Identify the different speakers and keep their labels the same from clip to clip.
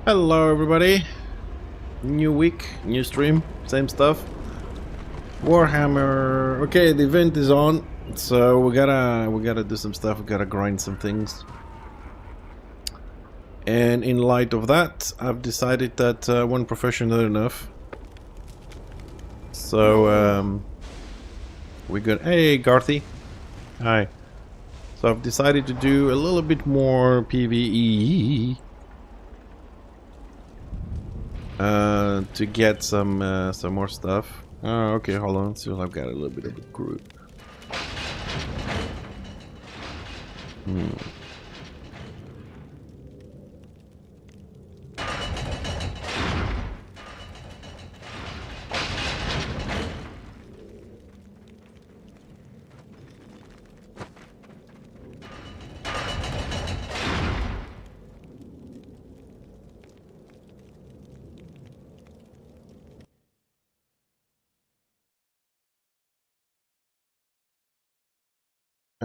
Speaker 1: Hello everybody, new week, new stream, same stuff. Warhammer. Okay, the event is on, so we gotta do some stuff. We gotta grind some things. And in light of that, I've decided that one profession is not enough. So we got Garthy. Hi. So I've decided to do a little bit more PvE. To get some more stuff. Oh, okay, hold on. So I've got a little bit of a group.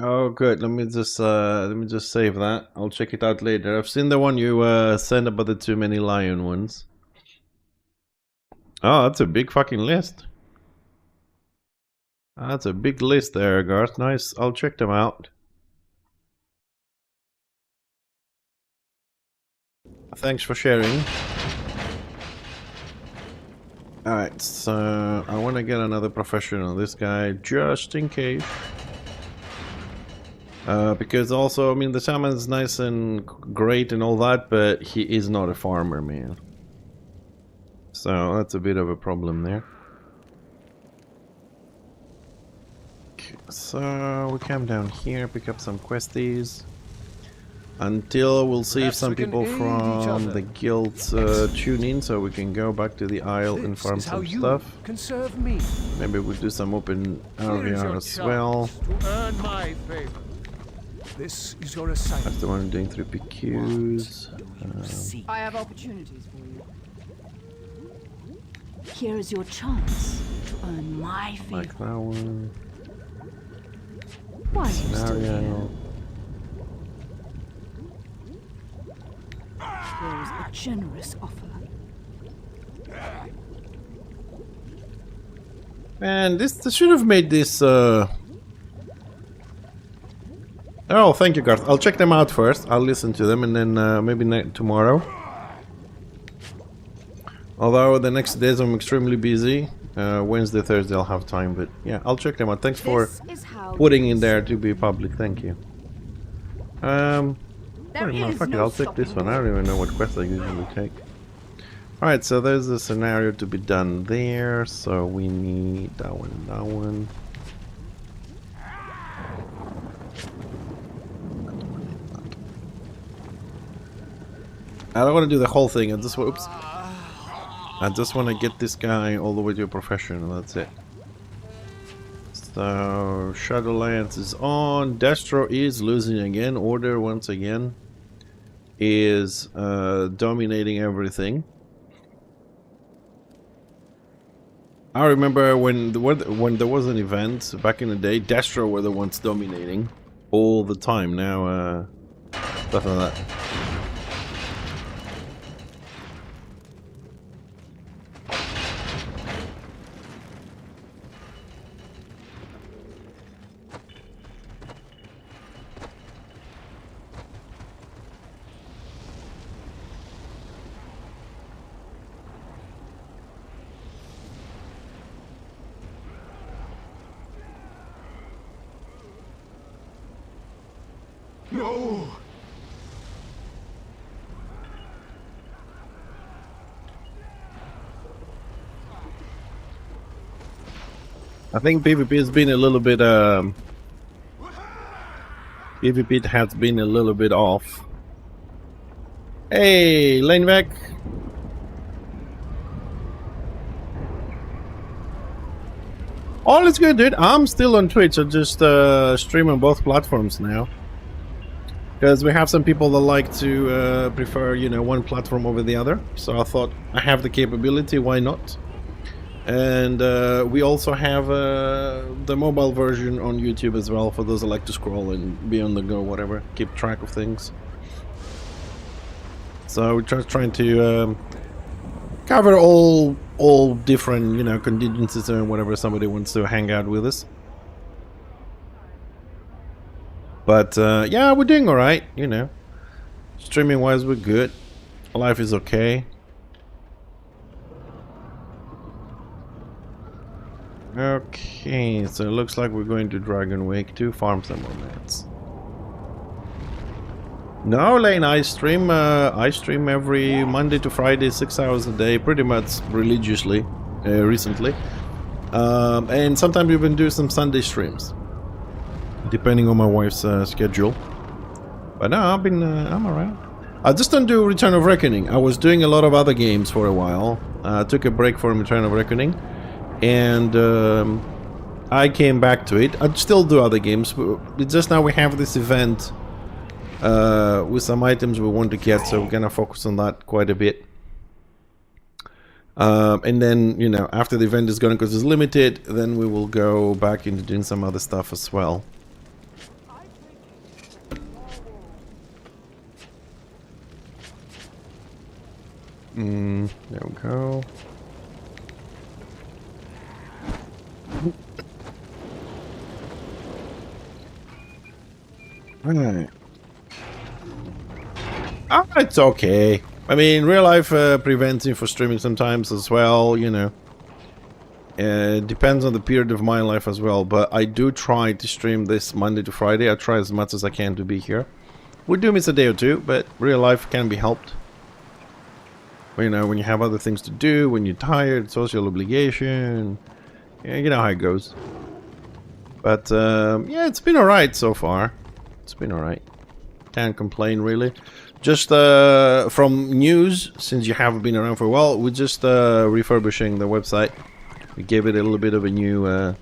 Speaker 1: Oh, good. Let me just save that. I'll check it out later. I've seen the one you sent about the too many lion ones. Oh, that's a big fucking list. That's a big list there, Garth. Nice. I'll check them out. Thanks for sharing. Alright, so I want to get another professional. This guy, just in case. Because also, I mean, the shaman's nice and great and all that, but he is not a farmer, man. So that's a bit of a problem there. Okay, so we come down here, pick up some questies. Until we'll see if some people from the guild tune in, so we can go back to the Isle and farm some stuff. Maybe we'll do some open area as well.
Speaker 2: To earn my favor. This is your assignment.
Speaker 1: That's the one doing 3 PQs.
Speaker 3: I have opportunities for you. Here is your chance to earn my favor.
Speaker 1: Like that one.
Speaker 3: Why are you still here?
Speaker 1: Scenario.
Speaker 3: There is a generous offer.
Speaker 1: Man, this should have made this. Oh, thank you, Garth. I'll check them out first. I'll listen to them, and then maybe tomorrow. Although the next days I'm extremely busy. Wednesday, Thursday I'll have time, but yeah, I'll check them out. Thanks for putting in there to be public. Thank you. Fuck it, I'll take this one. I don't even know what quest I usually take. Alright, so there's a scenario to be done there, so we need that one and that one. I don't want to do the whole thing. I just want to get this guy all the way to a professional. That's it. So Shadowlands is on. Destro is losing again. Order once again is dominating everything. I remember when there was an event back in the day, Destro were the ones dominating all the time. Now stuff like that.
Speaker 2: No.
Speaker 1: I think PvP has been a little bit PvP has been a little bit off. Hey, Laneback. All is good, dude. I'm still on Twitch. I just stream on both platforms now. Because we have some people that like to prefer, you know, one platform over the other. So I thought I have the capability, why not? And we also have the mobile version on YouTube as well for those that like to scroll and be on the go, whatever, keep track of things. So we're just trying to cover all different, you know, contingencies and whatever somebody wants to hang out with us. But yeah, we're doing all right, you know. Streaming wise, we're good. Life is okay. Okay, so it looks like we're going to Dragon Wake to farm some more mats. No, Lane, I stream every Monday to Friday, 6 hours a day, pretty much religiously, recently. And sometimes we even do some Sunday streams, depending on my wife's schedule. But no, I'm around. I just don't do Return of Reckoning. I was doing a lot of other games for a while. I took a break from Return of Reckoning. And I came back to it. I'd still do other games, but just now we have this event with some items we want to get, so we're gonna focus on that quite a bit. And then, you know, after the event is gone because it's limited, then we will go back into doing some other stuff as well. There we go. Right. It's okay. I mean, real life prevents me from streaming sometimes as well, you know. It depends on the period of my life as well, but I do try to stream this Monday to Friday. I try as much as I can to be here. We do miss a day or two, but real life can be helped. You know, when you have other things to do, when you're tired, social obligation, yeah, you know how it goes. But yeah, it's been alright so far. It's been alright. Can't complain really. Just from news, since you haven't been around for a while, we're just refurbishing the website. We gave it a little bit of a new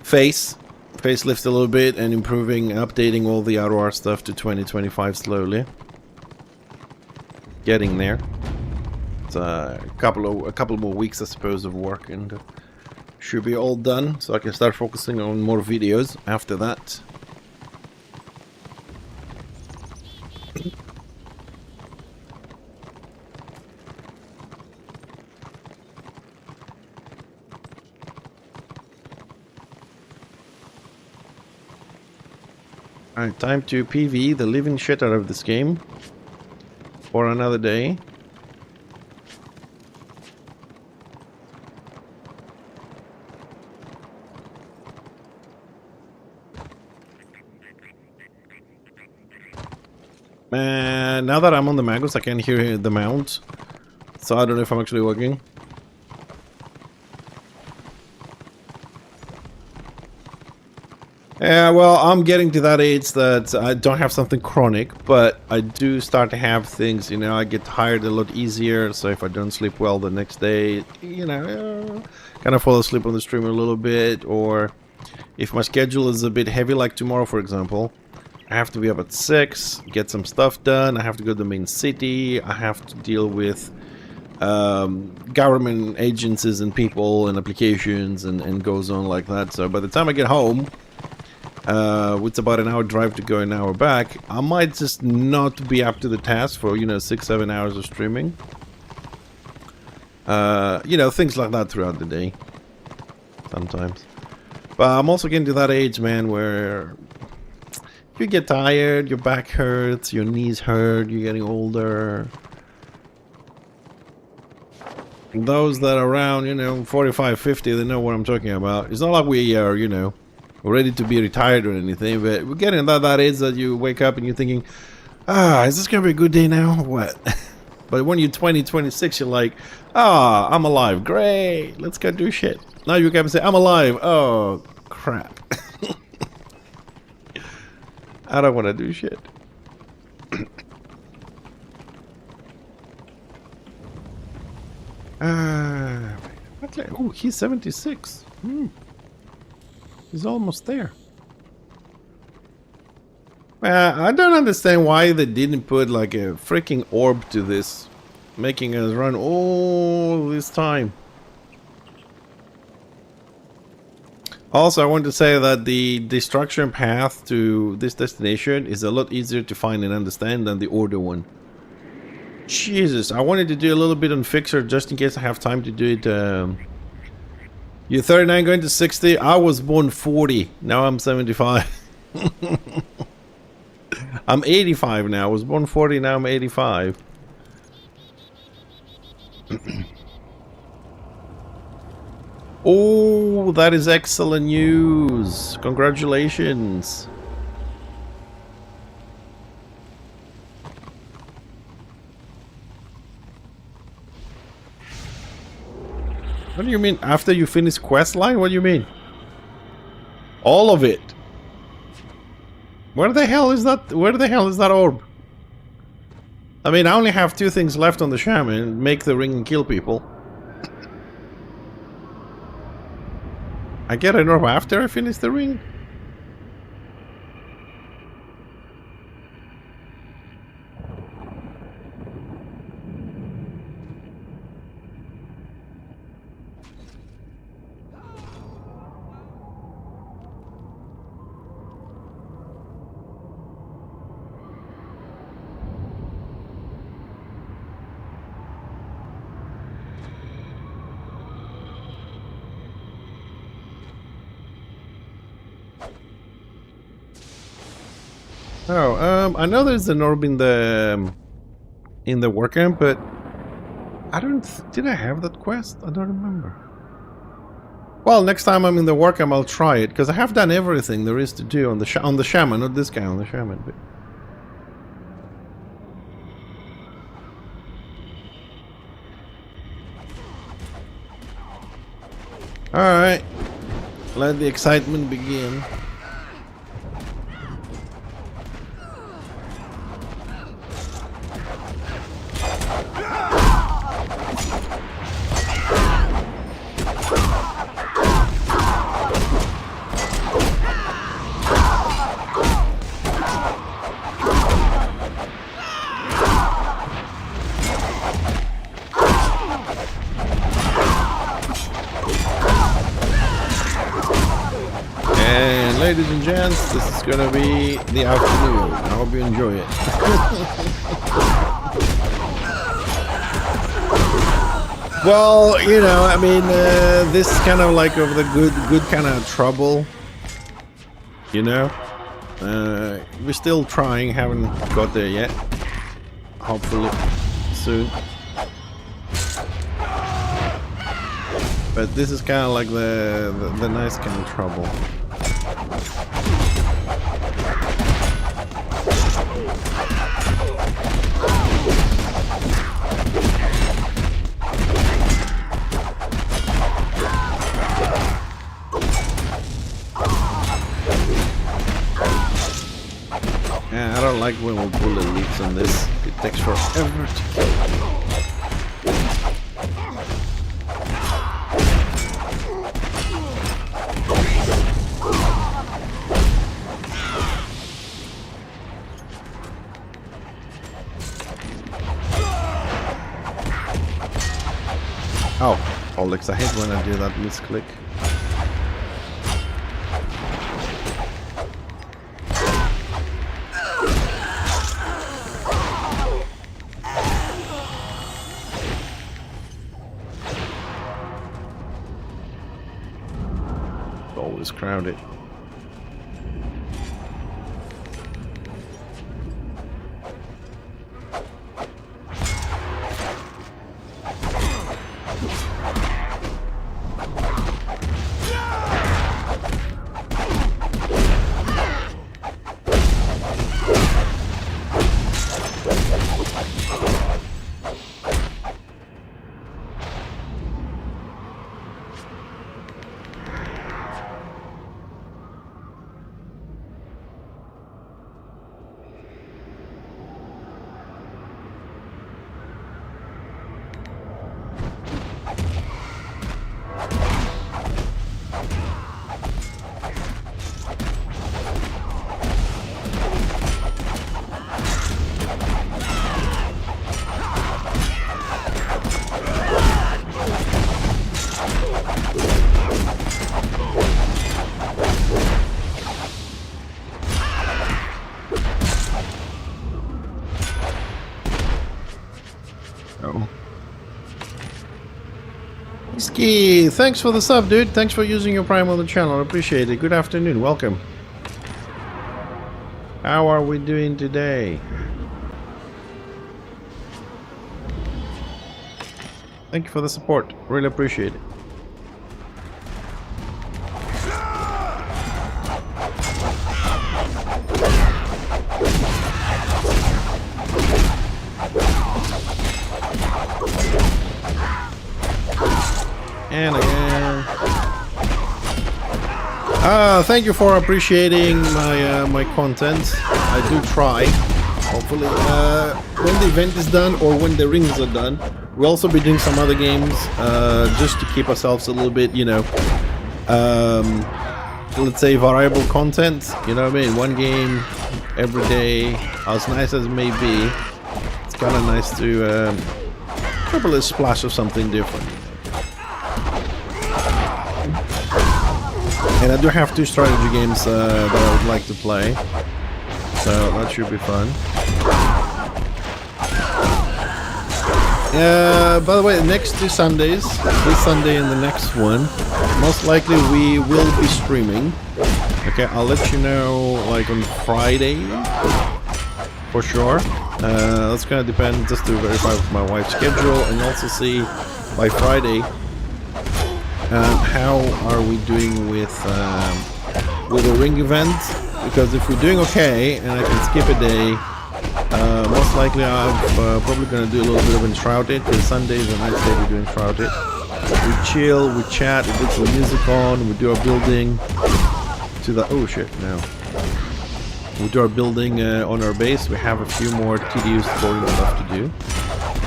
Speaker 1: facelift a little bit, and improving, updating all the ROR stuff to 2025 slowly. Getting there. It's a couple more weeks, I suppose, of work, and should be all done, so I can start focusing on more videos after that. Alright, time to PvE the living shit out of this game for another day. Now that I'm on the Magus, I can hear the mount, so I don't know if I'm actually working. Yeah, well, I'm getting to that age that I don't have something chronic, but I do start to have things, you know, I get tired a lot easier, so if I don't sleep well the next day, you know, kind of fall asleep on the stream a little bit, or if my schedule is a bit heavy, like tomorrow, for example, I have to be up at 6, get some stuff done, I have to go to the main city, I have to deal with government agencies and people and applications and goes on like that. So by the time I get home, it's about an hour drive to go, an hour back, I might just not be up to the task for, you know, 6-7 hours of streaming. You know, things like that throughout the day. Sometimes. But I'm also getting to that age, man, where you get tired, your back hurts, your knees hurt, you're getting older. And those that are around, you know, 45, 50, they know what I'm talking about. It's not like we are, you know, ready to be retired or anything, but we're getting that age that you wake up and you're thinking, is this gonna be a good day now or what? But when you're 20, 26, you're like, I'm alive, great, let's go do shit. Now you can say, I'm alive, oh crap. I don't want to do shit. Oh, he's 76. He's almost there. I don't understand why they didn't put like a freaking orb to this, making us run all this time. Also, I want to say that the destruction path to this destination is a lot easier to find and understand than the order one. Jesus, I wanted to do a little bit on Fixer just in case I have time to do it. You're 39 going to 60. I was born 40. Now I'm 75. I'm 85 now. I was born 40. Now I'm 85. Oh, that is excellent news. Congratulations. What do you mean? After you finish quest line? What do you mean? All of it. Where the hell is that? Where the hell is that orb? I mean, I only have 2 things left on the shaman. Make the ring and kill people. I get an orb after I finish the ring? Oh, I know there's an orb in the work camp, but I don't. Did I have that quest? I don't remember. Well, next time I'm in the work camp, I'll try it because I have done everything there is to do on the shaman, not this guy on the shaman. But all right, let the excitement begin. Ladies and gents, this is gonna be the afternoon. I hope you enjoy it. Well, you know, I mean, this is kind of like of the good kind of trouble. You know, we're still trying, haven't got there yet. Hopefully soon. But this is kind of like the nice kind of trouble. Yeah, I don't like when we pull the loops on this. It takes forever to kill. Oh, Alex, I hate when I do that misclick. Always crowded. Oh. Ski, thanks for the sub, dude. Thanks for using your Prime on the channel. I appreciate it. Good afternoon. Welcome. How are we doing today? Thank you for the support. Really appreciate it. And again. Thank you for appreciating my content. I do try. Hopefully, when the event is done or when the rings are done, we'll also be doing some other games just to keep ourselves a little bit, you know, let's say variable content. You know what I mean? One game every day, as nice as it may be, it's kind of nice to have a little splash of something different. And I do have 2 strategy games that I would like to play, so that should be fun. By the way, next 2 Sundays, this Sunday and the next one, most likely we will be streaming. Okay, I'll let you know like on Friday, for sure. That's gonna depend, just to verify with my wife's schedule, and also see by Friday how are we doing with the ring event. Because if we're doing okay and I can skip a day, most likely I'm probably going to do a little bit of Enshrouded, because Sunday is a nice day to do Enshrouded. We chill, we chat, we put some music on, we do our building to the... oh shit, no. We do our building on our base. We have a few more tedious boring stuff to do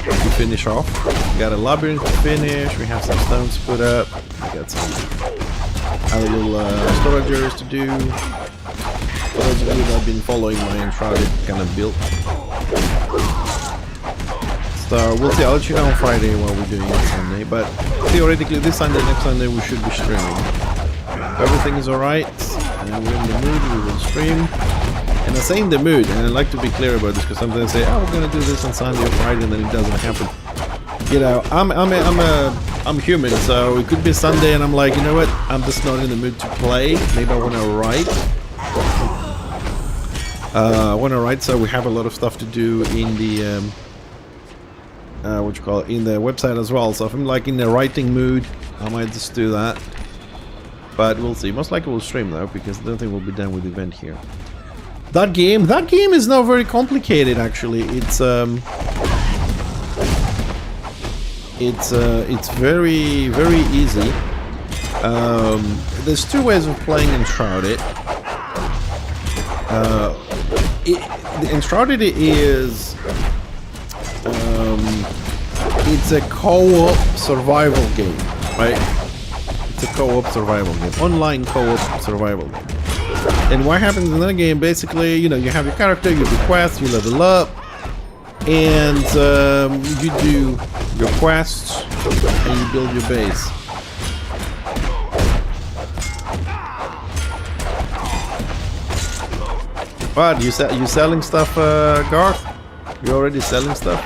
Speaker 1: to finish off. We got a labyrinth to finish, we have some stones put up, we got some other little storage areas to do. For those of you that have been following my Enshrouded kind of build. So we'll see, I'll let you know on Friday what we're doing on Sunday, but theoretically this Sunday, next Sunday we should be streaming. If everything is alright and we're in the mood, we will stream. And I say in the mood, and I like to be clear about this, because sometimes I say, oh, we're gonna do this on Sunday or Friday, and then it doesn't happen. You know, I'm human, so it could be Sunday and I'm like, you know what, I'm just not in the mood to play. Maybe I wanna write. So we have a lot of stuff to do in the in the website as well. So if I'm like in the writing mood, I might just do that. But we'll see. Most likely we'll stream though, because I don't think we'll be done with the event here. That game is not very complicated actually. It's very, very easy. There's 2 ways of playing Enshrouded. The Enshrouded is it's a co-op survival game, right? It's a co-op survival game, online co-op survival game. And what happens in that game, basically, you know, you have your character, you do quests, you level up, and you do your quests, and you build your base. What, you selling stuff, Garth? You already selling stuff?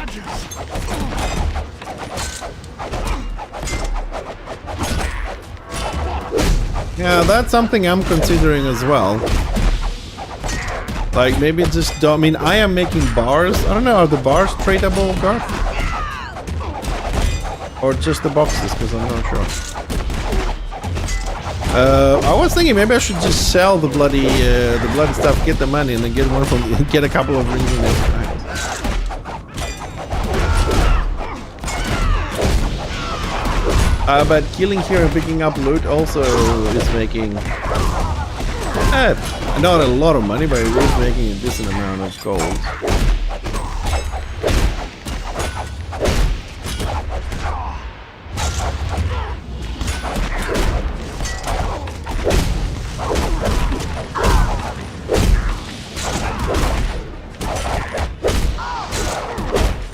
Speaker 1: Yeah, that's something I'm considering as well. Like, maybe just don't... I mean, I am making bars. I don't know, are the bars tradable, Garth? Or just the boxes, because I'm not sure. I was thinking maybe I should just sell the bloody stuff, get the money, and then get one from... get a couple of rings in there. But killing here and picking up loot also is making not a lot of money, but it is making a decent amount of gold.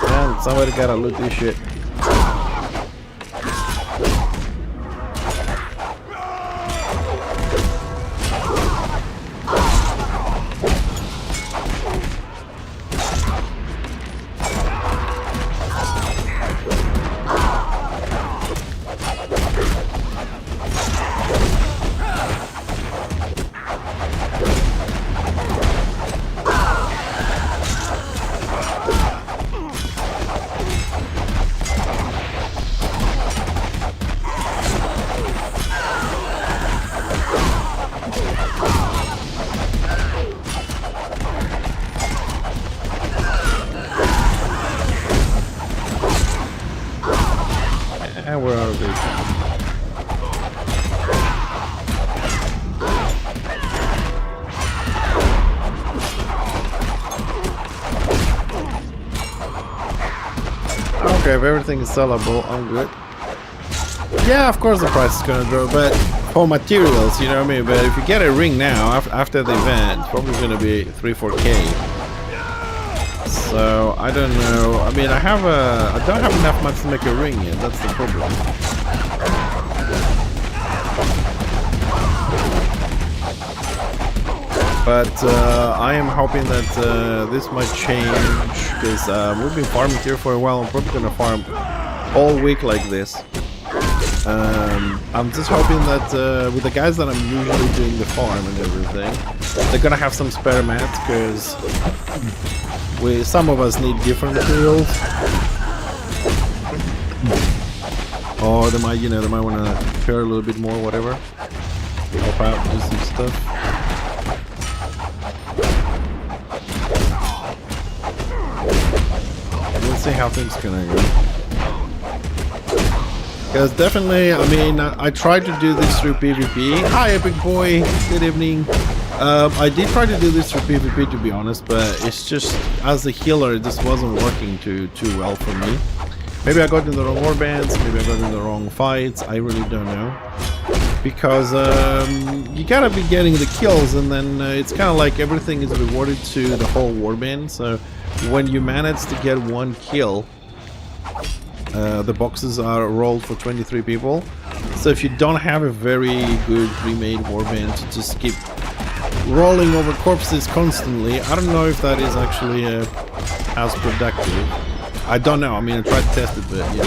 Speaker 1: Man, somebody gotta loot this shit. And we're out of it. Okay, if everything is sellable, I'm good. Yeah, of course the price is gonna drop, but for materials, you know what I mean? But if you get a ring now, after the event, it's probably gonna be 3-4K. So, I don't know. I mean, I don't have enough money to make a ring yet, that's the problem. But I am hoping that this might change, because we've been farming here for a while. I'm probably gonna farm all week like this. I'm just hoping that with the guys that I'm usually doing the farm and everything, they're gonna have some spare mats, because some of us need different materials. Or they might, they might want to share a little bit more, whatever. Help out, do some stuff. We'll see how things gonna go. Because definitely, I mean, I tried to do this through PvP. Hi, Epic Boy. Good evening. I did try to do this through PvP, to be honest, but it's just, as a healer, it just wasn't working too well for me. Maybe I got in the wrong warbands, maybe I got in the wrong fights, I really don't know. Because you gotta be getting the kills, and then it's kind of like everything is rewarded to the whole warband. So when you manage to get one kill, the boxes are rolled for 23 people. So if you don't have a very good remade warband to just keep rolling over corpses constantly, I don't know if that is actually as productive. I don't know. I mean, I tried to test it, but yeah.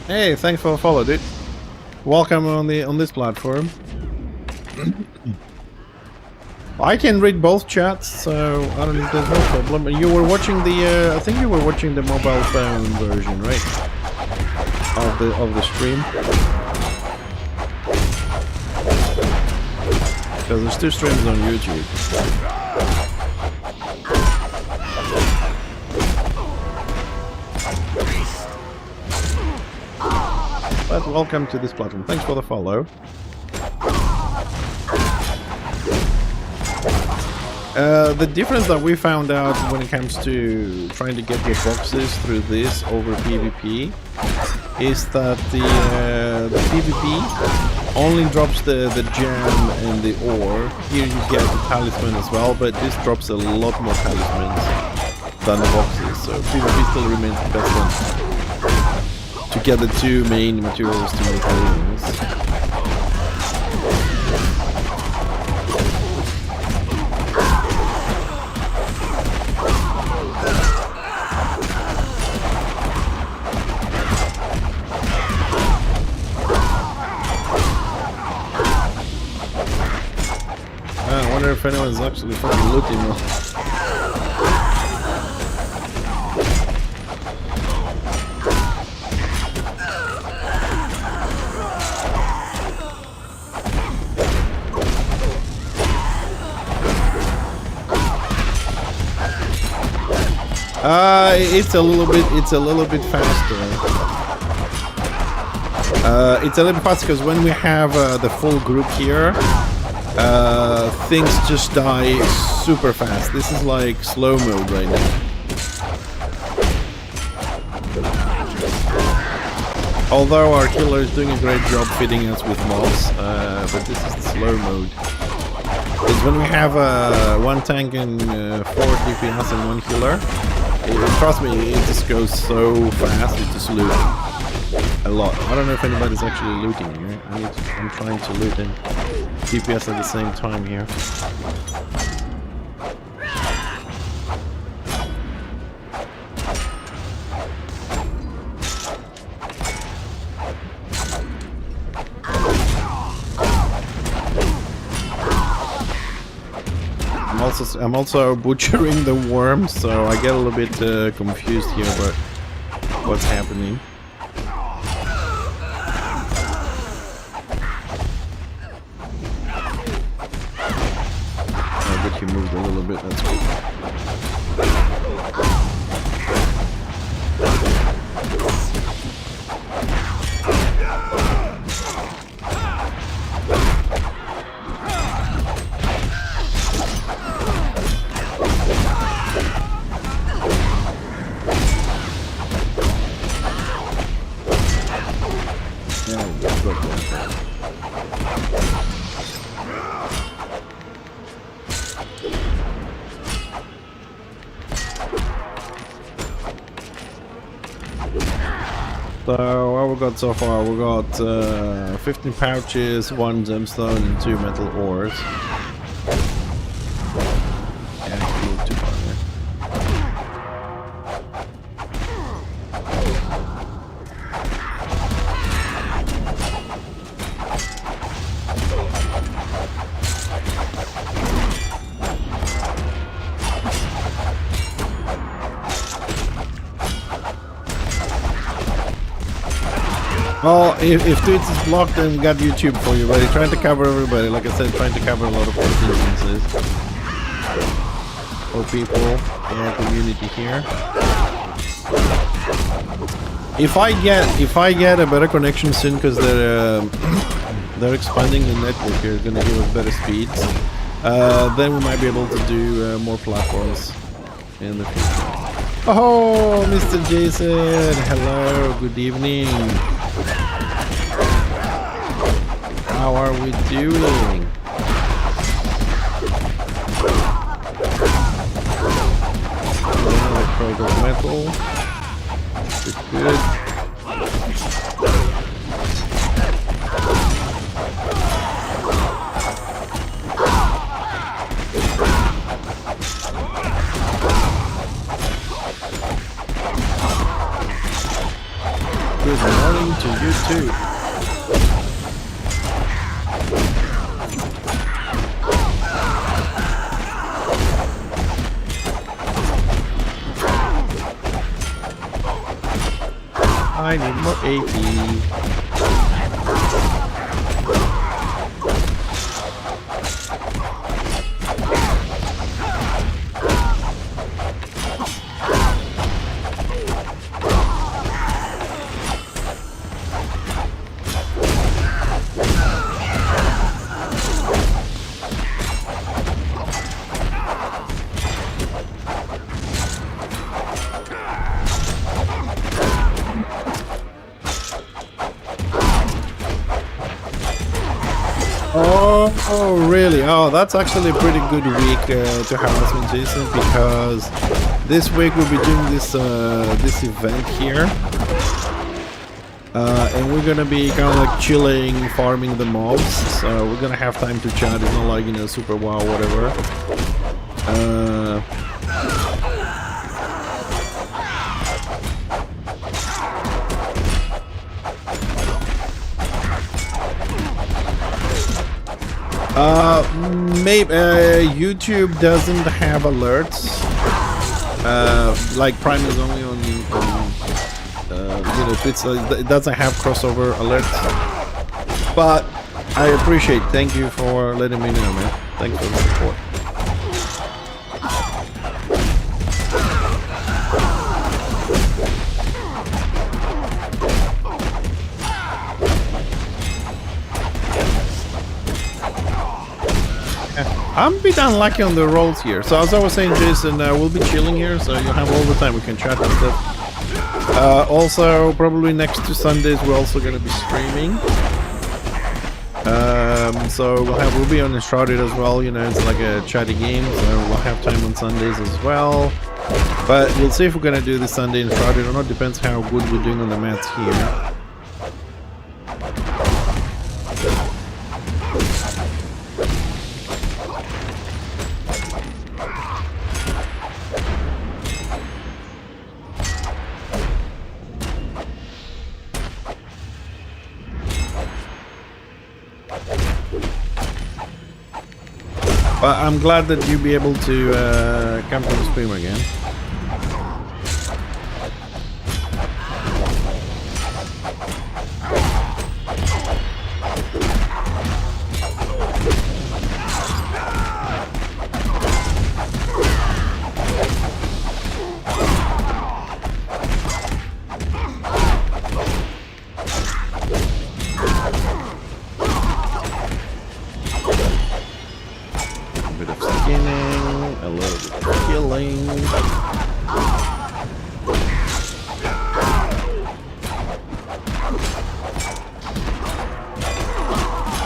Speaker 1: Hey, thanks for the follow, dude. Welcome on this platform. I can read both chats, so I don't think there's no problem. You were watching the, I think you were watching the mobile phone version, right? Of the stream. Because there's 2 streams on YouTube. But welcome to this platform. Thanks for the follow. The difference that we found out when it comes to trying to get the boxes through this over PvP is that the PvP only drops the gem and the ore. Here you get the talisman as well, but this drops a lot more talismans than the boxes, so PvP still remains the best one to get the 2 main materials to make rings. I wonder if anyone's actually fucking looting me. It's a little bit faster. It's a little bit faster because when we have the full group here, things just die super fast. This is like slow mode right now. Although our killer is doing a great job feeding us with mobs, but this is the slow mode. Because when we have 1 tank and 4 DPS and 1 healer, trust me, it just goes so fast, it just loots a lot. I don't know if anybody's actually looting here. I'm trying to loot and DPS at the same time here. I'm also butchering the worm, so I get a little bit confused here about what's happening. he moved a little bit, that's good. So what we got so far? We got 15 pouches, 1 gemstone, and 2 metal ores. Yeah, I can move too far there. Well, if Twitch is blocked, then we got YouTube for you, buddy. Trying to cover everybody. Like I said, trying to cover a lot of audiences. For people in our community here. If I get a better connection soon, because they're expanding the network here, gonna give us better speeds. Then we might be able to do more platforms in the future. Oh, Mr. Jason, hello, good evening. How are we doing? Another crate of metal. Good. Good morning to you too. I need more AP. Oh, really? Oh, that's actually a pretty good week to harassment, Jason, because this week we'll be doing this this event here, and we're gonna be kind of like chilling, farming the mobs. So we're gonna have time to chat. It's not like, you know, super wow, whatever. Maybe YouTube doesn't have alerts. Like Prime is only on you know, Twitch. It doesn't have crossover alerts. But I appreciate. Thank you for letting me know, man. Thanks for the support. I'm a bit unlucky on the rolls here. So as I was saying, Jason, we'll be chilling here, so you'll have all the time we can chat and stuff. Also, probably next 2 Sundays we're also going to be streaming. So we'll be on Enshrouded as well. You know, it's like a chatty game, so we'll have time on Sundays as well. But we'll see if we're going to do this Sunday Enshrouded or not. Depends how good we're doing on the mats here. But I'm glad that you'll be able to come to the stream again.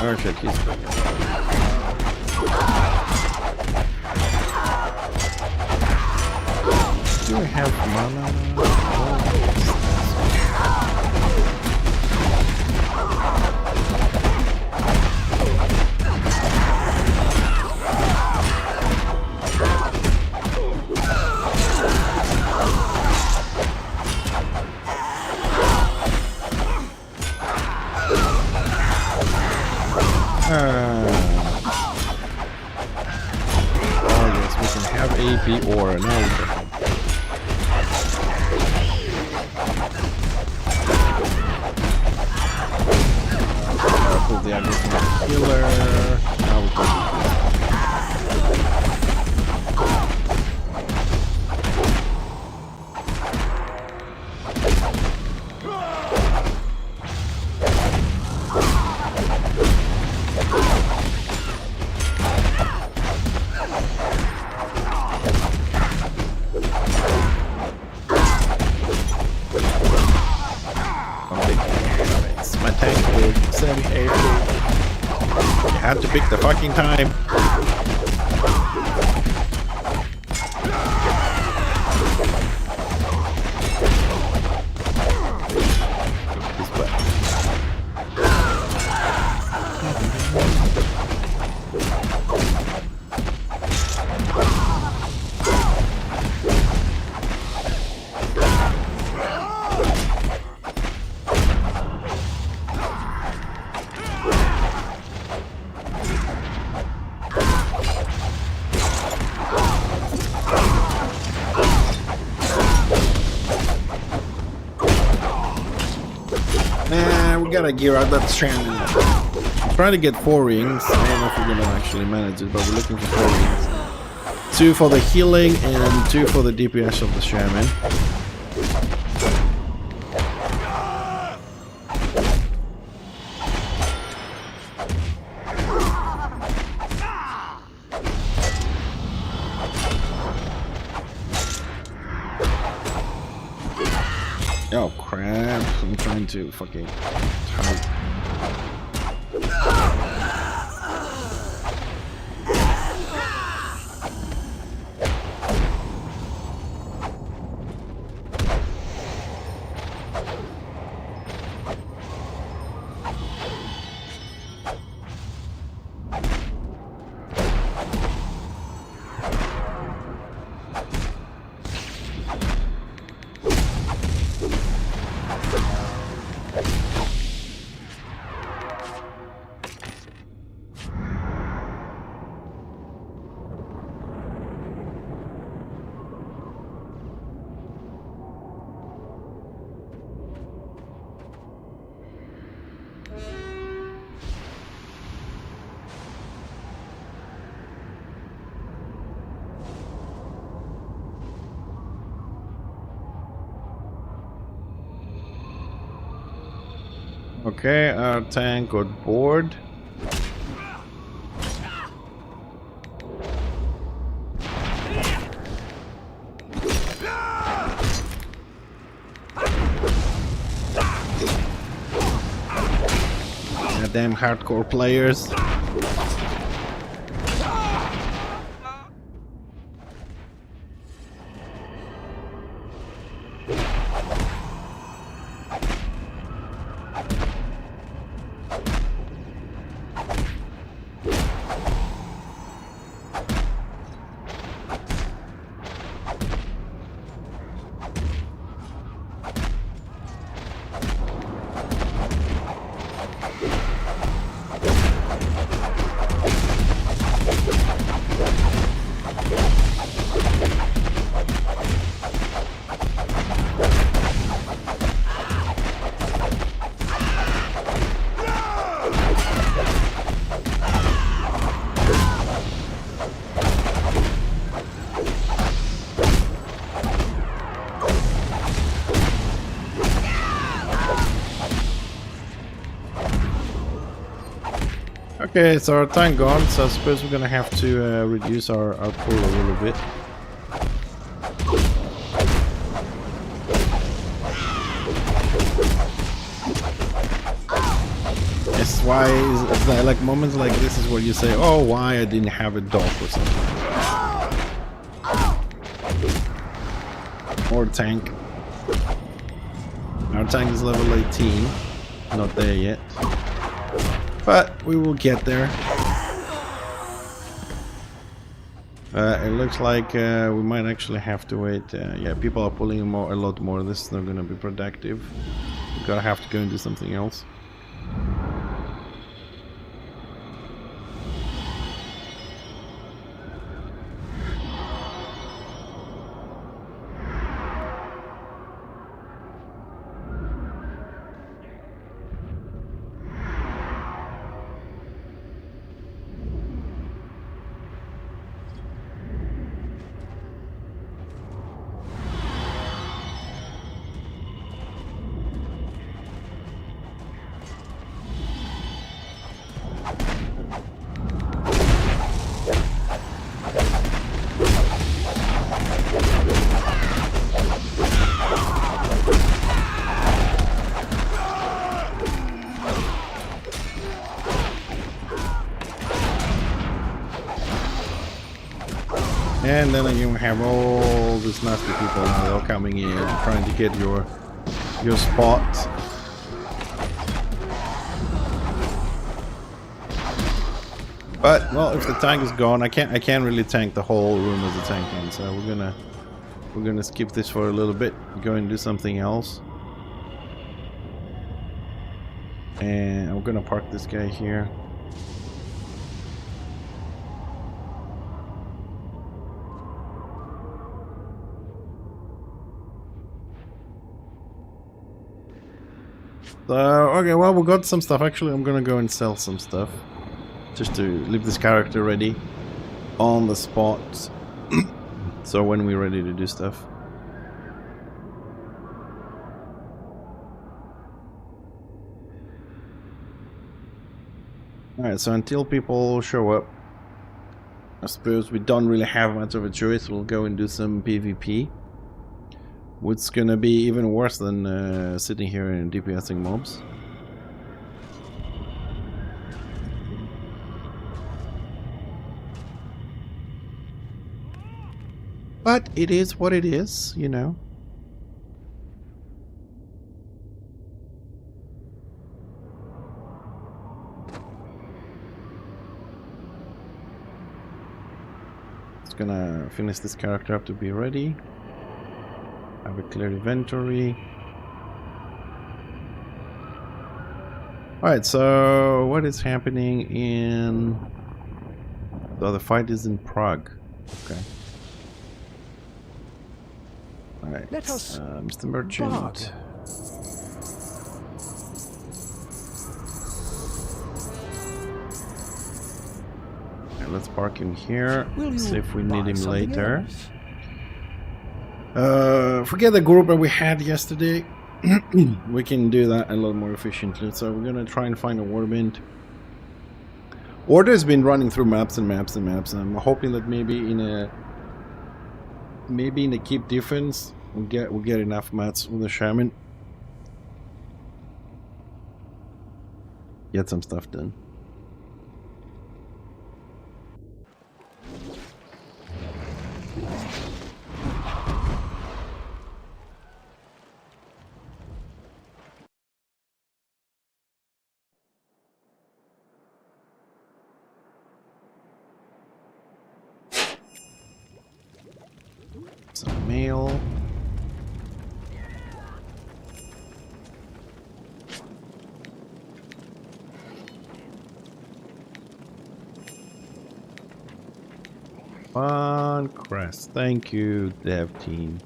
Speaker 1: Oh shit, he's big. Do we have mana? Oh yes, we can have AP or now we can. Pull the other healer. Now we can. My tank will send AP. You had to pick the fucking time. This way. We gotta gear out that strand. Trying to get 4 rings. I don't know if we're gonna actually manage it, but we're looking for 4 rings. 2 for the healing and 2 for the DPS of the shaman. Oh crap, I'm trying to fucking type. Okay, our tank got bored. Goddamn hardcore players. Okay, so our time gone, so I suppose we're gonna have to reduce our pull a little bit. Yes, why is that, like moments like this is where you say, oh, why I didn't have a dog or something. Or tank. Our tank is level 18. Not there yet. But we will get there. It looks like we might actually have to wait. Yeah, people are pulling a lot more. This is not going to be productive. We're going to have to go and do something else. And then again we have all these nasty people that are coming in trying to get your spot. But well, if the tank is gone, I can't really tank the whole room as a tank in, so we're gonna skip this for a little bit, go and do something else. And I'm gonna park this guy here. Okay, well, we got some stuff. Actually, I'm gonna go and sell some stuff. Just to leave this character ready on the spot. So when we're ready to do stuff. Alright, so until people show up, I suppose we don't really have much of a choice. We'll go and do some PvP. What's gonna be even worse than sitting here and DPSing mobs. But it is what it is, you know. Just gonna finish this character up to be ready. Have a clear inventory. Alright, so what is happening in... Oh, the fight is in Prague. Okay. Alright,
Speaker 2: Let us
Speaker 1: Mr. Merchant. Okay, let's park him here. See if we need him later. Forget the group that we had yesterday. We can do that a lot more efficiently. So we're gonna try and find a warband. Order's been running through maps and maps and maps, and I'm hoping that maybe in a keep defense we'll get enough mats with the shaman. Get some stuff done. Some mail. Fun crest. Thank you, dev team.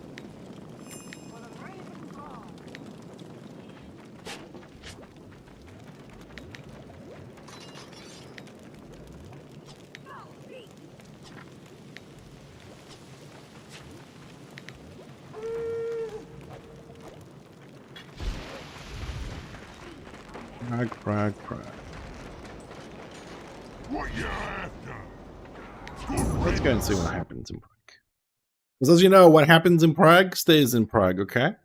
Speaker 1: Prague. Let's go and see what happens in Prague. Because as you know, what happens in Prague stays in Prague, okay?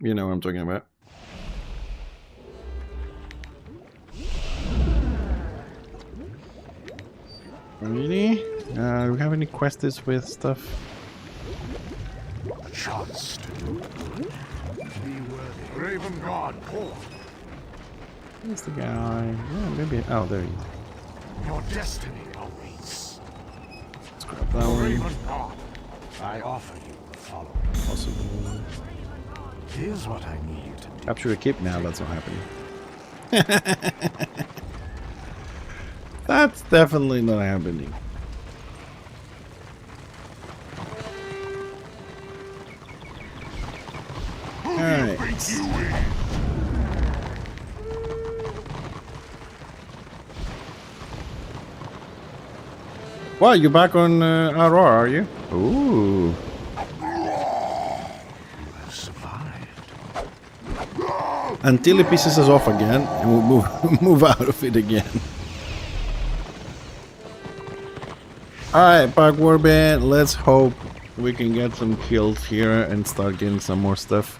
Speaker 1: You know what I'm talking about. Really? Do we have any quests with stuff?
Speaker 2: A chance to do good. Be worthy. Raven Guard, Paul.
Speaker 1: Where's the guy? Yeah, maybe. Oh, there he is.
Speaker 2: Your destiny awaits.
Speaker 1: Let's grab that one.
Speaker 2: Raven Guard, I offer you the following.
Speaker 1: Possible.
Speaker 2: Here's what I need you to do.
Speaker 1: Capture a keep now, that's not happening. That's definitely not happening. Alright. Well, you're back on Aurora, are you? Ooh.
Speaker 2: You have survived.
Speaker 1: Until it pisses us off again, and we'll move out of it again. Alright, Park Warband, let's hope we can get some kills here and start getting some more stuff.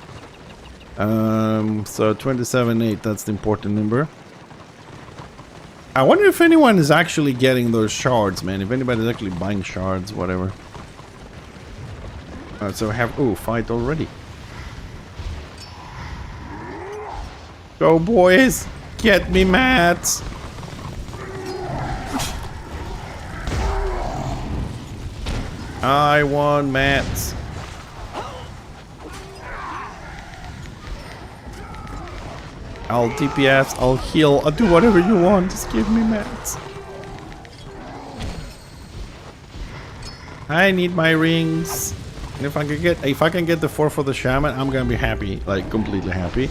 Speaker 1: So 27.8, that's the important number. I wonder if anyone is actually getting those shards, man. If anybody's actually buying shards, whatever. Alright, so we have... Ooh, fight already. Go, boys! Get me mats! I want mats. I'll DPS, I'll heal, I'll do whatever you want, just give me mats. I need my rings. And if I can get the 4 for the shaman, I'm gonna be happy, like completely happy.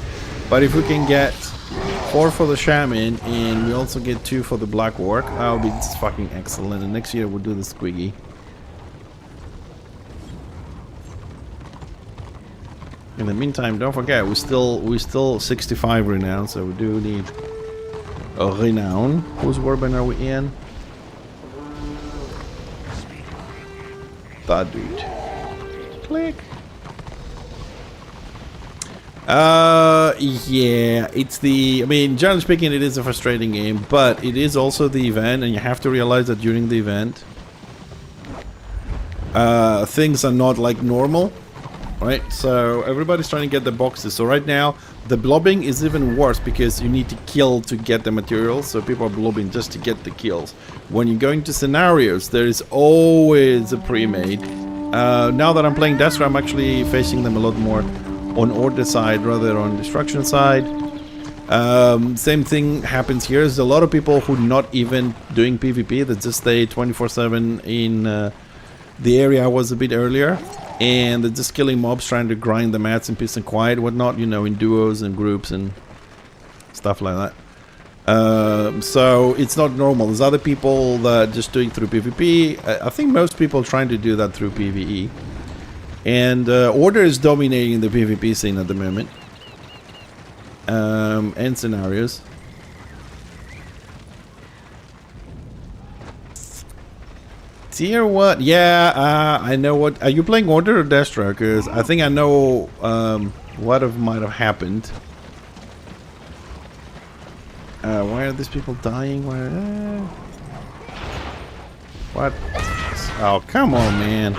Speaker 1: But if we can get 4 for the shaman and we also get 2 for the black orc, that'll be just fucking excellent. And next year we'll do the squiggy. In the meantime, don't forget, we still 65 renown, so we do need a renown. Whose warband are we in? That dude. Click. Yeah, it's the... I mean, generally speaking, it is a frustrating game, but it is also the event, and you have to realize that during the event, things are not like normal. Right, so everybody's trying to get the boxes. So right now, the blobbing is even worse because you need to kill to get the materials. So people are blobbing just to get the kills. When you go into scenarios, there is always a pre-made. Now that I'm playing Destro, I'm actually facing them a lot more on order side rather than on destruction side. Same thing happens here. There's a lot of people who not even doing PvP that just stay 24/7 in the area I was a bit earlier. And they're just killing mobs, trying to grind the mats in peace and quiet, whatnot, you know, in duos and groups and stuff like that. So it's not normal. There's other people that are just doing through PvP. I think most people are trying to do that through PvE. And Order is dominating the PvP scene at the moment. And scenarios. Tier what? Yeah, I know what. Are you playing Order or Destro? Because I think I know what might have happened. Why are these people dying? What? Oh, come on, man.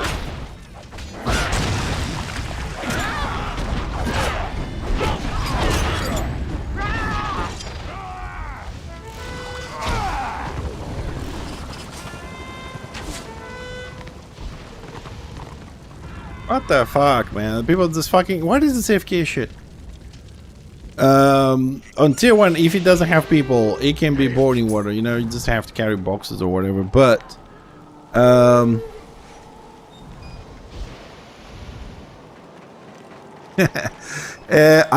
Speaker 1: What the fuck, man? People just fucking... What is this AFK shit? On tier 1, if it doesn't have people, it can be boarding water. You know, you just have to carry boxes or whatever. But... I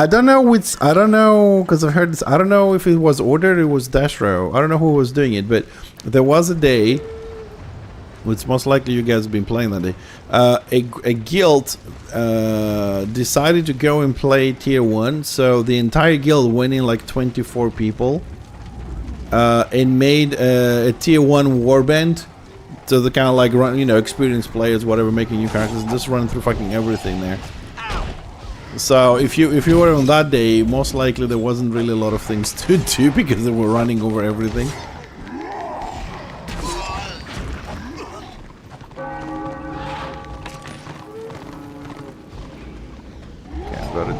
Speaker 1: don't know which... I don't know, because I've heard this... I don't know if it was Order or it was Destro. I don't know who was doing it, but there was a day... Which most likely you guys have been playing that day. A guild decided to go and play tier 1. So the entire guild went in like 24 people. And made a tier 1 warband. So they kind of like run, you know, experienced players, whatever, making new characters. Just run through fucking everything there. So if you were on that day, most likely there wasn't really a lot of things to do because they were running over everything.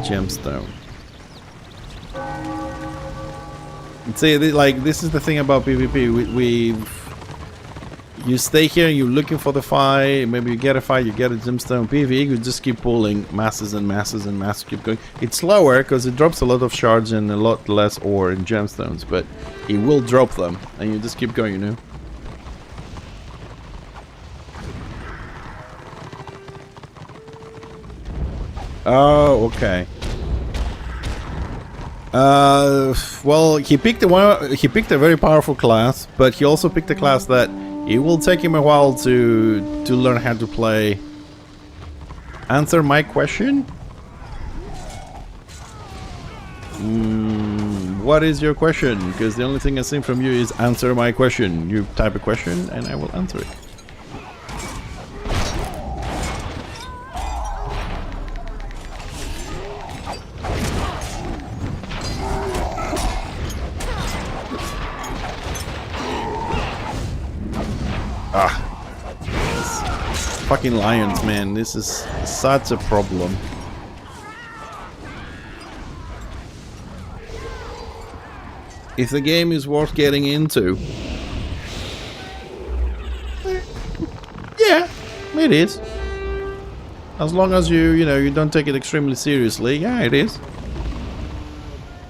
Speaker 1: gemstone. See, like, this is the thing about PvP. You stay here, you're looking for the fight, maybe you get a fight, you get a gemstone. PvE, you just keep pulling masses and masses and masses, keep going. It's slower because it drops a lot of shards and a lot less ore in gemstones, but it will drop them, and you just keep going, you know. Oh, okay. Well, he picked a very powerful class, but he also picked a class that it will take him a while to learn how to play. Answer my question? What is your question? Because the only thing I've seen from you is answer my question. You type a question and I will answer it. Fucking lions, man. This is such a problem. If the game is worth getting into, yeah, it is. As long as you don't take it extremely seriously, yeah, it is.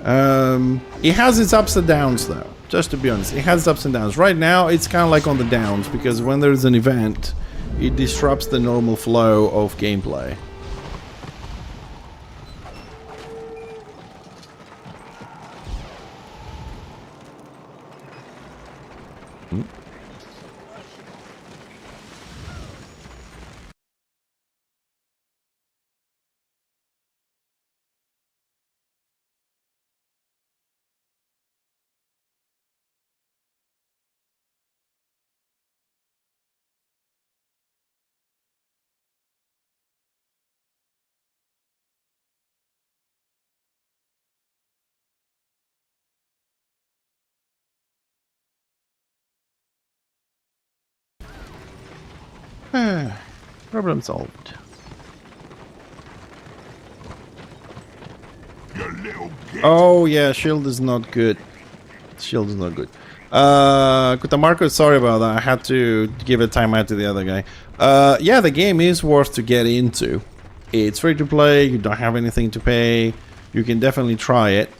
Speaker 1: It has its ups and downs, though. Just to be honest, it has its ups and downs. Right now, it's kind of like on the downs, because when there's an event, it disrupts the normal flow of gameplay. Problem solved. Oh yeah, shield is not good. Shield is not good. Kutamarko, sorry about that. I had to give a timeout to the other guy. Yeah, the game is worth to get into. It's free to play. You don't have anything to pay. You can definitely try it.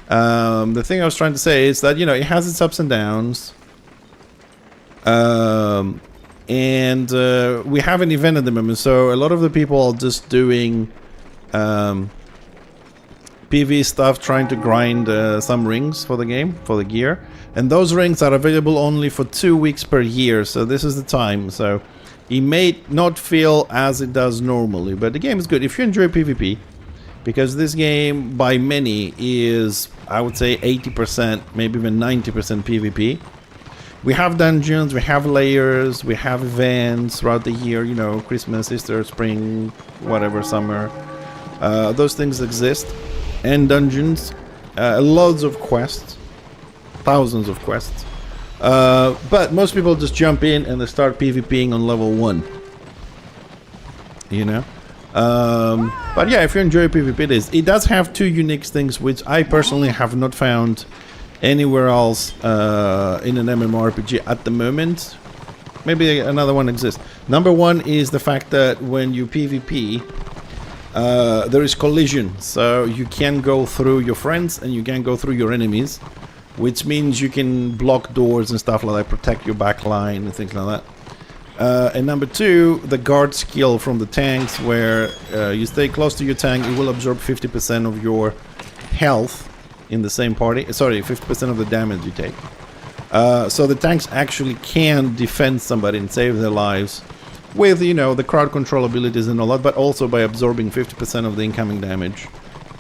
Speaker 1: The thing I was trying to say is that, it has its ups and downs. And we have an event at the moment, so a lot of the people are just doing PV stuff, trying to grind some rings for the game, for the gear. And those rings are available only for 2 weeks per year, so this is the time. So it may not feel as it does normally, but the game is good if you enjoy PvP, because this game, by many, is, I would say, 80%, maybe even 90% PvP. We have dungeons, we have layers, we have events throughout the year, Christmas, Easter, spring, whatever, summer. Those things exist. And dungeons, loads of quests, thousands of quests. But most people just jump in and they start PvPing on level 1. But yeah, if you enjoy PvP, it does have 2 unique things which I personally have not found anywhere else in an MMORPG at the moment. Maybe another one exists. Number one is the fact that when you PvP, there is collision, so you can go through your friends and you can go through your enemies, which means you can block doors and stuff like that, protect your backline and things like that. And number two, the guard skill from the tanks, where you stay close to your tank, it will absorb 50% of your health in the same party. Sorry, 50% of the damage you take. So the tanks actually can defend somebody and save their lives with, the crowd control abilities and all that, but also by absorbing 50% of the incoming damage.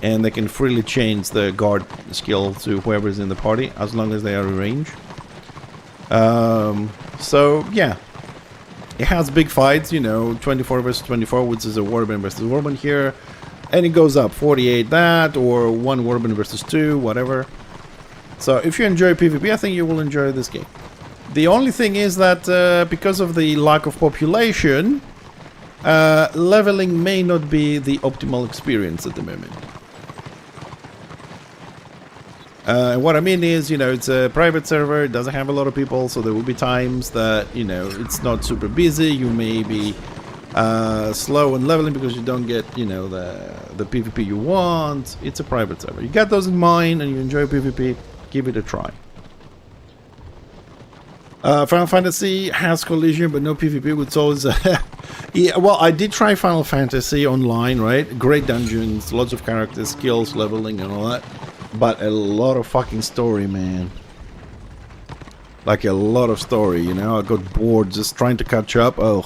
Speaker 1: And they can freely change the guard skill to whoever's in the party, as long as they are in range. So, yeah. It has big fights, 24 versus 24, which is a Warband versus Warband here. And it goes up, 48 that, or 1 Warband versus 2, whatever. So if you enjoy PvP, I think you will enjoy this game. The only thing is that because of the lack of population, leveling may not be the optimal experience at the moment. What I mean is, you know, it's a private server, it doesn't have a lot of people, so there will be times that, you know, it's not super busy. You may be slow in leveling because you don't get, you know, the PvP you want. It's a private server. You got those in mind and you enjoy PvP, give it a try. Final Fantasy has collision but no PvP with souls. Yeah, well, I did try Final Fantasy online, right? Great dungeons, lots of characters, skills, leveling and all that. But a lot of fucking story, man. Like a lot of story, you know? I got bored just trying to catch up. Oh,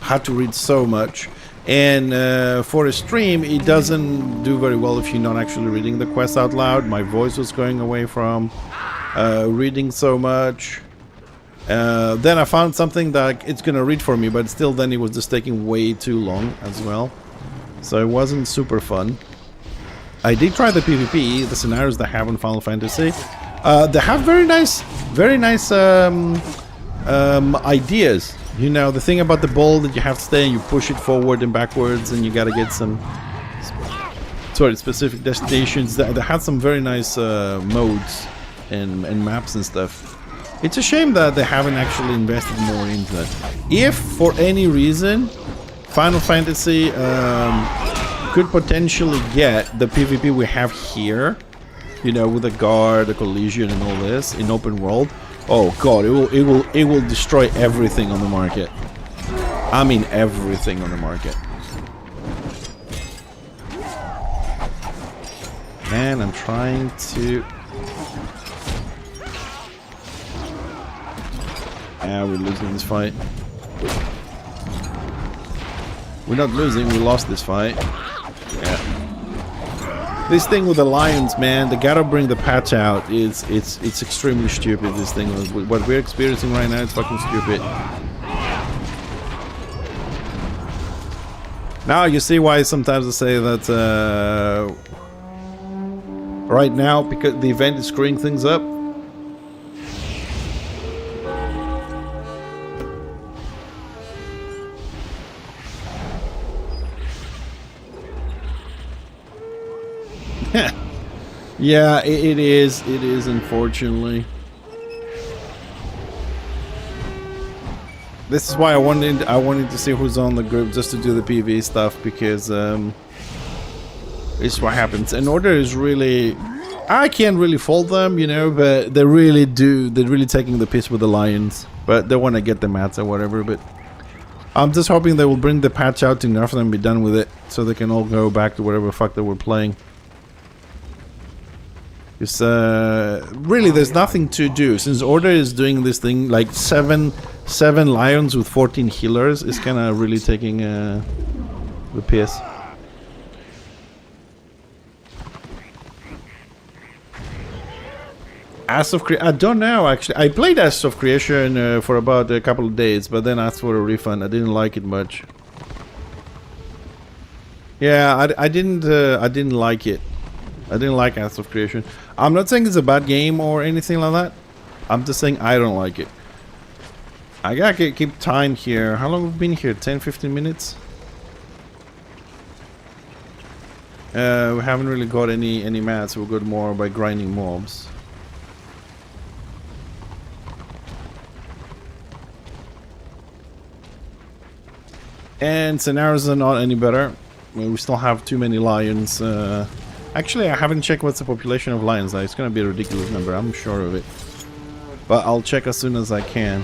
Speaker 1: had to read so much. And for a stream, it doesn't do very well if you're not actually reading the quest out loud. My voice was going away from reading so much. Then I found something that it's gonna read for me, but still then it was just taking way too long as well. So it wasn't super fun. I did try the PvP, the scenarios they have in Final Fantasy. They have very nice ideas. You know, the thing about the ball that you have to stay and you push it forward and backwards and you gotta get some specific destinations. They had some very nice modes and maps and stuff. It's a shame that they haven't actually invested more into it. If for any reason Final Fantasy could potentially get the PvP we have here, you know, with the guard, the collision, and all this in open world. Oh god, it will destroy everything on the market. I mean everything on the market. Man, I'm trying to. Yeah, we're losing this fight. We're not losing, we lost this fight. Yeah. This thing with the lions, man, they gotta bring the patch out. It's extremely stupid, this thing. What we're experiencing right now is fucking stupid. Now you see why sometimes I say that right now, because the event is screwing things up. Yeah, it is unfortunately. This is why I wanted to see who's on the group, just to do the PvE stuff, because it's what happens. And Order is really, I can't really fault them, you know, but they're really taking the piss with the lions. But they want to get the mats or whatever, but I'm just hoping they will bring the patch out to nerf them and be done with it, so they can all go back to whatever the fuck they were playing. Because really there's nothing to do. Since Order is doing this thing, like seven lions with 14 healers is kind of really taking the piss. Ashes of Creation, I don't know actually. I played Ashes of Creation for about a couple of days, but then asked for a refund. I didn't like it much. Yeah, I didn't like it. I didn't like Ashes of Creation. I'm not saying it's a bad game or anything like that. I'm just saying I don't like it. I gotta keep time here. How long have we been here? 10-15 minutes? We haven't really got any mats. We'll go more by grinding mobs. And scenarios are not any better. We still have too many lions. Actually, I haven't checked what's the population of lions now. It's gonna be a ridiculous number, I'm sure of it. But I'll check as soon as I can.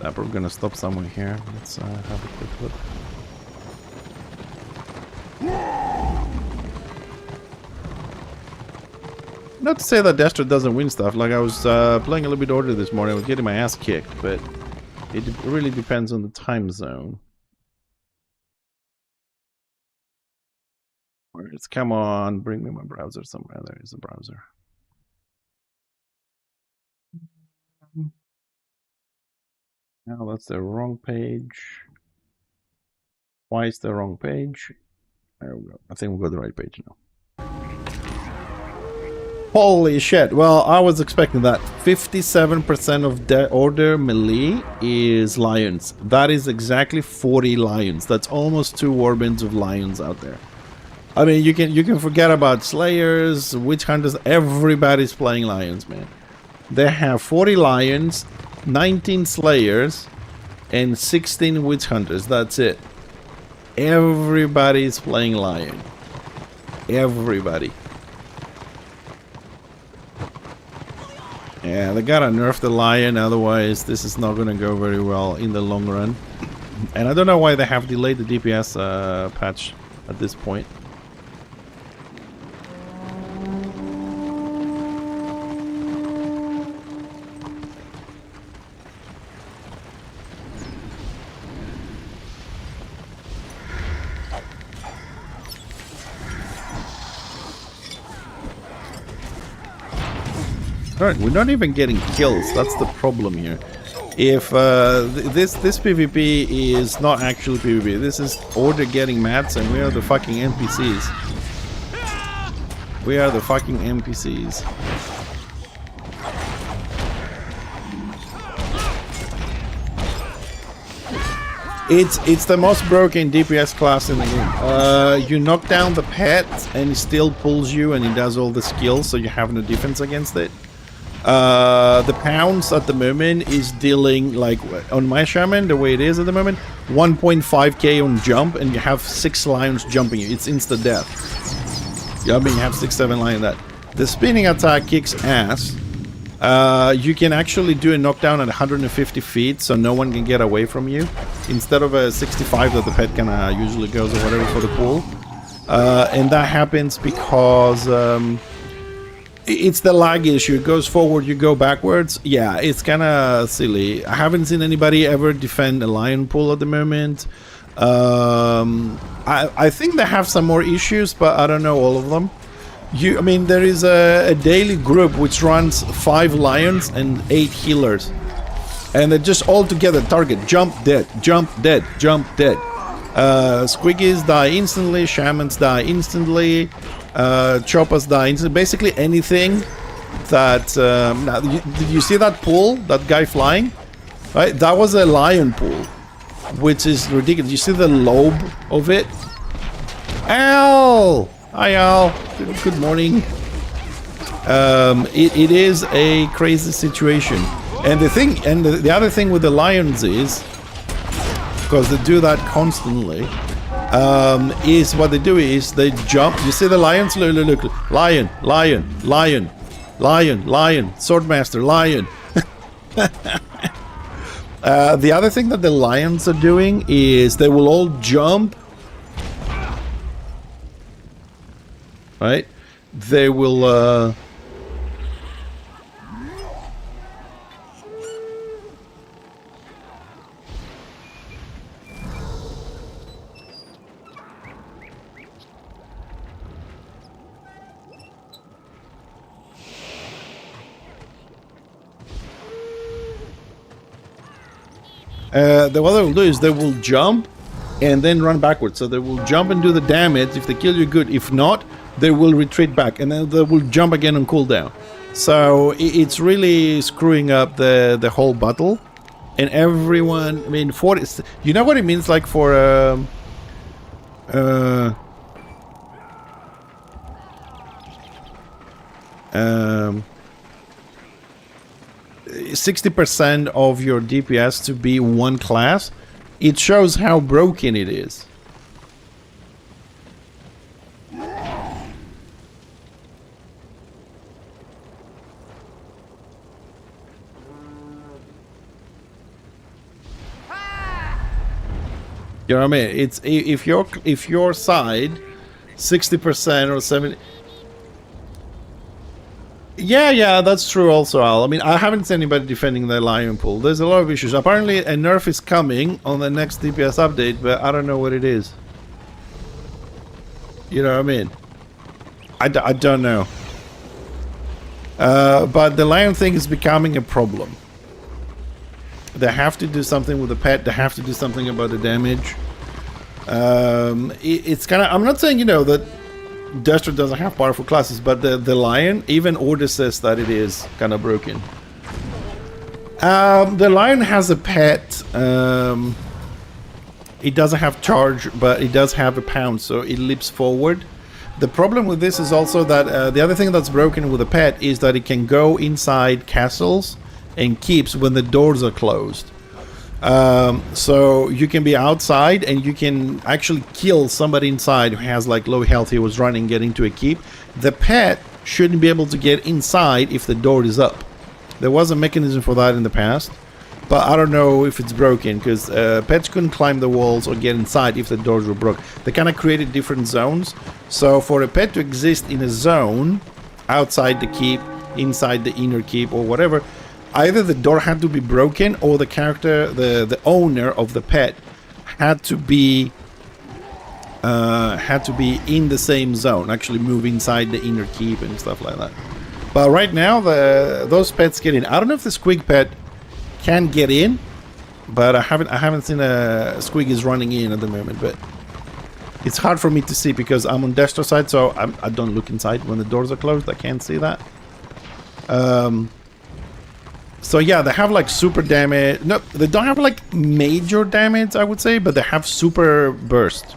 Speaker 1: We're gonna stop somewhere here. Let's have a quick look. Not to say that Destro doesn't win stuff. Like, I was playing a little bit Order this morning. I was getting my ass kicked, but it really depends on the time zone. It's, come on, bring me my browser somewhere. There is a browser. Now that's the wrong page. Twice the wrong page. There we go. I think we'll go to the right page now. Holy shit. Well, I was expecting that. 57% of the Order melee is lions. That is exactly 40 lions. That's almost 2 warbands of lions out there. I mean, you can forget about Slayers, Witch Hunters. Everybody's playing Lions, man. They have 40 Lions, 19 Slayers, and 16 Witch Hunters. That's it. Everybody's playing Lion. Everybody. Yeah, they gotta nerf the Lion, otherwise this is not gonna go very well in the long run. And I don't know why they have delayed the DPS patch at this point. Right, we're not even getting kills. That's the problem here. If this PvP is not actually PvP, this is Order getting mats, and we are the fucking NPCs. We are the fucking NPCs. It's the most broken DPS class in the game. You knock down the pet, and he still pulls you, and he does all the skills, so you have no defense against it. The pounds at the moment is dealing, like on my shaman, the way it is at the moment, 1.5k on jump, and you have 6 lions jumping you. It's insta death. Yeah, I mean, you have 6-7 lions that. The spinning attack kicks ass. You can actually do a knockdown at 150 feet, so no one can get away from you, instead of a 65 that the pet kind of usually goes or whatever for the pool. And that happens because it's the lag issue. It goes forward, you go backwards. Yeah, it's kind of silly. I haven't seen anybody ever defend a lion pool at the moment. I think they have some more issues, but I don't know all of them. I mean, there is a daily group which runs 5 lions and 8 healers, and they're just all together. Target, jump, dead, jump, dead, jump, dead. Squiggies die instantly, shamans die instantly. Choppers die instantly. Basically anything that now, did you see that pool, that guy flying? Right, that was a lion pool, which is ridiculous. You see the lobe of it? Al! Hi Al, good morning. It is a crazy situation, and the other thing with the lions is, because they do that constantly, is what they do is they jump. You see the lions? Look, lion, lion, lion, lion, lion, swordmaster, lion. The other thing that the lions are doing is they will all jump. Right? They will what they will do is they will jump and then run backwards. So they will jump and do the damage. If they kill you, good. If not, they will retreat back, and then they will jump again on cooldown. So it's really screwing up the whole battle. And everyone, I mean, you know what it means, like for 60% of your DPS to be one class. It shows how broken it is. You know what I mean? It's if your side 60% or 70. Yeah, that's true also, Al. I mean, I haven't seen anybody defending the lion pool. There's a lot of issues. Apparently a nerf is coming on the next DPS update, but I don't know what it is. You know what I mean? I don't know. But the lion thing is becoming a problem. They have to do something with the pet. They have to do something about the damage. It's kind of... I'm not saying, you know, that Destro doesn't have powerful classes, but the lion, even Order says that it is kind of broken. The lion has a pet. It doesn't have charge, but it does have a pound, so it leaps forward. The problem with this is also that the other thing that's broken with a pet is that it can go inside castles and keeps when the doors are closed. So you can be outside and you can actually kill somebody inside who has like low health, he was running, getting to a keep. The pet shouldn't be able to get inside if the door is up. There was a mechanism for that in the past, but I don't know if it's broken, because pets couldn't climb the walls or get inside if the doors were broken. They kind of created different zones. So for a pet to exist in a zone outside the keep, inside the inner keep or whatever, either the door had to be broken or the character, the owner of the pet had to be in the same zone, actually move inside the inner keep and stuff like that. But right now those pets get in. I don't know if the squig pet can get in, but I haven't seen a squig is running in at the moment. But it's hard for me to see because I'm on Destro side, so I don't look inside when the doors are closed. I can't see that. So yeah, they have like super damage. No, they don't have like major damage, I would say, but they have super burst.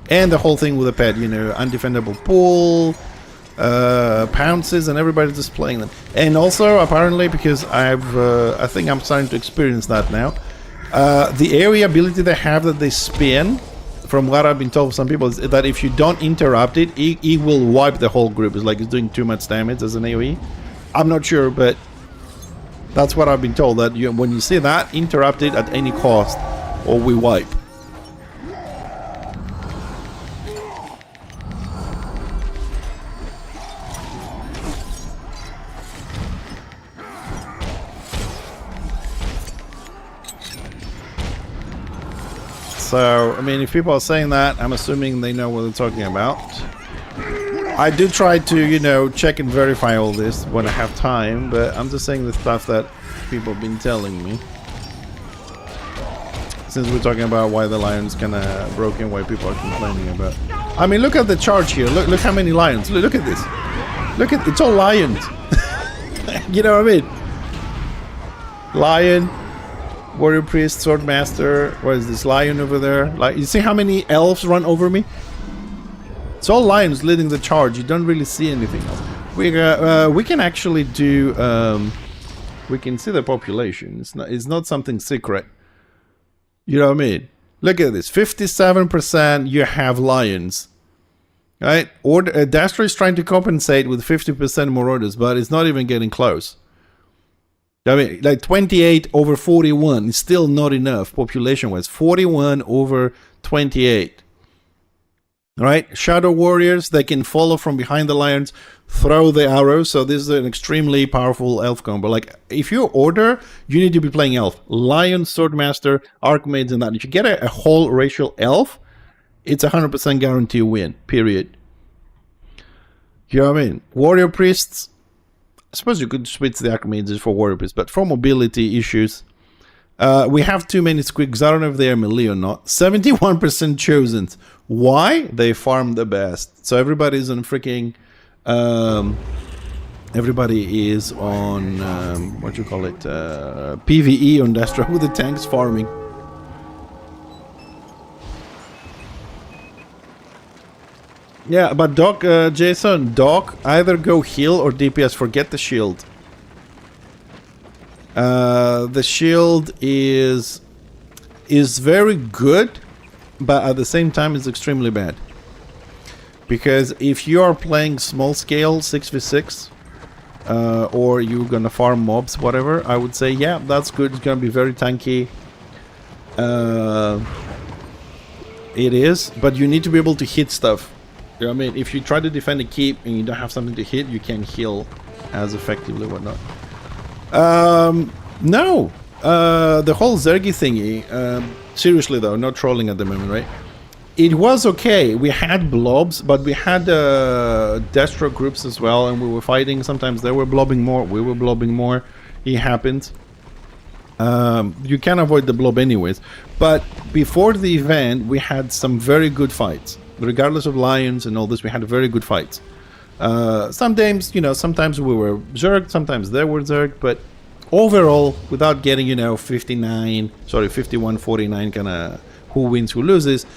Speaker 1: And the whole thing with the pet, you know, undefendable pull, pounces, and everybody's just playing them. And also, apparently, because I think I'm starting to experience that now, the area ability they have that they spin, from what I've been told from some people, is that if you don't interrupt it, it will wipe the whole group. It's like it's doing too much damage as an AoE. I'm not sure, but that's what I've been told, that when you see that, interrupt it at any cost, or we wipe. So, I mean, if people are saying that, I'm assuming they know what they're talking about. I do try to, you know, check and verify all this when I have time, but I'm just saying the stuff that people have been telling me. Since we're talking about why the lion's kind of broken, why people are complaining about. I mean, look at the charge here. Look how many lions. Look at this. Look at, it's all lions. You know what I mean? Lion, warrior priest, sword master. What is this lion over there? Like, you see how many elves run over me? It's all lions leading the charge. You don't really see anything else. We can actually do. We can see the population. It's not something secret. You know what I mean? Look at this. 57%. You have lions, right? Or Dastra is trying to compensate with 50% more orders, but it's not even getting close. I mean, like 28 over 41 is still not enough population-wise. 41 over 28. Right, Shadow Warriors, they can follow from behind the lions, throw the arrows, so this is an extremely powerful elf combo. Like, if you order, you need to be playing elf. Lion, Swordmaster, Archmage, and that. If you get a whole racial elf, it's 100% guarantee win, period. You know what I mean? Warrior Priests, I suppose you could switch the Archmages for Warrior Priests, but for mobility issues, we have too many squigs. I don't know if they are melee or not. 71% chosen. Why? They farm the best. So everybody's on freaking... everybody is on... what you call it? PvE on Destra with the tanks farming. Yeah, but Doc, Jason, Doc, either go heal or DPS. Forget the shield. The shield is very good, but at the same time it's extremely bad. Because if you are playing small scale 6v6, or you're gonna farm mobs, whatever, I would say, yeah, that's good. It's gonna be very tanky. It is, but you need to be able to hit stuff. You know what I mean? If you try to defend a keep and you don't have something to hit, you can't heal as effectively, whatnot. No, the whole Zergy thingy, seriously though, not trolling at the moment, right? It was okay. We had blobs, but we had Destro groups as well, and we were fighting. Sometimes they were blobbing more, we were blobbing more. It happened. You can avoid the blob anyways. But before the event, we had some very good fights. Regardless of lions and all this, we had very good fights. Sometimes, you know, sometimes we were zerged, sometimes they were zerged, but overall, without getting, you know, 51-49 kind of who wins, who loses,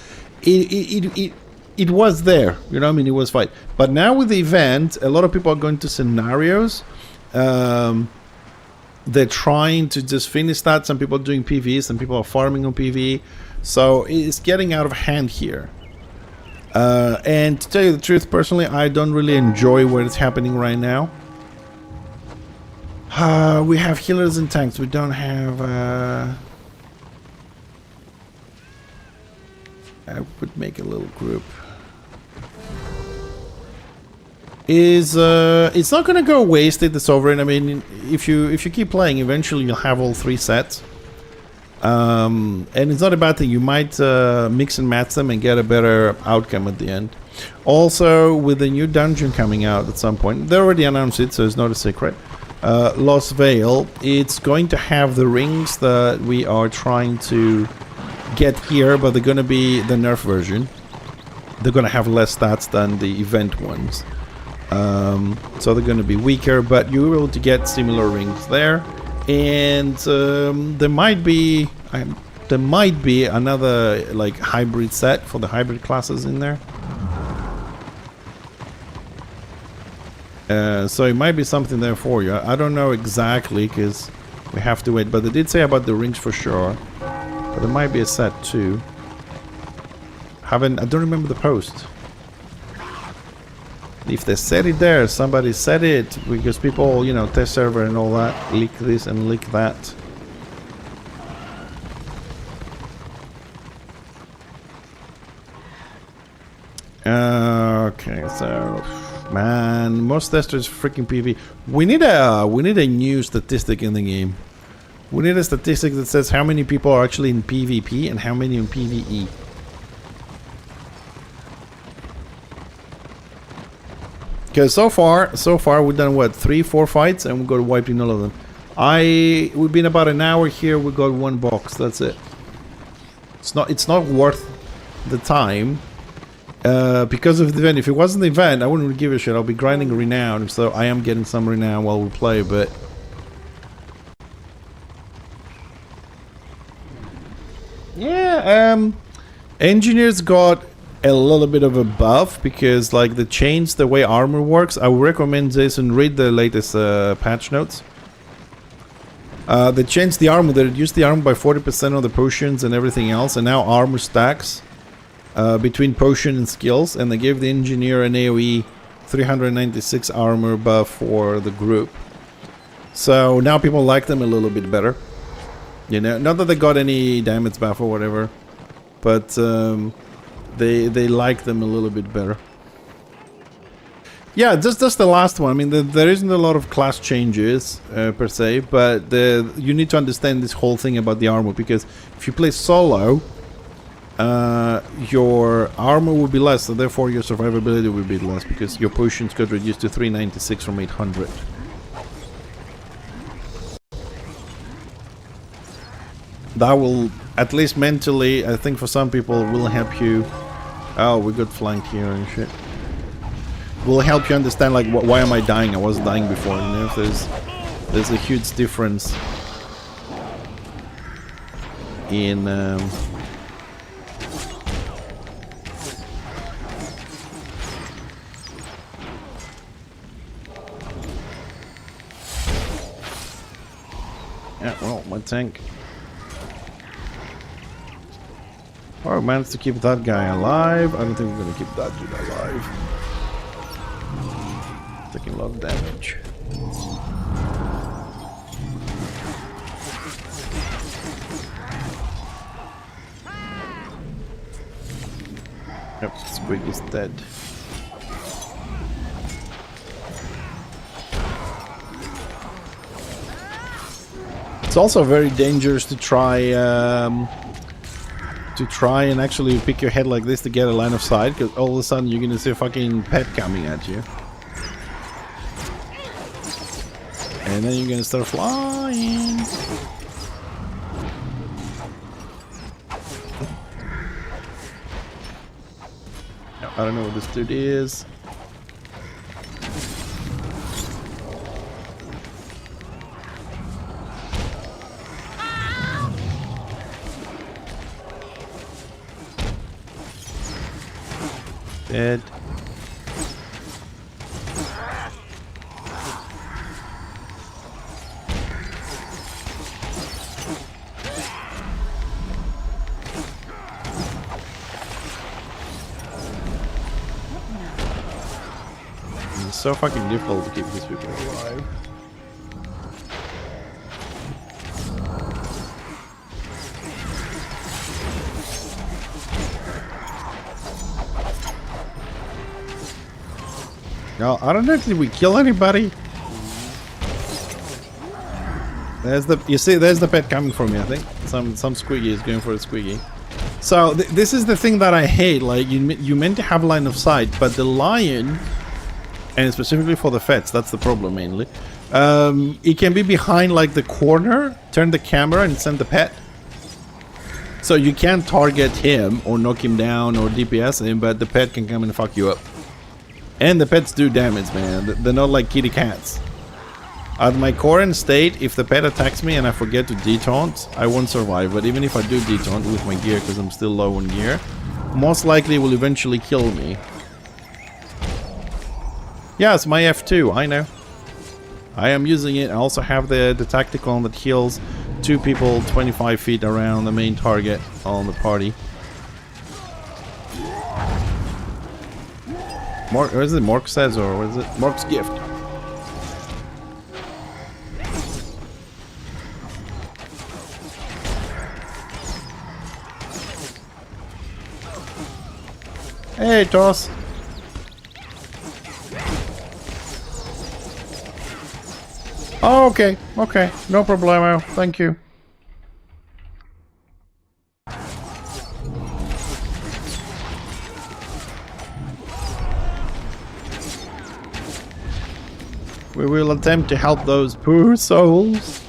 Speaker 1: it was there, you know what I mean? It was fine. But now with the event, a lot of people are going to scenarios. They're trying to just finish that. Some people are doing PvE, some people are farming on PvE. So it's getting out of hand here. And to tell you the truth, personally, I don't really enjoy what is happening right now. We have healers and tanks. We don't have... I would make a little group. It's not gonna go wasted, the Sovereign. I mean, if you keep playing, eventually you'll have all 3 sets. And it's not a bad thing. You might mix and match them and get a better outcome at the end. Also, with the new dungeon coming out at some point, they already announced it, so it's not a secret. Lost Vale, it's going to have the rings that we are trying to get here, but they're going to be the nerf version. They're going to have less stats than the event ones. So they're going to be weaker, but you're able to get similar rings there. And there might be another like hybrid set for the hybrid classes in there. So it might be something there for you. I don't know exactly because we have to wait, but they did say about the rings for sure. But there might be a set too. I don't remember the post. If they said it there, somebody said it, because people, you know, test server and all that, leak this and leak that. Okay, so man, most testers freaking PV. We need a new statistic in the game. We need a statistic that says how many people are actually in PvP and how many in PvE. Because so far we've done what, 3-4 fights and we got wiped in all of them. We've been about an hour here. We got 1 box. That's it. It's not worth the time because of the event. If it wasn't the event, I wouldn't give a shit. I'll be grinding renown, so I am getting some renown while we play. But yeah, engineers got a little bit of a buff because like they changed the way armor works. I would recommend Jason read the latest patch notes. They changed the armor. They reduced the armor by 40% on the potions and everything else, and now armor stacks between potion and skills, and they gave the engineer an AoE 396 armor buff for the group. So now people like them a little bit better. You know, not that they got any damage buff or whatever, but they like them a little bit better. Yeah, just the last one. I mean, there isn't a lot of class changes per se, but you need to understand this whole thing about the armor, because if you play solo, your armor will be less, so therefore your survivability will be less, because your potions got reduced to 396 from 800. That will, at least mentally, I think for some people, will help you. Oh, we got flanked here and shit. Will help you understand, like, why am I dying? I was dying before. You know, if there's a huge difference in yeah, well, my tank. Oh, I managed to keep that guy alive. I don't think we're gonna keep that dude alive. Taking a lot of damage. Yep, Squig is dead. It's also very dangerous to try and actually pick your head like this to get a line of sight, because all of a sudden you're gonna see a fucking pet coming at you. And then you're gonna start flying. I don't know what this dude is. Dead. It's so fucking difficult to keep these people alive. No, I don't know. Did we kill anybody? There's the. You see, there's the pet coming for me. I think some squiggy is going for a squiggy. So this is the thing that I hate. Like you meant to have line of sight, but the lion, and specifically for the pets, that's the problem mainly. It can be behind like the corner, turn the camera and send the pet. So you can't target him or knock him down or DPS him, but the pet can come and fuck you up. And the pets do damage, man. They're not like kitty cats. At my current state, if the pet attacks me and I forget to detaunt, I won't survive. But even if I do detaunt with my gear, because I'm still low on gear, most likely it will eventually kill me. Yes, my F2, I know. I am using it. I also have the tactical that heals 2 people 25 feet around the main target on the party. Mark, or is it Mark says, or what is it? Mark's gift. Hey, Toss. Oh, okay, okay, no problemo. Thank you. We will attempt to help those poor souls.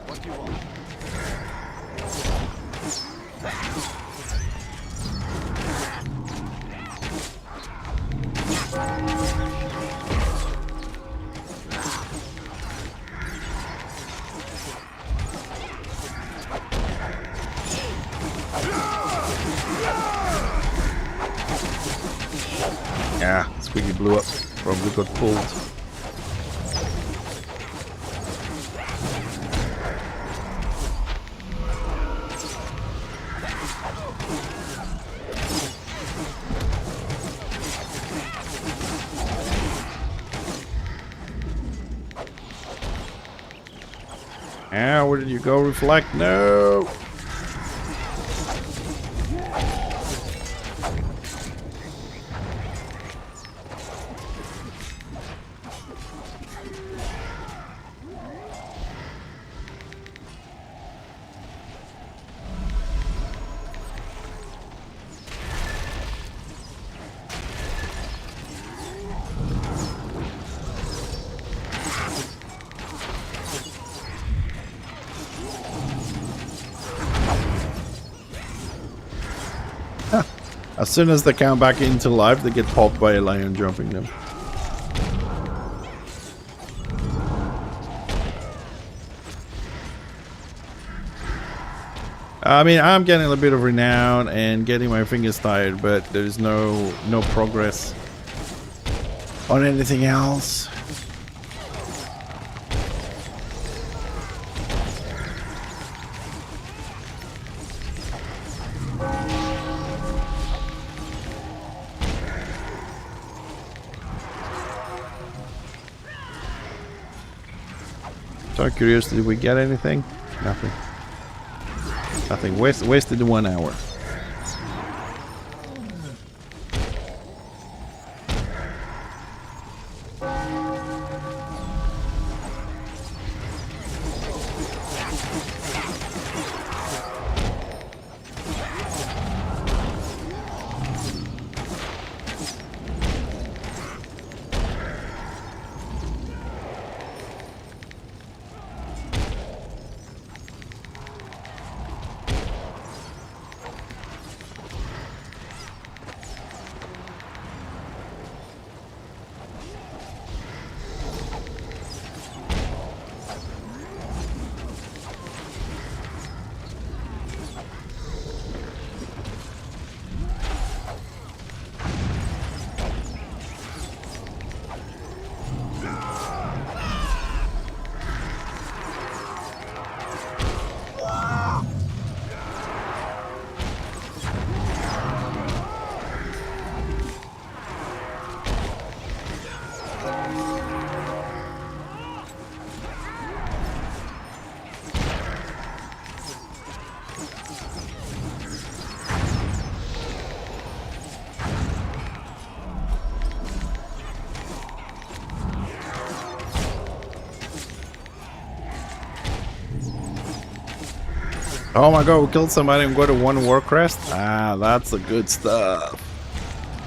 Speaker 2: What do you want?
Speaker 1: Yeah, Squiggy blew up. Probably got pulled. Ah, where did you go, Reflect? No! As soon as they come back into life, they get popped by a lion jumping them. I mean, I'm getting a bit of renown and getting my fingers tired, but there's no progress on anything else. So curious, did we get anything? Nothing. Nothing. Wasted 1 hour. Oh my god, we killed somebody and got to 1 war crest? Ah, that's the good stuff.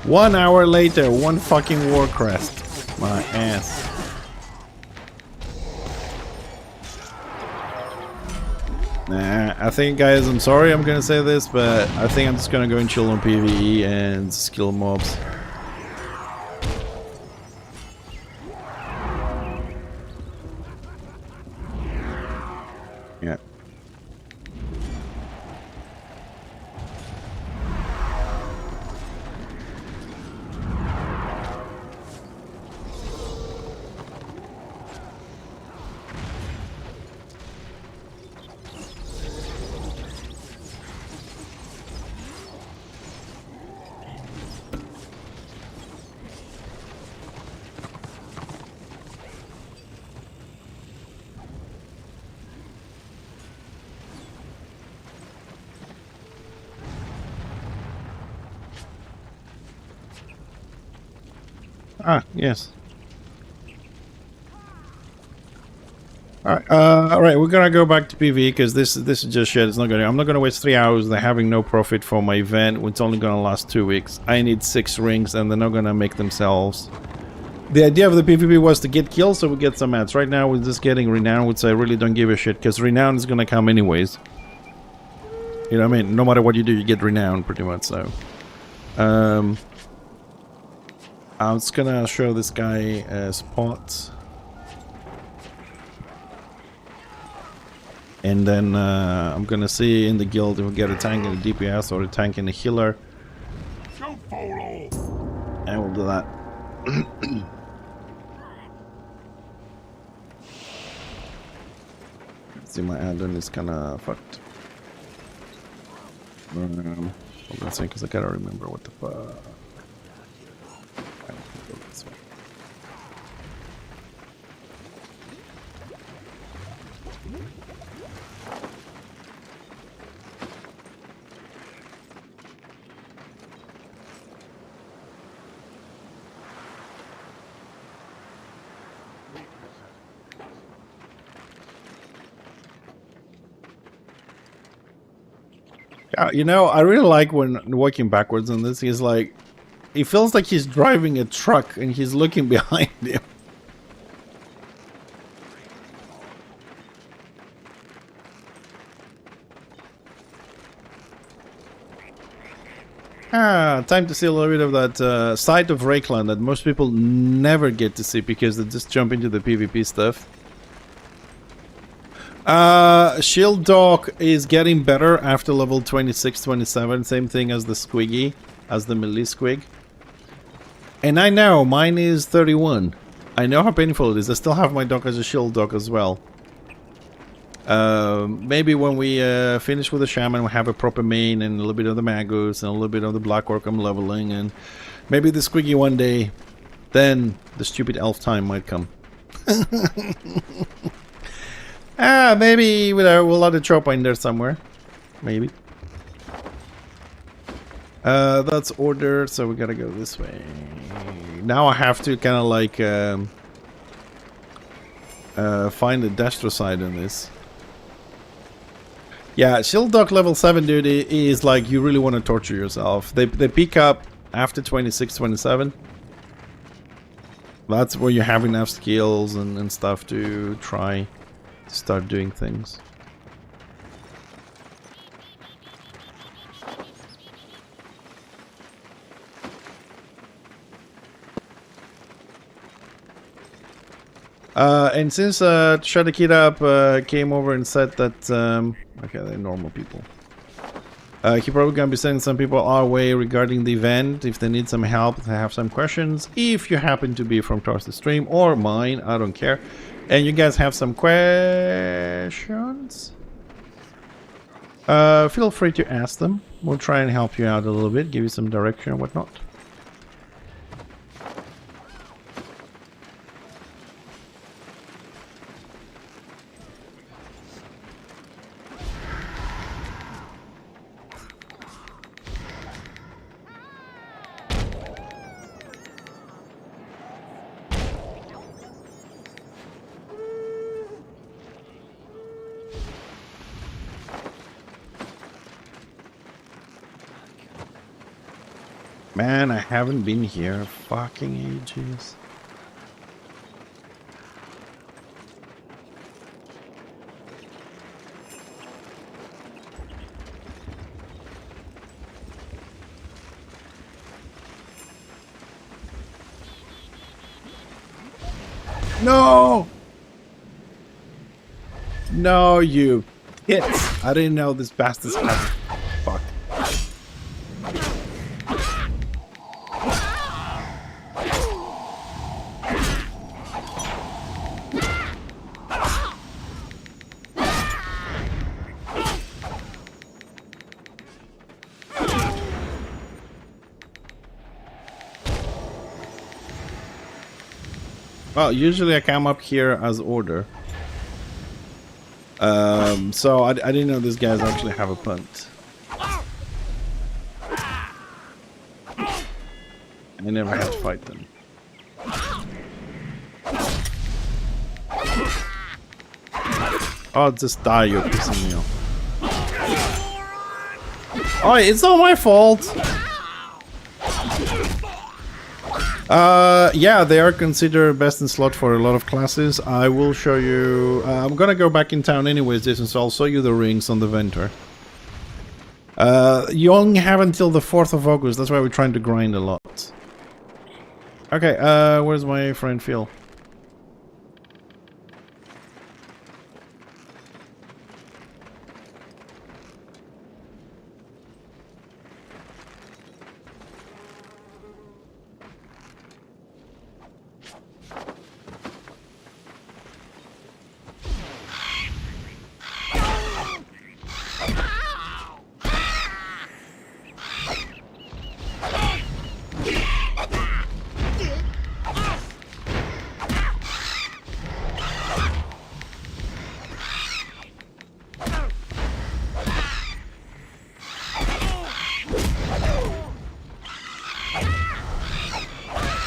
Speaker 1: 1 hour later, 1 fucking war crest. My ass. Nah, I think, guys, I'm sorry I'm gonna say this, but I think I'm just gonna go and chill on PvE and skill mobs. Yeah. Ah, yes. Alright, we're gonna go back to PvE because this is just shit. I'm not gonna waste 3 hours. They're having no profit for my event. It's only gonna last 2 weeks. I need 6 rings and they're not gonna make themselves. The idea of the PvP was to get kills so we get some ads. Right now we're just getting renown, which I really don't give a shit because renown is gonna come anyways. You know what I mean? No matter what you do, you get renown pretty much, so. I'm just gonna show this guy spots. And then I'm gonna see in the guild if we get a tank and a DPS or a tank and a healer. And we'll do that. See, my add-on is kinda fucked. Hold on a second, because I gotta remember what the fuck. You know, I really like when walking backwards on this. He's like, it feels like he's driving a truck and he's looking behind him. Time to see a little bit of that side of Rakeland that most people never get to see because they just jump into the PvP stuff. Shield Dog is getting better after level 26, 27. Same thing as the Squiggy, as the melee Squig. And I know, mine is 31. I know how painful it is. I still have my dog as a Shield Dog as well. Maybe when we finish with the Shaman, we have a proper main and a little bit of the Magus and a little bit of the Black Orc I'm leveling. And maybe the Squiggy one day, then the stupid elf time might come. Maybe we'll add a chopper in there somewhere. Maybe. That's ordered, so we gotta go this way. Now I have to kind of like find the Destro side in this. Yeah, Shield Dog level 7, dude, is like you really want to torture yourself. They peak up after 26, 27. That's where you have enough skills and stuff to try to start doing things. And since Shut the Kid Up came over and said that okay, they're normal people. He probably gonna be sending some people our way regarding the event if they need some help, if they have some questions. If you happen to be from towards the stream or mine, I don't care. And you guys have some questions, feel free to ask them. We'll try and help you out a little bit, give you some direction and whatnot. Man, I haven't been here fucking ages. No! No, you hits! I didn't know this bastard's had. Fuck. Well, usually I come up here as order. So I didn't know these guys actually have a punt. I never had to fight them. Oh, just die, you're pissing me off. Oh, it's not my fault! Yeah, they are considered best in slot for a lot of classes. I will show you... I'm gonna go back in town anyways, Jason, so I'll show you the rings on the Ventor. You only have until the 4th of August, that's why we're trying to grind a lot. Okay, where's my friend Phil?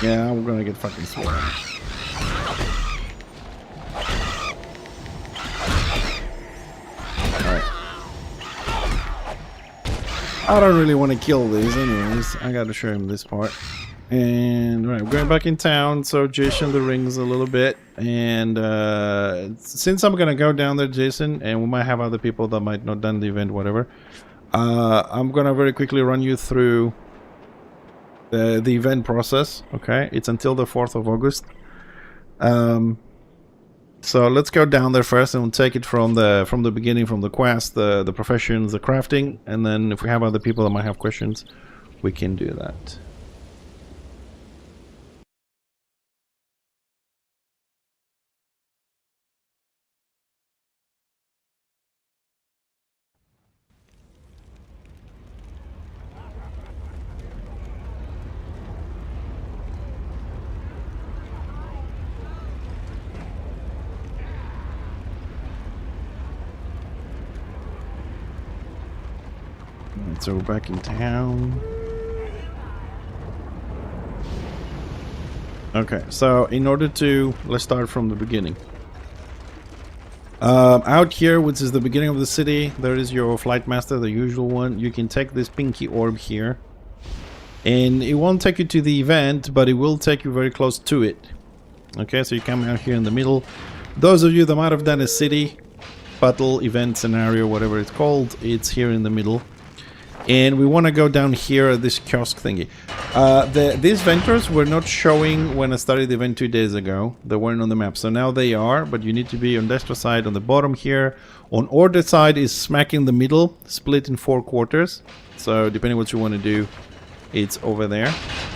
Speaker 1: Yeah, we're gonna get fucking swarmed. Alright. I don't really want to kill these anyways. I gotta show him this part. And right, we're going back in town, so Jason the rings a little bit. And since I'm gonna go down there, Jason, and we might have other people that might not done the event, whatever. I'm gonna very quickly run you through the event process. Okay, it's until the 4th of August. So let's go down there first and we'll take it from the beginning, from the quest, the professions, the crafting, and then if we have other people that might have questions, we can do that. So we're back in town. Okay, so in order to... let's start from the beginning. Out here, which is the beginning of the city, there is your flight master, the usual one. You can take this pinky orb here. And it won't take you to the event, but it will take you very close to it. Okay, so you come out here in the middle. Those of you that might have done a city battle, event, scenario, whatever it's called, it's here in the middle. And we want to go down here at this kiosk thingy. These vendors were not showing when I started the event 2 days ago. They weren't on the map. So now they are, but you need to be on Destra side on the bottom here. On Order side is smack in the middle, split in 4 quarters. So depending what you want to do, it's over there.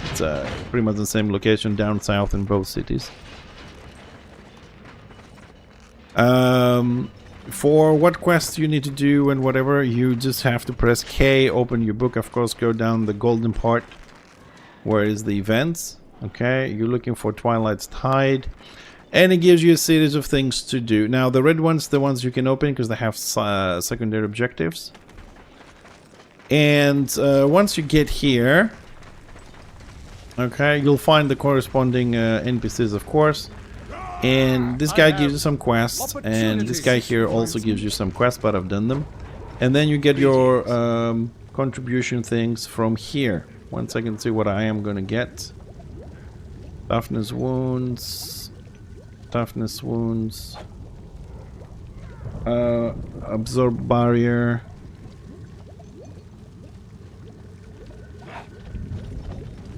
Speaker 1: It's pretty much the same location down south in both cities. For what quests you need to do and whatever, you just have to press K, open your book, of course, go down the golden part where is the events. Okay, you're looking for Twilight's Tide, and it gives you a series of things to do. Now the red ones, the ones you can open because they have secondary objectives. And once you get here, okay, you'll find the corresponding NPCs, of course. And this guy gives you some quests, and this guy here also gives you some quests, but I've done them. And then you get your contribution things from here. 1 second to see what I am gonna get. Toughness wounds. Toughness wounds. Absorb barrier.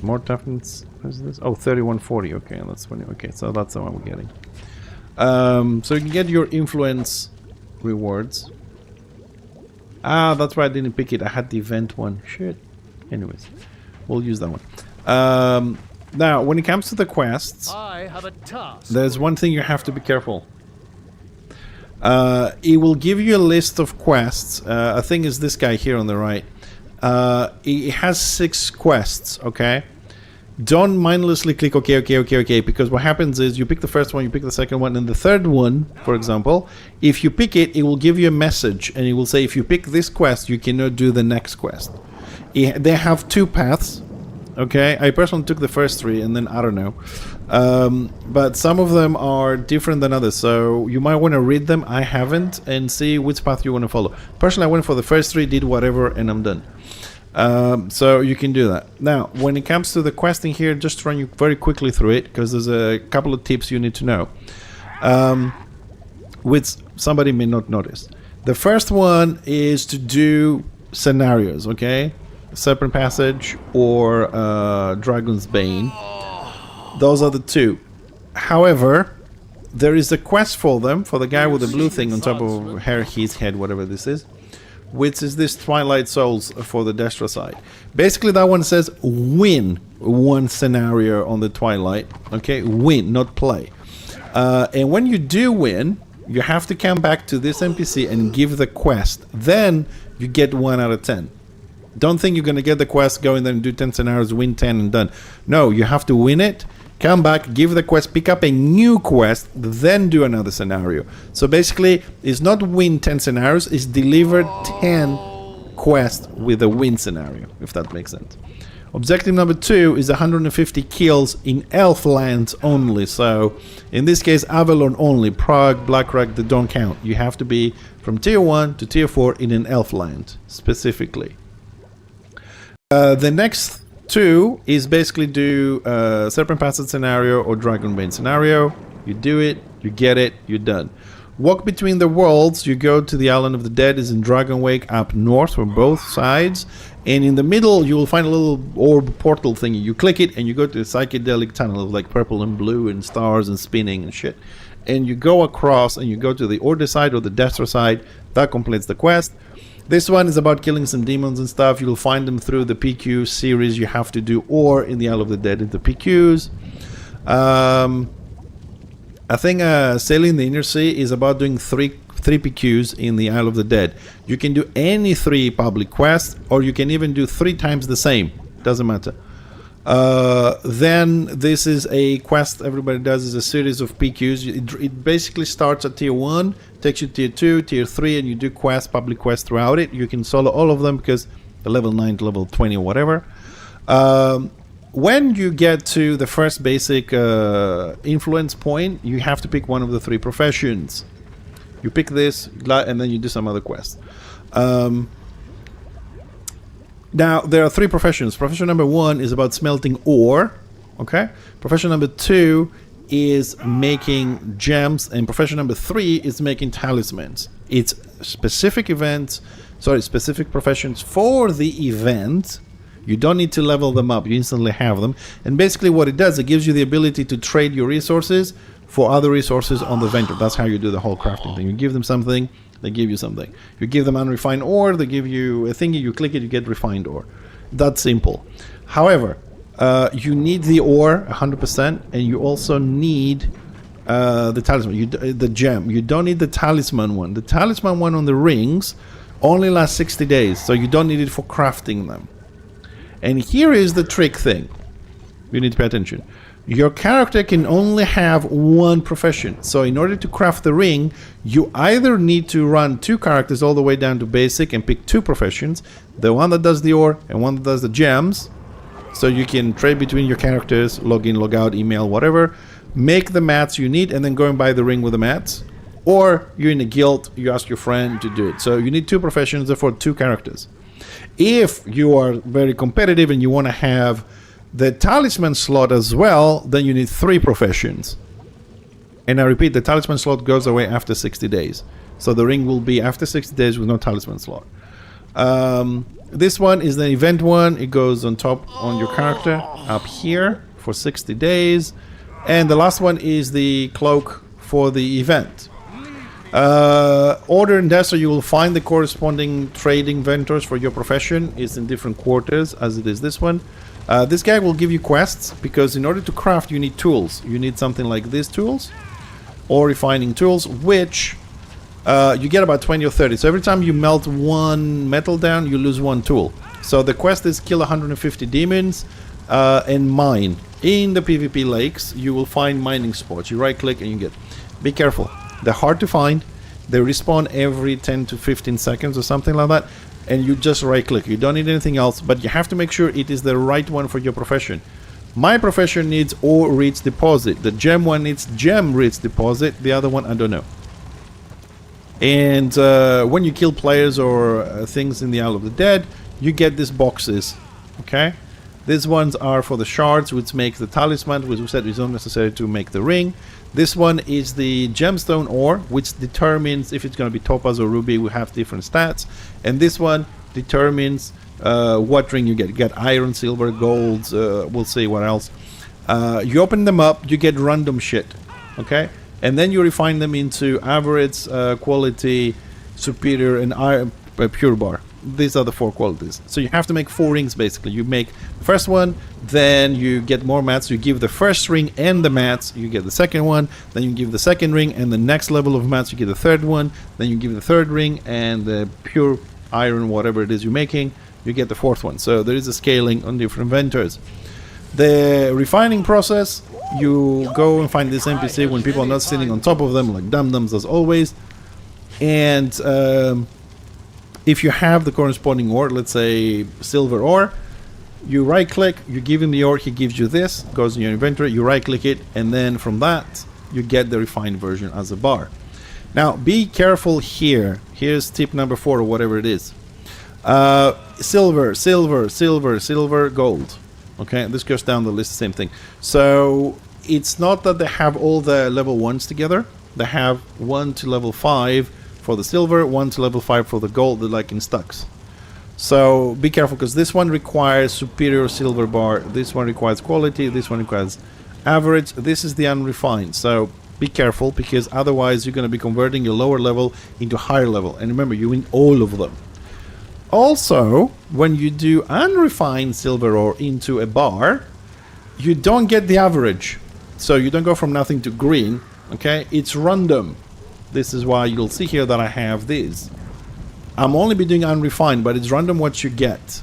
Speaker 1: More toughness. What is this? Oh, 3140. Okay, that's funny. Okay, so that's the one we're getting. So you can get your influence rewards. Ah, that's why I didn't pick it. I had the event one. Shit. Anyways, we'll use that one. Now, when it comes to the quests,
Speaker 4: I have a task.
Speaker 1: there's one thing you have to be careful. It will give you a list of quests. I think it's this guy here on the right. It has 6 quests, okay? Don't mindlessly click okay, because what happens is you pick the first one, you pick the second one, and the third one, for example, if you pick it, it will give you a message, and it will say, if you pick this quest, you cannot do the next quest. They have 2 paths, okay? I personally took the first 3, and then I don't know. But some of them are different than others, so you might want to read them. I haven't, and see which path you want to follow. Personally, I went for the first 3, did whatever, and I'm done. So you can do that. Now, when it comes to the questing here, just run you very quickly through it, because there's a couple of tips you need to know, which somebody may not notice. The first one is to do scenarios, okay? Serpent Passage or Dragon's Bane. Those are the 2. However, there is a quest for them, for the guy with the blue thing on top of his head, whatever this is, which is this Twilight Souls for the Destra side. Basically, that one says win one scenario on the Twilight. Okay, win, not play. And when you do win, you have to come back to this NPC and give the quest. Then you get 1 out of 10. Don't think you're going to get the quest, go in there and do 10 scenarios, win 10 and done. No, you have to win it, come back, give the quest, pick up a new quest, then do another scenario. So basically, it's not win 10 scenarios, it's deliver 10 quests with a win scenario, if that makes sense. Objective number 2 is 150 kills in elf lands only. So in this case, Avalon only. Prague, Blackrock, they don't count. You have to be from tier 1 to tier 4 in an elf land specifically. The next 2 is basically do Serpent Passage scenario or Dragonbane scenario. You do it, you get it, you're done. Walk between the worlds, you go to the Island of the Dead, is in Dragonwake up north from both sides. And in the middle, you will find a little orb portal thingy. You click it and you go to the psychedelic tunnel of like purple and blue and stars and spinning and shit. And you go across and you go to the Order side or the Destra side. That completes the quest. This one is about killing some demons and stuff. You'll find them through the PQ series you have to do, or in the Isle of the Dead in the PQs. I think Sailing the Inner Sea is about doing three PQs in the Isle of the Dead. You can do any 3 public quests, or you can even do 3 times the same. Doesn't matter. Then this is a quest everybody does, is a series of PQs. It basically starts at tier 1, takes you tier 2, tier 3, and you do quests, public quests throughout it. You can solo all of them because the level 9 to level 20 or whatever. When you get to the first basic influence point, you have to pick one of the 3 professions. You pick this, and then you do some other quests. Now, there are 3 professions. Profession number 1 is about smelting ore, okay? Profession number 2 is making gems, and profession number 3 is making talismans. It's specific professions for the event. You don't need to level them up, you instantly have them. And basically what it does, it gives you the ability to trade your resources for other resources on the vendor. That's how you do the whole crafting thing. You give them something, they give you something. You give them unrefined ore, they give you a thingy, you click it, you get refined ore. That's simple. However, you need the ore 100%, and you also need the talisman, the gem. You don't need the talisman one. The talisman one on the rings only lasts 60 days, so you don't need it for crafting them. And here is the trick thing. You need to pay attention. Your character can only have 1 profession. So in order to craft the ring, you either need to run 2 characters all the way down to basic and pick 2 professions. The one that does the ore and one that does the gems. So you can trade between your characters, log in, log out, email, whatever. Make the mats you need and then go and buy the ring with the mats. Or you're in a guild, you ask your friend to do it. So you need 2 professions, therefore 2 characters. If you are very competitive and you want to have the talisman slot as well, then you need 3 professions. And I repeat, the talisman slot goes away after 60 days. So the ring will be after 60 days with no talisman slot. This one is the event one. It goes on top on your character up here for 60 days. And the last one is the cloak for the event. Order and Desert, you will find the corresponding trading vendors for your profession. It's in different quarters as it is this one. This guy will give you quests because in order to craft you need tools. You need something like these tools or refining tools, which you get about 20 or 30. So every time you melt one metal down, you lose one tool. So the quest is kill 150 demons and mine. In the PvP lakes, you will find mining spots. You right click and you get. Be careful. They're hard to find. They respawn every 10 to 15 seconds or something like that. And you just right click. You don't need anything else, but you have to make sure it is the right one for your profession. My profession needs ore rich deposit. The gem one needs gem rich deposit. The other one, I don't know. And when you kill players or things in the Isle of the Dead, you get these boxes. Okay? These ones are for the shards, which makes the talisman, which we said is not necessary to make the ring. This one is the gemstone ore, which determines if it's going to be topaz or ruby. We have different stats. And this one determines what ring you get. You get iron, silver, gold, we'll see what else. You open them up, you get random shit. Okay? And then you refine them into average, quality, superior, and pure bar. These are the 4 qualities. So you have to make 4 rings basically. You make the first one, then you get more mats. You give the first ring and the mats. You get the second one, then you give the second ring and the next level of mats. You get the third one, then you give the third ring and the pure iron, whatever it is you're making. You get the 4th one. So there is a scaling on different vendors. The refining process, you go and find this NPC when people are not sitting on top of them like dum-dums as always. And if you have the corresponding ore, let's say silver ore, you right click, you give him the ore, he gives you this, goes in your inventory, you right click it, and then from that you get the refined version as a bar. Now be careful here. Here's tip number 4 or whatever it is. Silver, silver, silver, silver, gold. Okay, this goes down the list, same thing. So it's not that they have all the level 1s together. They have 1 to level 5 for the silver, 1 to level 5 for the gold. They're like in stacks. So be careful because this one requires superior silver bar, this one requires quality, this one requires average, this is the unrefined. So be careful because otherwise you're going to be converting your lower level into higher level. And remember, you win all of them. Also, when you do unrefined silver ore into a bar, you don't get the average. So you don't go from nothing to green, okay? It's random. This is why you'll see here that I have these. I'm only be doing unrefined, but it's random what you get.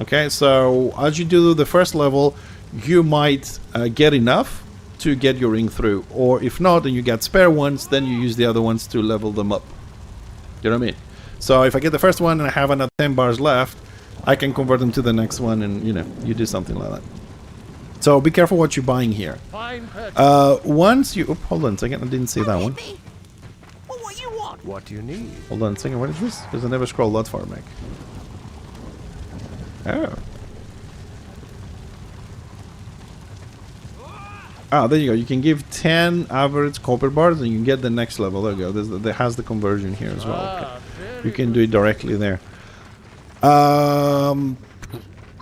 Speaker 1: Okay, so as you do the first level, you might get enough to get your ring through. Or if not, and you get spare ones, then you use the other ones to level them up. You know what I mean? So if I get the first one and I have another 10 bars left, I can convert them to the next one and, you know, you do something like that. So be careful what you're buying here. Once you... Oops, hold on a second, I didn't see that one.
Speaker 2: What do you need?
Speaker 1: Hold on a second, what is this? Because I never scrolled that far back. Oh. Ah, there you go. You can give 10 average copper bars and you can get the next level. There you go. There has the conversion here as well. Okay. You can do it directly there. And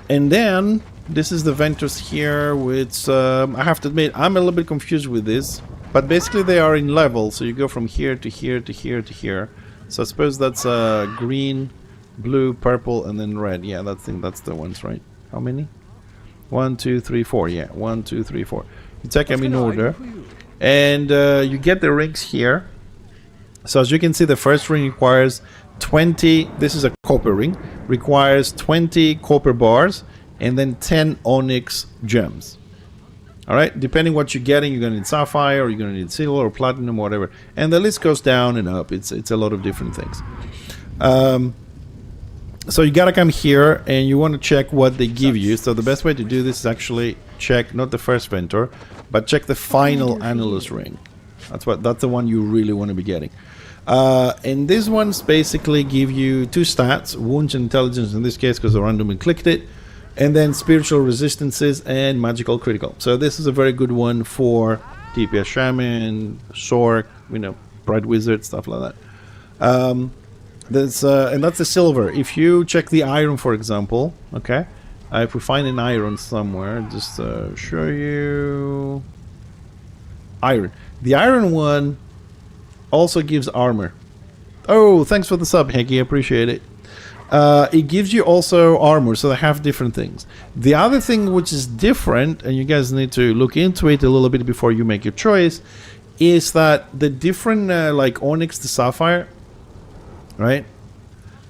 Speaker 1: then, this is the vendors here, which I have to admit, I'm a little bit confused with this. But basically they are in level, so you go from here to here to here to here. So I suppose that's green, blue, purple, and then red. Yeah, that's the ones, right? How many? 1, 2, 3, 4. Yeah, 1, 2, 3, 4. You take them in order. And you get the rings here. So as you can see, the first ring requires 20, this is a copper ring, requires 20 copper bars and then 10 onyx gems. Alright, depending what you're getting, you're going to need sapphire, or you're going to need silver, or platinum, or whatever. And the list goes down and up. It's a lot of different things. So you got to come here, and you want to check what they give you. So the best way to do this is actually check, not the first vendor, but check the final analyst ring. That's the one you really want to be getting. And these ones basically give you 2 stats, wounds and intelligence in this case because I randomly clicked it, and then spiritual resistances and magical critical. So this is a very good one for DPS Shaman, Sork, Bright Wizard, stuff like that. And that's the silver. If you check the iron, for example, okay, if we find an iron somewhere, just show you iron. The iron one also gives armor. Oh, thanks for the sub, Heggy, appreciate it. It gives you also armor, so they have different things. The other thing which is different, and you guys need to look into it a little bit before you make your choice, is that the different, like Onyx to Sapphire, right?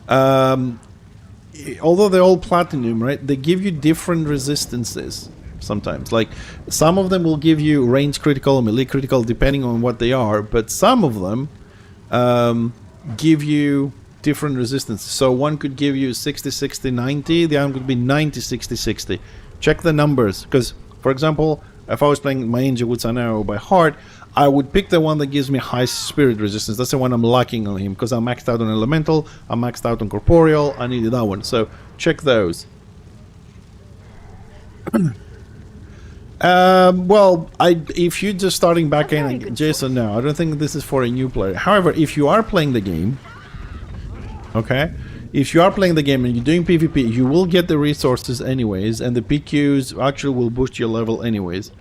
Speaker 1: Although they're all platinum, right? They give you different resistances sometimes. Like, some of them will give you range critical, melee critical, depending on what they are, but some of them give you different resistances. So one could give you 60, 60, 90, the other could be 90, 60, 60. Check the numbers, because, for example, if I was playing my Angel, which I know by heart, I would pick the one that gives me high spirit resistance. That's the one I'm lacking on him, because I'm maxed out on elemental, I'm maxed out on corporeal, I needed that one. So check those. Well, if you're just starting back in, Jason, no, I don't think this is for a new player. However, if you are playing the game, okay, if you are playing the game and you're doing PvP, you will get the resources anyways, and the PQs actually will boost your level anyways.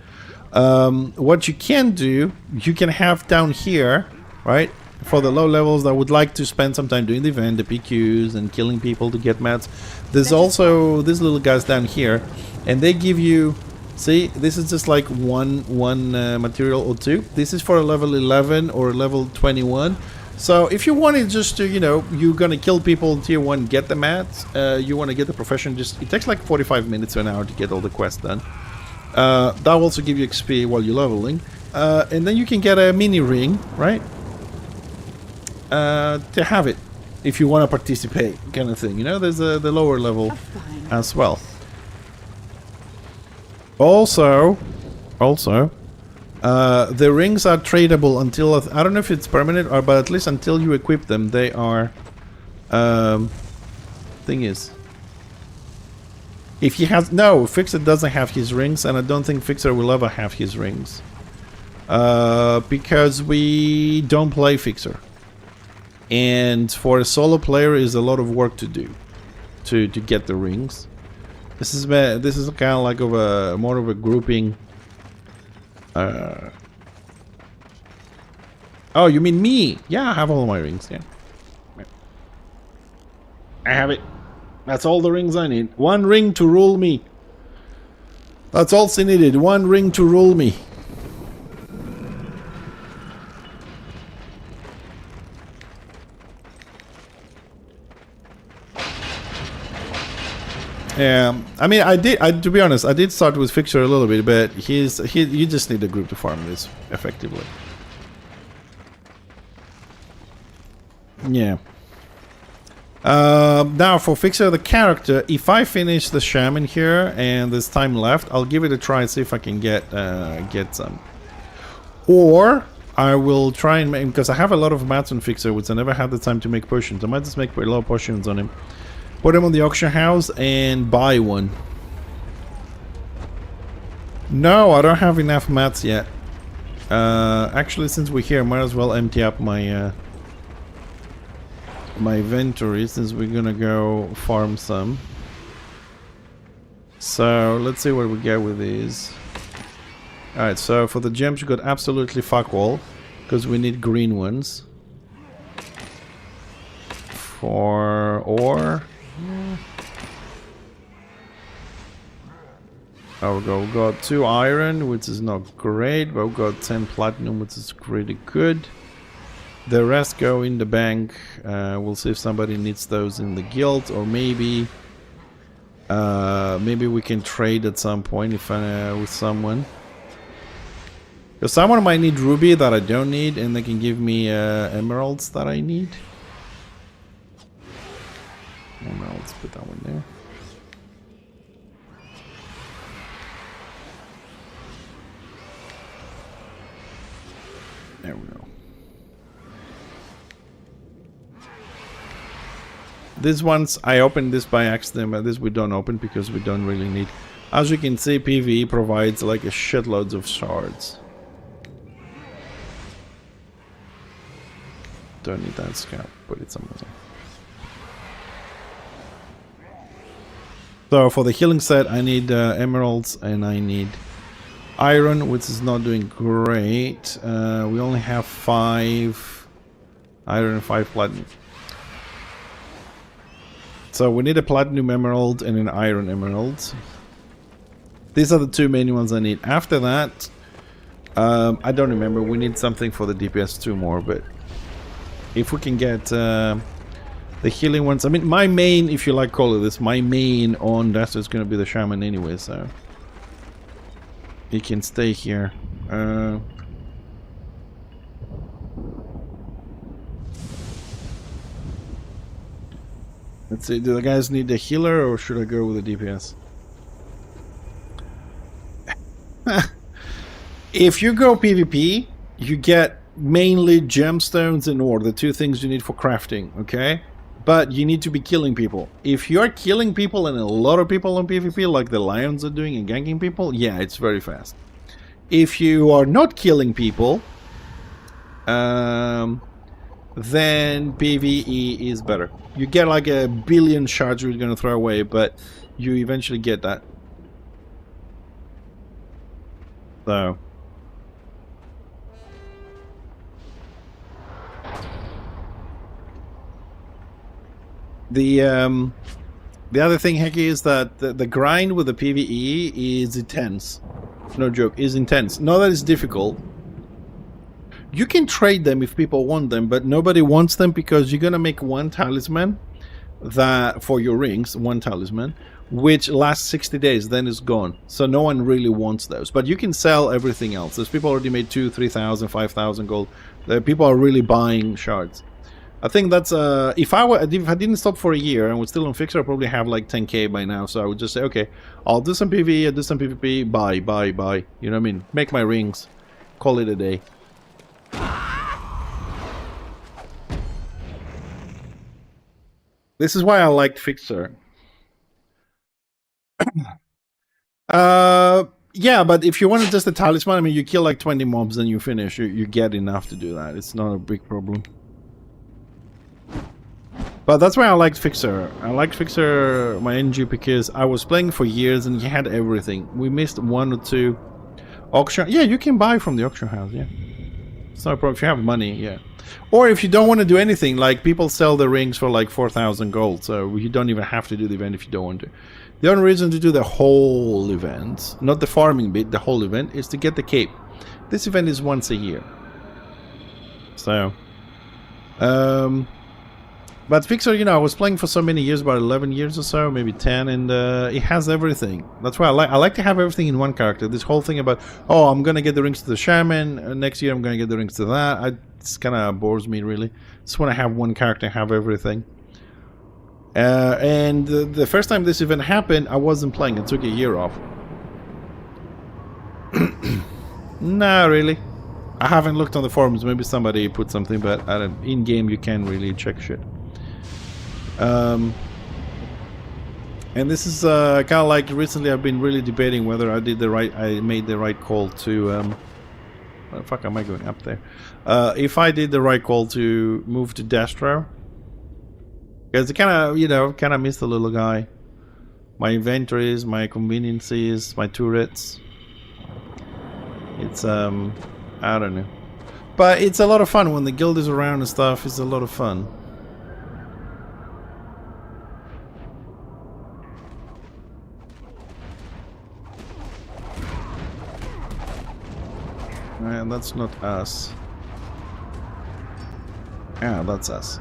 Speaker 1: What you can do, you can have down here, right, for the low levels that would like to spend some time doing the event, the PQs, and killing people to get mats. There's also these little guys down here, and they give you, see, this is just like one material or 2. This is for a level 11 or level 21. So if you wanted just to, you're gonna kill people in tier 1, get the mats, you want to get the profession, just, it takes like 45 minutes to an hour to get all the quests done. That will also give you XP while you're leveling. And then you can get a mini ring, right? To have it, if you want to participate, kind of thing. There's the lower level as well. Also, the rings are tradable until, I don't know if it's permanent, or but at least until you equip them, they are. Thing is, if he has, no, Fixer doesn't have his rings, and I don't think Fixer will ever have his rings, because we don't play Fixer, and for a solo player is a lot of work to do to get the rings. This is kind of like more of a grouping. Oh, you mean me? Yeah, I have all my rings. Yeah, I have it. That's all the rings I need. One ring to rule me. That's all she needed. One ring to rule me. Yeah, I mean, to be honest, I did start with Fixer a little bit, but you just need a group to farm this effectively. Yeah. Now for Fixer the character, if I finish the Shaman here and there's time left, I'll give it a try and see if I can get some. Or I will try and make, because I have a lot of mats on Fixer, which I never had the time to make potions. I might just make a lot of potions on him. Put him on the auction house and buy one. No, I don't have enough mats yet. Actually, since we're here, I might as well empty up my my inventory, since we're gonna go farm some. So let's see what we get with these. Alright, so for the gems we got absolutely fuck all, because we need green ones. For ore, oh, we got 2 iron, which is not great, but we got 10 platinum, which is pretty good. The rest go in the bank. We'll see if somebody needs those in the guild, or maybe we can trade at some point if with someone. Because someone might need ruby that I don't need, and they can give me emeralds that I need. Emeralds, put that one there. There we go. These ones, I opened this by accident, but this we don't open because we don't really need. As you can see, PvE provides like a shitloads of shards. Don't need that scrap, put it somewhere. So for the healing set, I need emeralds and I need iron, which is not doing great. We only have 5 iron and 5 platinum. So we need a platinum emerald and an iron emerald. These are the 2 main ones I need. After that, I don't remember. We need something for the DPS 2 more, but if we can get the healing ones. I mean, my main, if you like call it this, my main on that is going to be the shaman anyway, so he can stay here. Let's see, do the guys need the healer or should I go with the DPS? If you go PvP, you get mainly gemstones and ore, the 2 things you need for crafting, okay? But you need to be killing people. If you're killing people and a lot of people on PvP, like the lions are doing and ganking people, yeah, it's very fast. If you are not killing people, then PvE is better. You get like a billion shards you're gonna throw away, but you eventually get that. So the other thing, Hecky, is that the grind with the PvE is intense. No joke, is intense. Not that it's difficult. You can trade them if people want them, but nobody wants them because you're gonna make 1 talisman that for your rings, 1 talisman, which lasts 60 days, then it's gone. So no one really wants those. But you can sell everything else. There's people already made 2,000, 3,000, 5,000 gold. People are really buying shards. I think that's if I didn't stop for a year and was still on Fixer, I'd probably have like 10k by now. So I would just say, okay, I'll do some PvE, I'll do some PvP, buy. You know what I mean? Make my rings, call it a day. This is why I liked Fixer. Yeah, but if you want just a talisman, I mean, you kill like 20 mobs and you finish. You get enough to do that. It's not a big problem. But that's why I liked Fixer. I liked Fixer, my NG, because I was playing for years and he had everything. We missed 1 or 2 auction. Yeah, you can buy from the auction house, yeah. It's not a problem if you have money, yeah. Or if you don't want to do anything, like people sell the rings for like 4,000 gold, so you don't even have to do the event if you don't want to. The only reason to do the whole event, not the farming bit, the whole event, is to get the cape. This event is once a year. So, but Fixer, you know, I was playing for so many years, about 11 years or so, maybe 10, and it has everything. That's why I like to have everything in one character. This whole thing about, oh, I'm gonna get the rings to the shaman, next year I'm gonna get the rings to that, it's kind of bores me, really. Just want to have one character have everything. And the first time this event happened, I wasn't playing. I took a year off. Nah, really. I haven't looked on the forums. Maybe somebody put something, but in-game you can't really check shit. And this is kind of like recently I've been really debating whether I made the right call to what the fuck am I going up there? If I did the right call to move to Destro, because I kind of, you know, kind of miss the little guy. My inventories, my conveniences, my turrets. It's I don't know, but it's a lot of fun when the guild is around and stuff. It's a lot of fun. And that's not us. Yeah, that's us.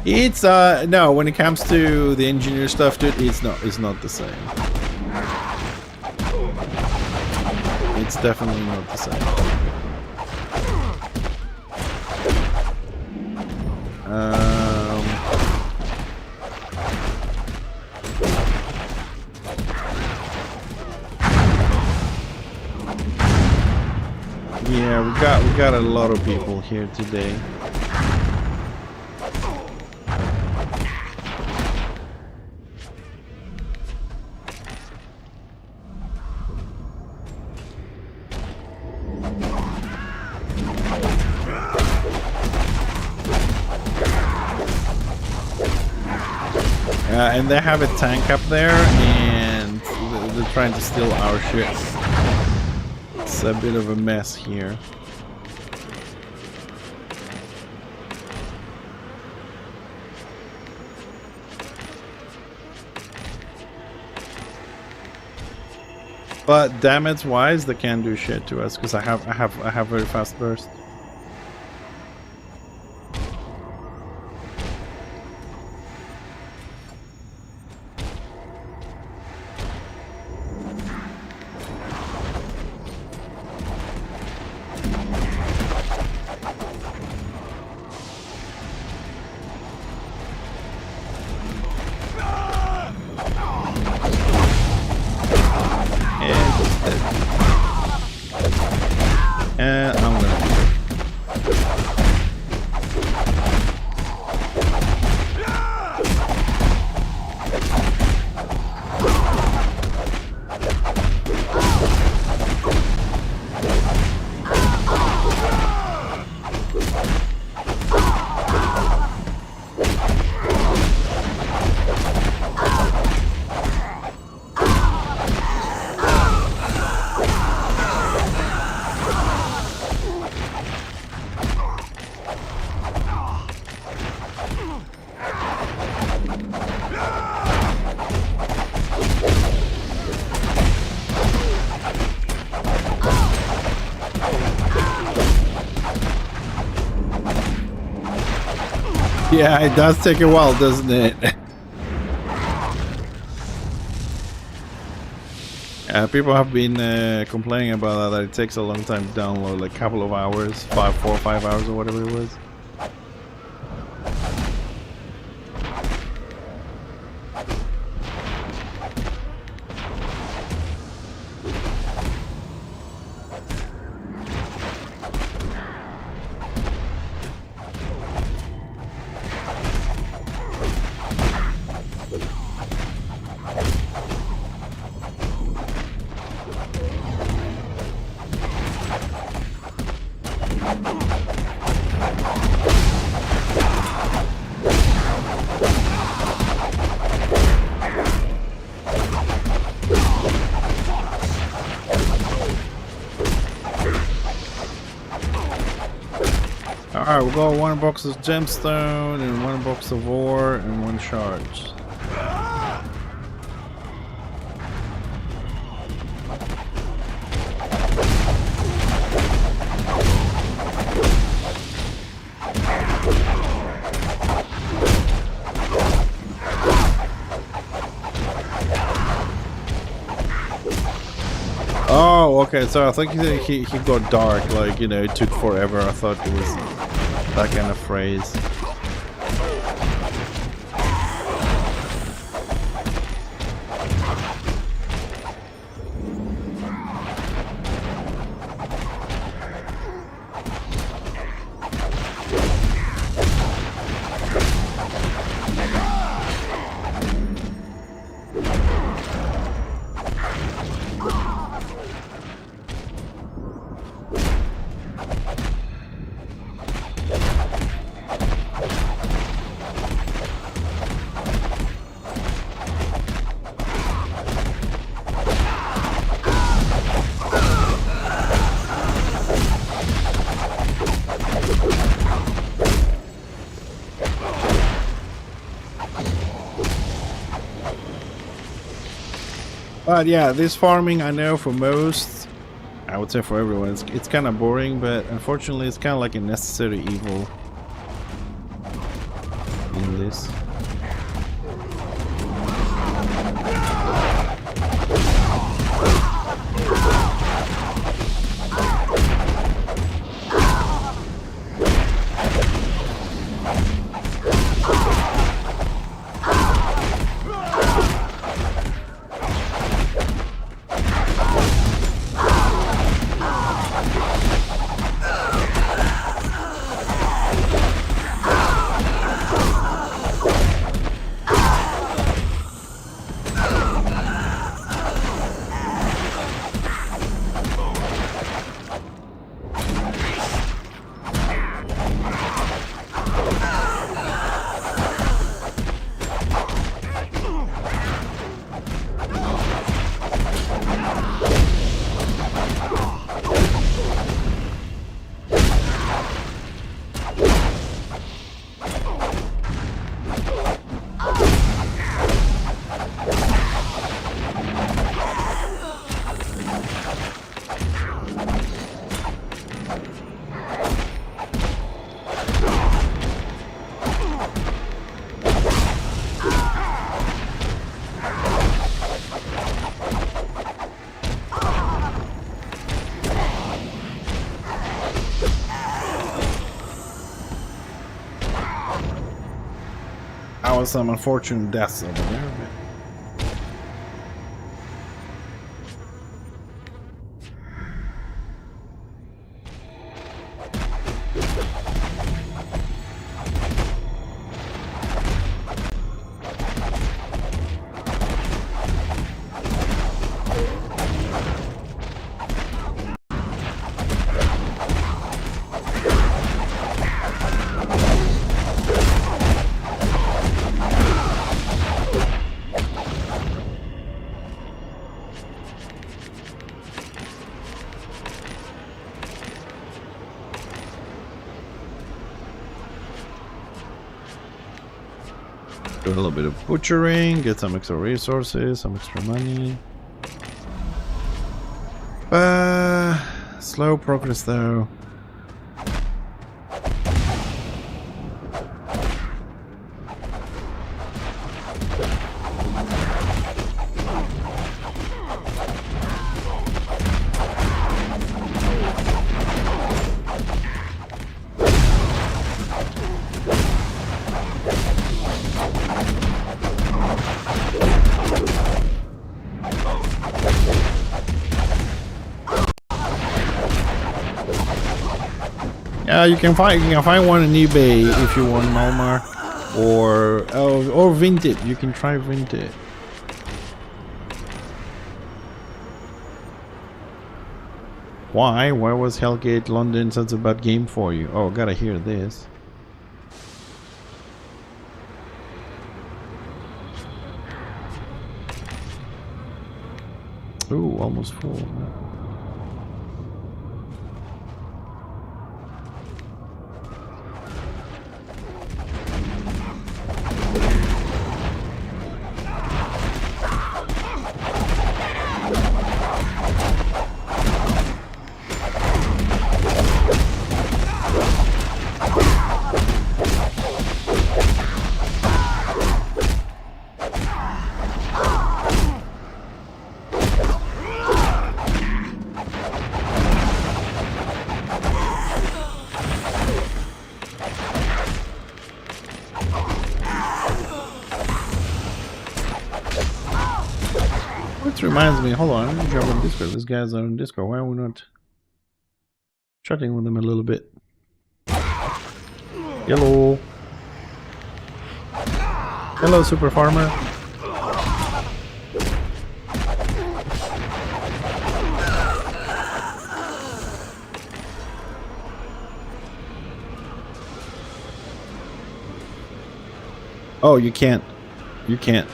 Speaker 1: It's no, when it comes to the engineer stuff, dude, it's not the same. It's definitely not the same. Yeah, we got a lot of people here today. And they have a tank up there, and they're trying to steal our shit. It's a bit of a mess here. But damage wise, they can't do shit to us because I have very fast burst. Yeah, it does take a while, doesn't it? People have been complaining about that it takes a long time to download, like a couple of hours, 4 or 5 hours or whatever it was. Alright, we've got 1 box of gemstone and 1 box of ore and 1 charge. Oh, okay, so I think he got dark, like, you know, it took forever. I thought it was that kind of phrase. But yeah, this farming, I know for most, I would say for everyone, it's kind of boring, but unfortunately it's kind of like a necessary evil in this. was some unfortunate deaths over there. Do a little bit of butchering, get some extra resources, some extra money. Slow progress though. Yeah, you can find one on eBay if you want Malmar, or vint it. You can try vint it. Why? Why was Hellgate London such a bad game for you? Oh, gotta hear this. Ooh, almost full. Which reminds me, hold on, let me jump on Discord. This guy's on Discord. Why are we not chatting with him a little bit? Hello. Hello, Super Farmer. Oh, you can't. You can't.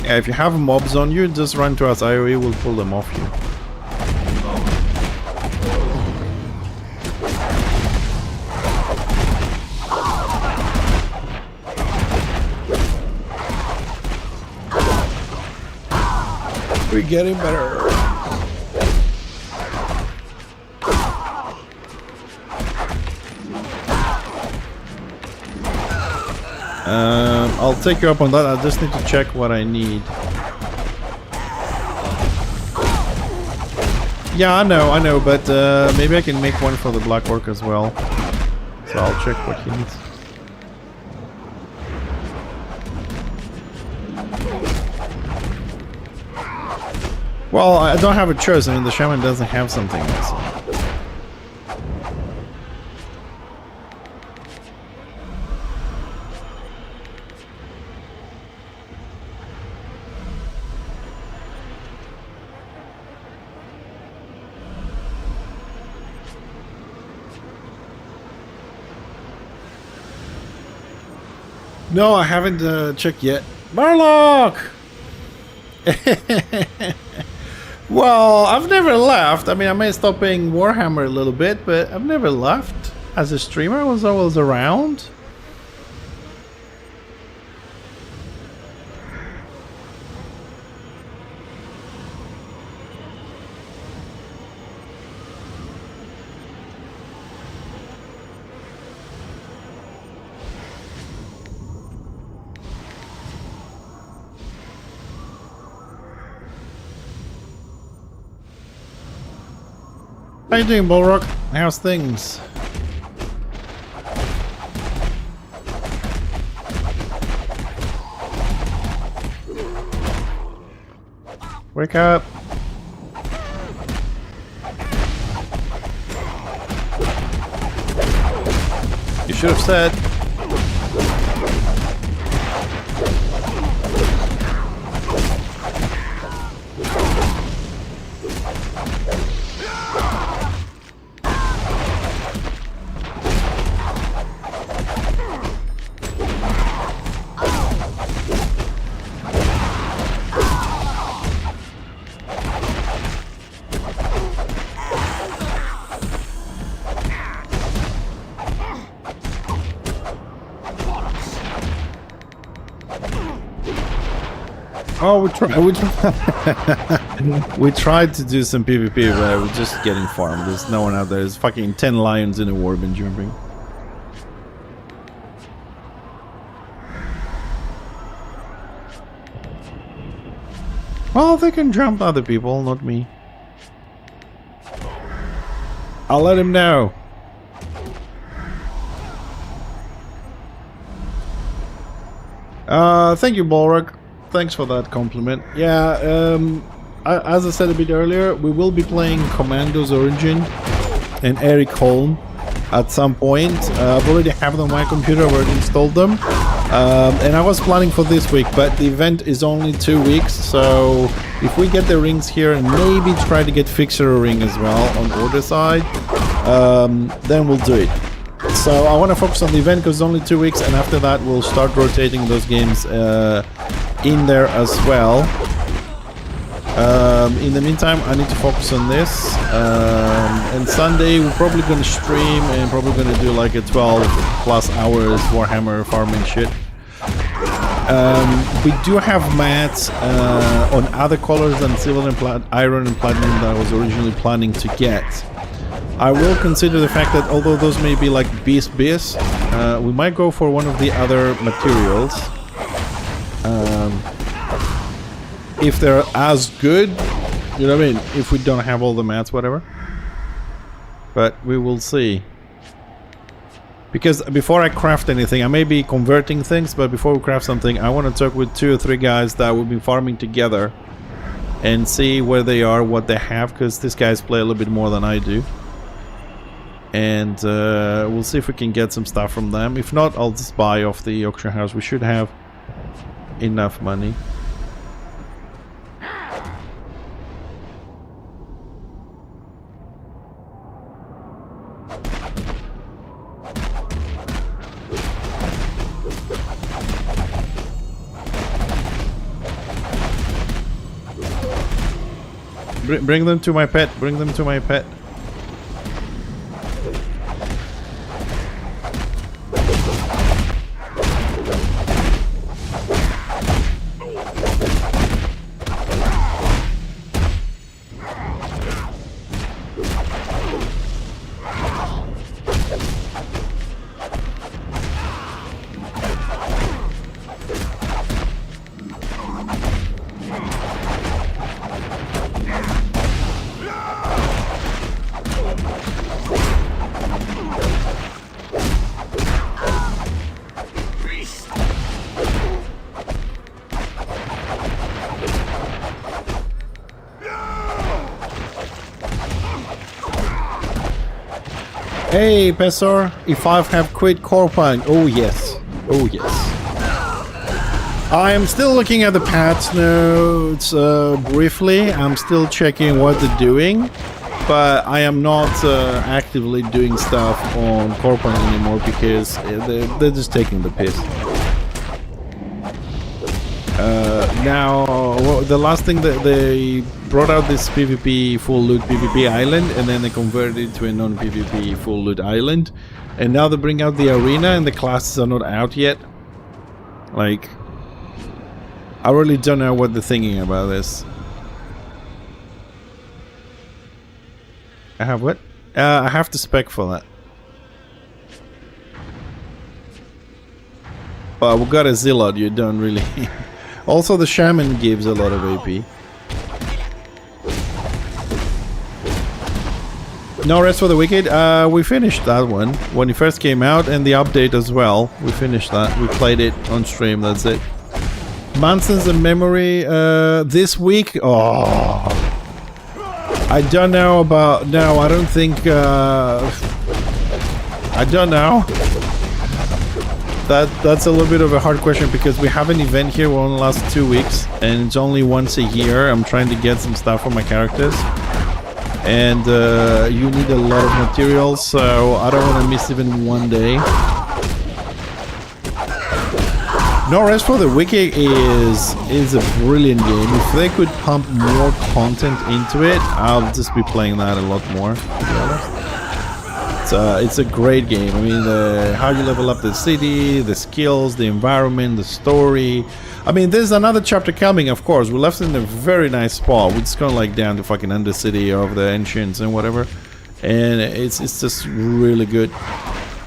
Speaker 1: Yeah, if you have mobs on you, just run to us. IOE will pull them off you. We're getting better. I'll take you up on that. I just need to check what I need. Yeah, I know, but maybe I can make one for the Black Orc as well. So I'll check what he needs. Well, I don't have a choice. I mean, the shaman doesn't have something else. No, I haven't checked yet. Barlock! Well, I've never left. I mean, I may stop playing Warhammer a little bit, but I've never left. As a streamer, I was always around. How you doing, Bullrock? How's things? Wake up! You should have said. Oh, we tried to do some PvP, but we're just getting farmed. There's no one out there. There's fucking 10 lions in a warbin jumping. Well, they can jump other people, not me. I'll let him know. Thank you, Bulwark. Thanks for that compliment. Yeah, as I said a bit earlier, we will be playing Commandos Origin and Eric Holm at some point. I've already have them on my computer, I've already installed them. And I was planning for this week, but the event is only 2 weeks, so if we get the rings here and maybe try to get Fixer ring as well on order side, then we'll do it. So I want to focus on the event because it's only 2 weeks, and after that we'll start rotating those games in there as well. In the meantime, I need to focus on this. And Sunday we're probably going to stream and probably going to do like a 12 plus hours Warhammer farming shit. We do have mats on other colors than silver and iron and platinum that I was originally planning to get. I will consider the fact that although those may be like beast, we might go for one of the other materials. If they're as good, you know what I mean? If we don't have all the mats, whatever. But we will see. Because before I craft anything, I may be converting things, but before we craft something, I want to talk with 2 or 3 guys that will be farming together and see where they are, what they have, because these guys play a little bit more than I do. And we'll see if we can get some stuff from them. If not, I'll just buy off the auction house. We should have enough money. Bring them to my pet. Bring them to my pet. Hey, Pessor, if I have quit Corpine. Oh yes. Oh yes. I am still looking at the patch notes briefly. I'm still checking what they're doing, but I am not actively doing stuff on Corpine anymore because they're just taking the piss. Now, the last thing that they brought out this PvP full loot PvP island, and then they converted it to a non-PvP full loot island, and now they bring out the arena and the classes are not out yet. Like, I really don't know what they're thinking about this. I have what? I have to spec for that. But we got a Zealot, you don't really... Also, the Shaman gives a lot of AP. No Rest for the Wicked. We finished that one when it first came out, and the update as well. We finished that. We played it on stream. That's it. Monsters and Memory. This week. Oh, I don't know about. No, I don't think. I don't know. That's a little bit of a hard question because we have an event here. We're only last 2 weeks, and it's only once a year. I'm trying to get some stuff for my characters. And you need a lot of materials, so I don't want to miss even one day. No Rest for the Wicked is a brilliant game. If they could pump more content into it, I'll just be playing that a lot more, to be honest. It's a great game. I mean, how you level up the city, the skills, the environment, the story. I mean, there's another chapter coming, of course. We left in a very nice spot. We're just going like down to fucking Undercity of the Ancients and whatever. And it's just really good.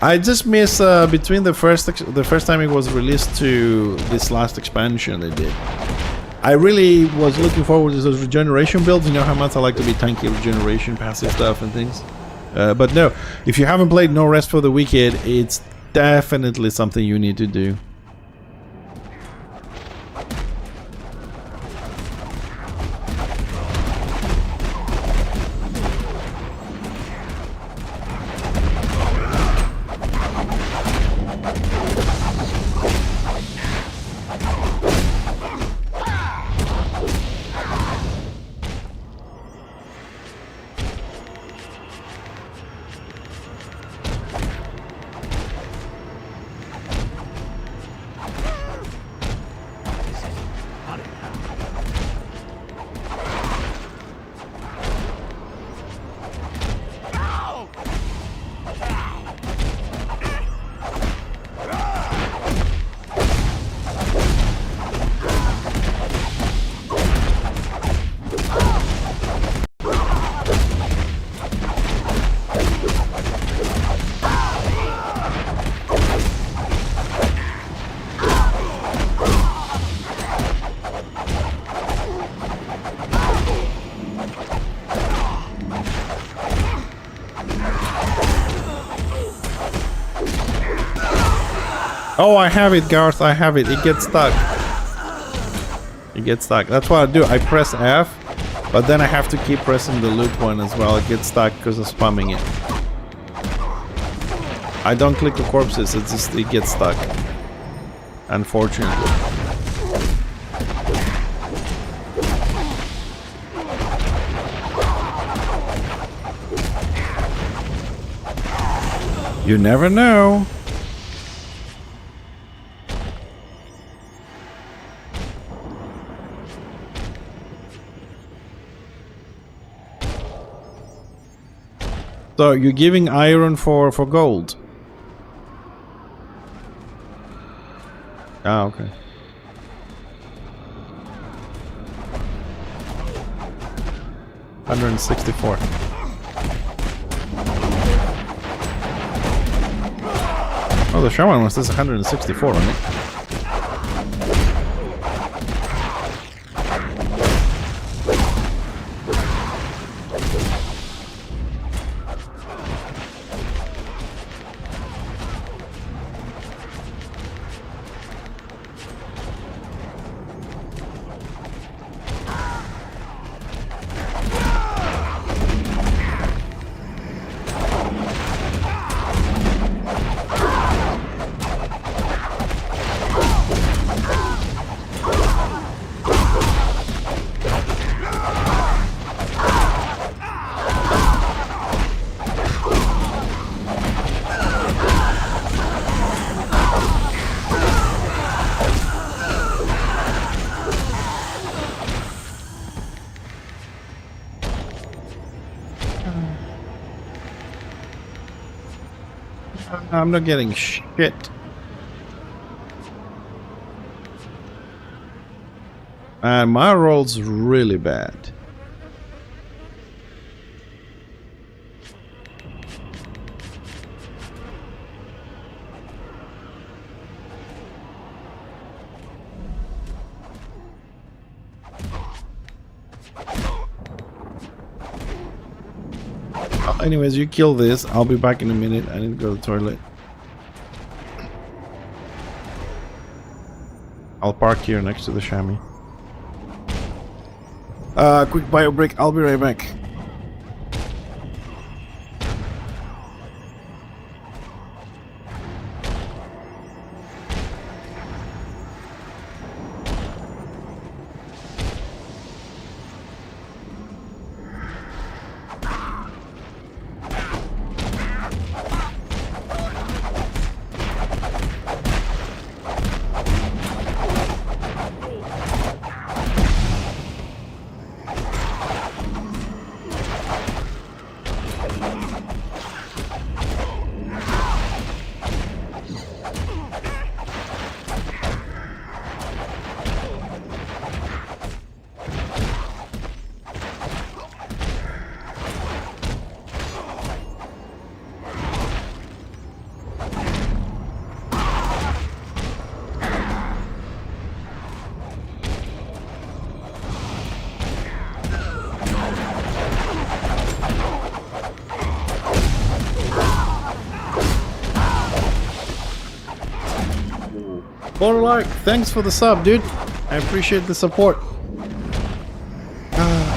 Speaker 1: I just miss between the first time it was released to this last expansion they did. I really was looking forward to those regeneration builds. You know how much I like to be tanky regeneration, passive stuff and things. But no, if you haven't played No Rest for the Wicked, it's definitely something you need to do. Oh, I have it, Garth. I have it. It gets stuck. It gets stuck. That's what I do. I press F, but then I have to keep pressing the loop one as well. It gets stuck because of spamming it. I don't click the corpses. It's just it gets stuck. Unfortunately. You never know. So you're giving iron for gold? Ah, okay. $164. Oh, the shaman one says 164 on it. I'm not getting shit. And my roll's really bad. Anyways, you kill this. I'll be back in a minute. I need to go to the toilet. I'll park here next to the chamois. Quick bio break. I'll be right back. Borderlark, thanks for the sub, dude. I appreciate the support.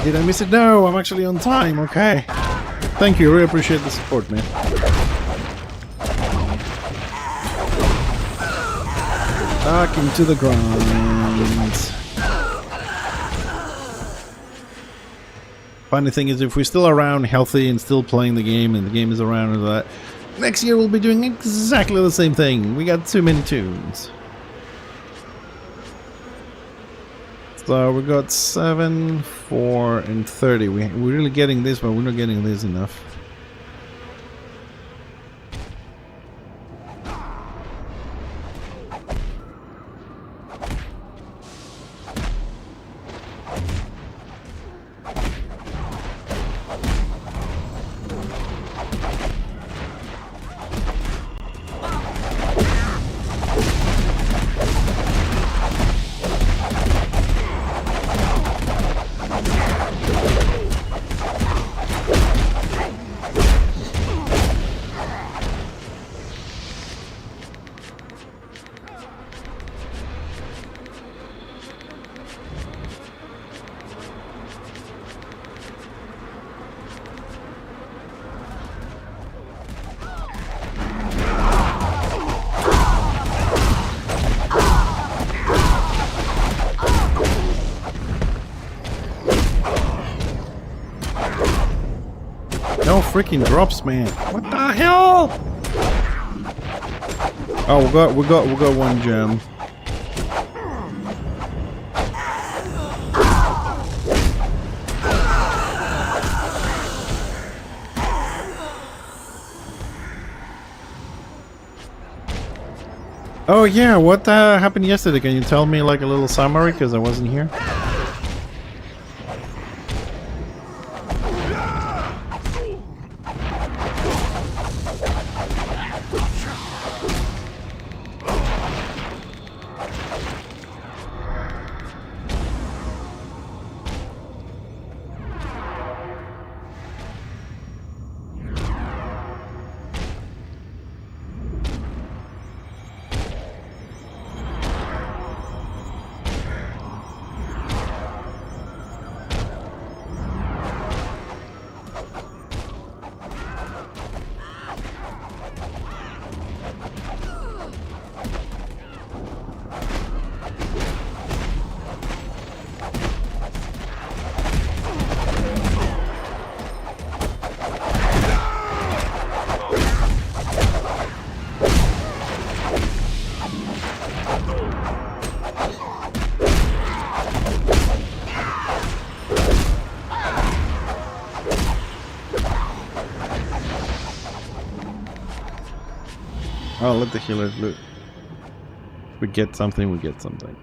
Speaker 1: Did I miss it? No, I'm actually on time. Okay. Thank you. Really appreciate the support, man. Back into the grind. Funny thing is, if we're still around healthy and still playing the game and the game is around and that, next year we'll be doing exactly the same thing. We got too many tunes. So we got 7, 4, and 30. We're really getting this, but we're not getting this enough. No freaking drops, man. What the hell? Oh, we got one gem. Oh yeah, what happened yesterday? Can you tell me like a little summary, because I wasn't here? Oh, let the healers loot. We get something, we get something.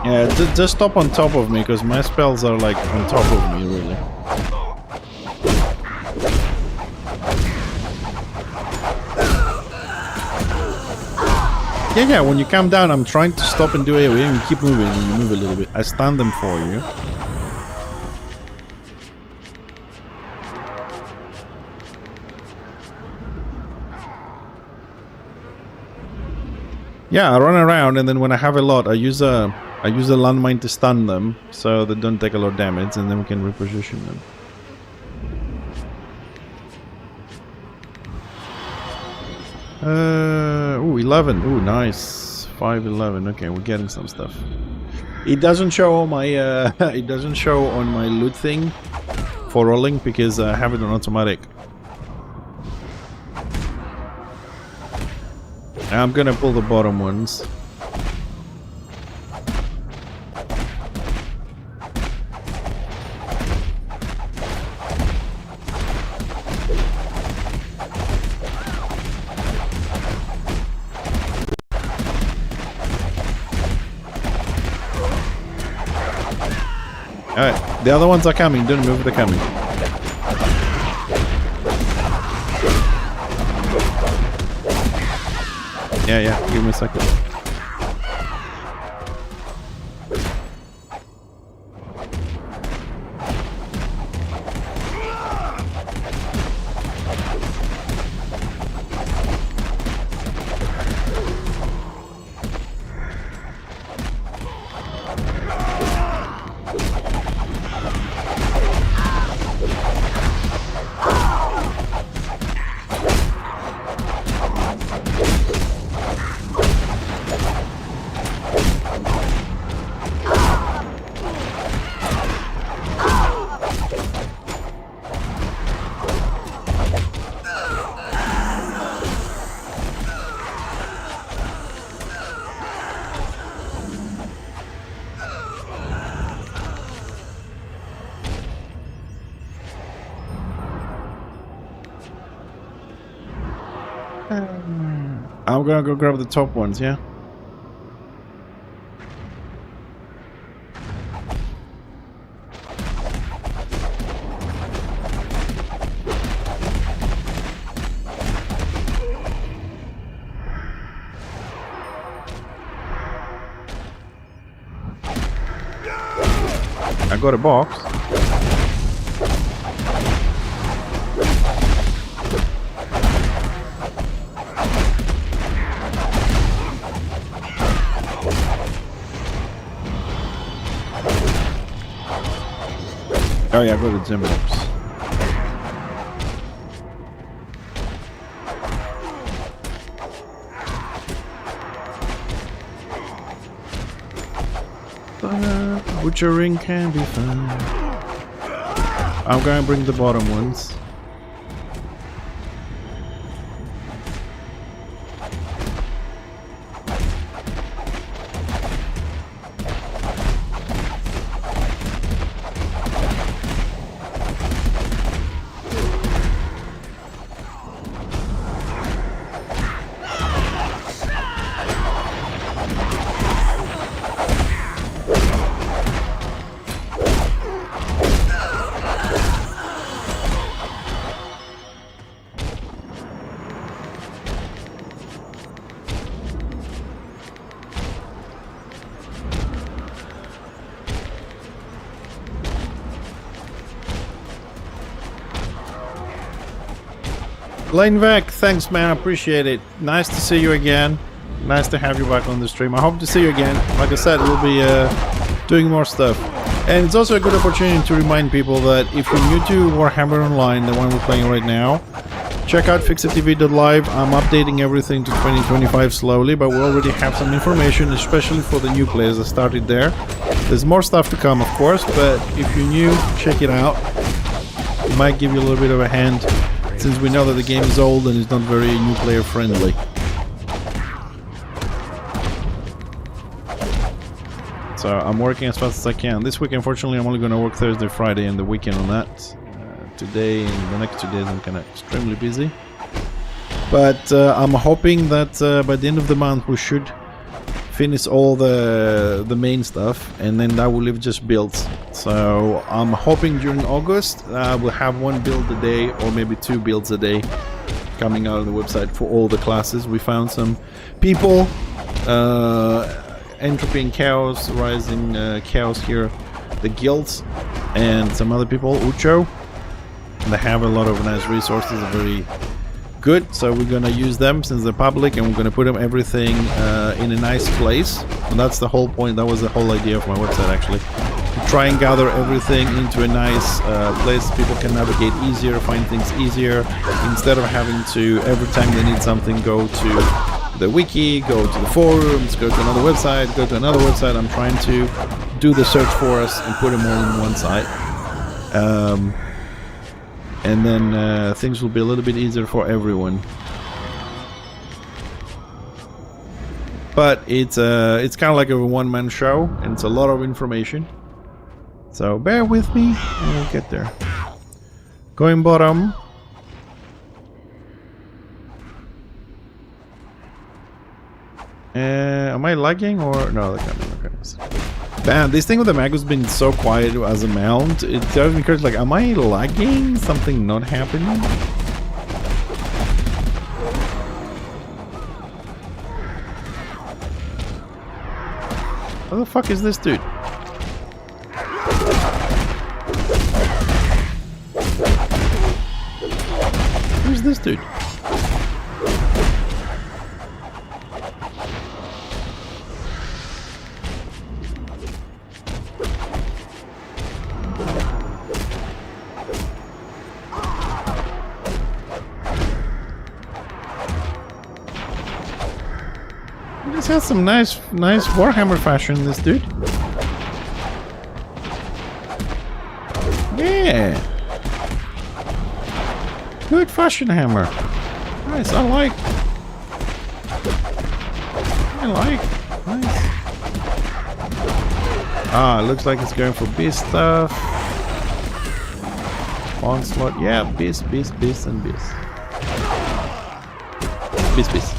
Speaker 1: Yeah, just stop on top of me, because my spells are like on top of me, really. Yeah, when you come down, I'm trying to stop and do AoE, and you keep moving, and you move a little bit. I stun them for you. Yeah, I run around, and then when I have a lot, I use a landmine to stun them, so they don't take a lot of damage, and then we can reposition them. Ooh, 11. Ooh, nice. 5-11. Okay, we're getting some stuff. It doesn't show on my it doesn't show on my loot thing for rolling because I have it on automatic. I'm gonna pull the bottom ones. Alright, the other ones are coming. Don't move, they're coming. Yeah, give me a second. I'm gonna go grab the top ones, yeah? I got a box. Oh yeah, I got the envelopes. Butchering can be fun. I'm gonna bring the bottom ones. Lanevec, thanks man, appreciate it. Nice to see you again. Nice to have you back on the stream. I hope to see you again. Like I said, we'll be doing more stuff. And it's also a good opportunity to remind people that if you're new to Warhammer Online, the one we're playing right now, check out fixitv.live. I'm updating everything to 2025 slowly, but we already have some information, especially for the new players that started there. There's more stuff to come, of course, but if you're new, check it out. It might give you a little bit of a hand, since we know that the game is old and is not very new player friendly. So I'm working as fast as I can. This week, unfortunately, I'm only going to work Thursday, Friday, and the weekend on that. Today and the next 2 days I'm kind of extremely busy. But I'm hoping that by the end of the month we should finish all the main stuff, and then that will leave just builds. So I'm hoping during August we'll have 1 build a day, or maybe 2 builds a day coming out on the website for all the classes. We found some people, Entropy and Chaos, Rising Chaos here, the guilds, and some other people, Ucho. They have a lot of nice resources, very good, so we're gonna use them since they're public, and we're gonna put them everything in a nice place. And that's the whole point. That was the whole idea of my website, actually, to try and gather everything into a nice place people can navigate easier, find things easier, instead of having to, every time they need something, go to the wiki, go to the forums, go to another website, go to another website. I'm trying to do the search for us and put them all in one site. And then things will be a little bit easier for everyone. But it's kind of like a one-man show, and it's a lot of information. So bear with me, and we'll get there. Going bottom. Am I lagging or no? Man, this thing with the mag has been so quiet as a mount. It drives me crazy. Like, am I lagging? Something not happening? What the fuck is this dude? Who's this dude? This has some nice Warhammer fashion, this dude. Yeah. Good fashion hammer. Nice, I like. Nice. Ah, looks like it's going for beast stuff. Onslaught, yeah, beast, and beast. Beast.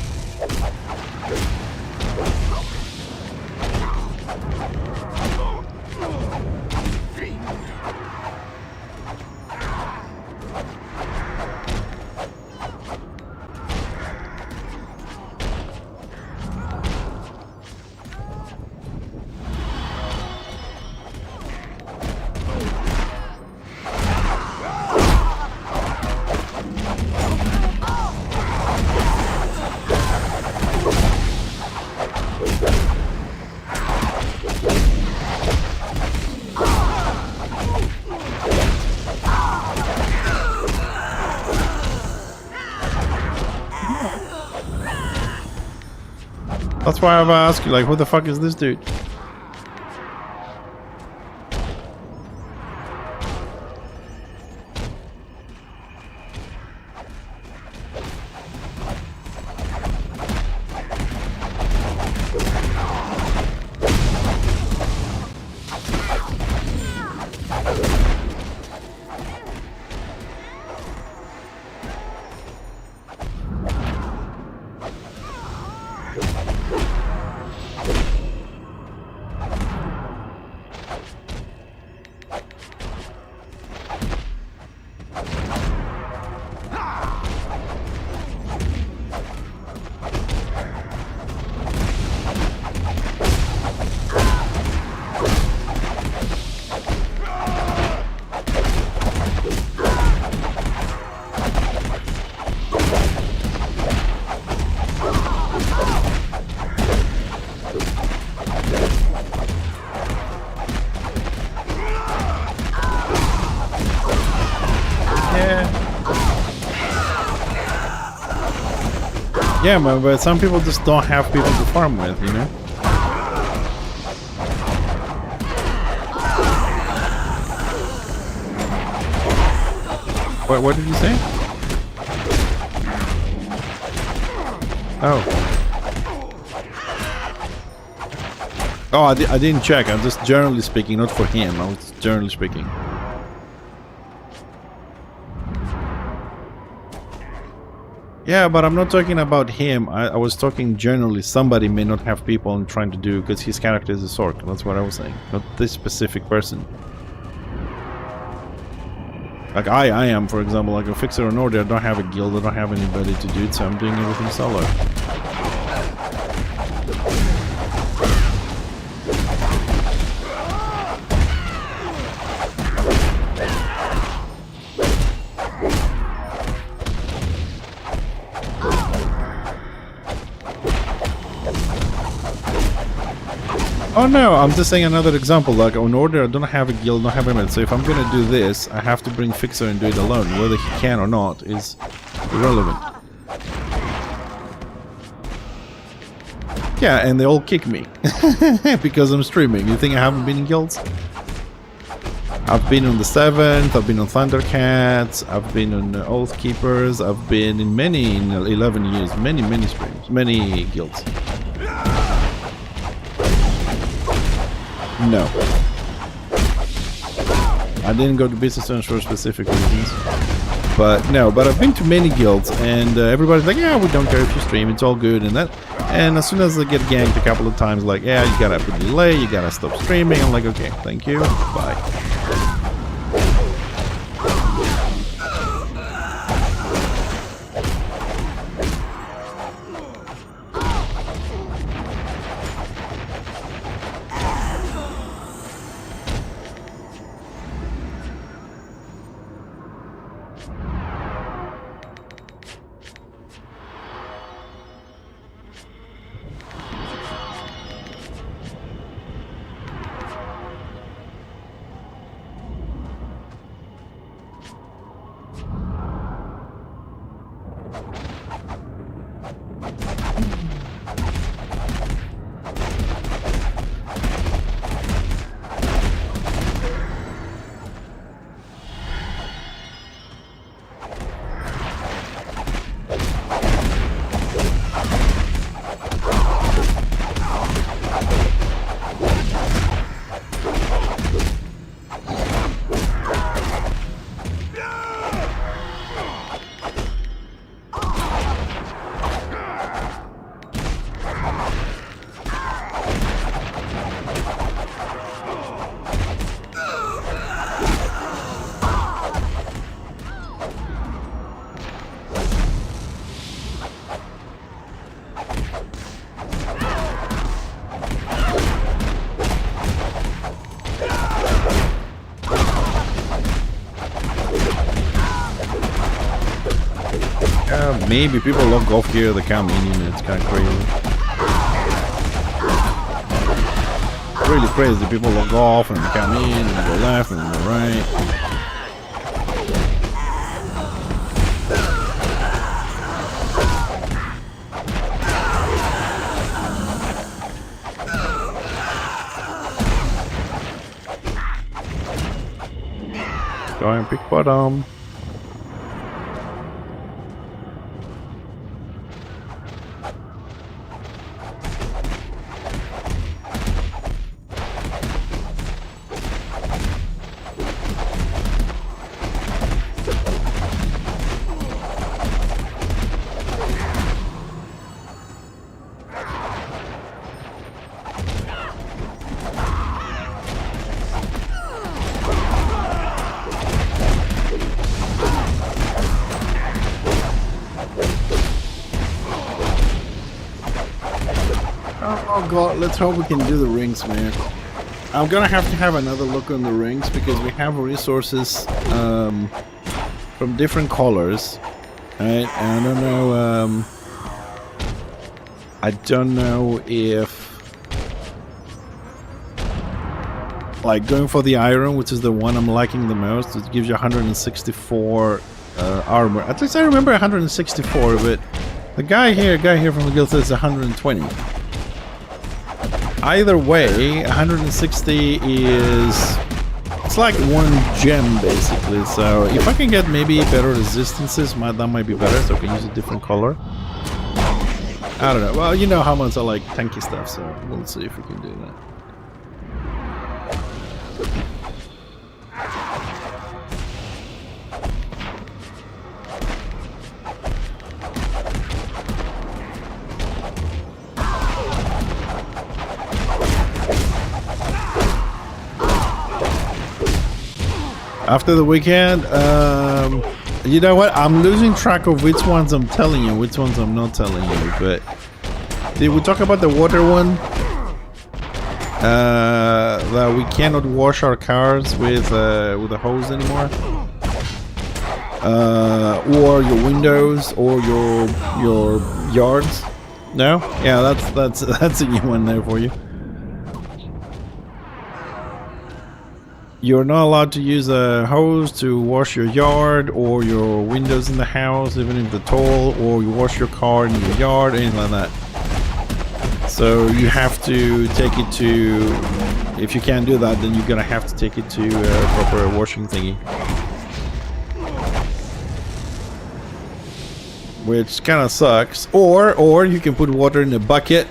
Speaker 1: That's why I've asked you, like, who the fuck is this dude? Yeah, man, but some people just don't have people to farm with, you know? What did you say? Oh, I didn't check. I'm just generally speaking, not for him. I was generally speaking. Yeah, but I'm not talking about him. I was talking generally. Somebody may not have people and trying to do because his character is a Sork. That's what I was saying. Not this specific person. Like I am, for example, like a fixer and order. I don't have a guild. I don't have anybody to do it, so I'm doing everything solo. Oh no, I'm just saying another example, like on order I don't have a guild, don't have a so if I'm gonna do this, I have to bring Fixer and do it alone. Whether he can or not is irrelevant. Yeah, and they all kick me. Because I'm streaming. You think I haven't been in guilds? I've been on the 7th, I've been on Thundercats, I've been on Oath Keepers, I've been in many, in 11 years, many streams, many guilds. No. I didn't go to business terms for specific reasons. But no, but I've been to many guilds and everybody's like, yeah, we don't care if you stream, it's all good and that. And as soon as I get ganked a couple of times, like, yeah, you gotta put a delay, you gotta stop streaming. I'm like, okay, thank you, bye. Maybe people log off here, they come in and it's kind of crazy. Really crazy, people log off and they come in and they go left and they go right. Go and pick bottom. Oh god, let's hope we can do the rings, man. I'm gonna have to have another look on the rings because we have resources from different colors, right? And I don't know if like going for the iron, which is the one I'm liking the most. It gives you 164 armor. At least I remember 164 of it. The guy here from the guild says 120. Either way, 160 is... it's like one gem, basically. So if I can get maybe better resistances, that might be better. So I can use a different color. I don't know. Well, you know how much I like tanky stuff, so we'll see if we can do that. After the weekend, you know what? I'm losing track of which ones I'm telling you, which ones I'm not telling you. But did we talk about the water one? That we cannot wash our cars with a hose anymore, or your windows, or your yards. No, yeah, that's a new one there for you. You're not allowed to use a hose to wash your yard or your windows in the house, even if they're tall, or you wash your car in your yard, anything like that. So you have to take it to, if you can't do that, then you're gonna have to take it to a proper washing thingy. Which kind of sucks. Or you can put water in a bucket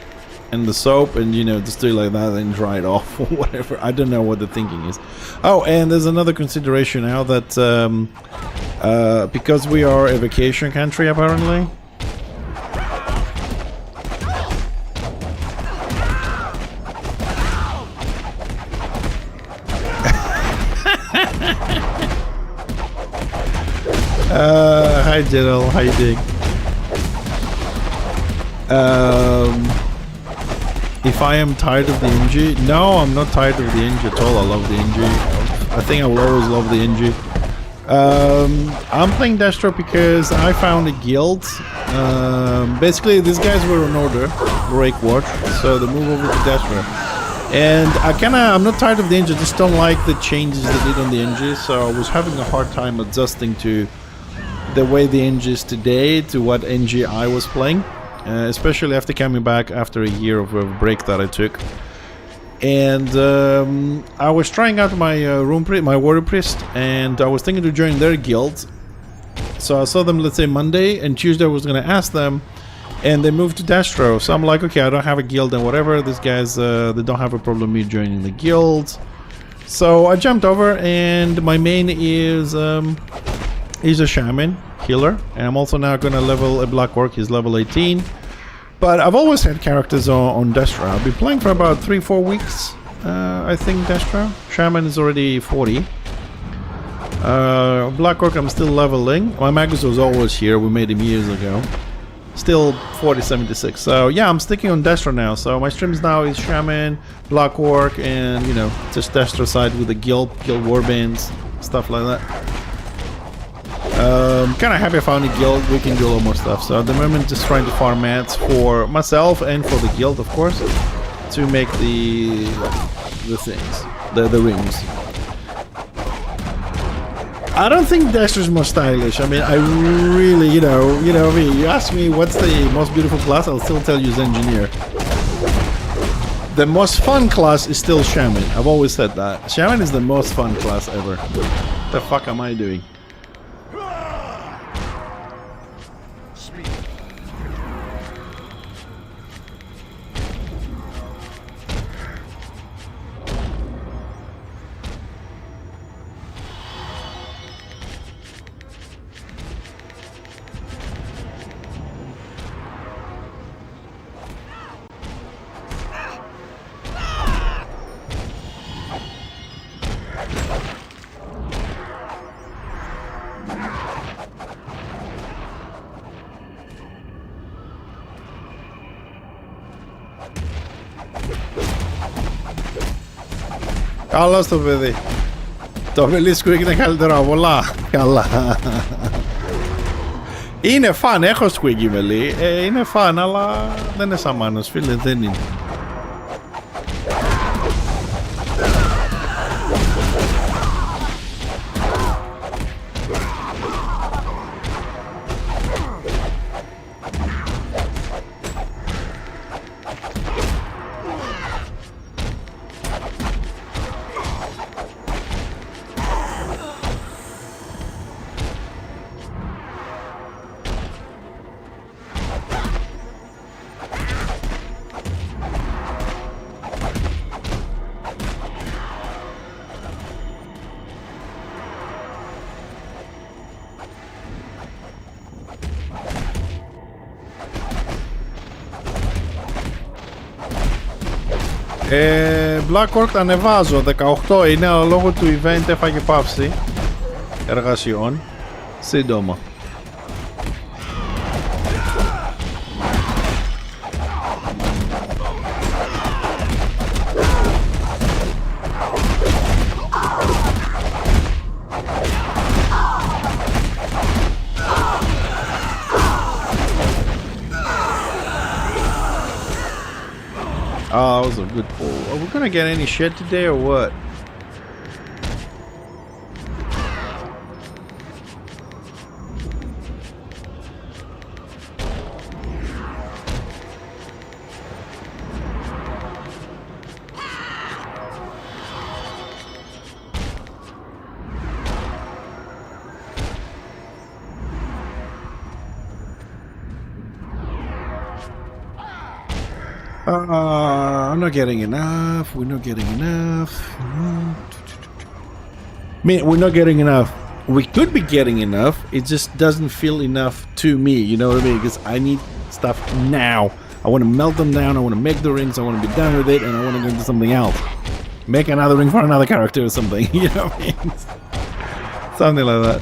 Speaker 1: and the soap and, you know, just do it like that and dry it off or whatever. I don't know what the thinking is. Oh, and there's another consideration now that because we are a vacation country apparently, hi General, how you doing? If I am tired of the NG, no, I'm not tired of the NG at all. I love the NG. I think I will always love the NG. I'm playing Destro because I found a guild. Basically, these guys were on order, Break Watch, so they move over to Destro. And I'm not tired of the NG, I just don't like the changes they did on the NG, so I was having a hard time adjusting to the way the NG is today to what NG I was playing. Especially after coming back after a year of a break that I took. And I was trying out my my warrior priest, and I was thinking to join their guild. So I saw them, let's say Monday, and Tuesday I was going to ask them, and they moved to Destro. So I'm like, okay, I don't have a guild and whatever. These guys, they don't have a problem me joining the guild. So I jumped over, and my main is a shaman healer, and I'm also now gonna level a black orc. He's level 18, but I've always had characters on Destro. I've been playing for about 3-4 weeks, I think. Destro shaman is already 40. Black orc I'm still leveling. My magus was always here, we made him years ago, still 40-76. So yeah, I'm sticking on Destro now. So my streams now is shaman, black orc, and, you know, just Destro side with the guild warbands, stuff like that. Kind of happy I found a guild. We can do a lot more stuff. So at the moment, just trying to farm mats for myself and for the guild, of course, to make the things, the rings. I don't think Destro's more stylish. I mean, I really, you know me. You ask me what's the most beautiful class, I'll still tell you is engineer. The most fun class is still shaman. I've always said that. Shaman is the most fun class ever. What the fuck am I doing? Καλώς το παιδί. Το Βελίσκου είναι καλύτερο από πολλά. Καλά. Είναι φαν, έχω Squiggy Βελί. Είναι φαν, αλλά δεν είναι σαν Μάνος, φίλε, δεν είναι. Black Orc τα ανεβάζω, 18 είναι, αλλά λόγω του event έφαγε παύση. Relasjon Sidoma. Oh, that was a good pull. Are we gonna get any shit today or what? I'm not getting enough. We're not getting enough. I mean, we're not getting enough. We could be getting enough. It just doesn't feel enough to me. You know what I mean? Because I need stuff now. I want to melt them down. I want to make the rings. I want to be done with it, and I want to go into something else. Make another ring for another character or something. You know what I mean? Something like that.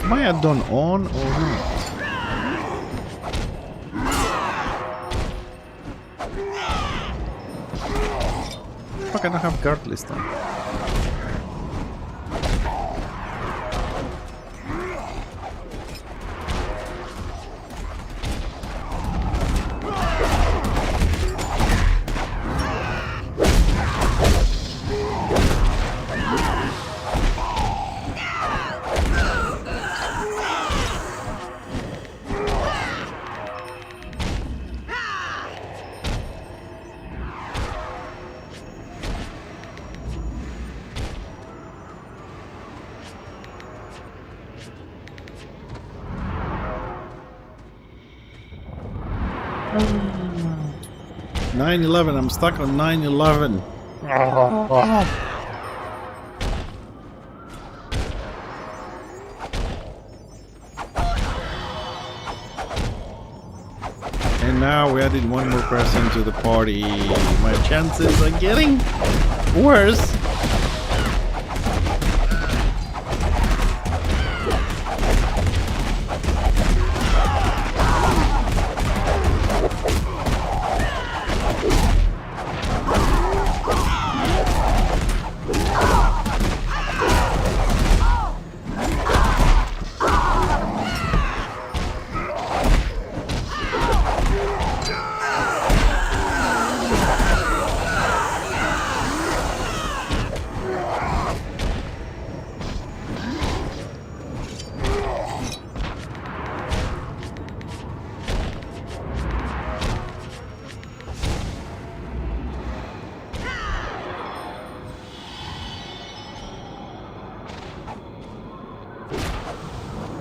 Speaker 1: Am I add-on on or not? Fuck, I don't have guard list on. Oh. 9/11, I'm stuck on 9/11. And now we added one more person to the party. My chances are getting worse.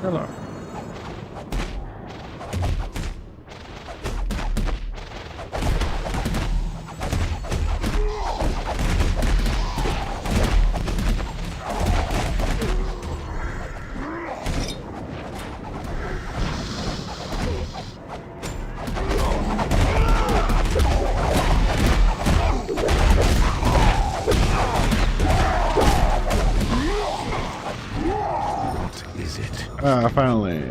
Speaker 1: Hello. Ah, finally.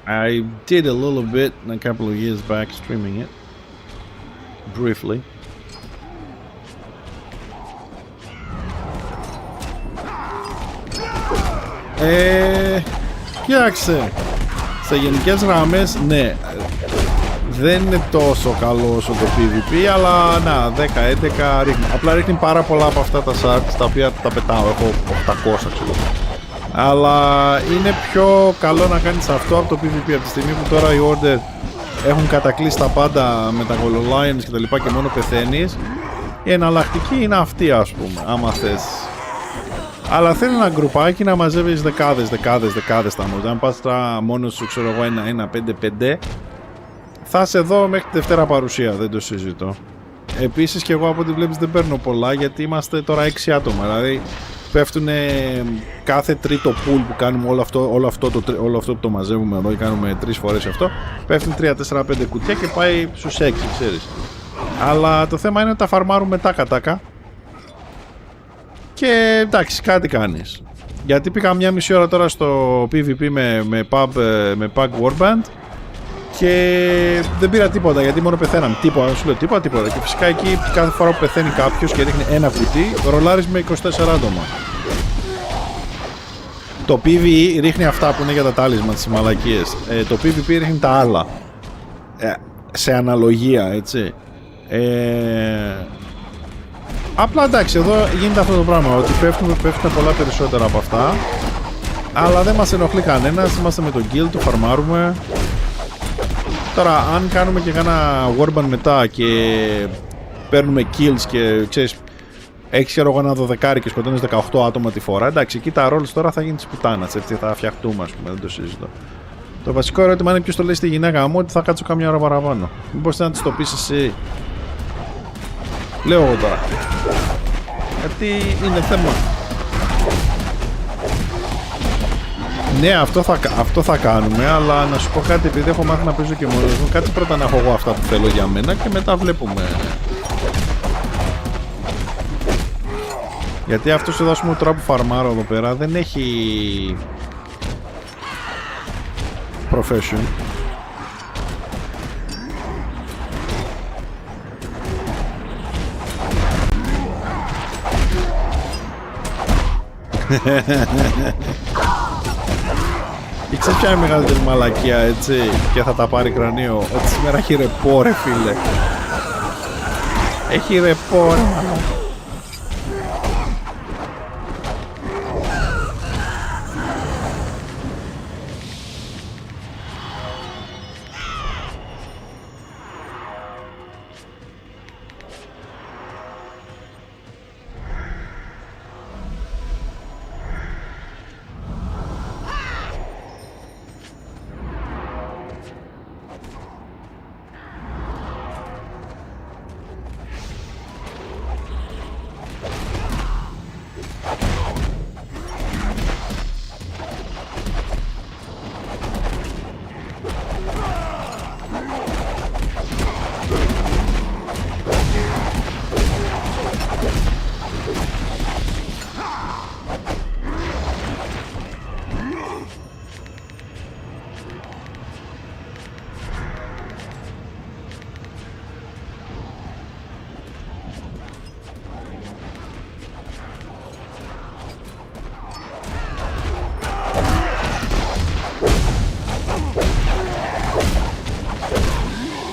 Speaker 1: I did a little bit a couple of years back streaming it. briefly. Κοίταξε, σε γενικές γραμμές, ναι, δεν είναι τόσο καλό όσο το PvP, αλλά να, 10-11 ρίχνει. Απλά ρίχνει πάρα πολλά από αυτά τα shards, τα οποία τα πετάω, έχω 800 ξέρω. Αλλά είναι πιο καλό να κάνεις αυτό από το PvP, από τη στιγμή που τώρα οι Order έχουν κατακλείσει τα πάντα με τα Hololions και τα λοιπά και μόνο πεθαίνεις. Η εναλλακτική είναι αυτή, ας πούμε, άμα θες. Αλλά θέλει ένα γκρουπάκι να μαζεύεις δεκάδες τα μόζα. Αν πας τώρα μόνος σου, ξέρω εγώ, 1-5-5, θα σε δω μέχρι τη Δευτέρα παρουσία, δεν το συζητώ. Επίσης και εγώ από ό,τι βλέπεις δεν παίρνω πολλά, γιατί είμαστε τώρα 6 άτομα. Δηλαδή πέφτουν κάθε τρίτο pool που κάνουμε όλο αυτό που το μαζεύουμε εδώ και κάνουμε 3 φορές αυτό, πέφτουν 3-4-5 κουτιά και πάει στους 6, ξέρεις. Αλλά το θέμα είναι ότι τα φαρμάρουμε τάκα-τάκα. Και εντάξει, κάτι κάνεις. Γιατί πήγα μια μισή ώρα τώρα στο PvP με Pug Warband και δεν πήρα τίποτα, γιατί μόνο πεθαίναμε. Τίποτα, σου λέω τίποτα. Και φυσικά εκεί κάθε φορά που πεθαίνει κάποιος και ρίχνει ένα κουτί, ρολάρεις με 24 άτομα. Το PvE ρίχνει αυτά που είναι για τα τάλισμα, τις μαλακίες. Το PvP ρίχνει τα άλλα. Σε αναλογία, έτσι. Απλά εντάξει, εδώ γίνεται αυτό το πράγμα, ότι πέφτουν πολλά περισσότερα από αυτά, αλλά δεν μας ενοχλεί κανένας, είμαστε με τον guild, το φαρμάρουμε. Τώρα αν κάνουμε και κάνα warband μετά και παίρνουμε kills και ξέρεις, έχεις εγώ ένα 12 και σκοτώνεις 18 άτομα τη φορά, εντάξει, εκεί τα rolls τώρα θα γίνει της πουτάνας, έτσι θα φτιαχτούμε, ας πούμε, δεν το συζητώ. Το βασικό ερώτημα είναι ποιος το λέει στη γυναίκα μου ότι θα κάτσω κάμια ώρα παραπάνω. Μήπως να της το πεις εσύ? Λέω εγώ τώρα. Γιατί είναι θέμα. Ναι, αυτό θα κάνουμε, αλλά να σου πω κάτι, επειδή έχω μάθει να παίζω και μόνος μου, κάτσε πρώτα να έχω εγώ αυτά που θέλω για μένα και μετά βλέπουμε. Γιατί αυτός εδώ, ας πούμε, τώρα που φαρμάρω εδώ πέρα δεν έχει profession. Και ξέρεις ποια είναι η μεγαλύτερη μαλακία, έτσι, και θα τα πάρει κρανίο, ότι σήμερα έχει ρεπό, ρε φίλε. Έχει ρεπό, ρε μαλακία.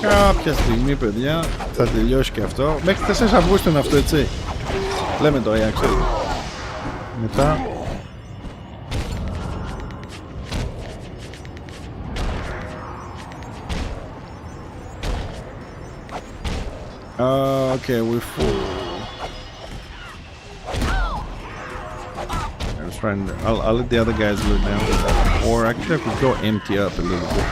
Speaker 1: Κάποια στιγμή, παιδιά, θα τελειώσει και αυτό. Μέχρι 4 Αυγούστου είναι αυτό, έτσι. Λέμε το για ξέρετε. Μετά. Okay, we're full. I was trying to. I'll let the other guys loot now. Or actually, I could go empty up a little bit.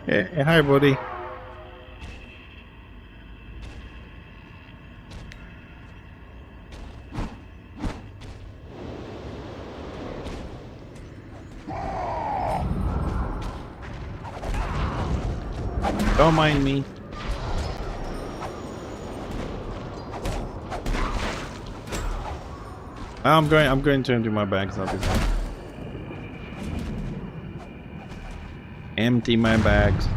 Speaker 1: Hey, hi, buddy. Don't mind me. I'm going to empty my bags, not this one. Empty my bags.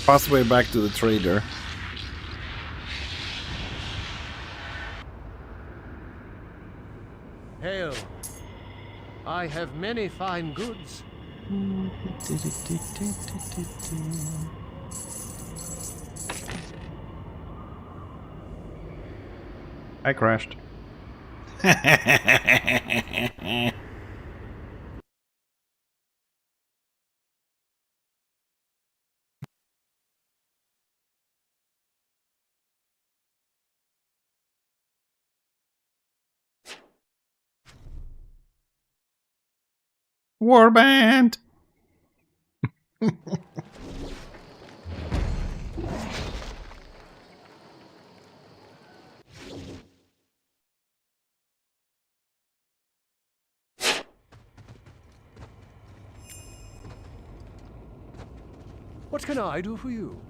Speaker 1: Fast way back to the trader.
Speaker 4: Hail. I have many fine goods.
Speaker 1: I crashed. Warband.
Speaker 4: What can I do for you?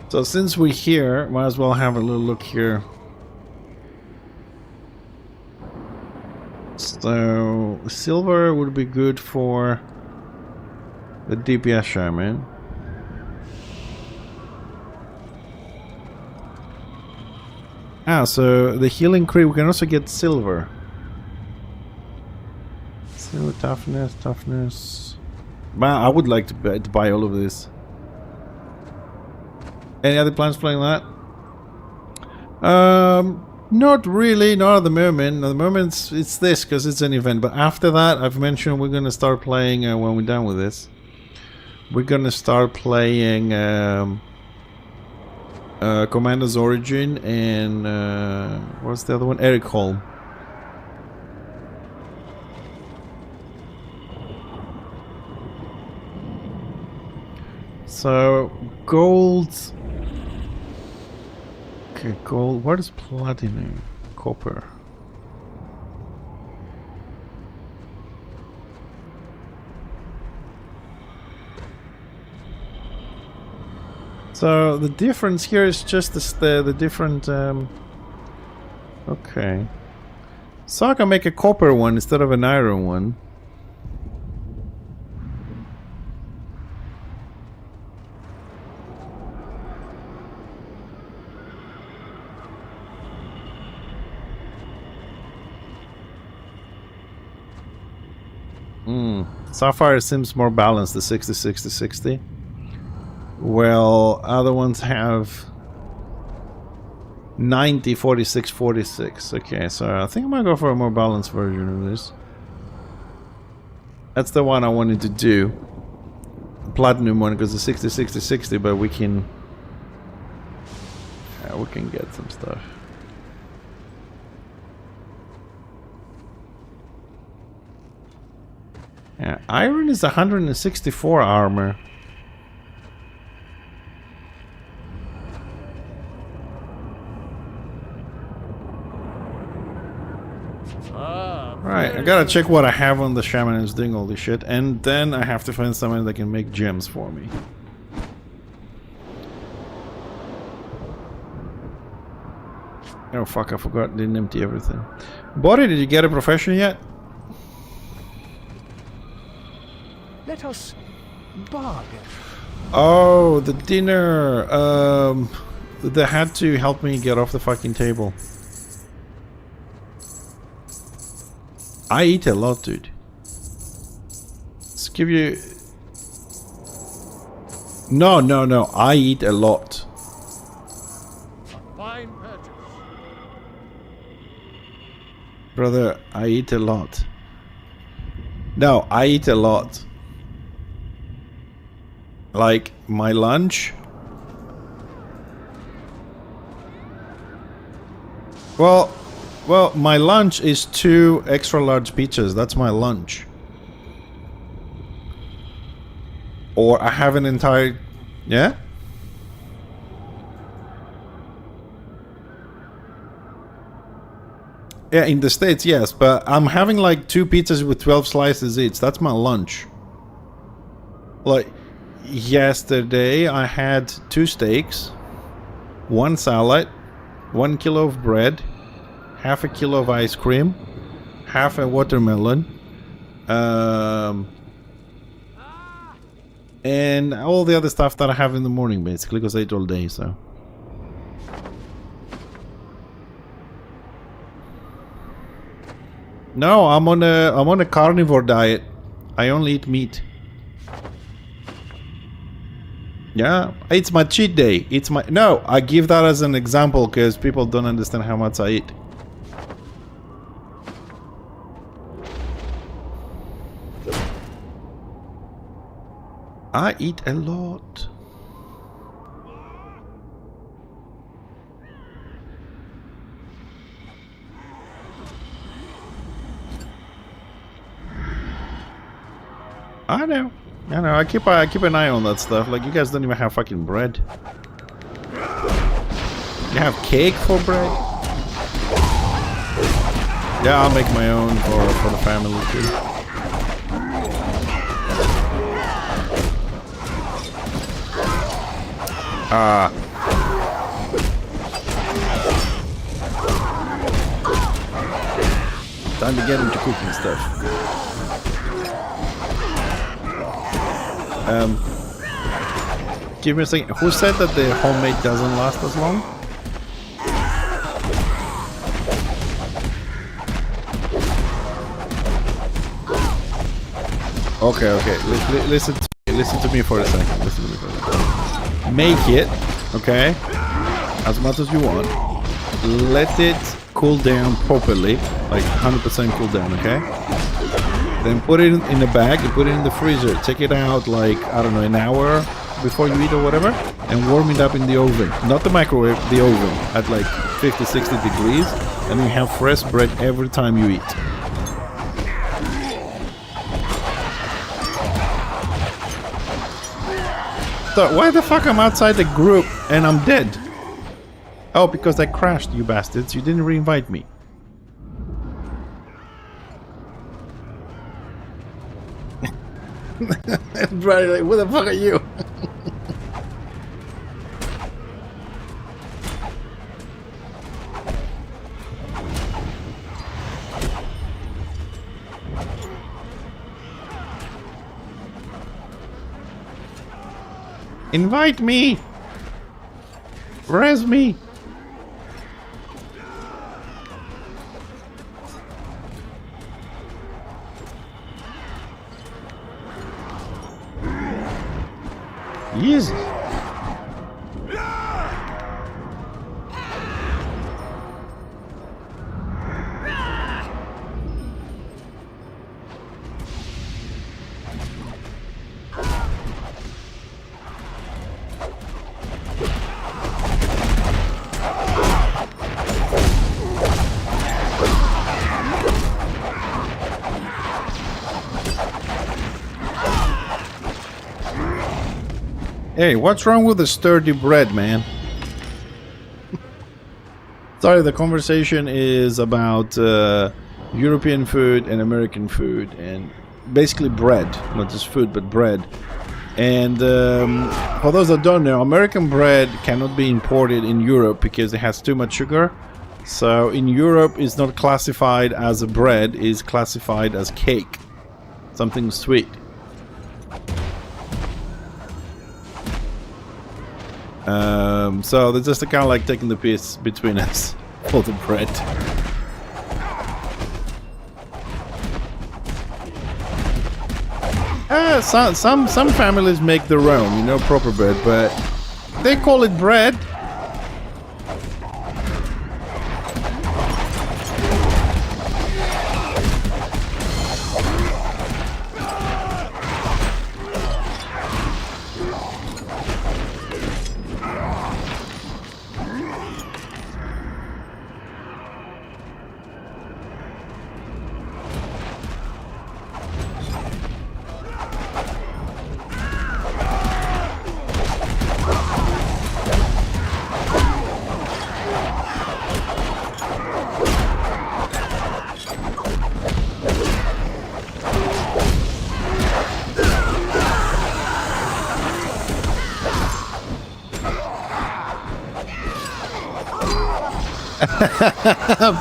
Speaker 1: So since we're here, might as well have a little look here. So silver would be good for the DPS shaman. So the healing crit, we can also get silver. Silver toughness. Man, I would like to buy all of this. Any other plans playing that? Not really, not at the moment. At the moment it's this because it's an event, but after that I've mentioned we're gonna start playing when we're done with this. We're gonna start playing Commander's Origin and what's the other one? Eric Holm. So gold. Okay, gold. What is platinum? Copper. So the difference here is just the different. Okay. So I can make a copper one instead of an iron one. So far it seems more balanced, the 60-60-60. Well, other ones have 90-46-46. Okay, so I think I might go for a more balanced version of this. That's the one I wanted to do. Platinum one, because the 60-60-60, but we can get some stuff. Yeah, iron is 164 armor. Right, I gotta check what I have on the shaman who's doing all this shit, and then I have to find someone that can make gems for me. Oh fuck, I forgot, didn't empty everything. Buddy, did you get a profession yet?
Speaker 4: Let us bargain.
Speaker 1: Oh, the dinner. They had to help me get off the fucking table. I eat a lot, dude. Let's give you... No. I eat a lot.
Speaker 4: Fine purchase.
Speaker 1: Brother, I eat a lot. No, I eat a lot. Like, my lunch... Well, my lunch is 2 extra large pizzas. That's my lunch. Or I have an entire... Yeah? Yeah, in the States, yes. But I'm having like 2 pizzas with 12 slices each. That's my lunch. Like, yesterday I had 2 steaks, 1 salad, 1 kilo of bread, half a kilo of ice cream, half a watermelon, and all the other stuff that I have in the morning, basically, because I eat all day, so. No, I'm on a carnivore diet. I only eat meat. Yeah, it's my cheat day. It's my... No, I give that as an example because people don't understand how much I eat. I eat a lot. I know. I keep an eye on that stuff. Like, you guys don't even have fucking bread. You have cake for bread? Yeah, I'll make my own for the family too. Time to get into cooking stuff. Give me a second. Who said that the homemade doesn't last as long? Okay. Listen to me for a second. Make it, okay, as much as you want. Let it cool down properly, like 100% cool down, okay? Then put it in a bag and put it in the freezer. Take it out like, I don't know, an hour before you eat or whatever, and warm it up in the oven. Not the microwave, the oven at like 50, 60 degrees, and you have fresh bread every time you eat. So why the fuck I'm outside the group and I'm dead? Oh, because I crashed, you bastards. You didn't re-invite me. Right, like, who the fuck are you? Invite me! Res me! Jesus. Hey, what's wrong with the sturdy bread, man? Sorry, the conversation is about European food and American food, and basically bread, not just food, but bread. And for those that don't know, American bread cannot be imported in Europe because it has too much sugar. So in Europe, it's not classified as a bread; it's classified as cake, something sweet. So they're just kind of like taking the piece between us for the bread. Some families make their own, you know, proper bread, but they call it bread.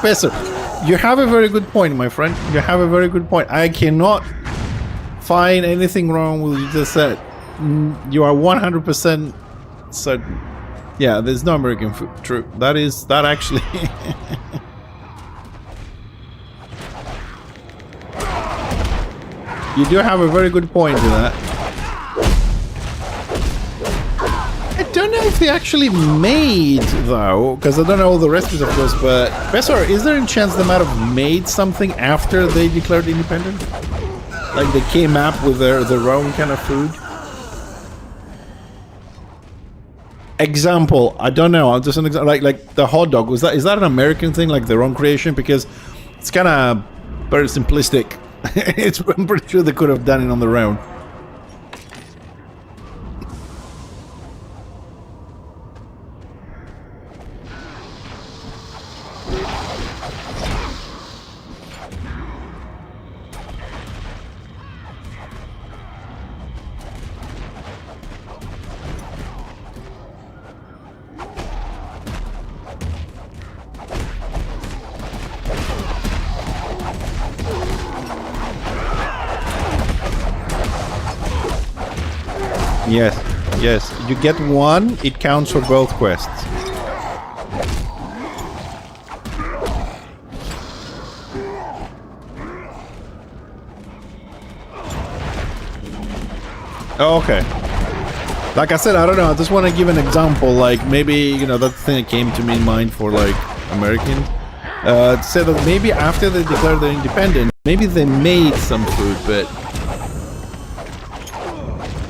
Speaker 1: Besser, you have a very good point, my friend. You have a very good point. I cannot find anything wrong with what you just said. You are 100% certain. Yeah, there's no American food. True. That actually... You do have a very good point to that. I don't know if they actually made, though, because I don't know all the recipes of those, but... Besser, is there any chance they might have made something after they declared independent? Like they came up with their own kind of food? Example, I don't know, just an example, like the hot dog, is that an American thing, like their own creation? Because it's kind of very simplistic. I'm pretty sure they could have done it on their own. Yes, yes. You get one, it counts for both quests. Oh, okay. Like I said, I don't know. I just want to give an example. Like maybe, you know, that thing that came to me in mind for like Americans. To say that maybe after they declared their independence, maybe they made some food, but...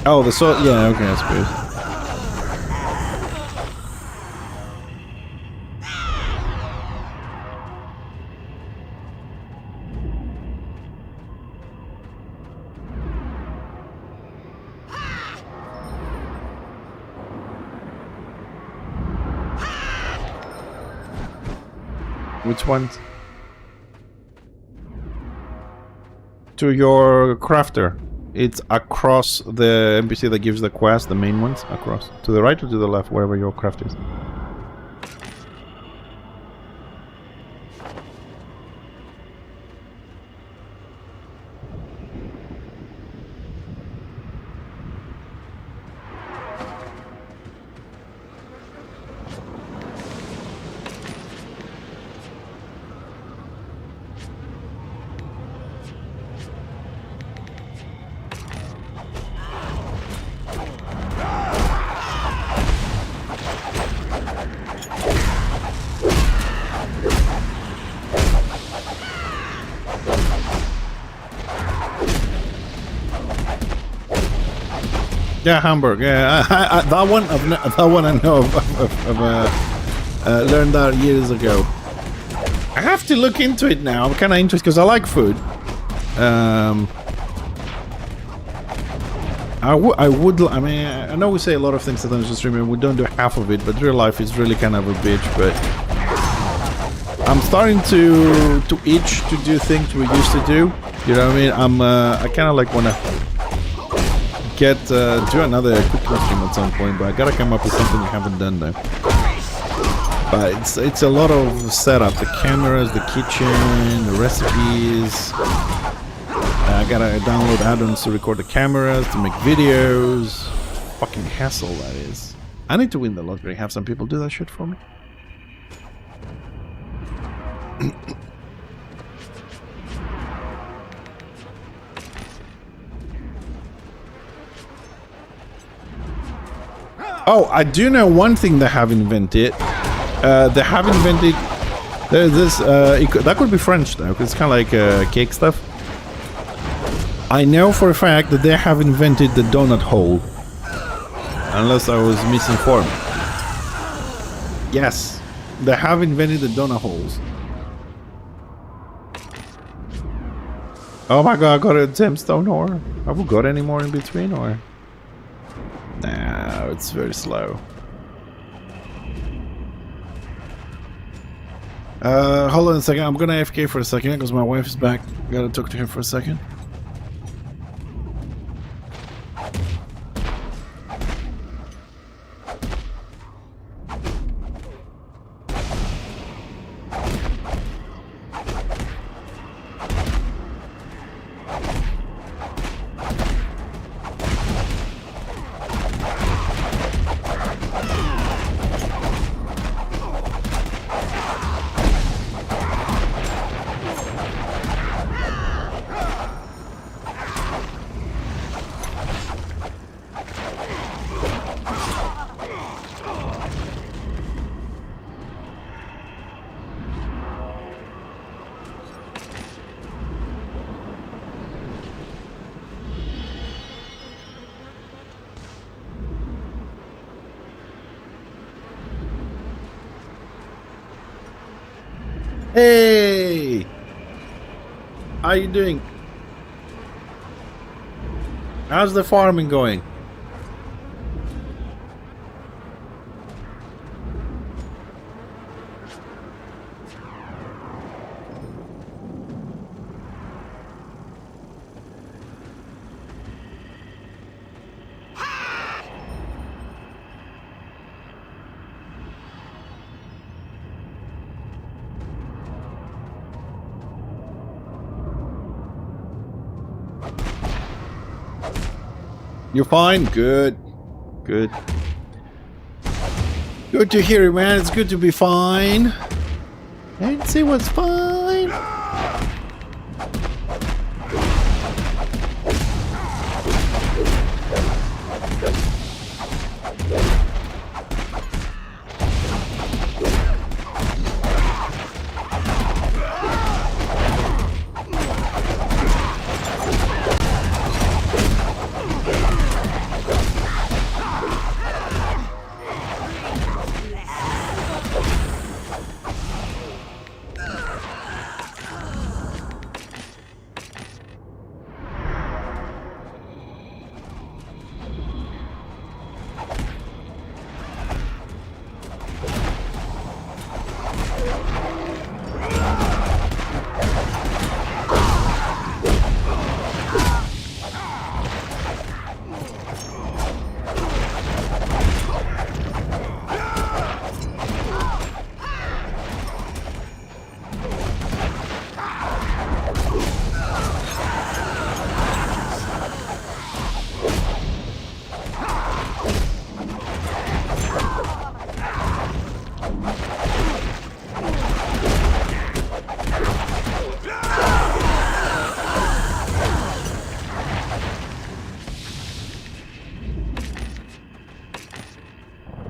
Speaker 1: Oh, the salt. Yeah, okay, I suppose. Which ones? To your crafter. It's across the NPC that gives the quest, the main ones, across. To the right or to the left, wherever your craft is. Yeah, Hamburg. Yeah, that one I know. I've learned that years ago. I have to look into it now. I'm kind of interested because I like food. I mean, I know we say a lot of things sometimes. Just remember, we don't do half of it, but real life is really kind of a bitch. But I'm starting to itch to do things we used to do. You know what I mean? I kind of like want to do another cooking stream at some point, but I gotta come up with something we haven't done though. But it's a lot of setup, the cameras, the kitchen, the recipes. I gotta download add-ons to record the cameras, to make videos. Fucking hassle that is. I need to win the lottery, have some people do that shit for me. Oh, I do know one thing they have invented. They have invented... There's this... that could be French though, because it's kind of like cake stuff. I know for a fact that they have invented the donut hole. Unless I was misinformed. Yes, they have invented the donut holes. Oh my god, I got a gemstone ore. Have we got any more in between or... No, it's very slow. Hold on a second. I'm gonna AFK for a second because my wife is back. Gotta talk to her for a second. Hey! How you doing? How's the farming going? You're fine? Good. Good. Good to hear it, man. It's good to be fine. And see what's fine.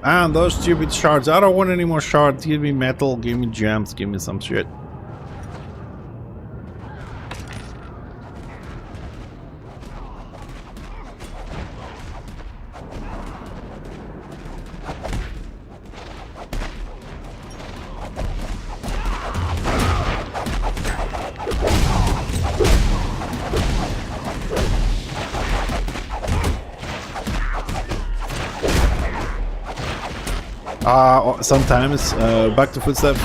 Speaker 1: Ah, those stupid shards. I don't want any more shards. Give me metal, give me gems, give me some shit. Sometimes, back to footstep.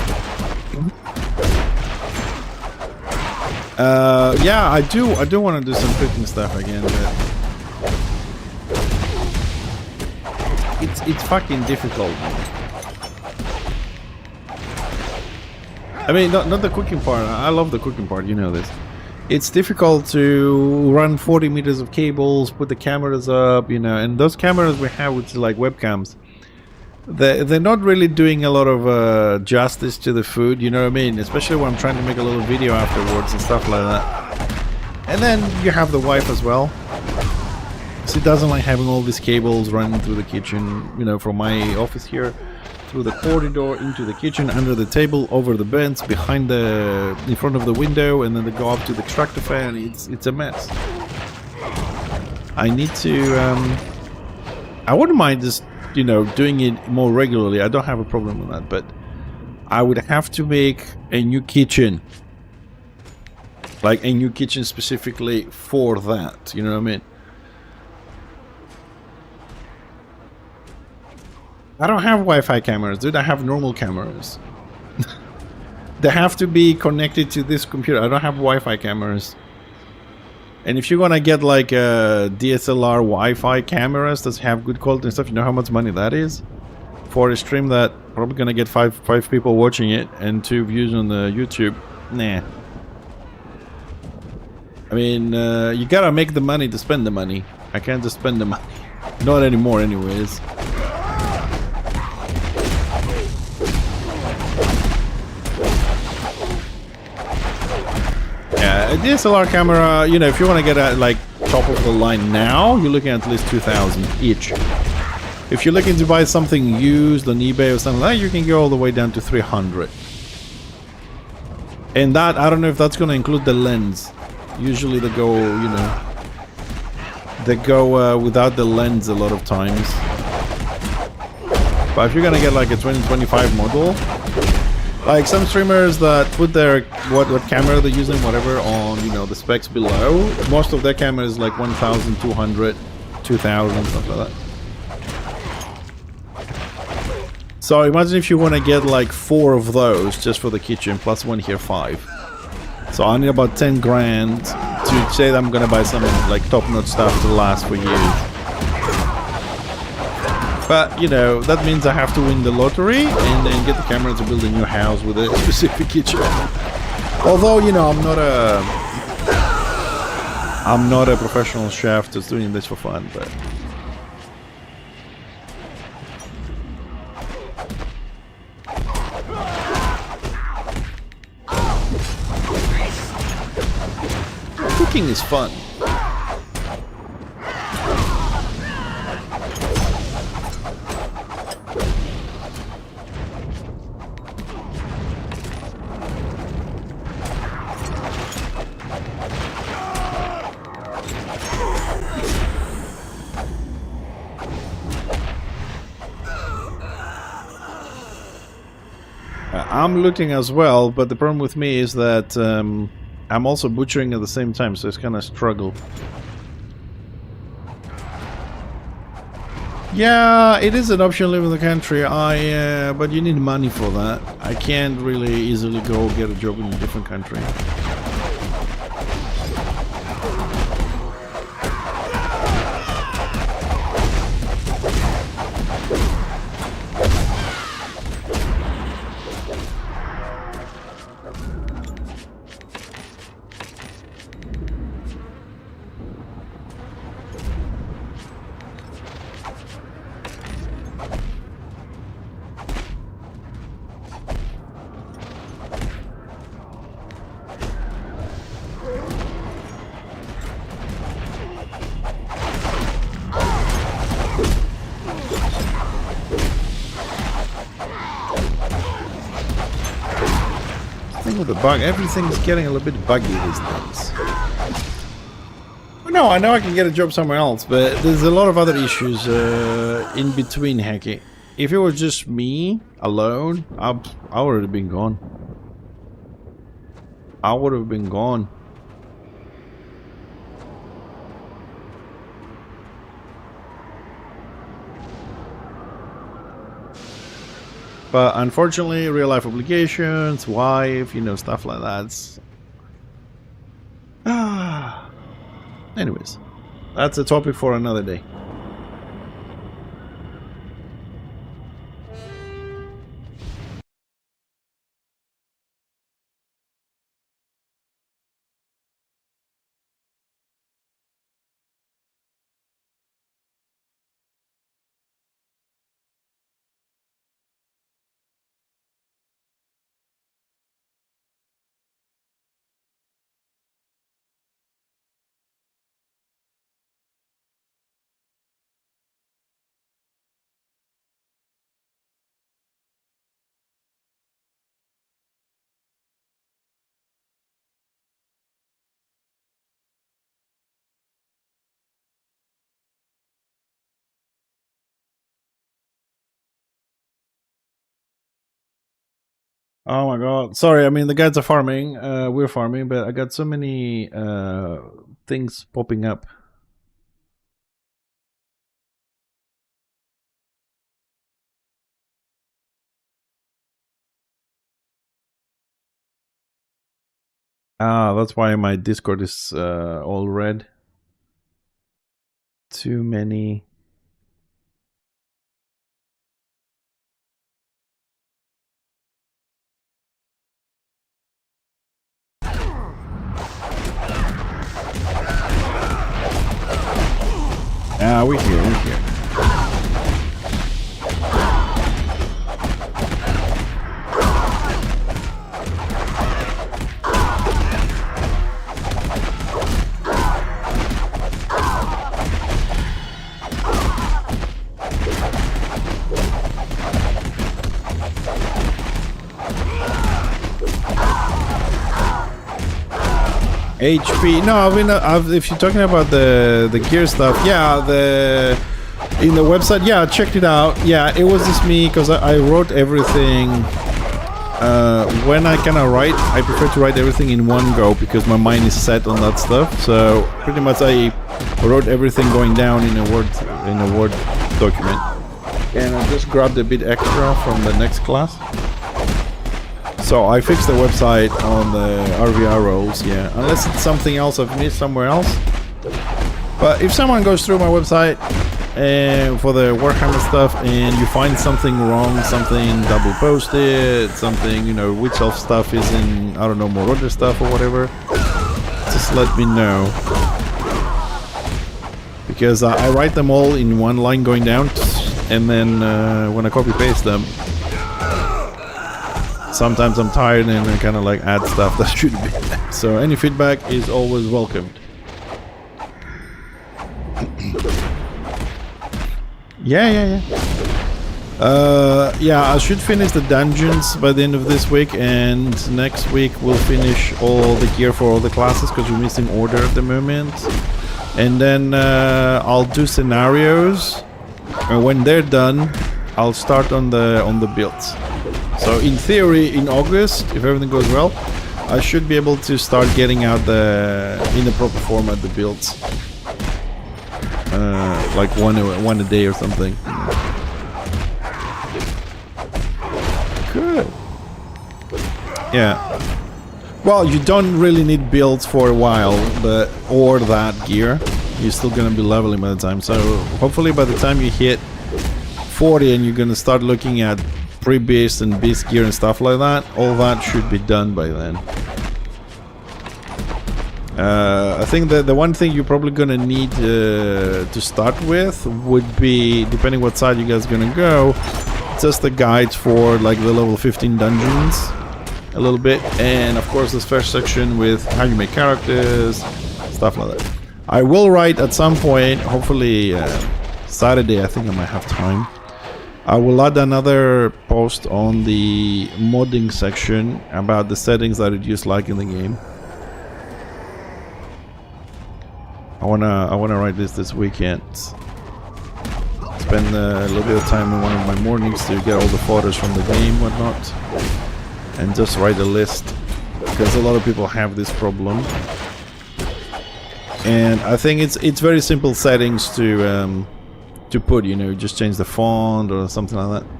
Speaker 1: Yeah, I do want to do some cooking stuff again, but it's fucking difficult. I mean, not the cooking part. I love the cooking part, you know this. It's difficult to run 40 meters of cables, put the cameras up, you know, and those cameras we have, which is like webcams. They're not really doing a lot of justice to the food, you know what I mean? Especially when I'm trying to make a little video afterwards and stuff like that. And then you have the wife as well. She doesn't like having all these cables running through the kitchen, you know, from my office here, through the corridor, into the kitchen, under the table, over the vents, behind the, in front of the window, and then they go up to the extractor fan. It's a mess. I need to, I wouldn't mind just, you know, doing it more regularly. I don't have a problem with that, but I would have to make a new kitchen, like a new kitchen specifically for that, you know what I mean? I don't have Wi-Fi cameras, dude. I have normal cameras. They have to be connected to this computer. I don't have Wi-Fi cameras. And if you're gonna get like DSLR Wi-Fi cameras that have good quality and stuff, you know how much money that is? For a stream that probably gonna get five people watching it and 2 views on the YouTube. Nah. I mean, you gotta make the money to spend the money. I can't just spend the money. Not anymore anyways. Yeah, a DSLR camera, you know, if you want to get a like top of the line now, you're looking at least 2,000 each. If you're looking to buy something used on eBay or something like that, you can go all the way down to 300. And that, I don't know if that's going to include the lens. Usually they go, you know, they go without the lens a lot of times. But if you're going to get like a 2025 model, Like some streamers that put their what camera they're using, whatever, on, you know, the specs below. Most of their camera is like 1,200, 2,000, stuff like that. So imagine if you want to get like 4 of those just for the kitchen, plus one here, 5. So I need about 10 grand to say that I'm gonna buy some like top-notch stuff to last for years. But, you know, that means I have to win the lottery and then get the camera to build a new house with a specific kitchen. Although, you know, I'm not a professional chef just doing this for fun, but... Cooking is fun. I'm looting as well, but the problem with me is that I'm also butchering at the same time, so it's kind of struggle. Yeah, it is an option to live in the country. But you need money for that. I can't really easily go get a job in a different country. With the bug, everything's getting a little bit buggy these days. No, I know I can get a job somewhere else, but there's a lot of other issues in between hacking. If it was just me alone, I would have been gone. I would have been gone. But unfortunately, real life obligations, wife, you know, stuff like that. Anyways, that's a topic for another day. Oh my god. Sorry, I mean the guys are farming. We're farming, but I got so many things popping up. Ah, that's why my Discord is all red. Too many. Ah, we're here, we're here. HP. No, I mean, if you're talking about the gear stuff, yeah, in the website, yeah, I checked it out. Yeah, it was just me because I wrote everything when I kind of write, I prefer to write everything in one go because my mind is set on that stuff. So pretty much I wrote everything going down in a Word document, and I just grabbed a bit extra from the next class. So I fixed the website on the RVR roles, yeah, unless it's something else I've missed somewhere else. But if someone goes through my website for the Warhammer stuff and you find something wrong, something double posted, something, you know, Witch Elf stuff is in, I don't know, Marauder stuff or whatever, just let me know. Because I write them all in one line going down, and then when I copy paste them, sometimes I'm tired and I kind of like add stuff that should be there. So any feedback is always welcomed. Yeah, I should finish the dungeons by the end of this week, and next week we'll finish all the gear for all the classes because we're missing order at the moment. And then I'll do scenarios, and when they're done, I'll start on the builds. So in theory, in August, if everything goes well, I should be able to start getting out in the proper format the builds. Like one a day or something. Good. Yeah. Well, you don't really need builds for a while, or that gear. You're still gonna be leveling by the time. So hopefully by the time you hit 40 and you're gonna start looking at pre-beast and beast gear and stuff like that, all that should be done by then. I think that the one thing you're probably gonna need to start with would be, depending what side you guys are gonna go, just the guides for like the level 15 dungeons a little bit, and of course this first section with how you make characters, stuff like that. I will write at some point, hopefully Saturday, I think I might have time. I will add another post on the modding section about the settings that I just like in the game. I wanna write this weekend. Spend a little bit of time in one of my mornings to get all the photos from the game, whatnot, and just write a list, because a lot of people have this problem. And I think it's very simple settings to put. You know, just change the font or something like that.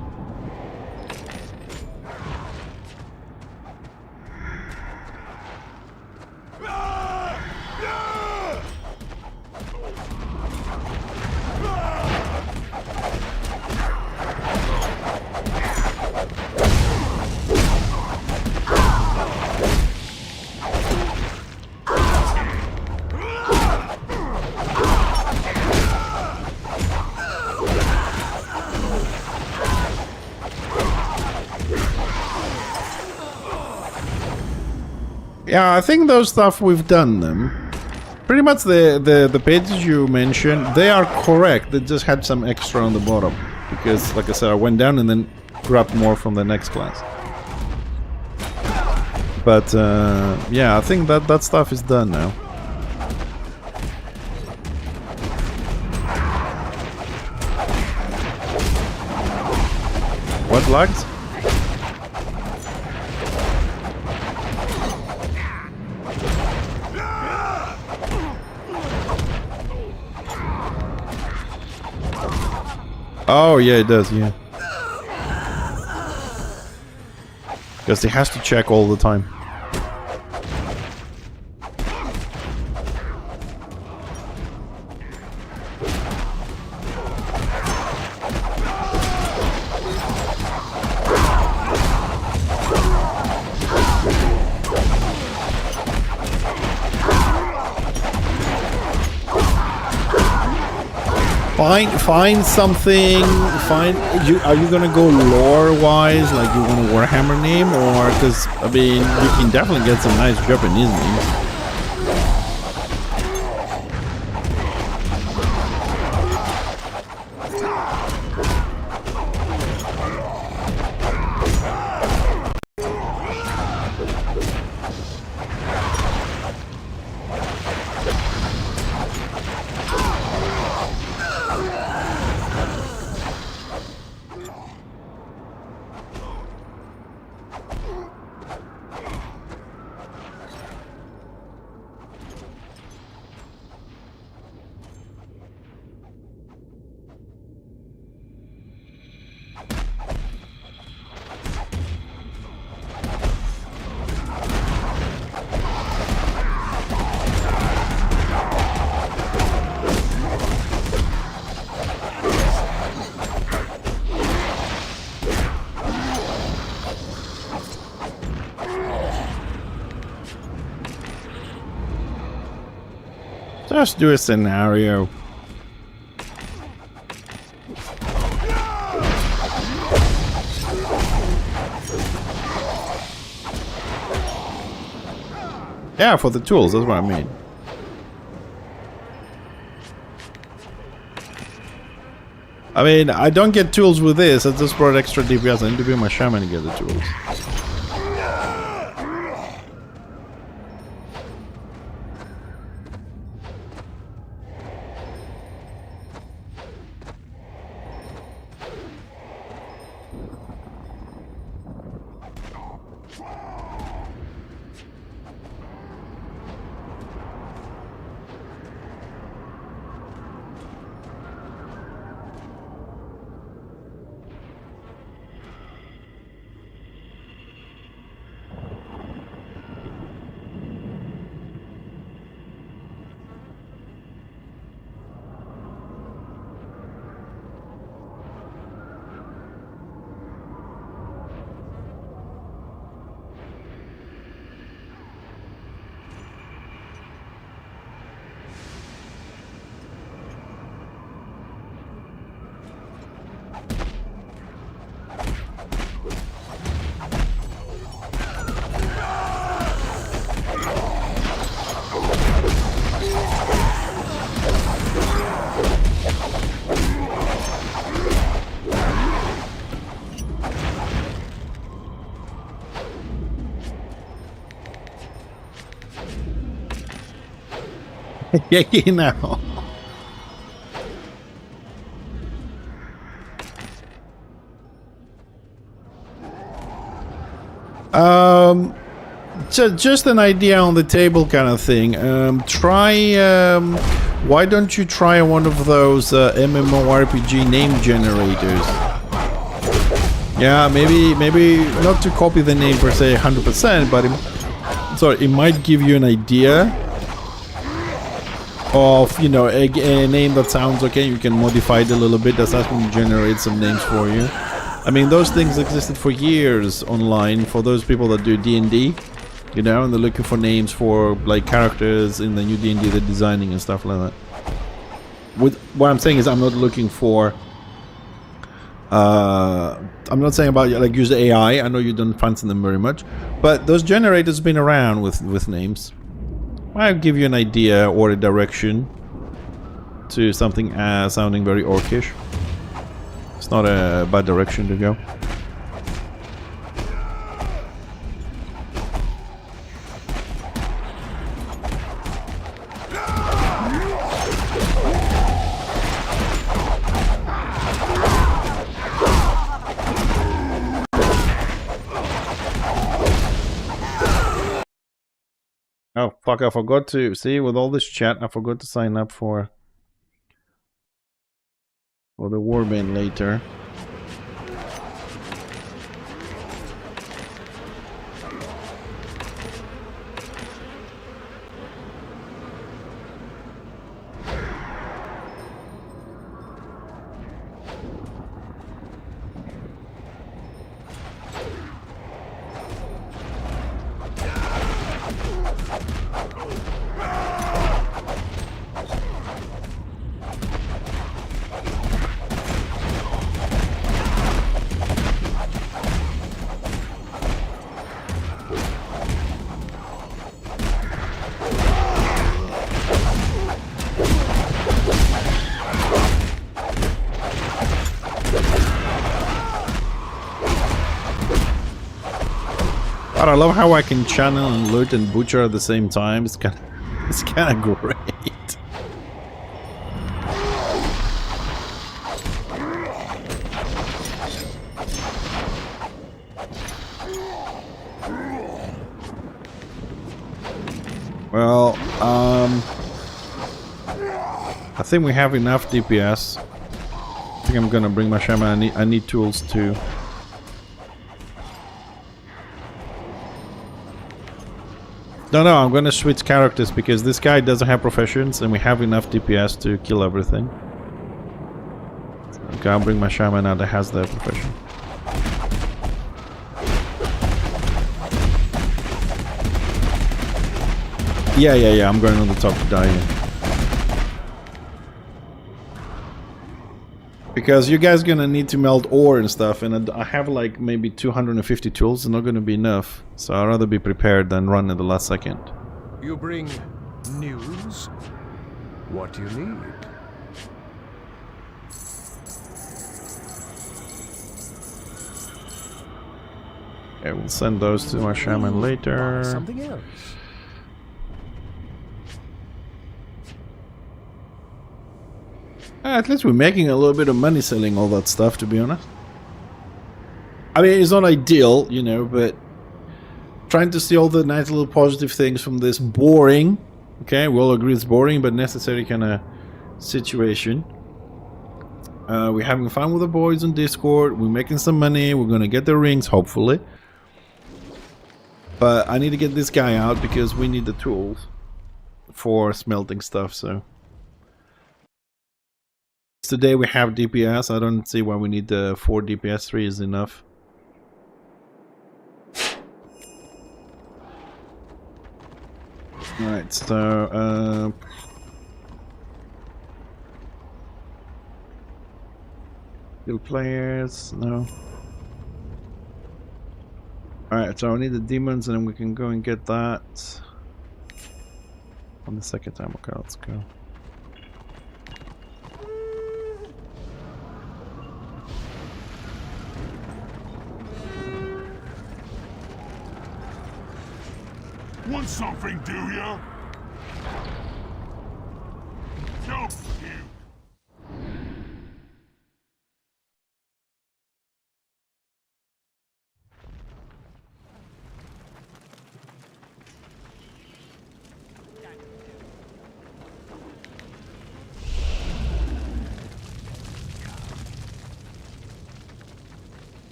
Speaker 1: Yeah, I think those stuff we've done them. Pretty much the pages you mentioned, they are correct. They just had some extra on the bottom. Because, like I said, I went down and then grabbed more from the next class. But, yeah, I think that stuff is done now. What lags? Oh, yeah, it does, yeah. Because it has to check all the time. Find something. Are you gonna go lore wise, like you want a Warhammer name, or because I mean you can definitely get some nice Japanese names. Just do a scenario. Yeah, for the tools, that's what I mean. I mean, I don't get tools with this, I just brought extra DPS. I need to be my shaman to get the tools. Yeah, you know. Just an idea on the table kind of thing. Why don't you try one of those MMORPG name generators? Yeah, maybe not to copy the name per se 100%, but it might give you an idea of, you know, a name that sounds okay. You can modify it a little bit. That's going to generate some names for you. I mean, those things existed for years online for those people that do D&D, you know, and they're looking for names for like characters in the new D&D they're designing and stuff like that. What I'm saying is, I'm not looking for. I'm not saying about like use AI. I know you don't fancy them very much, but those generators have been around with names. I'll give you an idea or a direction to something sounding very orcish. It's not a bad direction to go. Oh fuck, I forgot to see with all this chat, I forgot to sign up for the warband later. But I love how I can channel and loot and butcher at the same time. It's kind of great. Well, I think we have enough DPS. I think I'm gonna bring my shaman. I need tools too. No, I'm gonna switch characters because this guy doesn't have professions and we have enough DPS to kill everything. Okay, I'll bring my shaman now that has the profession. Yeah, I'm going on the top to die here. Because you guys gonna need to melt ore and stuff, and I have like maybe 250 tools. It's not gonna be enough, so I'd rather be prepared than run at the last second.
Speaker 4: You bring news? What do you need?
Speaker 1: Okay, we'll send those to my shaman later.
Speaker 4: Something else.
Speaker 1: At least we're making a little bit of money selling all that stuff, to be honest. I mean, it's not ideal, you know, but trying to see all the nice little positive things from this boring, okay, we all agree it's boring, but necessary kind of situation. We're having fun with the boys on Discord, we're making some money, we're gonna get the rings, hopefully. But I need to get this guy out because we need the tools for smelting stuff, so... Today we have DPS. I don't see why we need the 4 DPS. 3 is enough. Alright, so guild players, no. Alright, so I need the demons and then we can go and get that on the second time. Okay, let's go.
Speaker 2: Want something, do you? Don't you?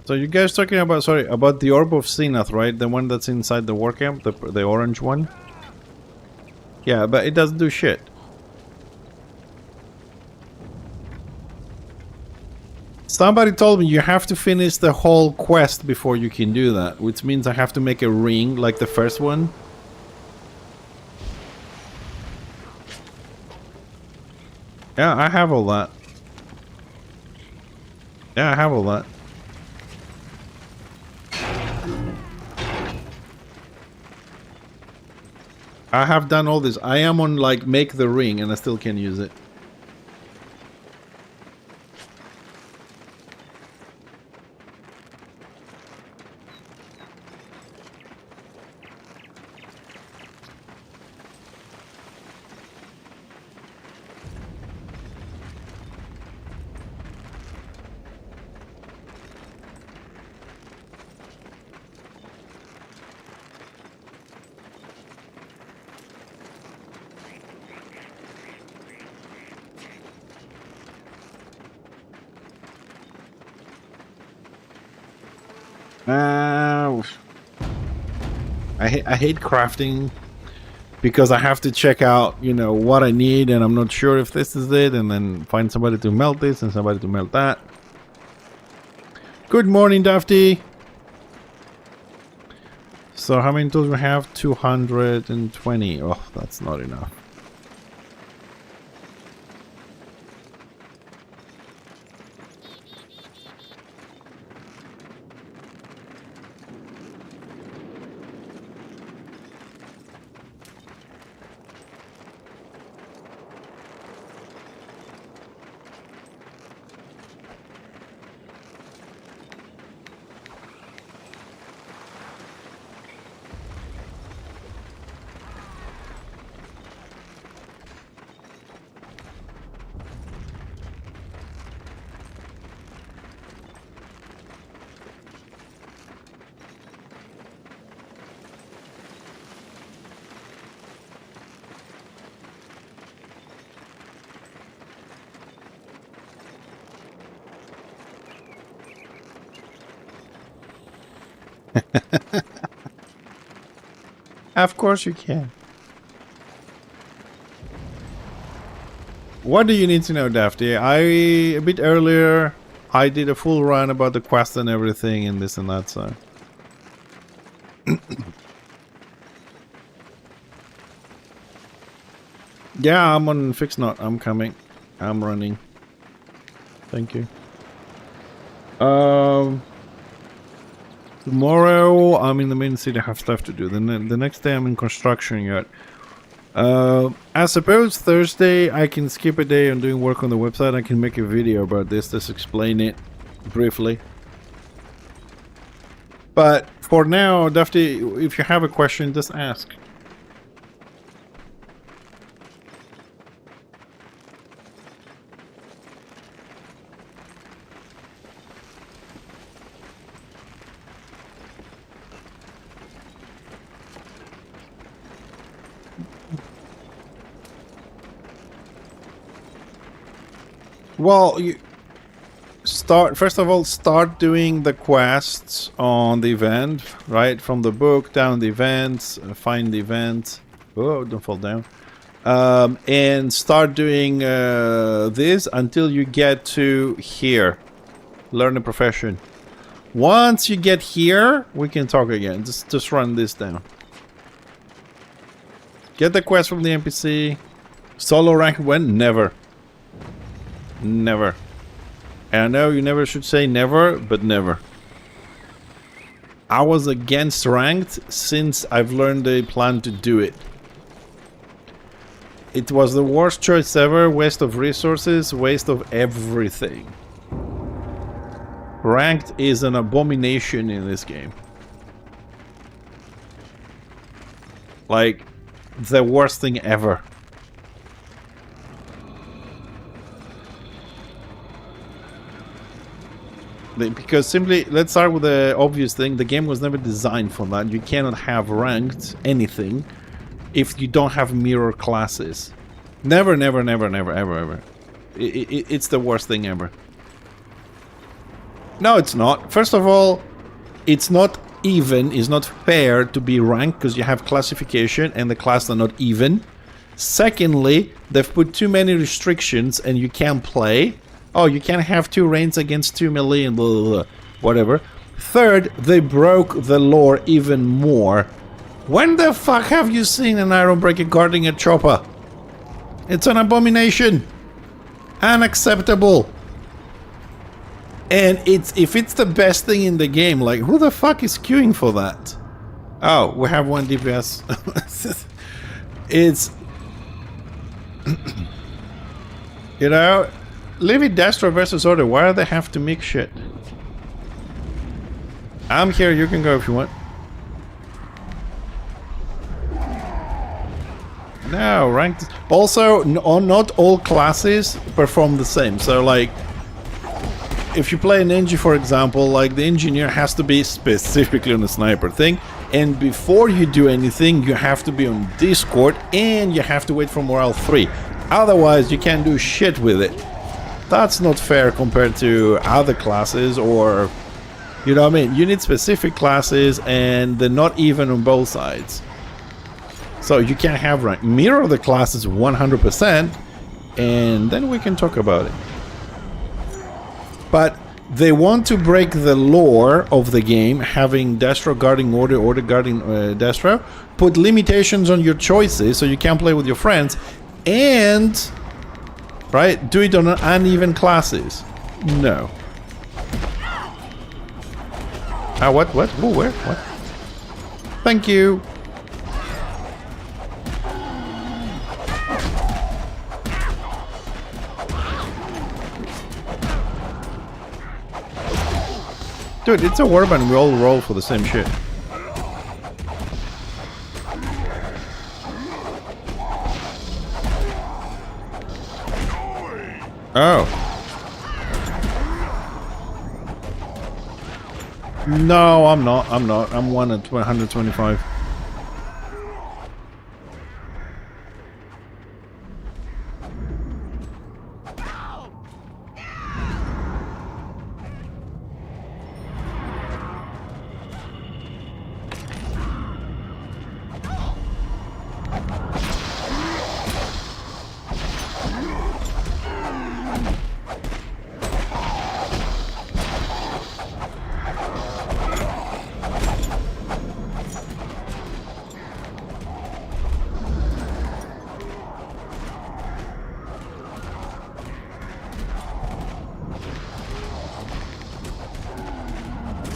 Speaker 1: So you guys talking about, sorry, about the Orb of Zenith, right? The one that's inside the war camp, the orange one? Yeah, but it doesn't do shit. Somebody told me you have to finish the whole quest before you can do that, which means I have to make a ring like the first one. Yeah, I have all that. Yeah, I have all that. I have done all this. I am on like make the ring and I still can't use it. I hate crafting because I have to check out, you know, what I need and I'm not sure if this is it, and then find somebody to melt this and somebody to melt that. Good morning, Dafty. So how many tools we have? 220. Oh, that's not enough. Of course you can. What do you need to know, Dafty? A bit earlier I did a full run about the quest and everything and this and that, so. Yeah, I'm on fixed knot. I'm coming. I'm running. Thank you. Tomorrow I'm in the main city. I have stuff to do. Then the next day I'm in construction yet. I suppose Thursday I can skip a day on doing work on the website. I can make a video about this. Just explain it briefly. But for now, definitely, if you have a question, just ask. Well, you first of all, start doing the quests on the event, right? From the book, down the events, find the event. Oh, don't fall down. And start doing this until you get to here. Learn a profession. Once you get here, we can talk again. Just run this down. Get the quest from the NPC. Solo rank when? Never. Never. And I know you never should say never, but never. I was against ranked since I've learned a plan to do it. It was the worst choice ever. Waste of resources, waste of everything. Ranked is an abomination in this game. Like, the worst thing ever. Because simply, let's start with the obvious thing. The game was never designed for that. You cannot have ranked anything if you don't have mirror classes. Never, never, never, never, ever, ever. It's the worst thing ever. No, it's not. First of all, it's not even, it's not fair to be ranked because you have classification and the classes are not even. Secondly, they've put too many restrictions and you can't play. Oh, you can't have 2 reigns against 2 melee and blah, blah, blah, whatever. Third, they broke the lore even more. When the fuck have you seen an Ironbreaker guarding a chopper? It's an abomination. Unacceptable. And if it's the best thing in the game, like, who the fuck is queuing for that? Oh, we have 1 DPS. It's... you know... Leave it Destro versus Order. Why do they have to mix shit? I'm here. You can go if you want. No, ranked. Also, not all classes perform the same. So, like, if you play an Engie, for example, like, the engineer has to be specifically on the sniper thing. And before you do anything, you have to be on Discord and you have to wait for morale 3. Otherwise, you can't do shit with it. That's not fair compared to other classes, or, you know what I mean? You need specific classes and they're not even on both sides. So you can't have rank. Mirror the classes 100% and then we can talk about it. But they want to break the lore of the game, having Destro guarding Order, Order guarding Destro, put limitations on your choices so you can't play with your friends, and... right? Do it on uneven classes. No. Ah, what? What? Oh, where? What? Thank you. Dude, it's a warband. We all roll for the same shit. Oh. No, I'm not. I'm not. I'm 1 at 125.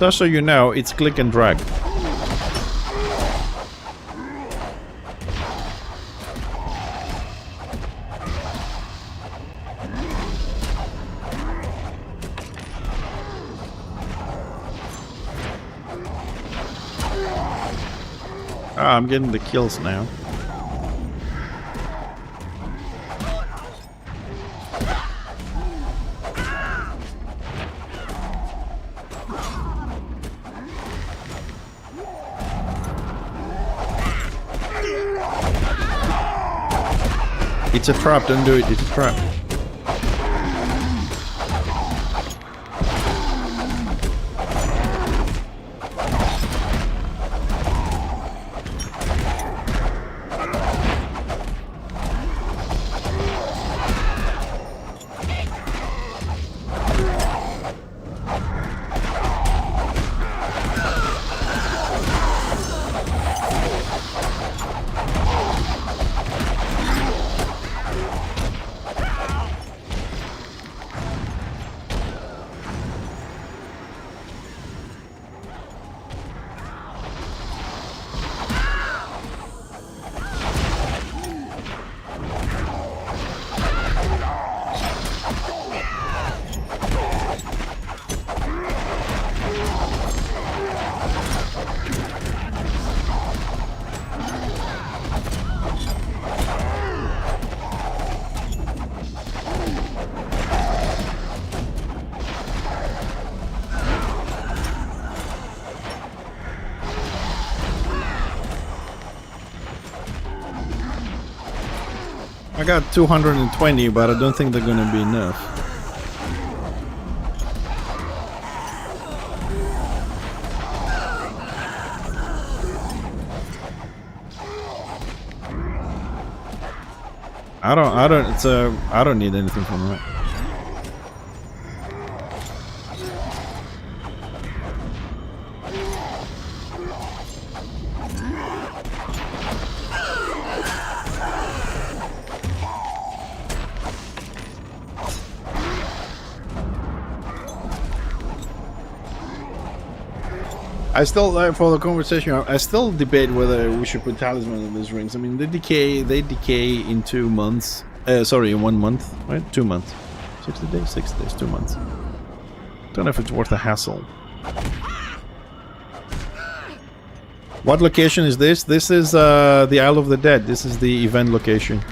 Speaker 1: Just so you know, it's click and drag. Ah, I'm getting the kills now. It's a trap, don't do it, it's a trap. I got 220, but I don't think they're gonna be enough. I don't need anything from that. I still, for the conversation, I still debate whether we should put talisman on these rings. I mean, they decay in 2 months. Sorry, in 1 month, right? 2 months. 60 days, 6 days, 2 months. Don't know if it's worth the hassle. What location is this? This is the Isle of the Dead. This is the event location.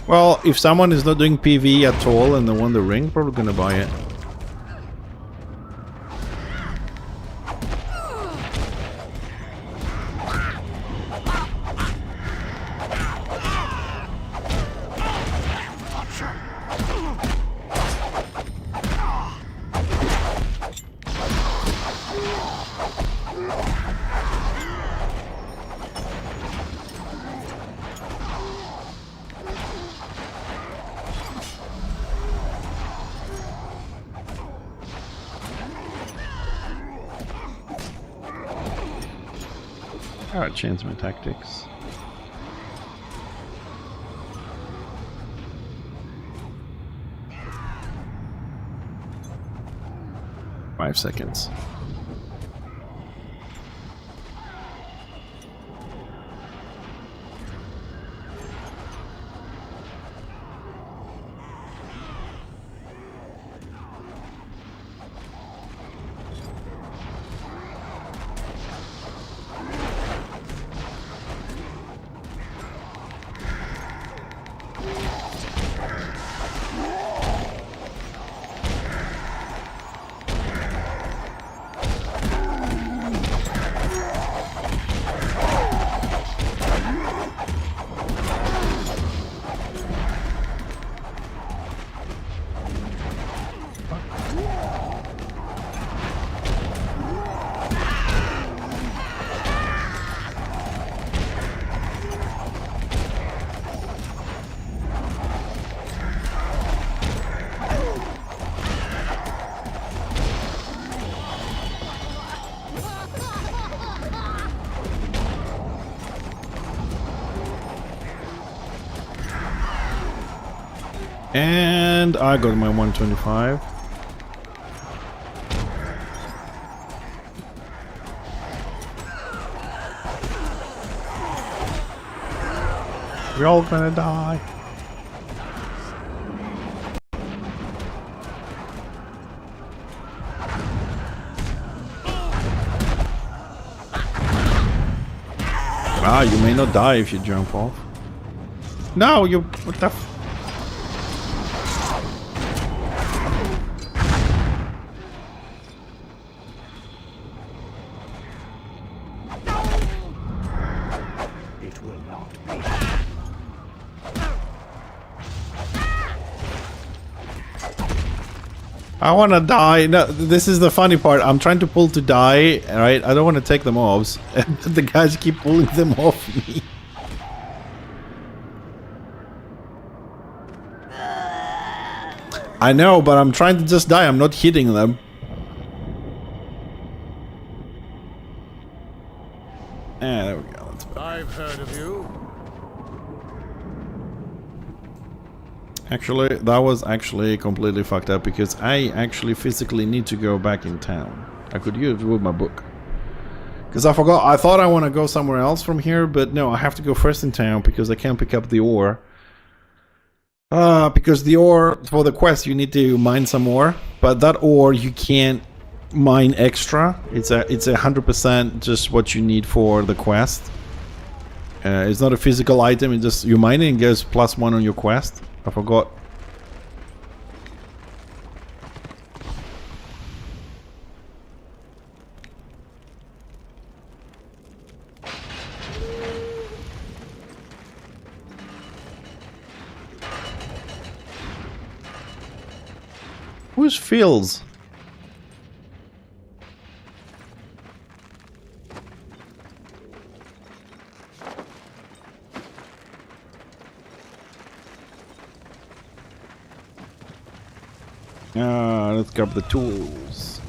Speaker 1: Well, if someone is not doing PV at all and they want the ring, probably gonna buy it. Alright, change my tactics. Five seconds. And I got my 125. We're all gonna die. Ah, you may not die if you jump off. No, you... What the f...
Speaker 2: It will not be.
Speaker 1: I wanna die. No, this is the funny part. I'm trying to pull to die, right? I don't want to take the mobs. And the guys keep pulling them off me. I know, but I'm trying to just die. I'm not hitting them. Ah, there we go. That's better.
Speaker 4: I've heard of you.
Speaker 1: Actually, that was actually completely fucked up because I actually physically need to go back in town. I could use with my book. Because I forgot. I thought I want to go somewhere else from here, but no, I have to go first in town because I can't pick up the ore. Because the ore, for the quest, you need to mine some ore. But that ore, you can't mine extra. It's 100% just what you need for the quest. It's not a physical item. It just, you mine it and it goes +1 on your quest. I forgot. Who's Fields? Let's grab the tools.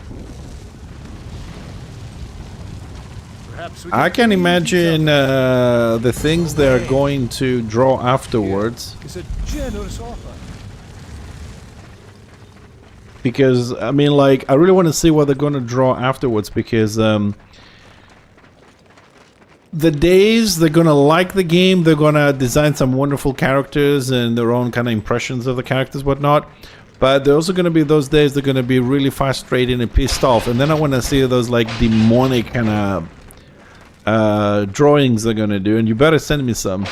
Speaker 4: Perhaps we
Speaker 1: I can
Speaker 4: aid each
Speaker 1: imagine
Speaker 4: other.
Speaker 1: the things they're going to draw afterwards.
Speaker 4: It's a generous offer.
Speaker 1: Because, I mean, like, I really want to see what they're going to draw afterwards. Because the days they're going to like the game, they're going to design some wonderful characters and their own kind of impressions of the characters, whatnot. But there's also going to be those days they're going to be really frustrated and pissed off. And then I want to see those, like, demonic kind of drawings they're going to do. And you better send me some.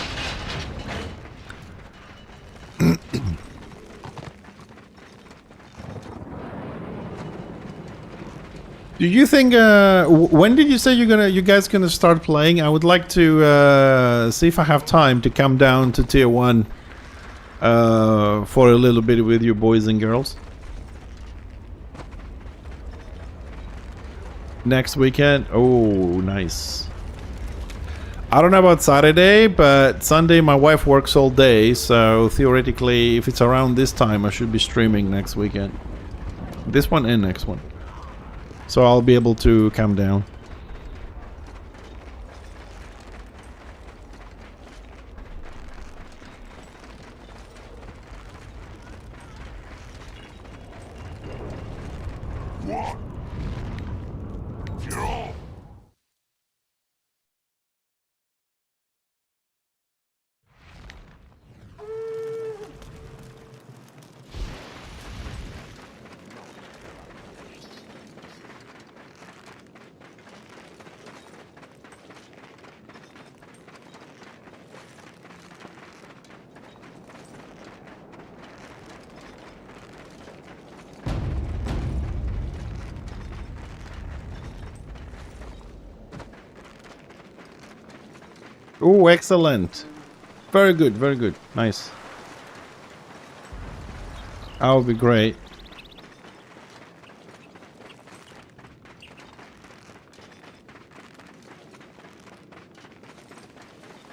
Speaker 1: Do you think? When did you say you guys gonna start playing? I would like to see if I have time to come down to Tier 1 for a little bit with you boys and girls. Next weekend? Oh, nice. I don't know about Saturday, but Sunday my wife works all day, so theoretically, if it's around this time, I should be streaming next weekend. This one and next one. So I'll be able to come down. Oh, excellent. Very good, very good. Nice. That would be great.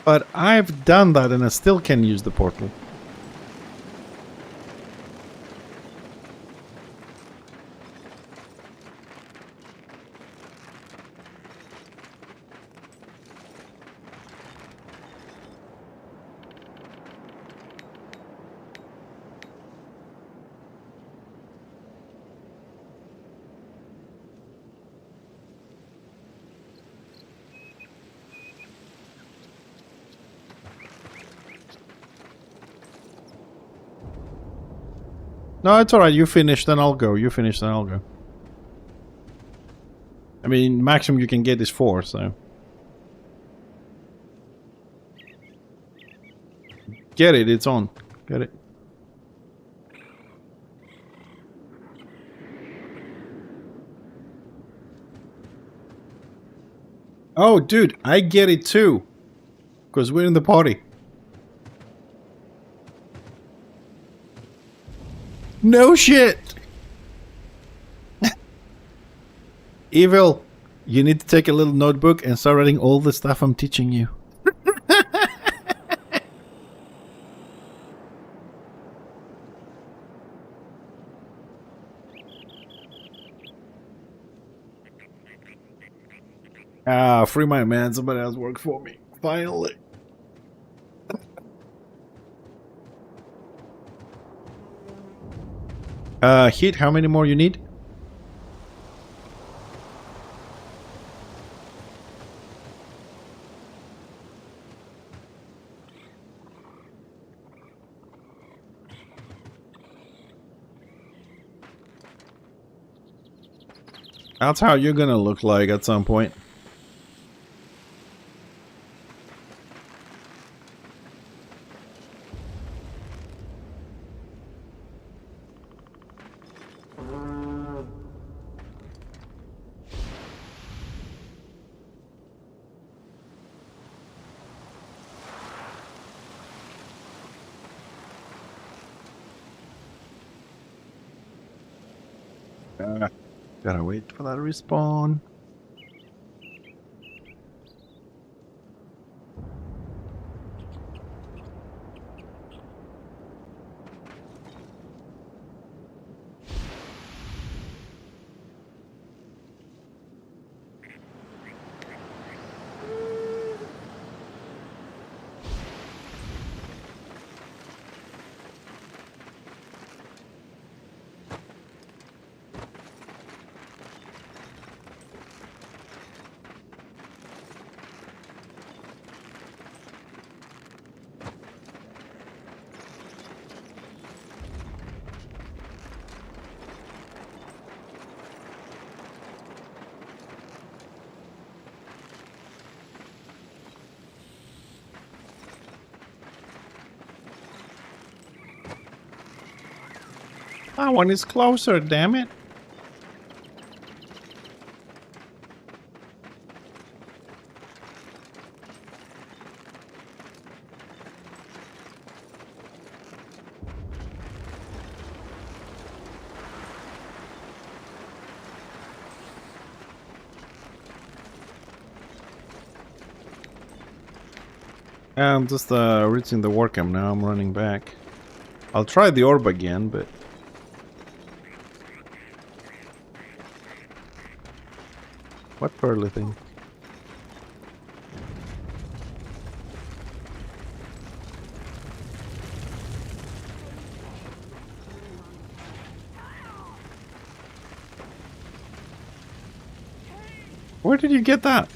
Speaker 1: But I've done that and I still can use the portal. No, it's alright. You finish, then I'll go. You finish, then I'll go. I mean, maximum you can get is 4, so... Get it, it's on. Get it. Oh, dude, I get it too. Because we're in the party. No shit! Evil, you need to take a little notebook and start writing all the stuff I'm teaching you. Ah, free my man, somebody else worked for me. Finally. Hit, how many more you need? That's how you're gonna look like at some point. Gotta wait for that respawn. That one is closer, damn it. I'm just reaching the Warhammer now, I'm running back. I'll try the orb again, but... What pearly thing? Where did you get that?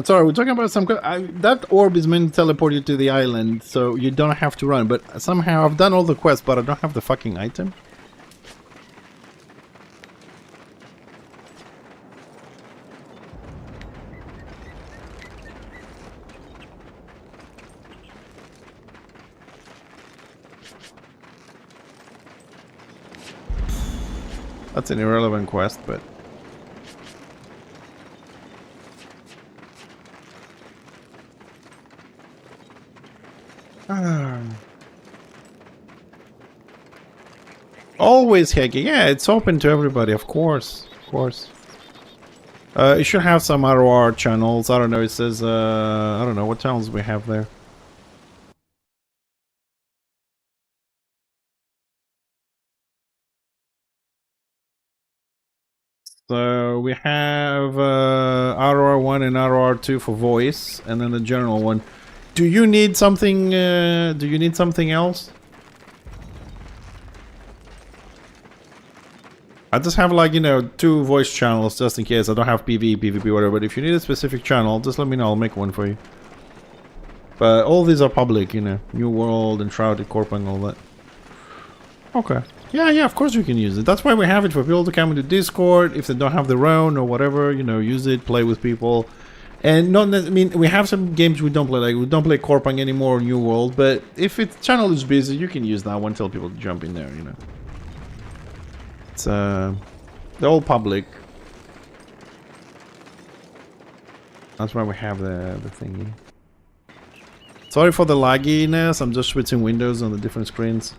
Speaker 1: Sorry, we're talking about some... that orb is meant to teleport you to the island, so you don't have to run. But somehow I've done all the quests, but I don't have the fucking item. That's an irrelevant quest, but... Always hacking. Yeah, it's open to everybody, of course. Of course. It should have some ROR channels. I don't know. It says I don't know what channels we have there. So we have ROR1 and ROR2 for voice, and then the general one. Do you need something? Do you need something else? I just have, like, you know, 2 voice channels just in case. I don't have PvE, PvP, whatever. But if you need a specific channel, just let me know. I'll make one for you. But all these are public, you know. New World, Enshrouded, Corp, and all that. Okay. Yeah, of course you can use it. That's why we have it, for people to come into Discord. If they don't have their own or whatever, you know, use it, play with people. And not, I mean, we have some games we don't play, like we don't play Corpang anymore, New World. But if its channel is busy, you can use that one, tell people to jump in there, you know. It's they're all public. That's why we have the thingy. Sorry for the lagginess. I'm just switching windows on the different screens.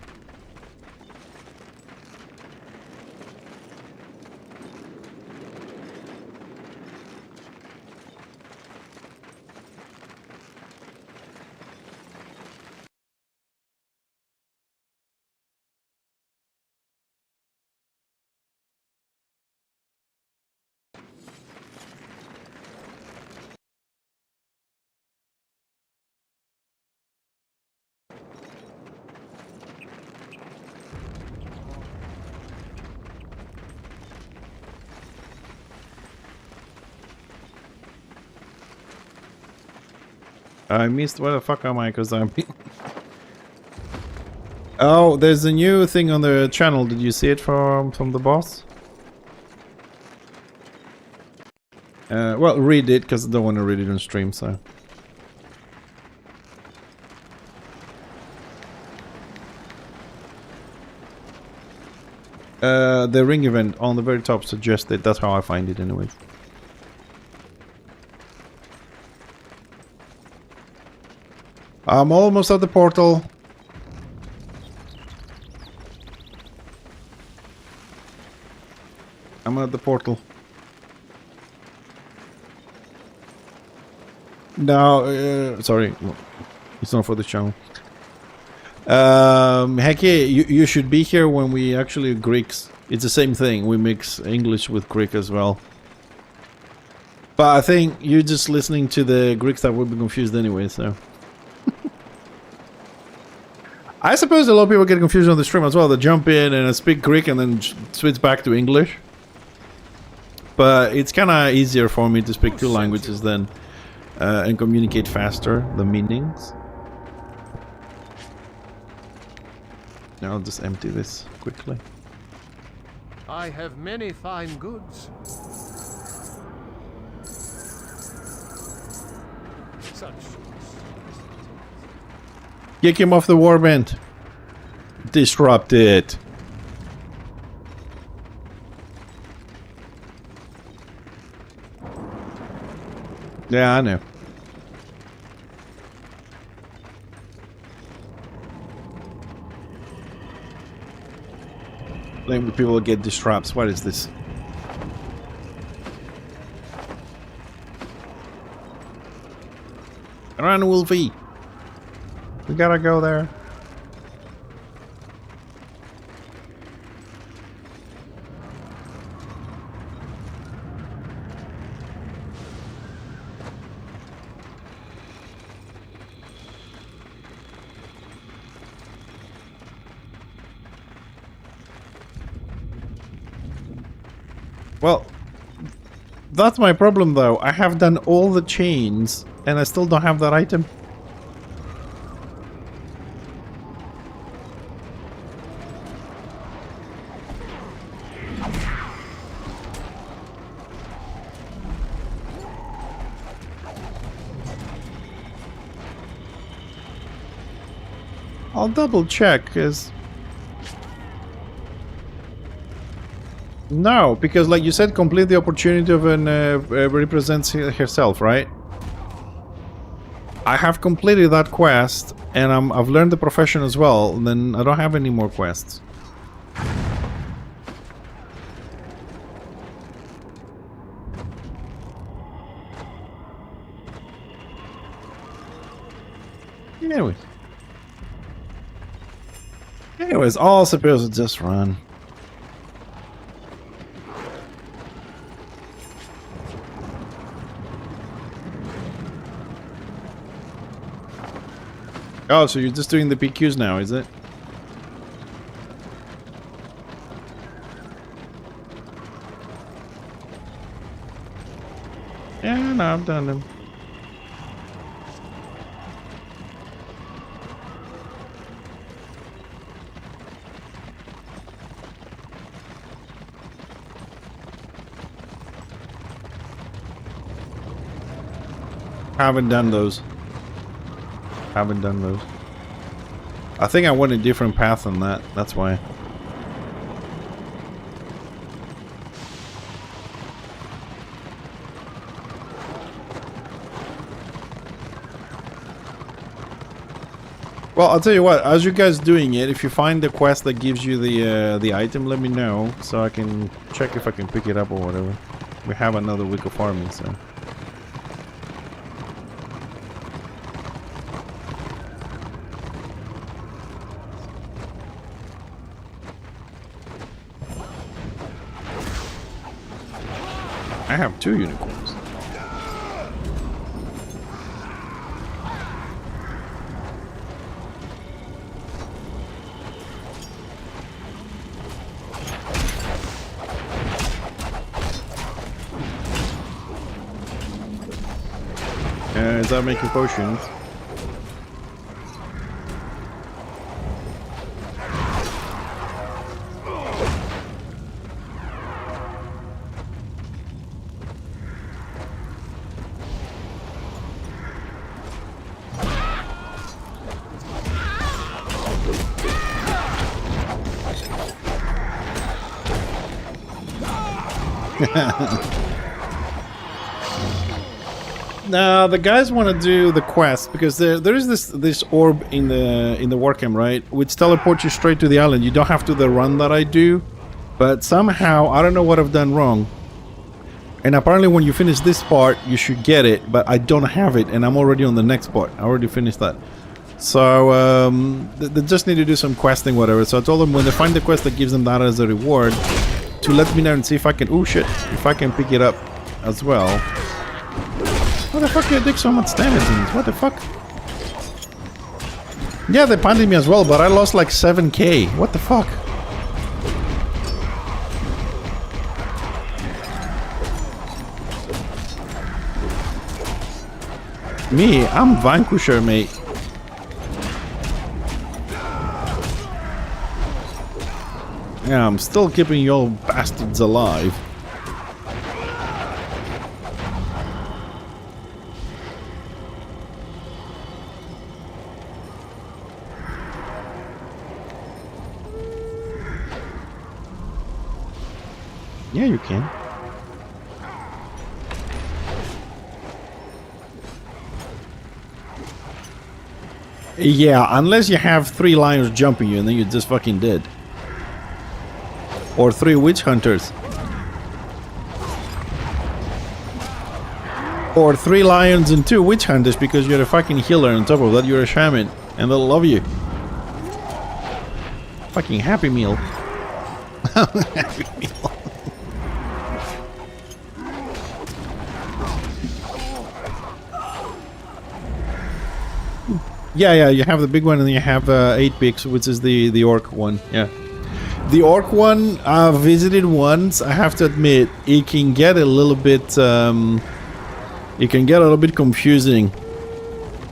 Speaker 1: I missed. Where the fuck am I? Because I'm... Oh, there's a new thing on the channel. Did you see it from the boss? Well, read it, because I don't want to read it on stream, so... The ring event on the very top suggested. That's how I find it anyways. I'm almost at the portal. I'm at the portal. No, sorry. It's not for the channel. Heki, you should be here when we actually Greeks. It's the same thing. We mix English with Greek as well. But I think you're just listening to the Greeks that will be confused anyway, so... I suppose a lot of people get confused on the stream as well. They jump in and speak Greek and then switch back to English. But it's kind of easier for me to speak 2 languages then and communicate faster the meanings. Now I'll just empty this quickly.
Speaker 4: I have many fine goods. Such.
Speaker 1: Kick him off the warband. Disrupt it. Yeah, I know. Then people will get disrupts. What is this? Run, Wolfie. We gotta go there. Well, that's my problem though. I have done all the chains and I still don't have that item. I'll double check, because... No, because like you said, complete the opportunity of an represents herself, right? I have completed that quest, and I've learned the profession as well, and then I don't have any more quests. Anyway. Anyways, all supposed to just run. Oh, so you're just doing the PQs now, is it? Yeah, no, I've done them. Haven't done those. Haven't done those. I think I went a different path than that. That's why. Well, I'll tell you what. As you guys doing it, if you find the quest that gives you the item, let me know so I can check if I can pick it up or whatever. We have another week of farming, so. I have 2 unicorns. Is that making potions? Now the guys want to do the quest because there is this orb in the Warhammer, right, which teleports you straight to the island. You don't have to the run that I do, but somehow I don't know what I've done wrong. And apparently when you finish this part, you should get it, but I don't have it, and I'm already on the next part. I already finished that. So they just need to do some questing, whatever. So I told them when they find the quest that gives them that as a reward, to let me know and see if I can. Oh shit! If I can pick it up as well. What the fuck? You take so much damage in this? What the fuck? Yeah, they punted me as well, but I lost like 7k. What the fuck? Me, I'm Vanquisher, mate. Yeah, I'm still keeping you all bastards alive. Yeah, you can. Yeah, unless you have 3 lions jumping you and then you're just fucking dead. Or 3 witch hunters. Or 3 lions and 2 witch hunters because you're a fucking healer, and on top of that you're a shaman. And they'll love you. Fucking Happy Meal. Happy Meal. Yeah, you have the big one and you have 8 picks, which is the orc one, yeah. The orc one, I've visited once. I have to admit, it can get a little bit, confusing.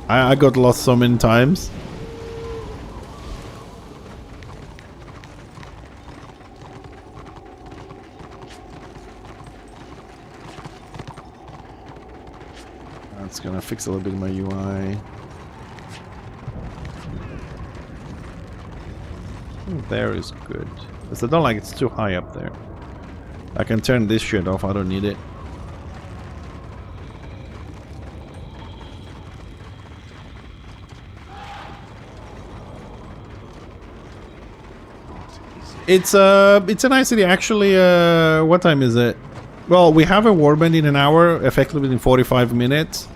Speaker 1: I got lost so many times. That's gonna fix a little bit of my UI. There is good. Because I don't like it's too high up there. I can turn this shit off, I don't need it. It's a nice city actually. What time is it? Well, we have a warband in an hour, effectively in 45 minutes.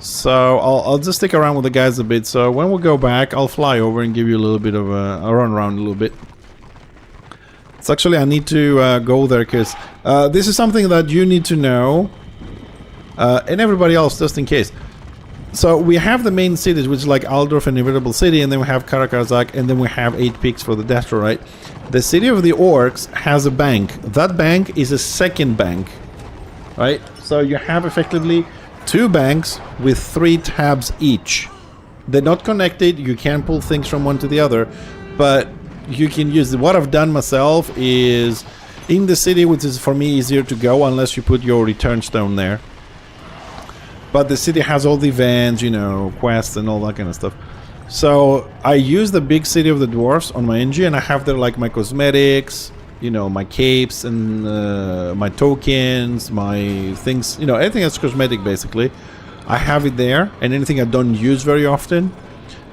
Speaker 1: So I'll just stick around with the guys a bit. So when we go back, I'll fly over and give you a little bit of a run around a little bit. It's actually, I need to go there because this is something that you need to know, and everybody else, just in case. So we have the main cities, which is like Aldorf and Inevitable City, and then we have Karakazak, and then we have 8 peaks for the Destro, right? The City of the Orcs has a bank. That bank is a second bank, right? So you have effectively 2 banks with 3 tabs each. They're not connected, you can pull things from one to the other, but you can use what I've done myself is in the city, which is for me easier to go unless you put your return stone there. But the city has all the events, you know, quests and all that kind of stuff. So I use the big city of the dwarfs on my NG, and I have there like my cosmetics, you know, my capes and my tokens, my things, you know, anything that's cosmetic basically. I have it there, and anything I don't use very often.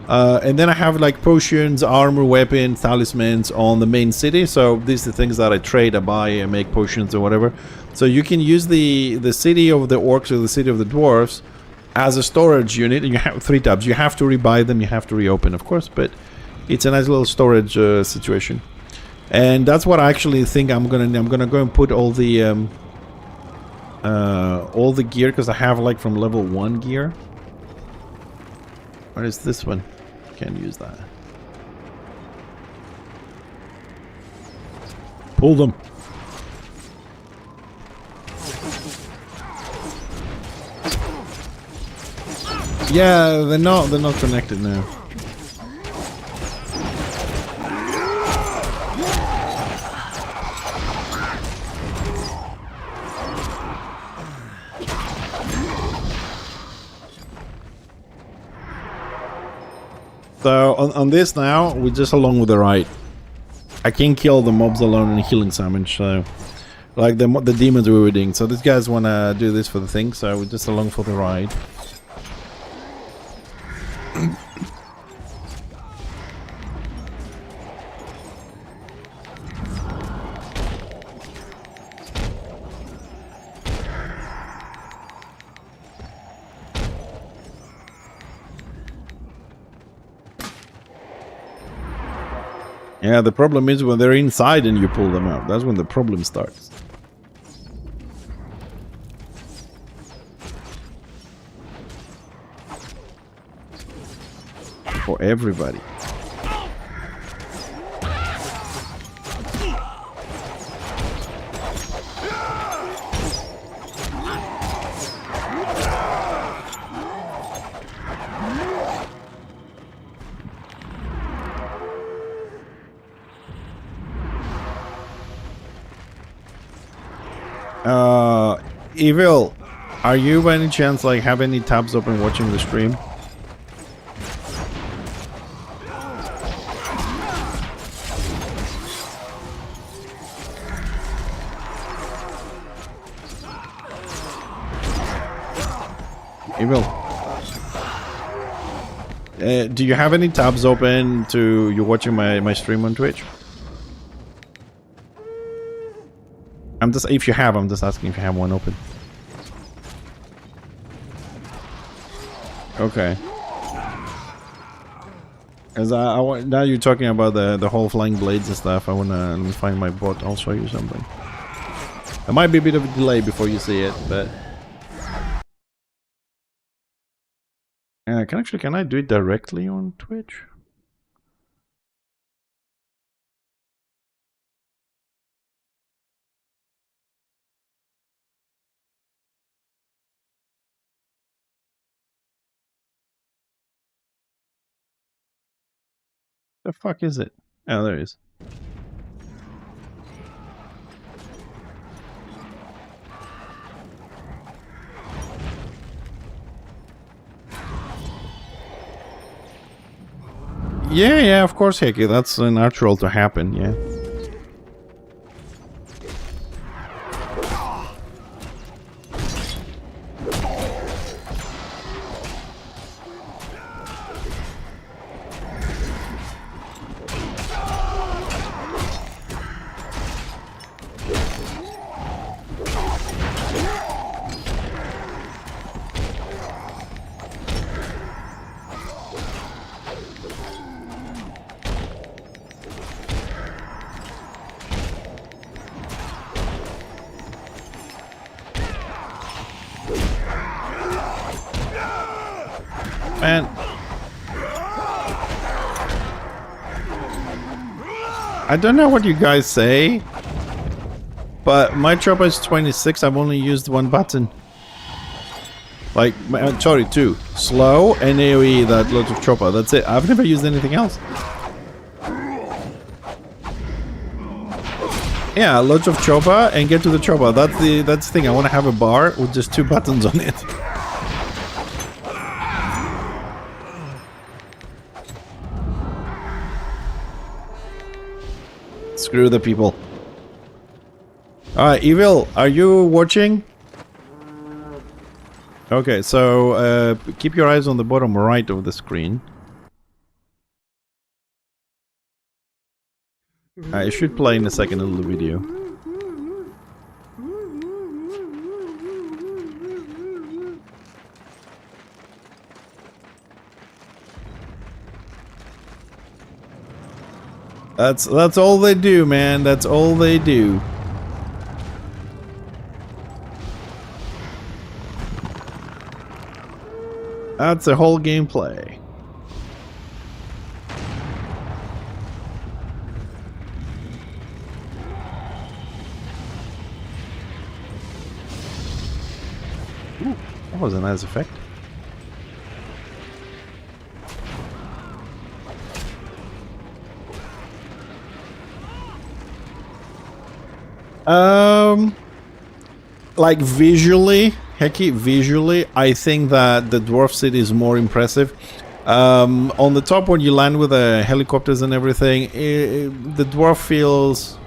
Speaker 1: And then I have like potions, armor, weapons, talismans on the main city. So these are the things that I trade, I buy, and make potions or whatever. So you can use the city of the orcs or the city of the dwarves as a storage unit, and you have 3 tabs. You have to rebuy them, you have to reopen, of course, but it's a nice little storage situation. And that's what I actually think I'm gonna go and put all the gear, because I have like from level 1 gear. What is this one? Can't use that. Pull them. Yeah, they're not connected now. So on this now, we're just along with the ride. I can kill the mobs alone in healing damage, so like the demons we were doing. So these guys want to do this for the thing, so we're just along for the ride. Yeah, the problem is when they're inside and you pull them out. That's when the problem starts. For everybody. Evil, are you by any chance like have any tabs open watching the stream? Evil, do you have any tabs open to you watching my stream on Twitch? I'm just if you have, I'm just asking if you have one open. Okay. As I want now you're talking about the whole flying blades and stuff. I wanna let me find my bot. I'll show you something. There might be a bit of a delay before you see it, but can I do it directly on Twitch? The fuck is it? Oh, there it is. Yeah, of course, Hickey. That's natural to happen, yeah. Man. I don't know what you guys say, but my chopper is 26. I've only used one button. Like, sorry, two. Slow and AoE, that lot of chopper. That's it. I've never used anything else. Yeah, lots of chopper and get to the chopper. That's the thing. I want to have a bar with just two buttons on it. Screw the people. Alright, Evil, are you watching? Okay, so keep your eyes on the bottom right of the screen. I should play in a second a little video. That's all they do, man. That's all they do. That's the whole gameplay. Ooh, that was a nice effect. Like visually, Hecky, visually, I think that the dwarf city is more impressive. On the top, when you land with the helicopters and everything, the dwarf feels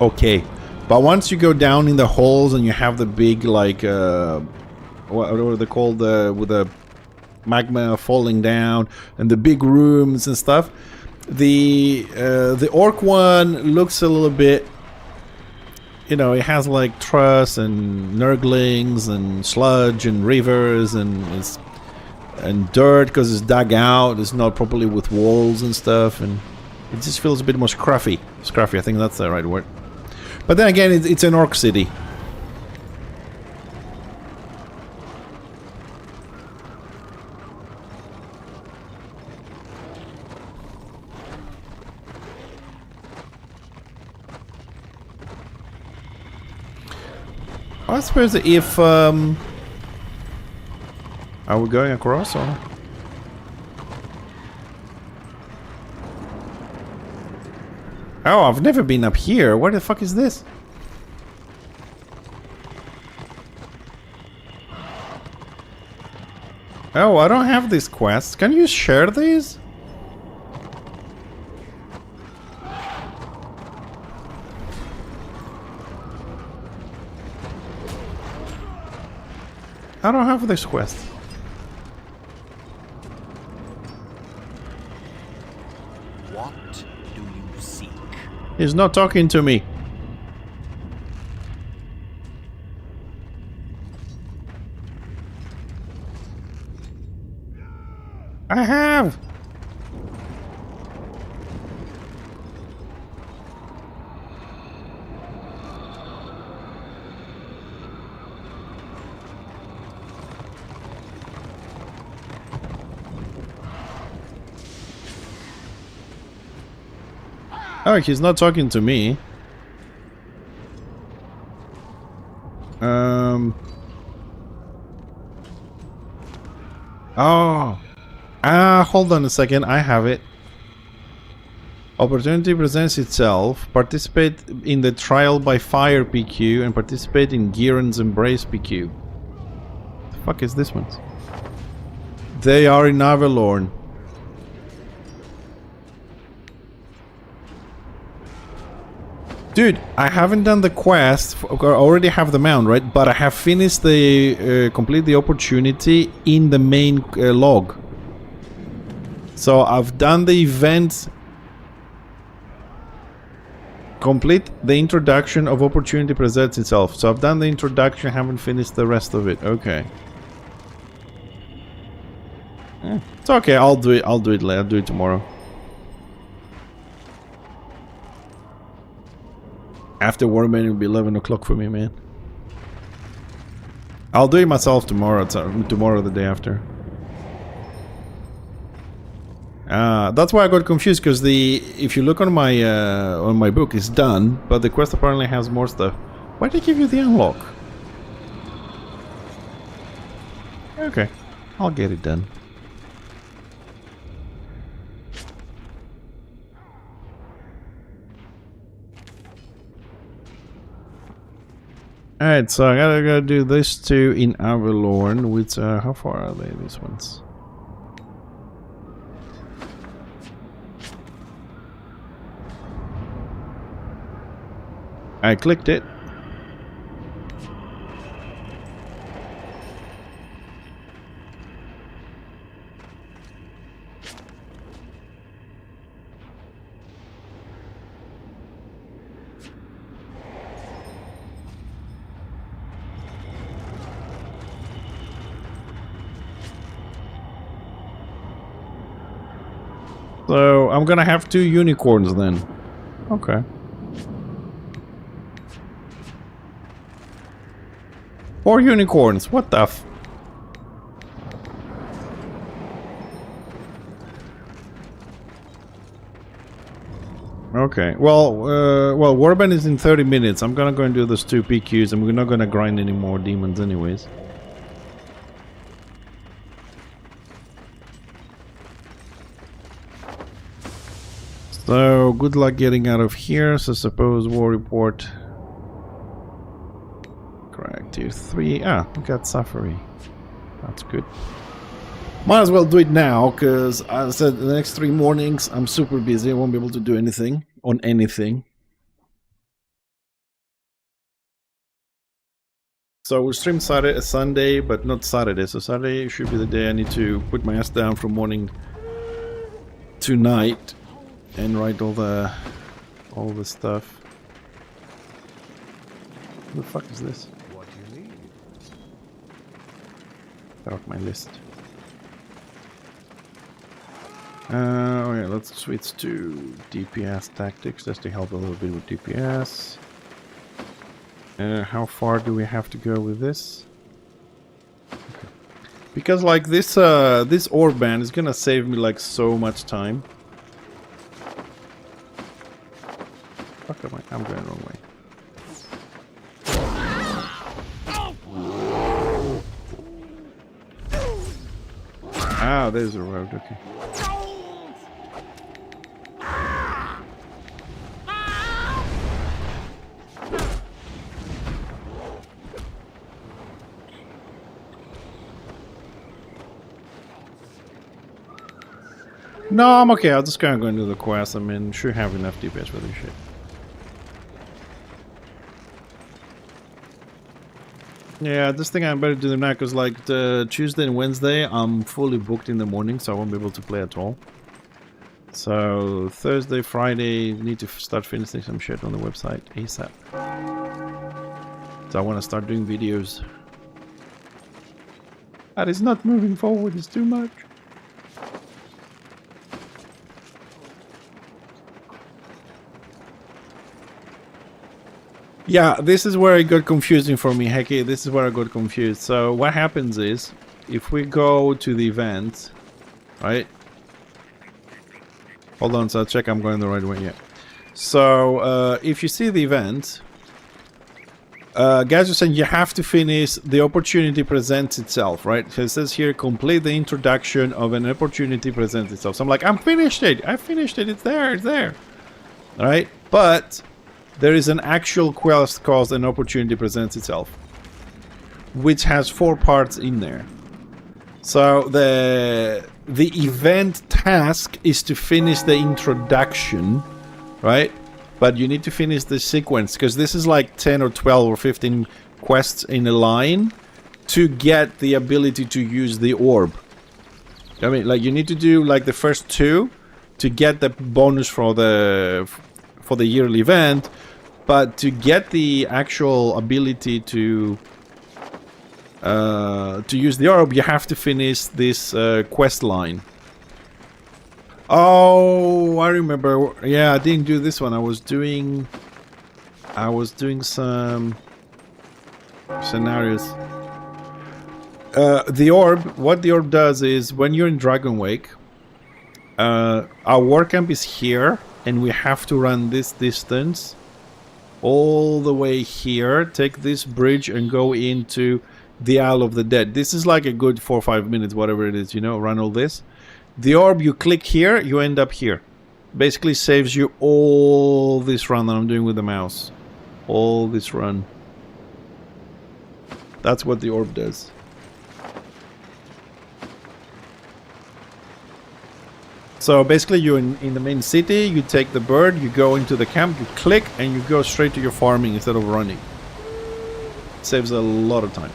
Speaker 1: okay. But once you go down in the holes and you have the big, like, what are they called, with the magma falling down and the big rooms and stuff, the orc one looks a little bit. You know, it has like truss and nurglings and sludge and rivers and dirt because it's dug out. It's not properly with walls and stuff, and it just feels a bit more scruffy. Scruffy, I think that's the right word. But then again, it's an orc city. I suppose if are we going across or? Oh, I've never been up here. Where the fuck is this? Oh, I don't have these quests. Can you share these? I don't have this quest.
Speaker 5: What do you seek?
Speaker 1: He's not talking to me. I have. Oh, he's not talking to me. Oh. Hold on a second. I have it. Opportunity presents itself. Participate in the Trial by Fire PQ and participate in Gieran's Embrace PQ. The fuck is this one? They are in Avalorn. Dude, I haven't done the quest. I already have the mount, right? But I have finished the complete the opportunity in the main log. So I've done the event. Complete the introduction of opportunity presents itself. So I've done the introduction, haven't finished the rest of it. Okay. It's okay. I'll do it. I'll do it later. I'll do it tomorrow. After Warhammer, it'll be 11 o'clock for me, man. I'll do it myself tomorrow. Tomorrow, the day after. That's why I got confused, because if you look on my book, it's done, but the quest apparently has more stuff. Why did they give you the unlock? Okay, I'll get it done. Alright, so I gotta do this two in Avalorn, which how far are they, these ones? I clicked it. So I'm gonna have 2 unicorns then. Okay. Four unicorns, what the f... Okay, well, Warband is in 30 minutes. I'm gonna go and do those 2 PQs, and we're not gonna grind any more demons anyways. So, good luck getting out of here. So, suppose war report. Correct. Tier 3. Ah, we got Safari. That's good. Might as well do it now, because as I said, the next 3 mornings I'm super busy. I won't be able to do anything on anything. So we'll stream Saturday, Sunday, but not Saturday. So Saturday should be the day I need to put my ass down from morning to night and write all the stuff. What the fuck is this?
Speaker 4: What do you need?
Speaker 1: Out my list. Okay, let's switch to DPS tactics just to help a little bit with DPS. How far do we have to go with this? Okay. Because like this orb band is gonna save me like so much time. Fuck am I? I'm going the wrong way. Ah, there's a road, okay. No, I'm okay. I'll just go and do the quest. I mean, should have enough DPS for this shit. Yeah, this thing I better do them now, because like the Tuesday and Wednesday I'm fully booked in the morning, so I won't be able to play at all. So Thursday, Friday, need to start finishing some shit on the website ASAP. So I want to start doing videos. That is not moving forward, it's too much. Yeah, this is where it got confusing for me, Hecky. This is where I got confused. So what happens is, if we go to the event, right? Hold on, so I'll check I'm going the right way. Yeah. So if you see the event, guys are saying you have to finish the opportunity presents itself, right? So it says here, complete the introduction of an opportunity presents itself. So I'm like, I'm finished it. I finished it. It's there. It's there. All right, but there is an actual quest called An Opportunity Presents Itself, which has 4 parts in there. So the event task is to finish the introduction, right? But you need to finish the sequence, because this is like 10 or 12 or 15 quests in a line to get the ability to use the orb. I mean, like, you need to do like the first 2 to get the bonus for the yearly event, but to get the actual ability to use the orb, you have to finish this quest line. Oh, I remember. Yeah, I didn't do this one. I was doing some scenarios. The orb, what the orb does is, when you're in Dragon Wake, our war camp is here, and we have to run this distance all the way here, take this bridge and go into the Isle of the Dead. This is like a good 4 or 5 minutes, whatever it is, you know, run all this. The orb, you click here, you end up here. Basically saves you all this run that I'm doing with the mouse. All this run. That's what the orb does. So basically you're in the main city, you take the bird, you go into the camp, you click, and you go straight to your farming instead of running. Saves a lot of time.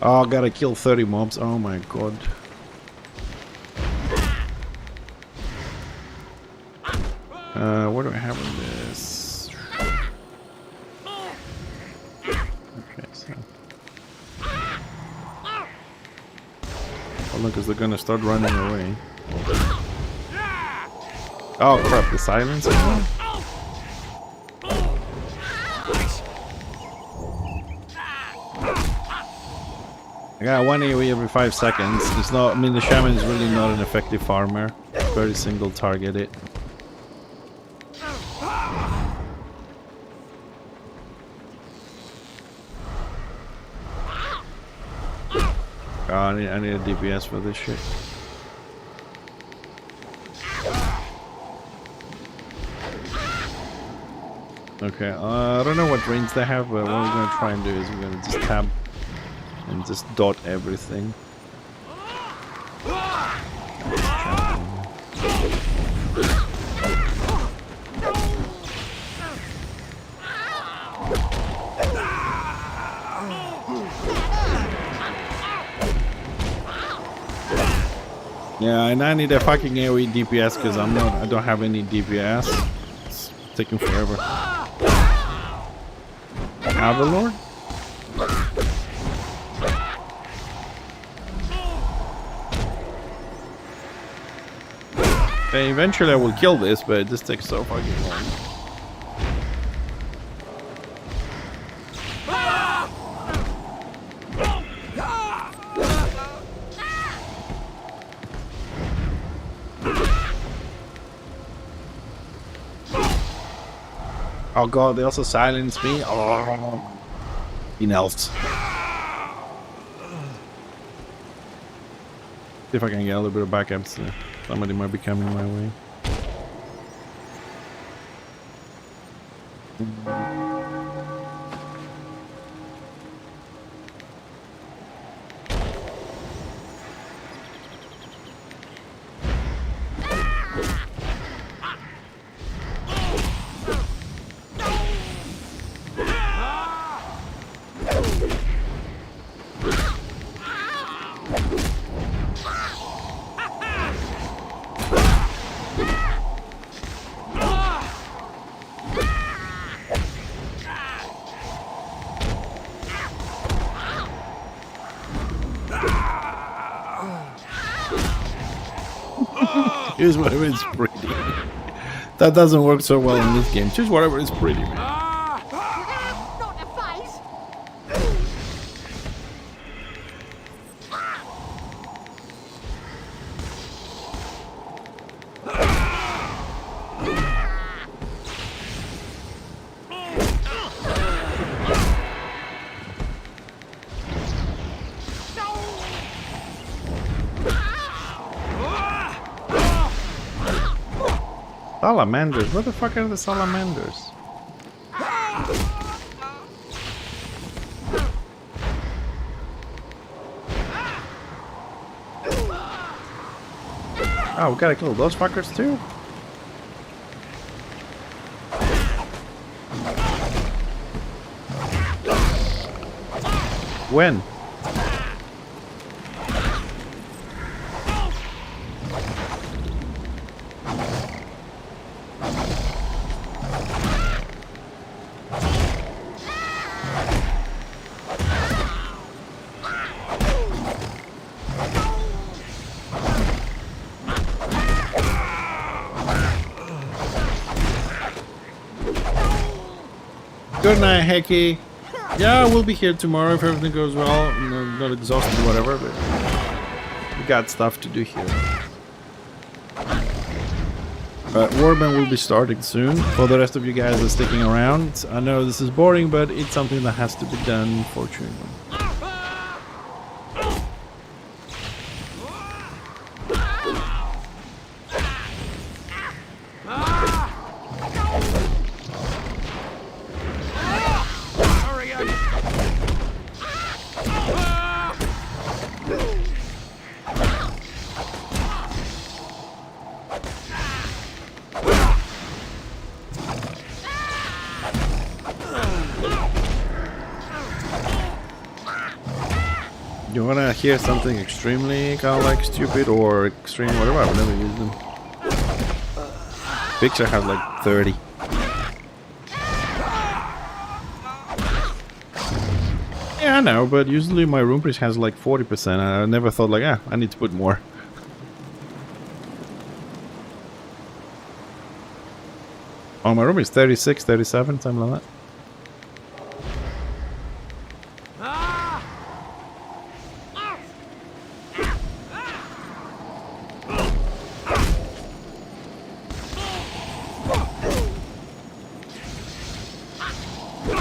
Speaker 1: Oh, gotta kill 30 mobs. Oh my god. What do I have in this? Okay, so... Oh, look, because they're gonna start running away. Oh crap, the silence again? I got 1 AoE every 5 seconds. It's not, I mean, the shaman is really not an effective farmer. Very single targeted. Oh, I need a DPS for this shit. Okay, I don't know what range they have, but what we're gonna try and do is we're gonna just tab and just dot everything. Yeah, and I need a fucking AoE DPS because I don't have any DPS. It's taking forever. Avalor? Okay, eventually I will kill this, but it just takes so fucking long. Oh god, they also silenced me. Oh, in elves. See if I can get a little bit of backups. Somebody might be coming my way. Choose whatever is pretty. That doesn't work so well in this game. Choose whatever is pretty, man.
Speaker 6: Not a fight.
Speaker 1: Salamanders? What the fuck are the salamanders? Oh, we gotta kill those fuckers too? When? Good night, Hecky. Yeah, we'll be here tomorrow if everything goes well. I'm not exhausted or whatever, but we got stuff to do here. Warband will be starting soon. For the rest of you guys that are sticking around, I know this is boring, but it's something that has to be done, fortunately. You wanna hear something extremely kind of like stupid or extreme, whatever? I've never used them. Picture has like 30. Yeah, I know, but usually my room priest has like 40%. I never thought like, I need to put more. Oh, my room is 36, 37, something like that.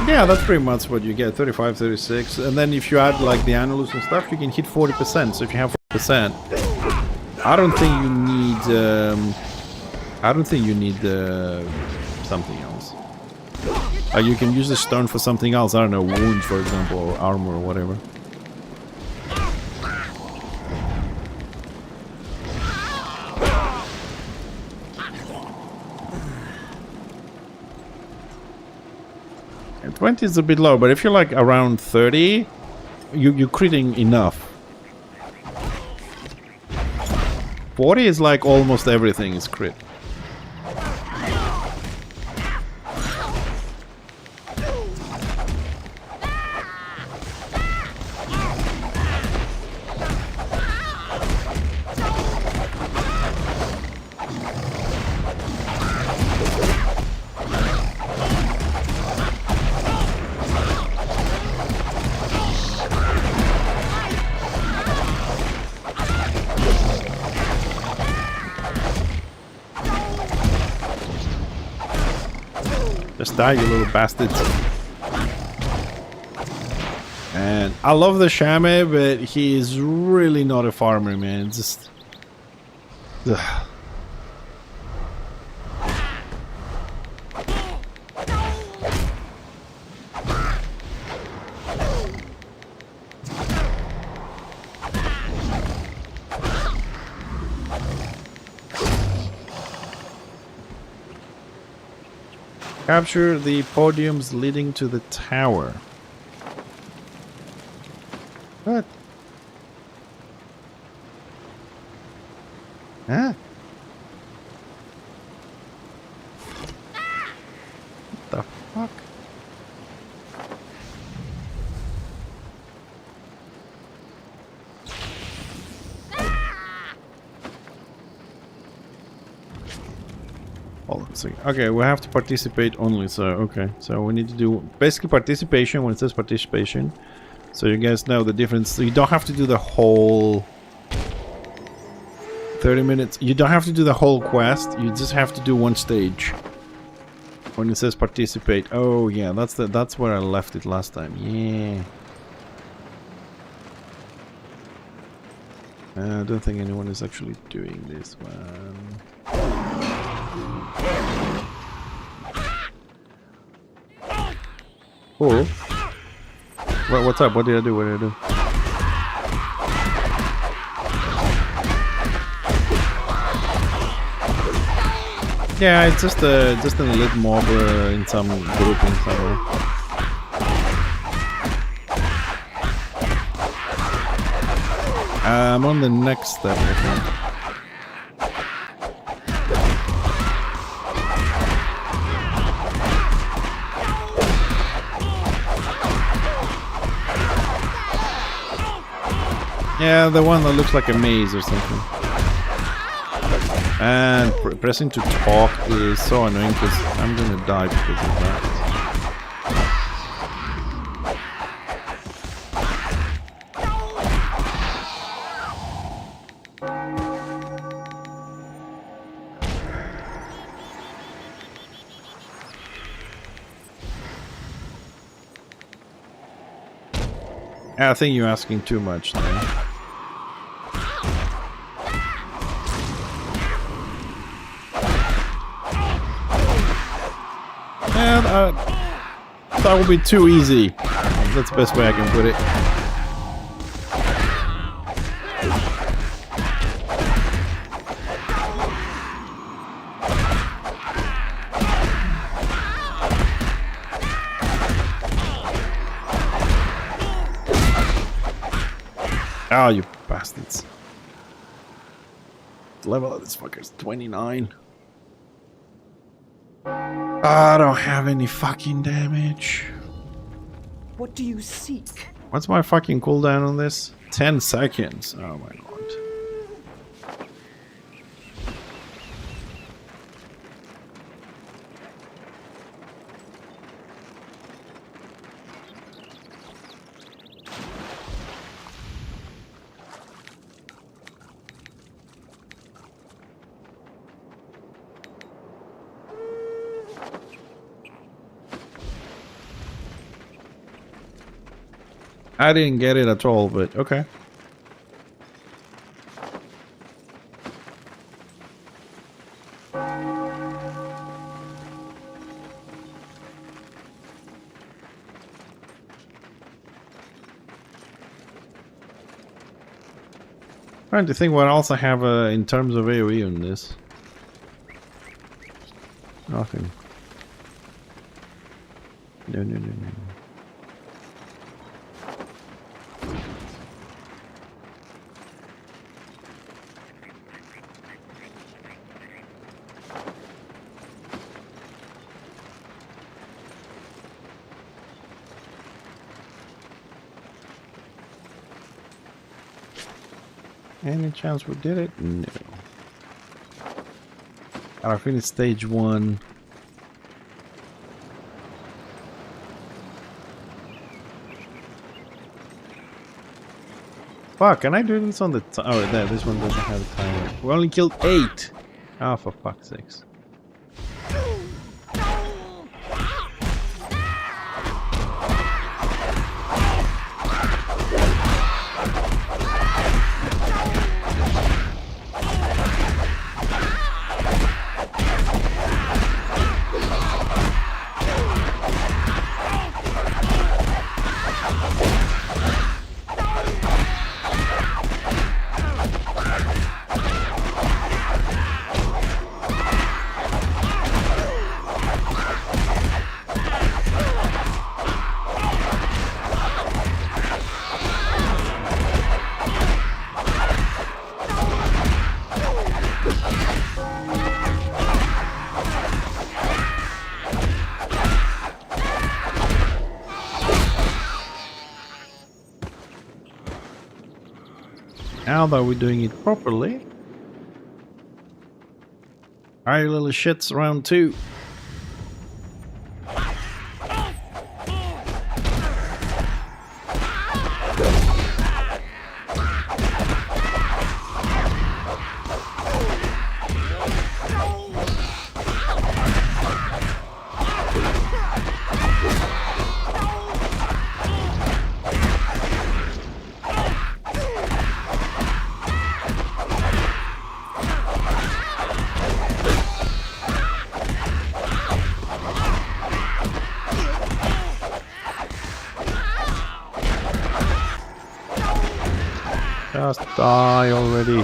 Speaker 1: Yeah, that's pretty much what you get, 35, 36. And then if you add like the annulus and stuff, you can hit 40%. So if you have 40%, I don't think you need something else. You can use the stone for something else. I don't know, wounds, for example, or armor or whatever. And 20 is a bit low, but if you're like around 30, you're critting enough. 40 is like almost everything is crit. Just die, you little bastards. And I love the Shame, but he is really not a farmer, man. It's just... Ugh. Capture the podiums leading to the tower. What? Huh? What the fuck? Hold on a second. Okay, we have to participate only, so okay. So we need to do basically participation when it says participation. So you guys know the difference. So you don't have to do the whole 30 minutes. You don't have to do the whole quest. You just have to do one stage. When it says participate. Oh yeah, that's where I left it last time. Yeah. I don't think anyone is actually doing this one. Oh. What's up? What did I do? What did I do? Yeah, it's just an elite mob in some grouping somewhere. I'm on the next step, I think. Yeah, the one that looks like a maze or something. And pressing to talk is so annoying because I'm gonna die because of that. I think you're asking too much now. And that would be too easy. That's the best way I can put it. Oh, you bastards. The level of this fucker's 29. I don't have any fucking damage.
Speaker 3: What do you seek?
Speaker 1: What's my fucking cooldown on this? 10 seconds. Oh my god. I didn't get it at all, but okay. Trying to think what else I have in terms of AoE on this. Nothing. No. Any chance we did it? No. I finished stage 1. Fuck, can I do this on the oh, there, this one doesn't have a timer. We only killed 8! Oh, for fuck's sakes. Now that we're doing it properly. Alright, little shits, round 2. Just die already.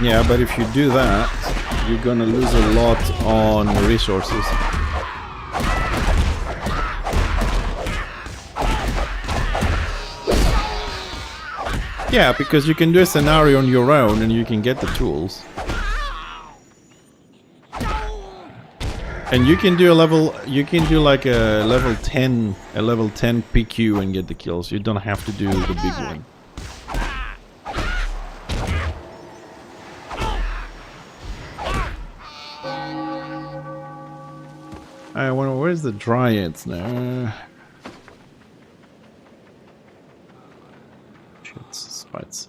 Speaker 1: Yeah, but if you do that, you're gonna lose a lot on resources. Yeah, because you can do a scenario on your own and you can get the tools. And you can do like a level 10 PQ and get the kills. You don't have to do the big one. I wonder where's the dryads now? Shit, spites.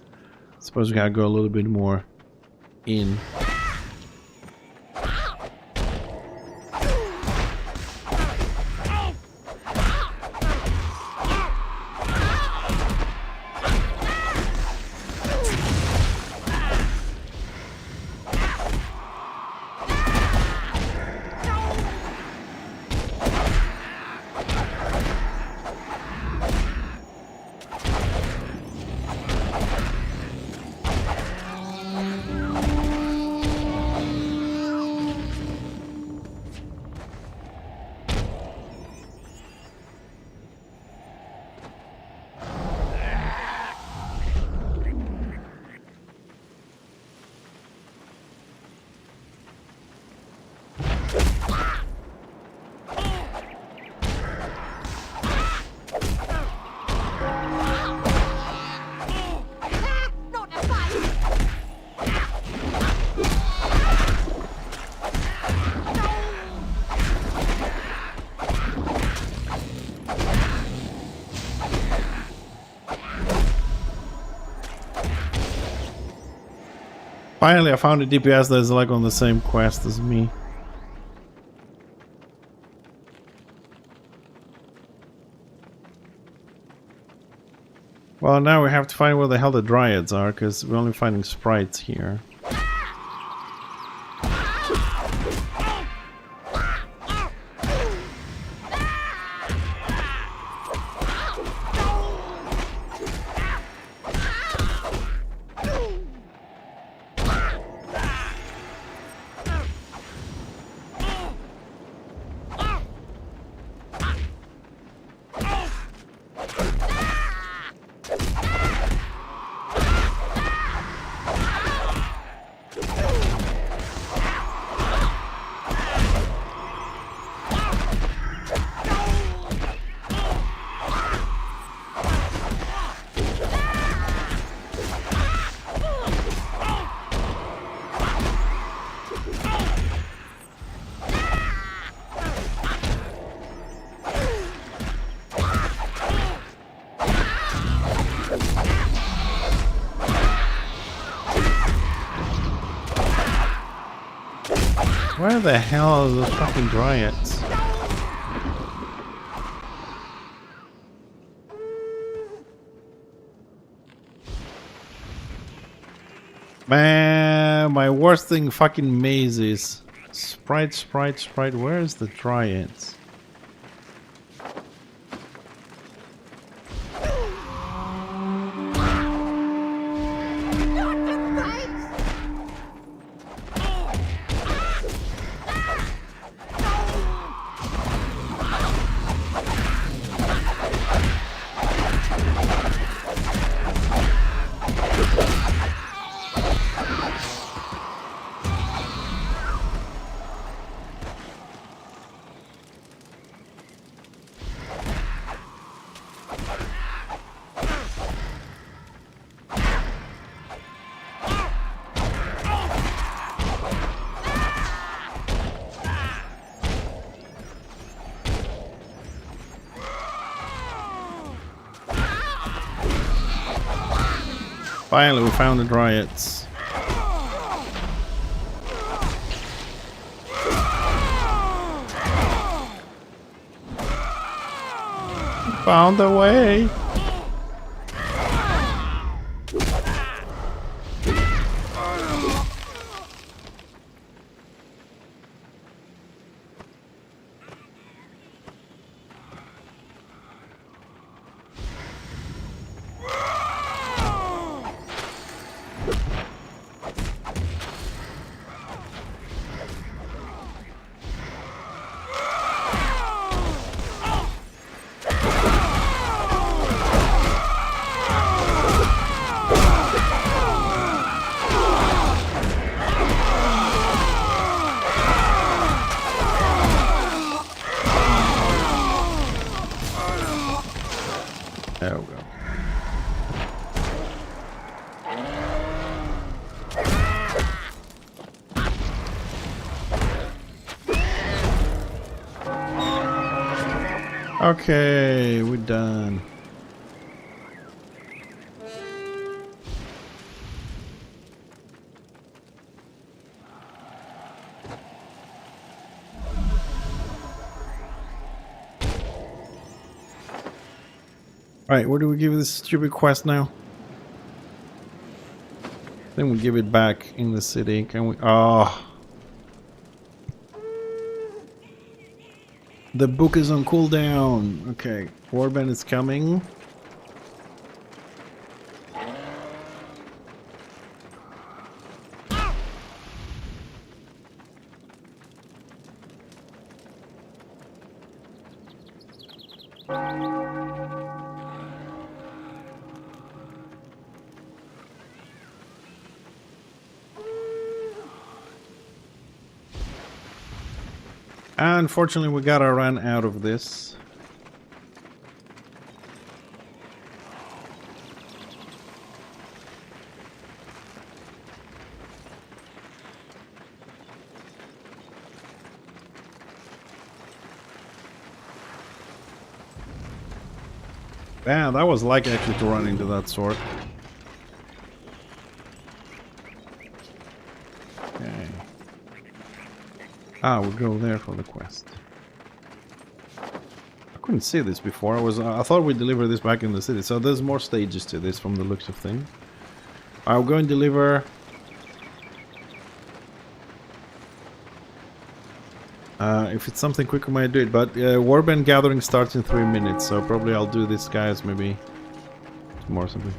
Speaker 1: Suppose we gotta go a little bit more in. Finally, I found a DPS that's like on the same quest as me. Well, now we have to find where the hell the dryads are, because we're only finding sprites here. Where the hell are those fucking dryads? Man, my worst thing fucking maze is sprite. Where is the dryads? Finally, we found the dryads. Found the way. There we go. Okay, we're done. Alright, where do we give this stupid quest now? Then we give it back in the city. Can we? Oh. The book is on cooldown. Okay, Warband is coming. Unfortunately, we gotta run out of this. Damn, that was like actually to run into that sword. Okay. Ah, we'll go there for the quest. I couldn't see this before. I thought we delivered this back in the city. So there's more stages to this from the looks of things. I'll go and deliver. If it's something quick, I might do it. But Warband gathering starts in 3 minutes, so probably I'll do this, guys. Maybe tomorrow or something.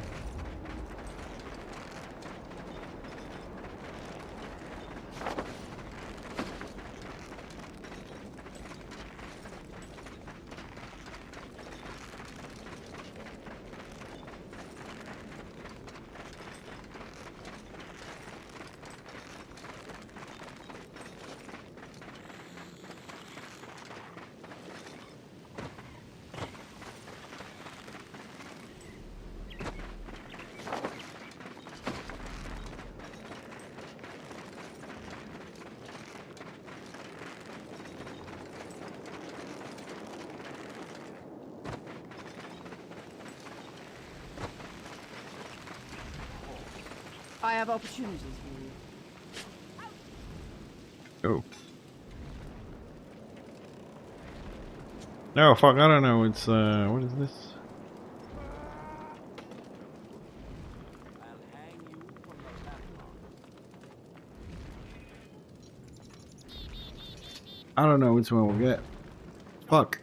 Speaker 3: I have opportunities for you.
Speaker 1: Oh. No, fuck, I don't know. It's, what is this? I don't know which one we'll get. Fuck.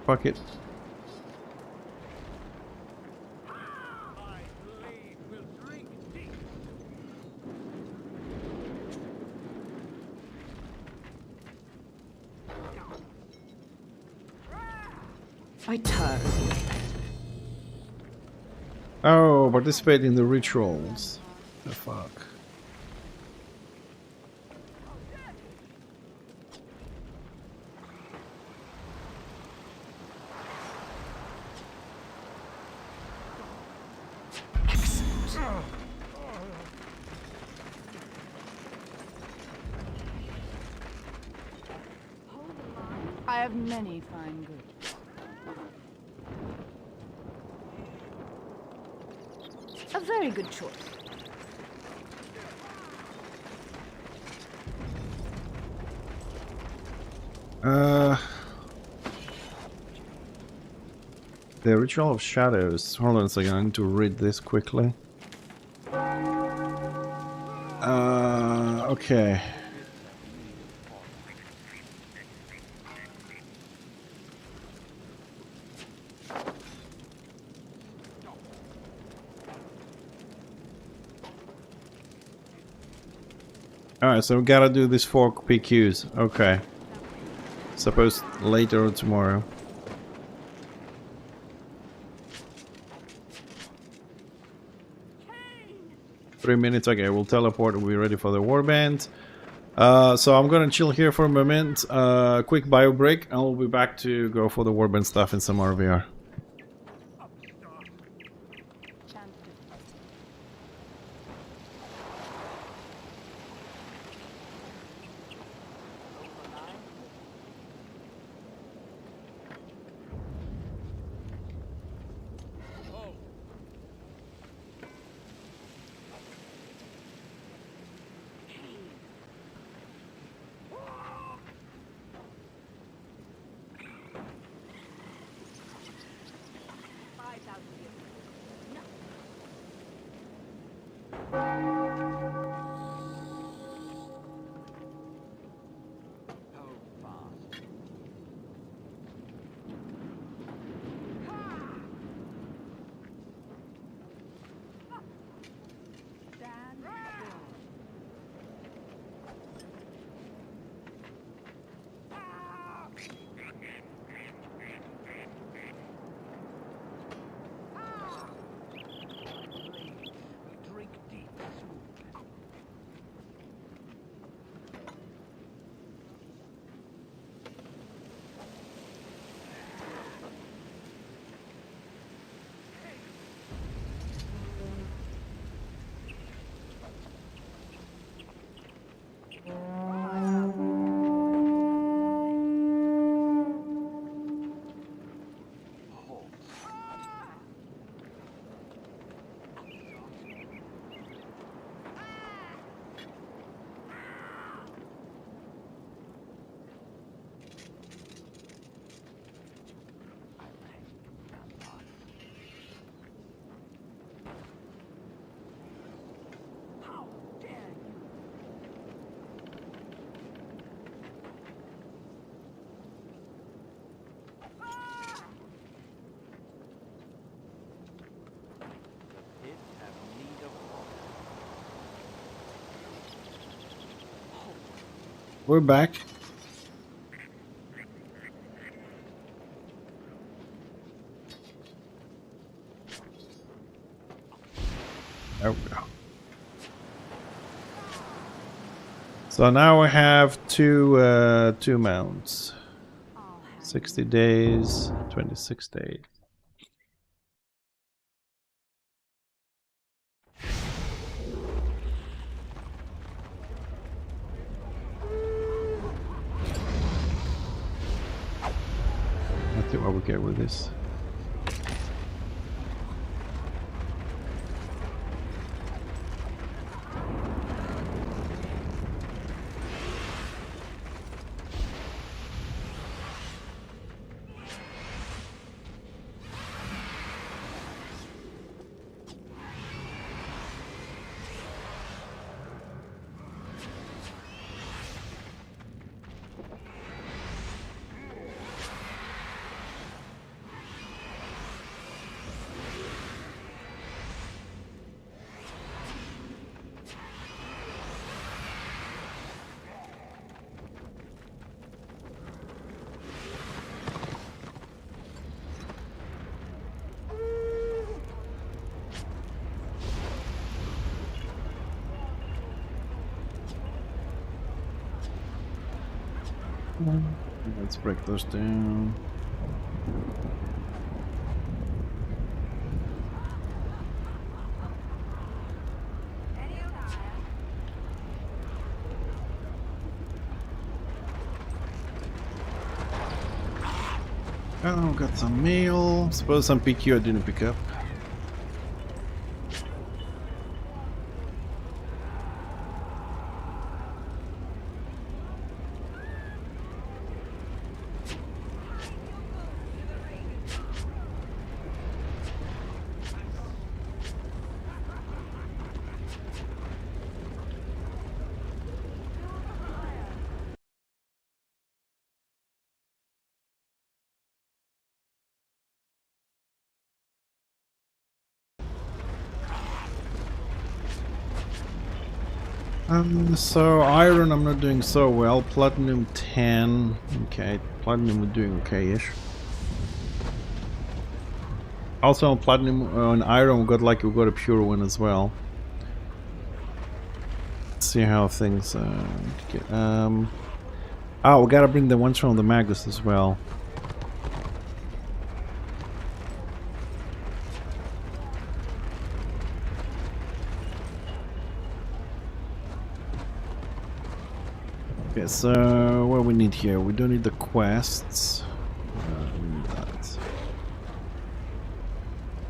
Speaker 1: Fuck it.
Speaker 3: I tire.
Speaker 1: Oh, participate in the rituals. The fuck.
Speaker 3: I have many fine goods. A very good choice.
Speaker 1: The Ritual of Shadows. Hold on a second, I need to read this quickly. Okay. Alright, so we gotta do these 4 PQs. Okay. Suppose later or tomorrow. Kane! 3 minutes, okay, we'll teleport, we'll be ready for the warband. So I'm gonna chill here for a moment. Quick bio break, and we'll be back to go for the warband stuff in some more VR. We're back. There we go. So now we have two mounts. 60 days, 26 days. Let's see what we get with this. Let's break those down. Oh, got some mail. Suppose some PQ I didn't pick up. So iron I'm not doing so well. Platinum 10. Okay, platinum we're doing okay-ish. Also on platinum, on iron we got a pure one as well. see how things get. Oh, we gotta bring the ones from the Magus as well. Okay, so what we need here? We don't need the quests. We need that.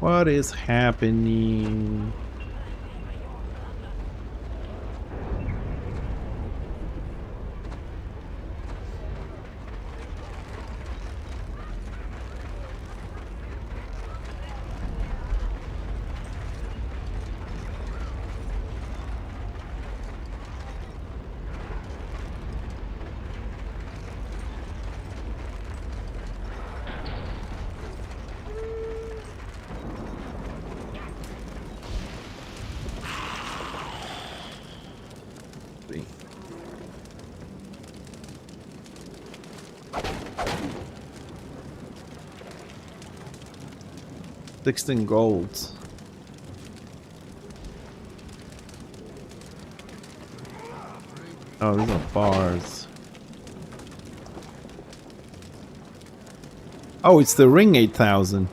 Speaker 1: What is happening? See. 16 golds. Oh, these are bars. Oh, it's the ring 8,000.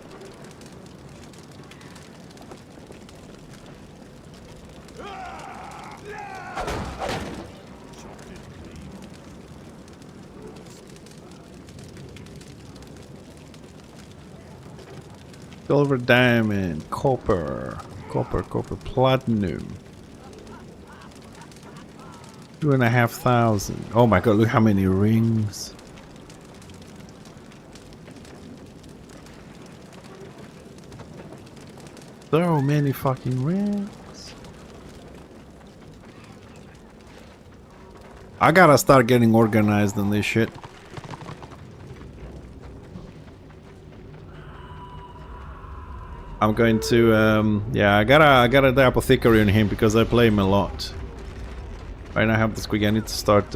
Speaker 1: Silver, diamond, copper, platinum. 2,500. Oh my god, look how many rings. So many fucking rings. I gotta start getting organized on this shit. I'm going to, yeah, I gotta the apothecary on him because I play him a lot. Right now I have this quick, I need to start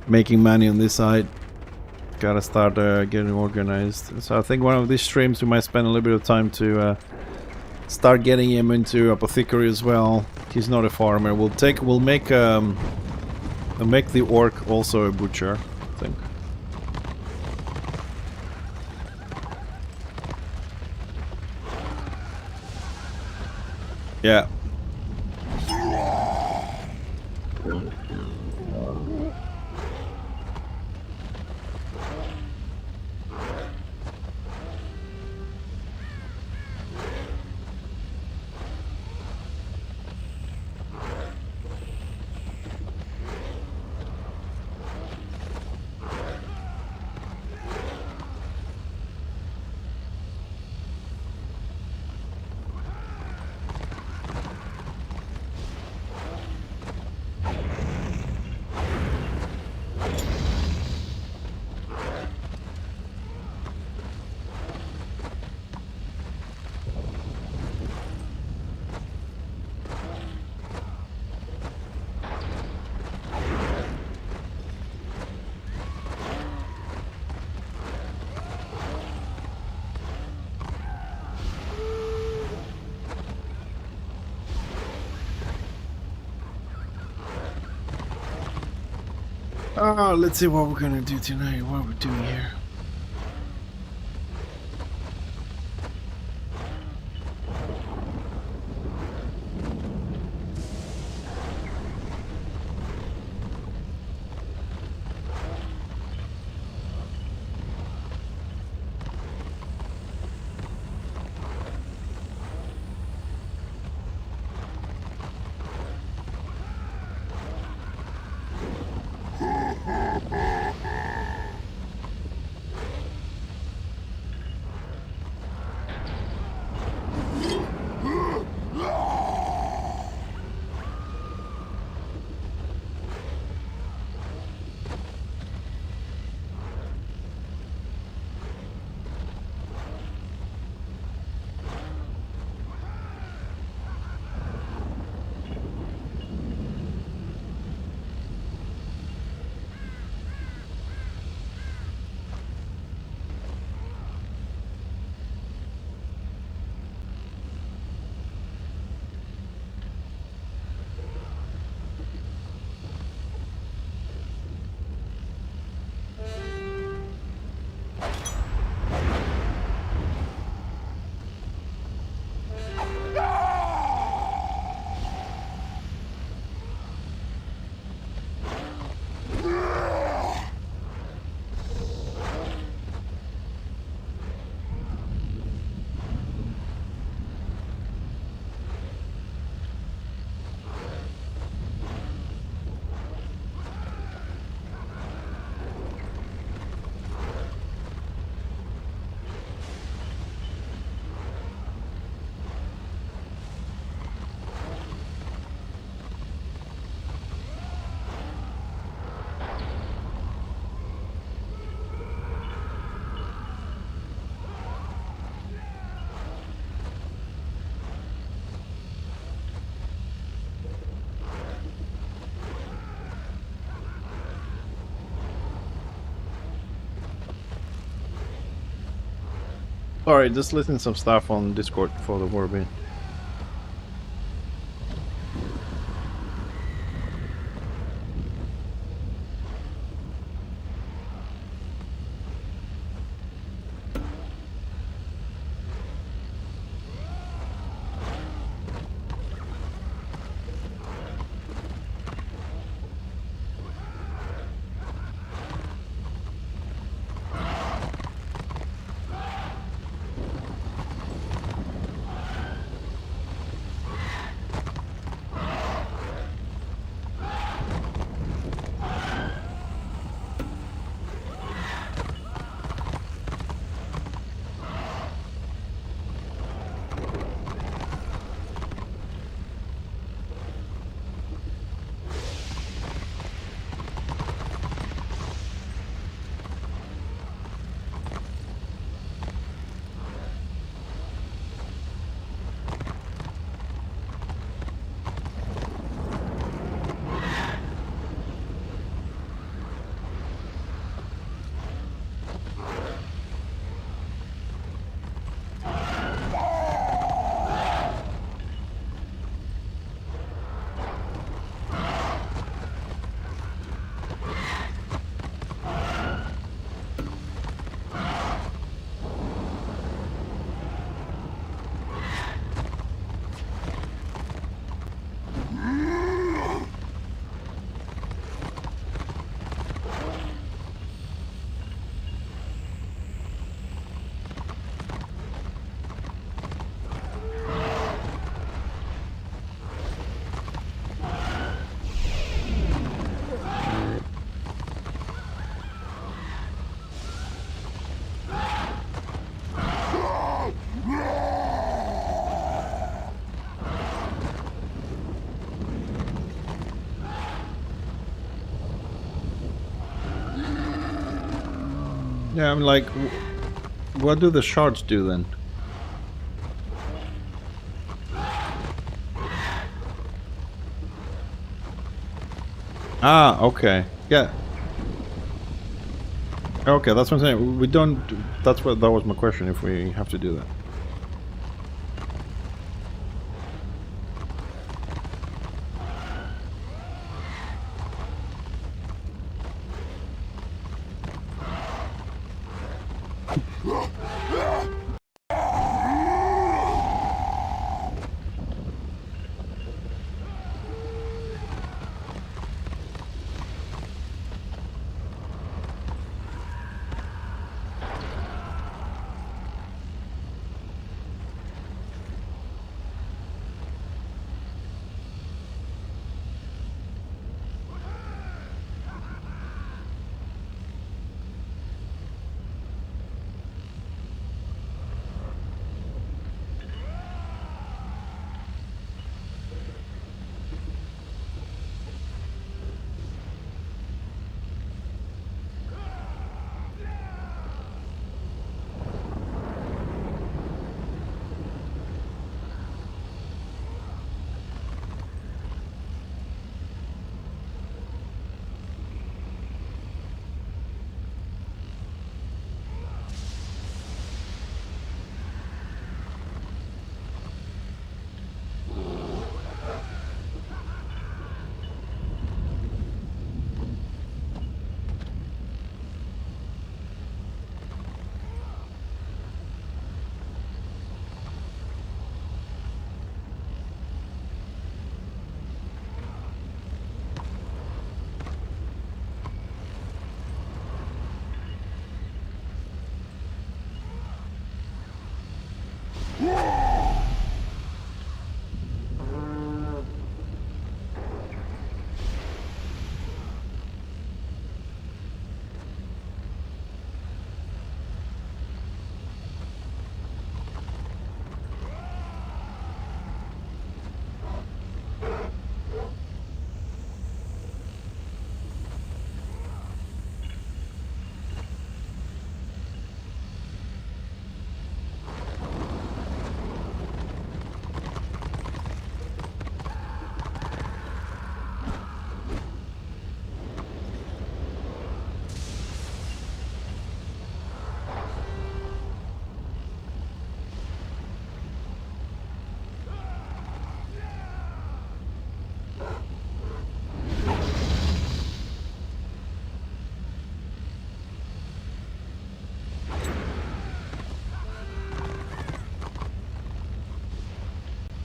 Speaker 1: making money on this side. Gotta start getting organized. So I think one of these streams we might spend a little bit of time to start getting him into apothecary as well. He's not a farmer. We'll make the orc also a butcher, I think. Yeah. Oh, let's see what we're gonna do tonight, what we're doing here. Alright, just listen some stuff on Discord for the Warbin. Yeah, I'm like, what do the shards do then? Ah, okay. Yeah. Okay, that's what I'm saying. We don't... That was my question, if we have to do that.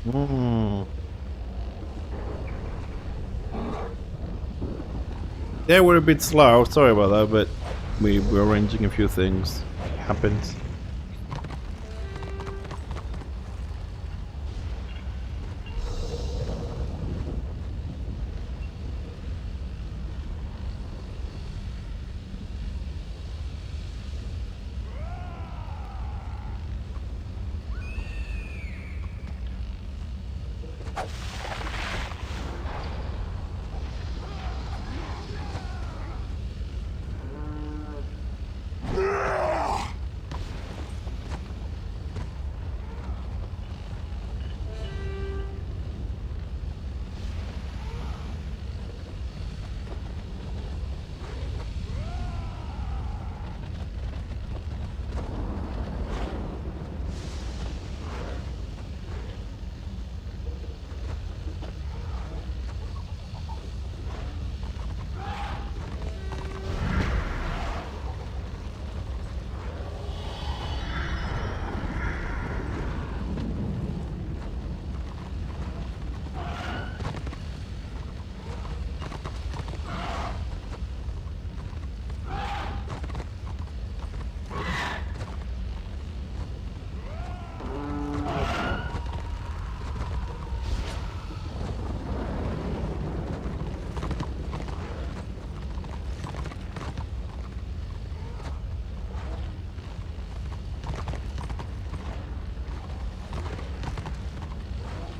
Speaker 1: Mm. Yeah, we're a bit slow. Sorry about that, but we're arranging a few things. Happens.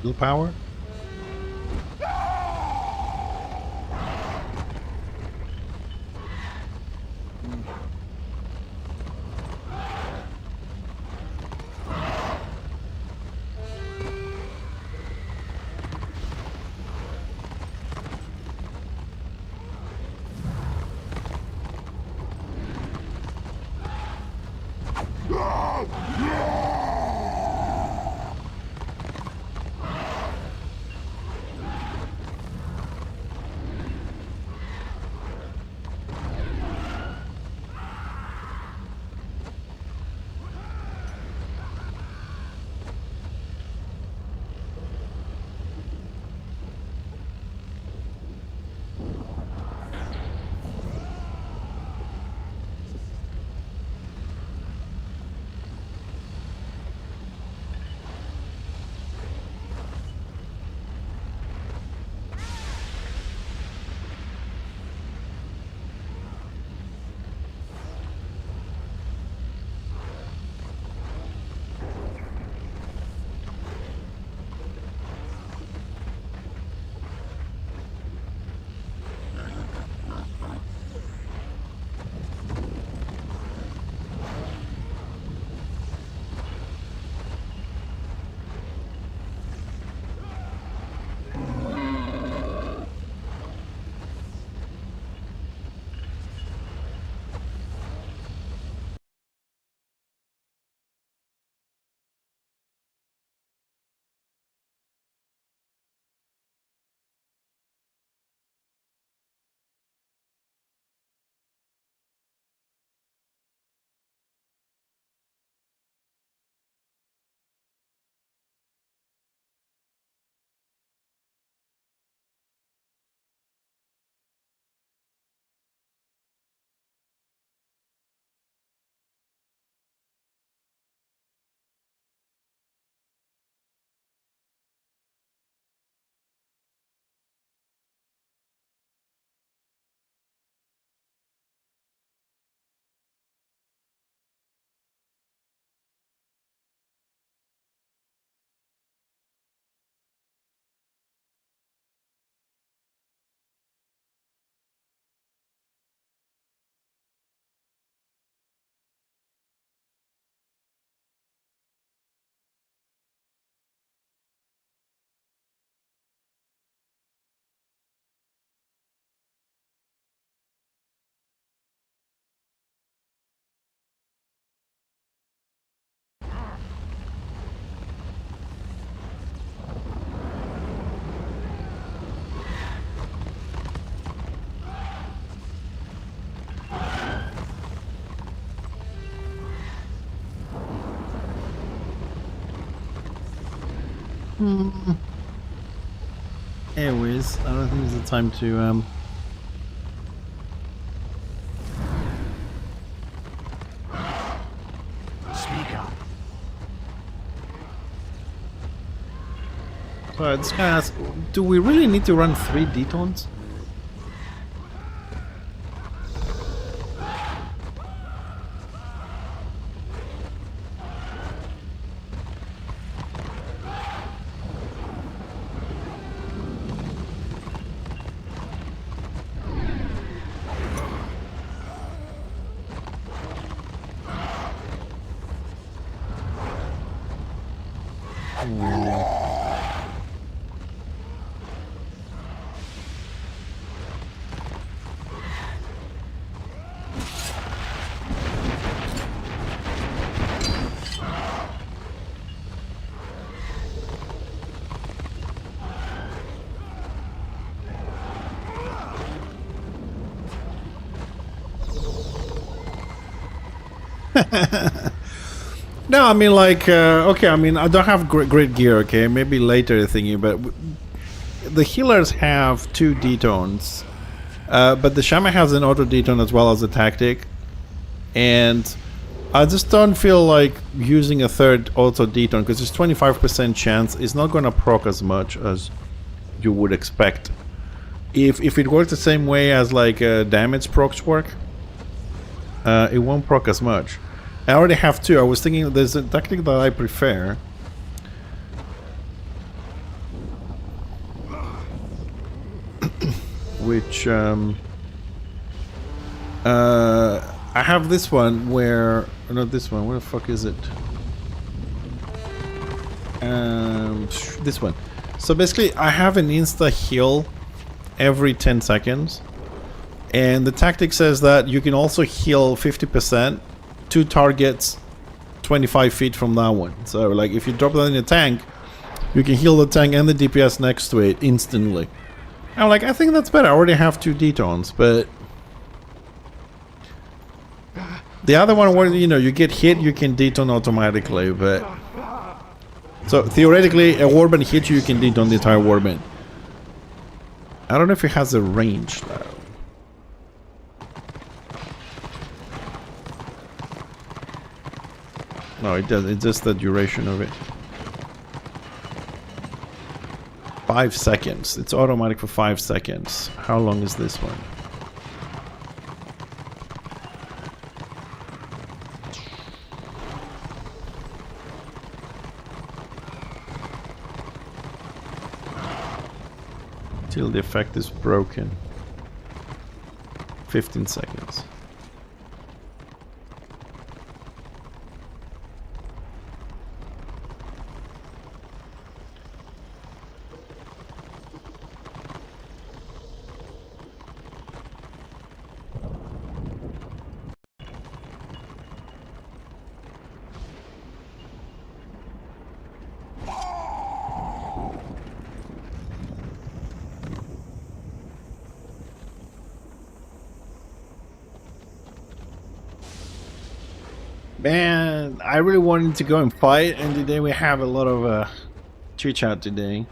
Speaker 1: Willpower? Anyways, I don't think it's the time to
Speaker 2: Speak up.
Speaker 1: So I just gonna ask, do we really need to run 3 detons? No, I mean like, okay, I mean I don't have great gear, okay, maybe later thingy, but the healers have 2 detons, but the shaman has an auto deton as well as a tactic, and I just don't feel like using a 3rd auto deton because it's 25% chance. It's not gonna proc as much as you would expect. If it works the same way as like damage procs work, it won't proc as much. I already have 2. I was thinking there's a tactic that I prefer. Which, I have this one where... Not this one, where the fuck is it? This one. So basically, I have an insta-heal every 10 seconds. And the tactic says that you can also heal 50%. 2 targets 25 feet from that one. So like if you drop that in a tank, you can heal the tank and the DPS next to it instantly. I'm like, I think that's better. I already have 2 detons, but the other one where, you know, you get hit, you can deton automatically, but so theoretically a warband hits you, you can deton the entire warband. I don't know if it has a range though. No, it does. It's just the duration of it. 5 seconds. It's automatic for 5 seconds. How long is this one? Till the effect is broken. 15 seconds. Man, I really wanted to go and fight, and today we have a lot of chit chat today.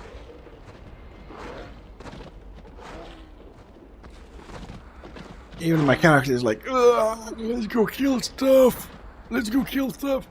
Speaker 1: Even my character is like, ugh, let's go kill stuff. Let's go kill stuff.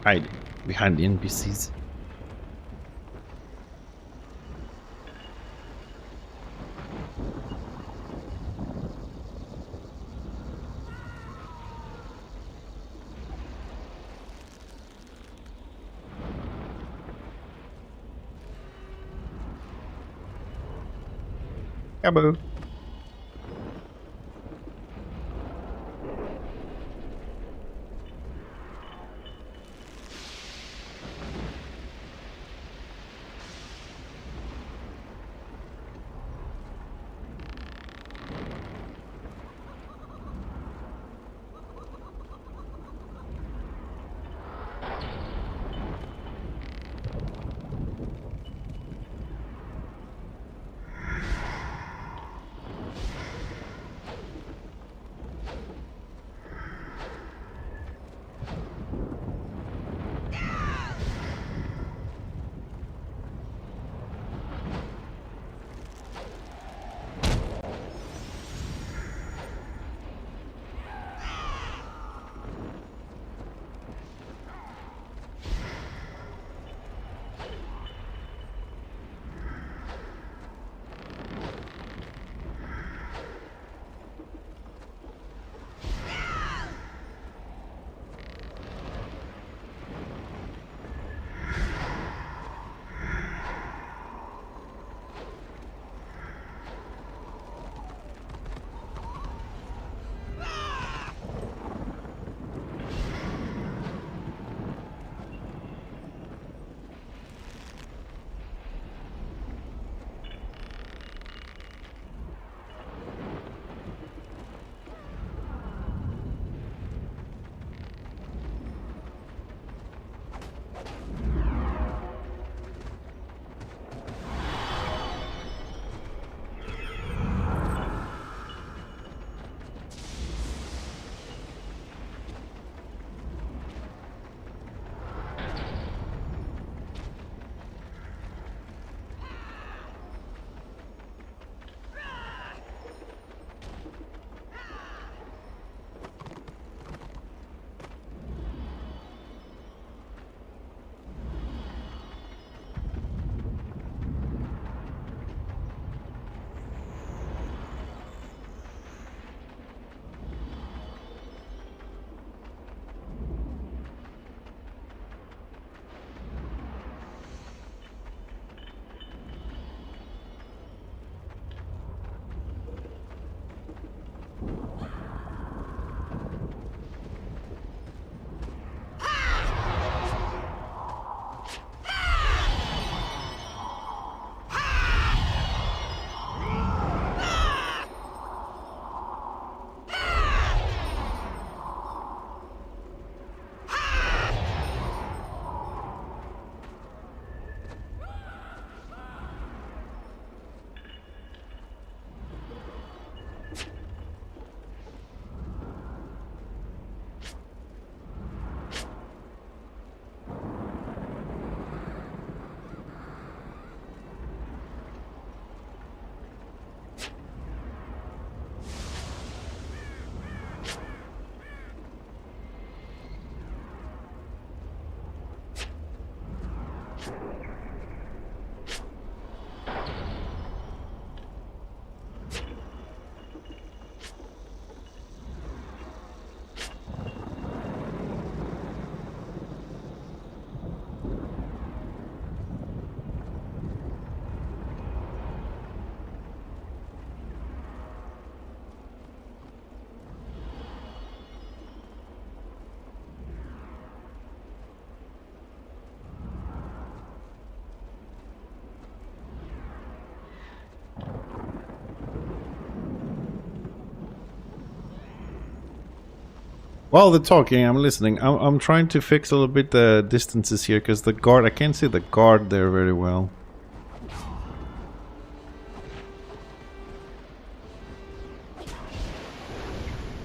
Speaker 1: hide behind the NPCs. Cabo. While they're talking, I'm listening. I'm trying to fix a little bit the distances here because the guard, I can't see the guard there very well.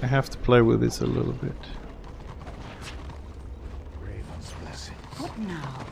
Speaker 1: I have to play with this a little bit.
Speaker 2: Raven's blessing.
Speaker 3: What now?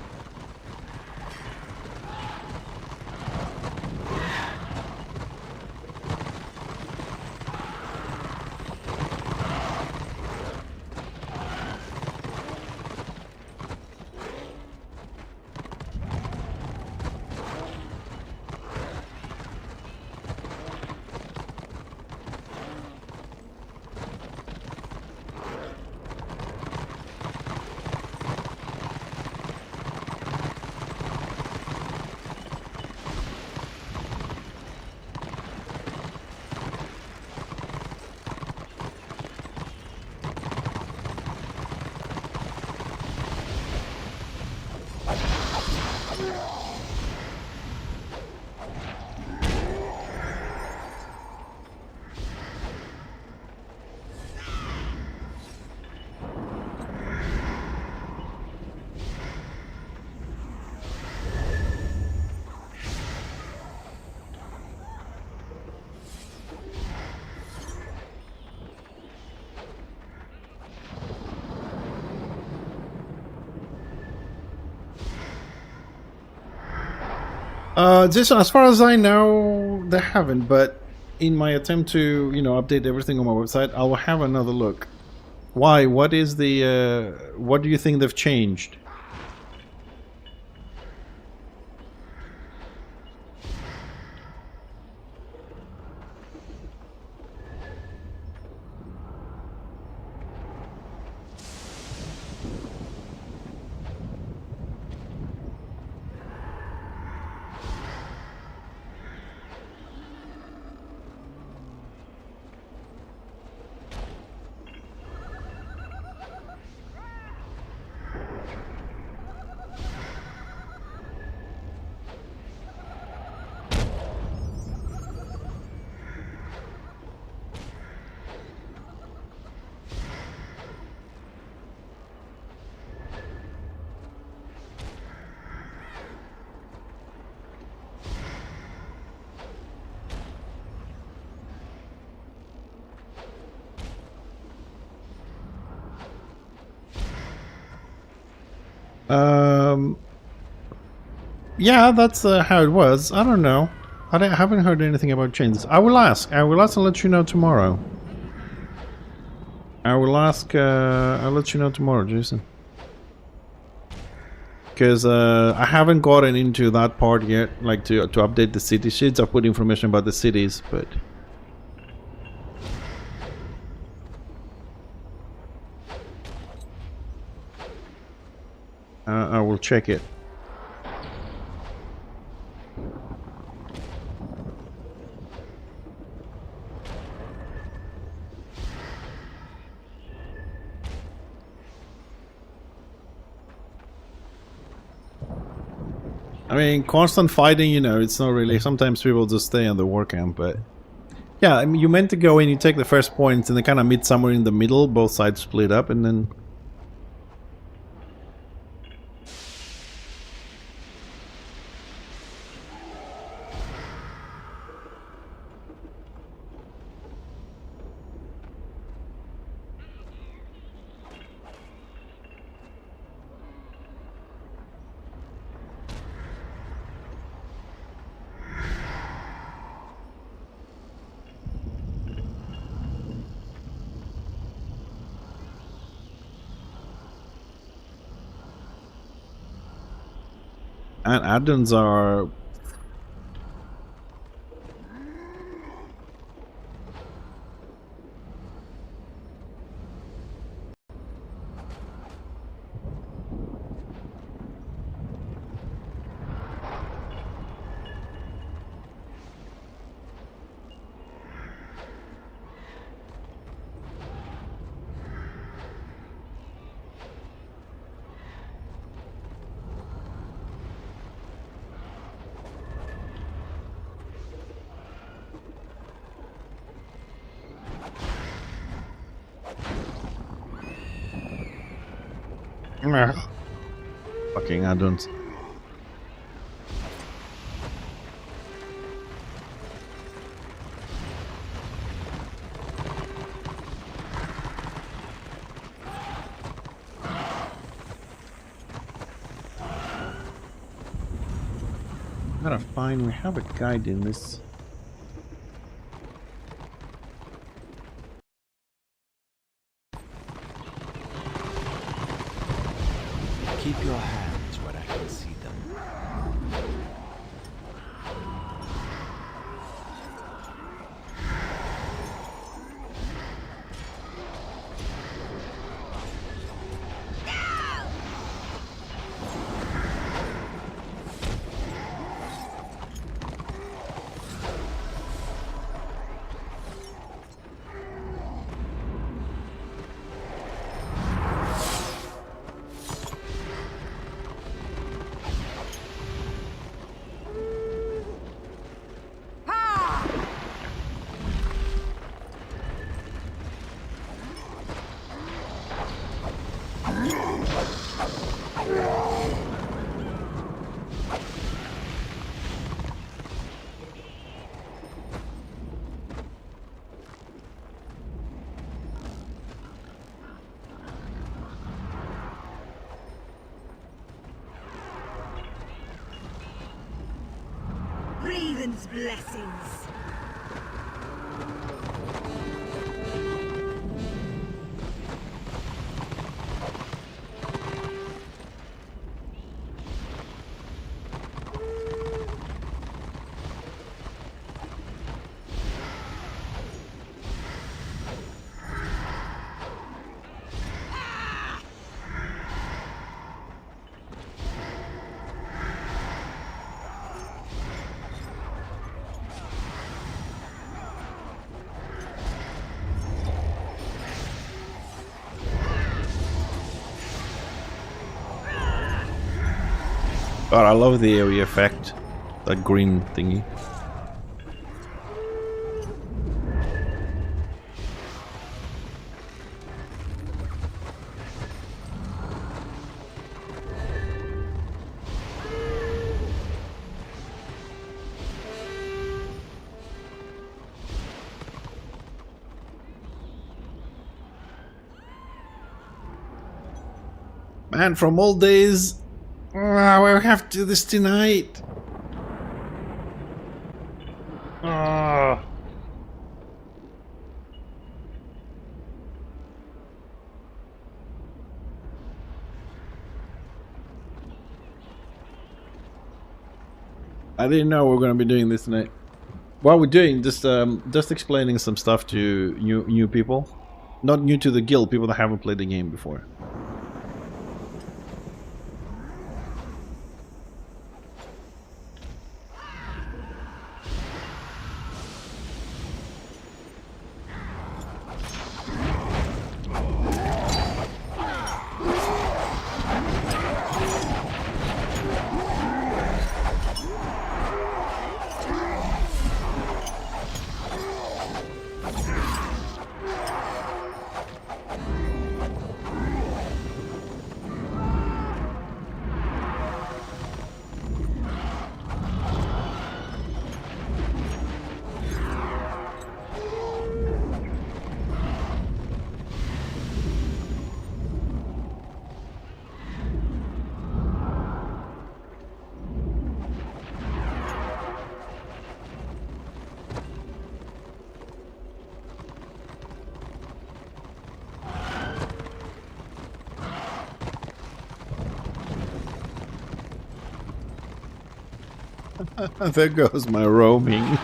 Speaker 1: Jason, as far as I know, they haven't. But in my attempt to, update everything on my website, I will have another look. Why? What is the? What do you think they've changed? Yeah, that's how it was. I don't know. Haven't heard anything about changes. I will ask. I will ask and let you know tomorrow. I will ask. I'll let you know tomorrow, Jason. Because I haven't gotten into that part yet, like to update the city sheets. I've put information about the cities, but I will check it. I mean, constant fighting, it's not really... Sometimes people just stay on the war camp, but... Yeah, I mean, you meant to go in, you take the first points, and they kind of meet somewhere in the middle, both sides split up, and then... And add-ons are... Fucking add-ons. Gotta find... We have a guide in this...
Speaker 5: Keep your hands where I can see them.
Speaker 6: Raven's blessings.
Speaker 1: God, I love the area effect. That green thingy. Man, from old days. We have to do this tonight. I didn't know we were going to be doing this tonight. What we're doing, just explaining some stuff to new people, not new to the guild, people that haven't played the game before. There goes my roaming.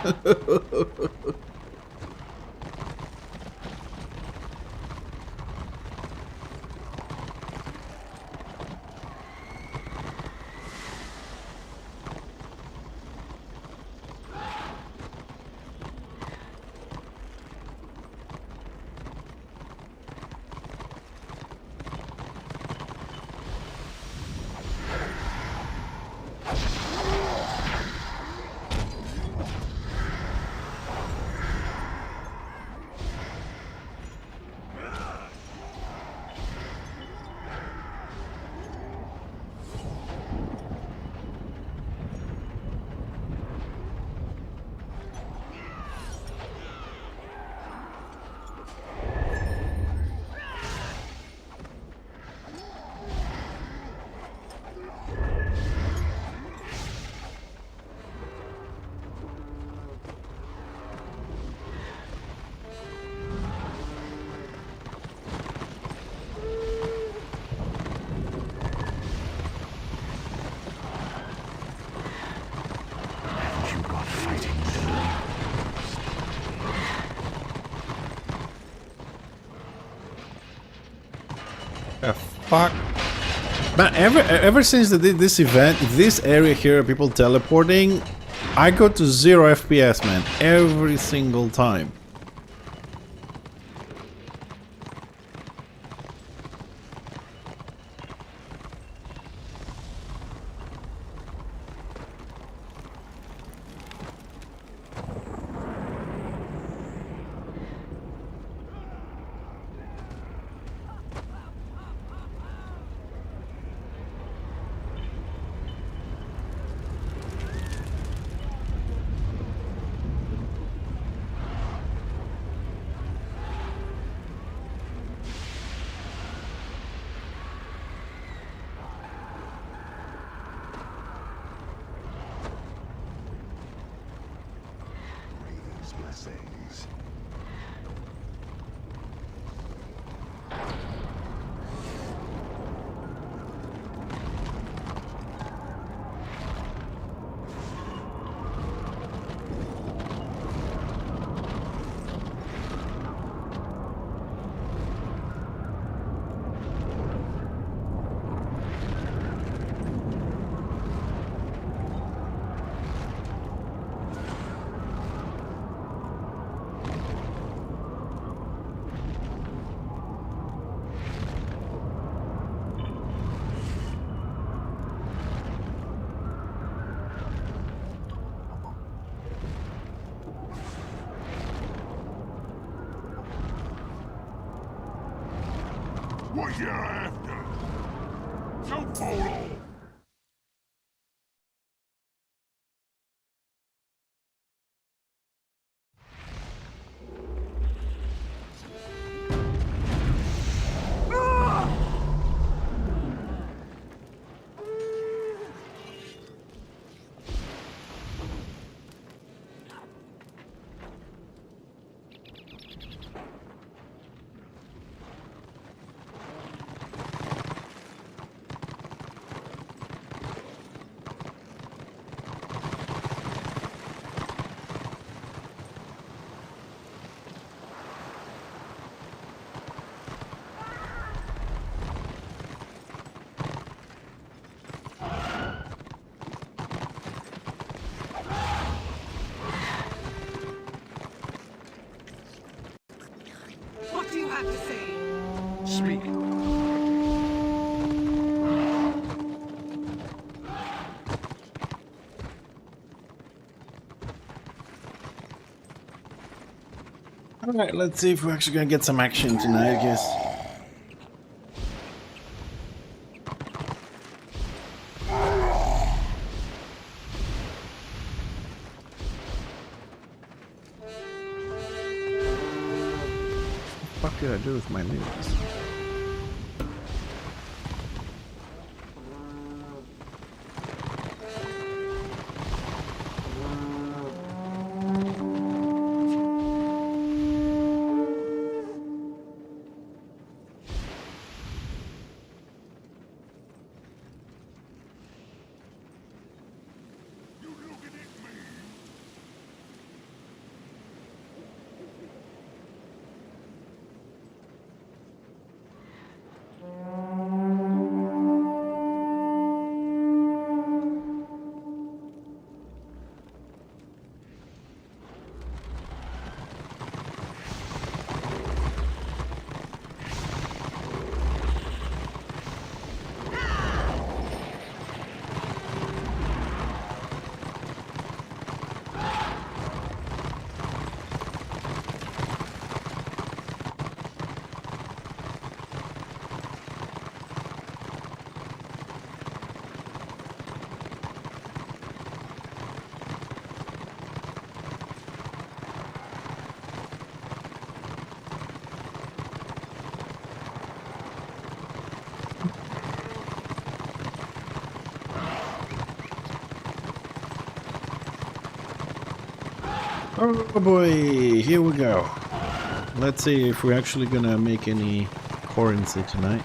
Speaker 1: Fuck. Man, ever since they did this event, this area here, people teleporting, I go to 0 FPS, man, every single time.
Speaker 2: blessings. What you after? So follow.
Speaker 6: What do you have to say?
Speaker 4: Speak.
Speaker 1: Alright, let's see if we're actually gonna get some action tonight, I guess. What the fuck did I do with my moves? Oh boy, here we go. Let's see if we're actually gonna make any currency tonight.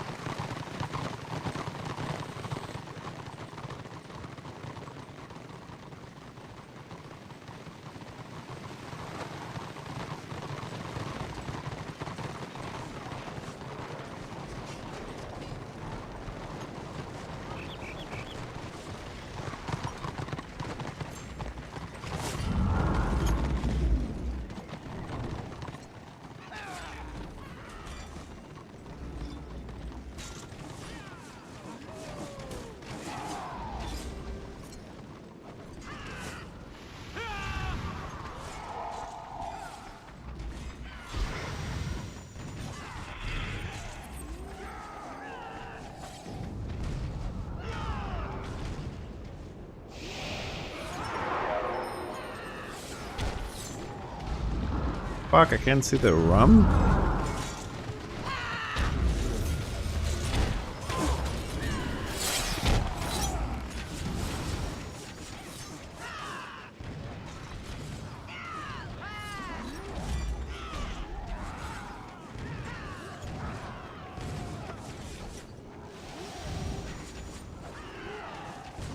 Speaker 1: Fuck, I can't see the rum?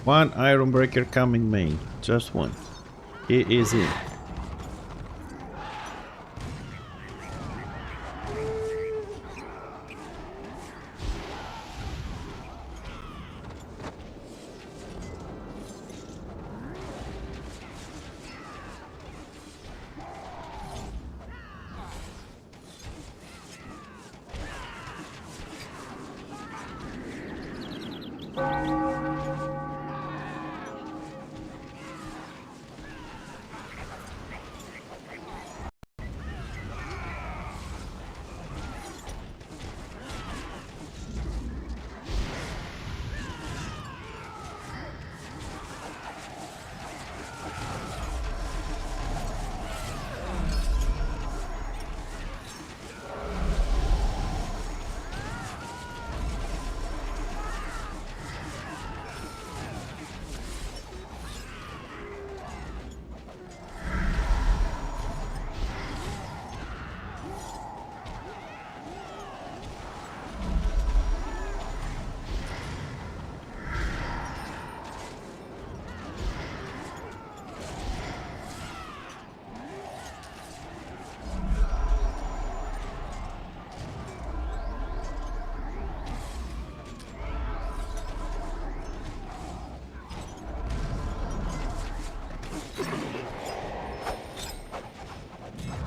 Speaker 1: One iron breaker coming main. Just one. He is in.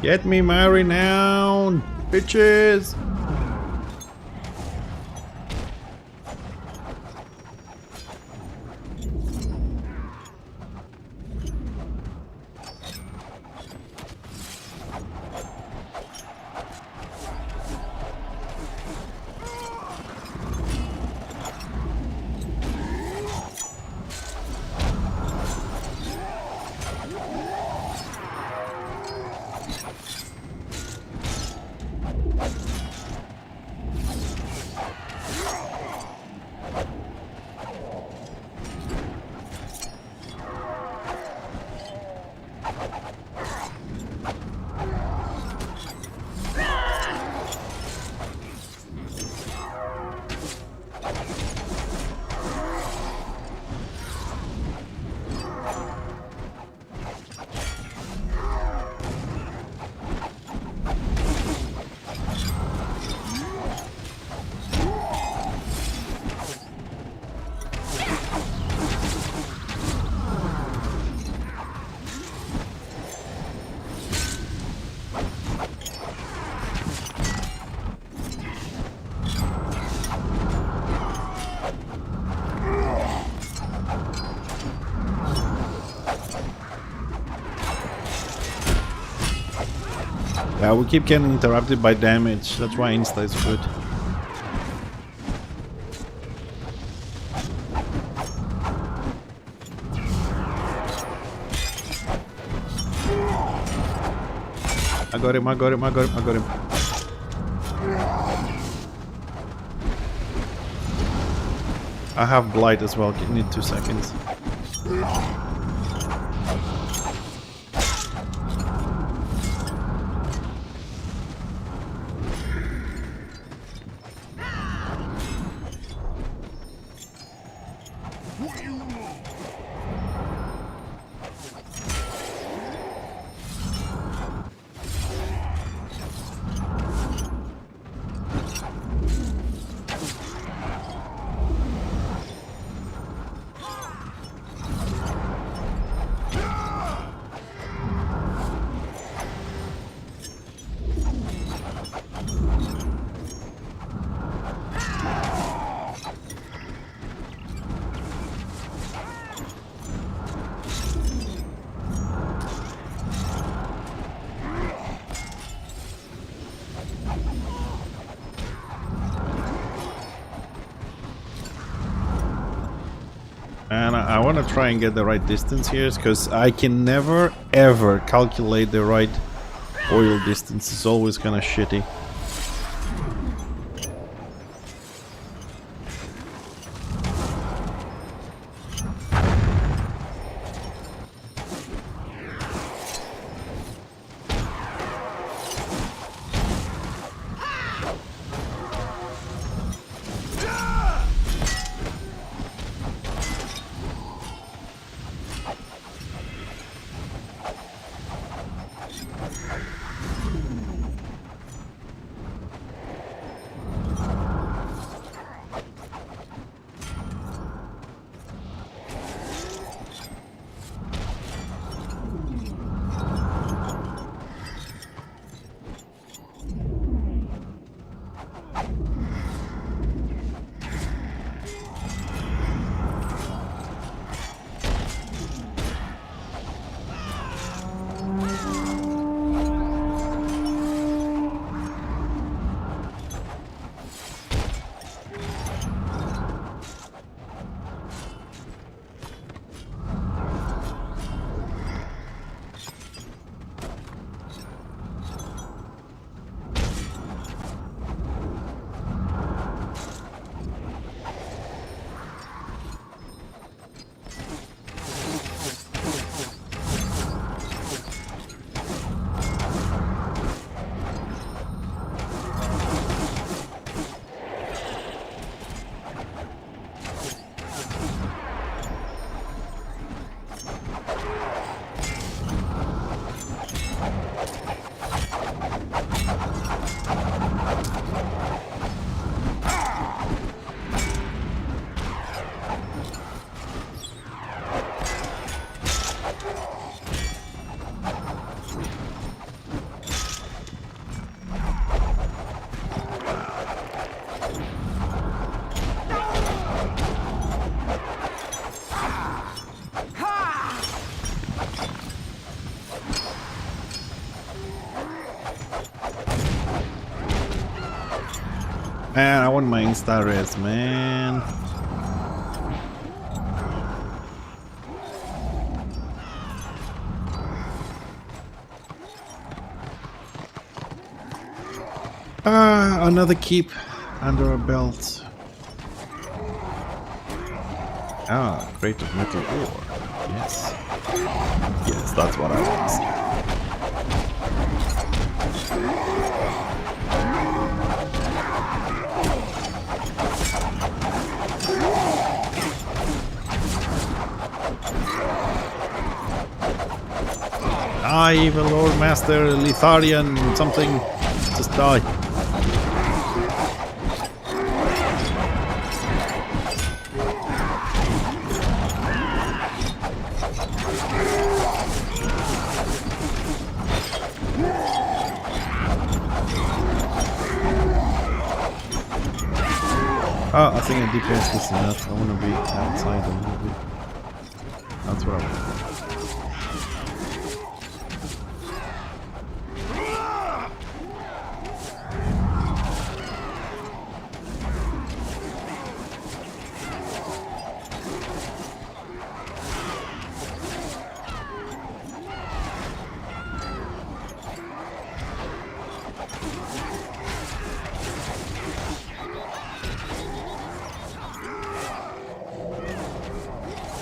Speaker 1: Get me my renown, bitches! Yeah, we keep getting interrupted by damage. That's why Insta is good. I got him, I got him, I got him, I got him. I have blight as well, need 2 seconds. And I want to try and get the right distance here, because I can never ever calculate the right oil distance. It's always kind of shitty. Man, I want my insta res, man. Ah, another keep under our belt. Ah, crate of metal ore. Yes. Yes, that's what I want to see. Die, evil Lord Master, Litharian, something. Just die. Oh, I think a DPS is enough. I want to be outside a little bit. That's what I want.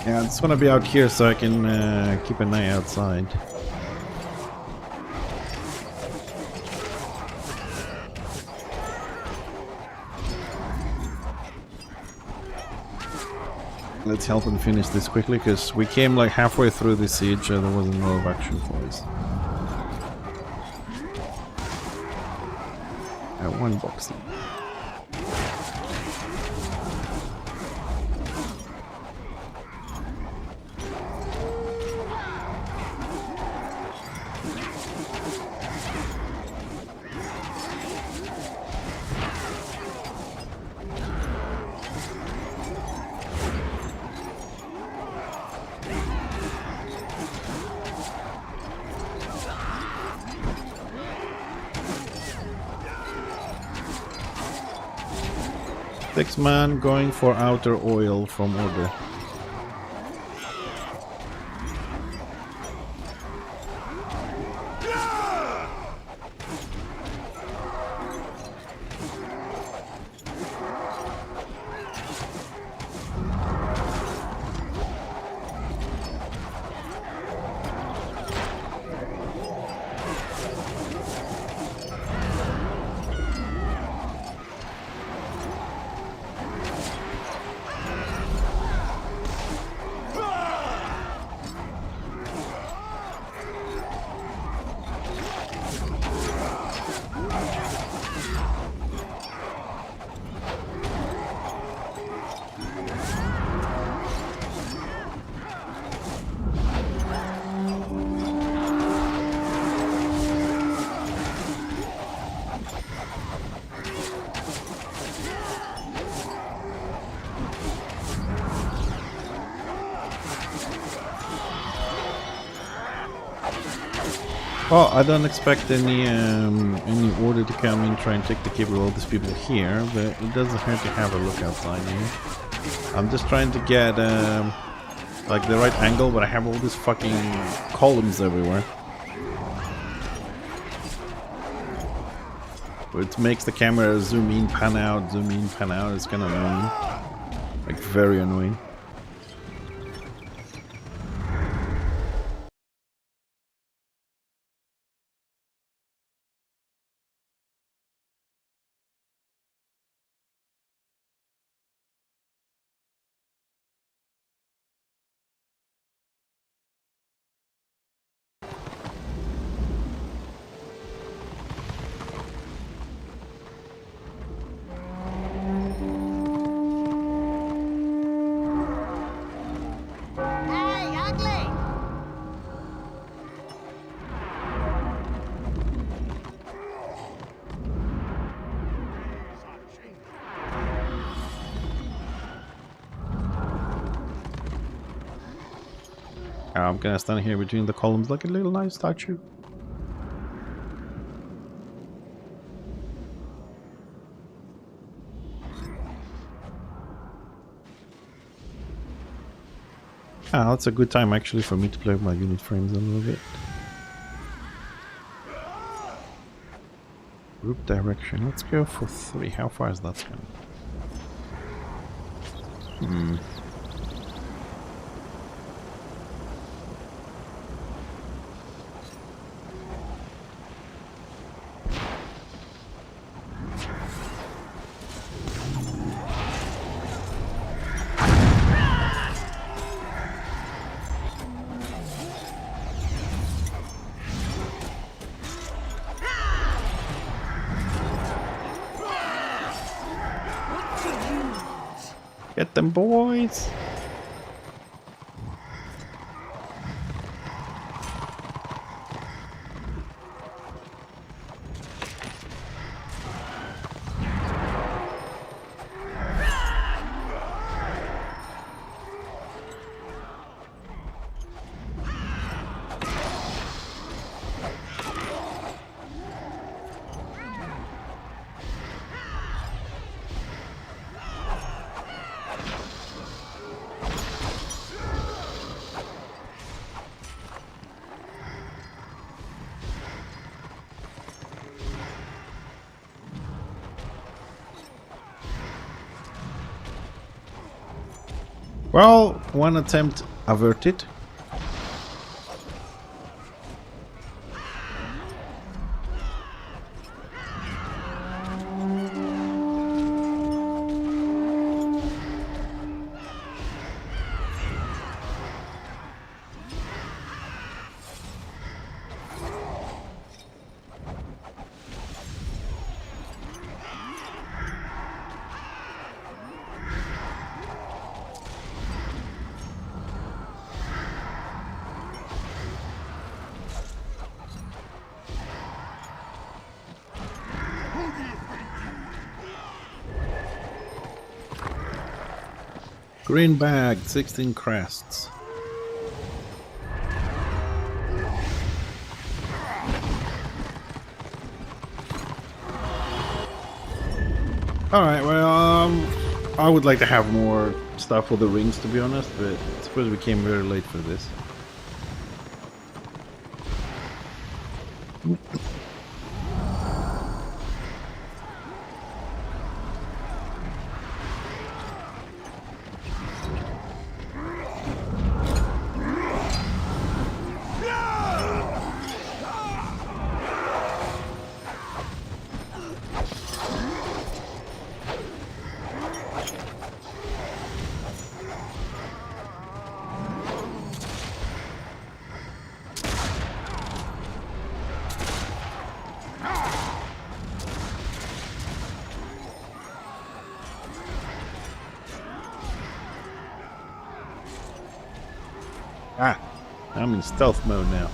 Speaker 1: Yeah, I just want to be out here so I can keep an eye outside. Let's help him finish this quickly, because we came like halfway through the siege and there wasn't a lot of action for us. One box. Six man going for outer oil from order. Well, I don't expect any order to come in, try and take the cable of all these people here, but it doesn't hurt to have a look outside here. I'm just trying to get like the right angle, but I have all these fucking columns everywhere. It makes the camera zoom in, pan out, zoom in, pan out. It's kind of annoying, like very annoying. I'm gonna stand here between the columns like a little nice statue. Ah, that's a good time actually for me to play with my unit frames a little bit. Group direction. Let's go for 3. How far is that going? Get them, boys! Well, one attempt averted. Green bag, 16 crests. Alright, well, I would like to have more stuff for the rings, to be honest, but I suppose we came very late for this. Ah, I'm in stealth mode now.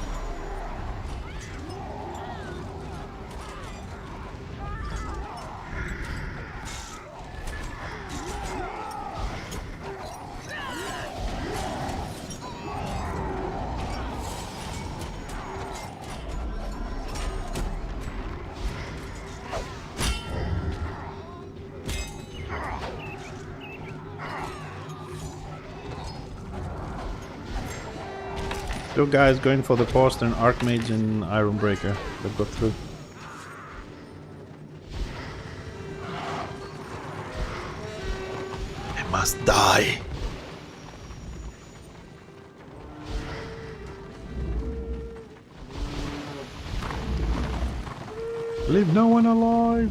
Speaker 1: Two guys going for the post, and Archmage and Ironbreaker that got through. They must die. Leave no one alive.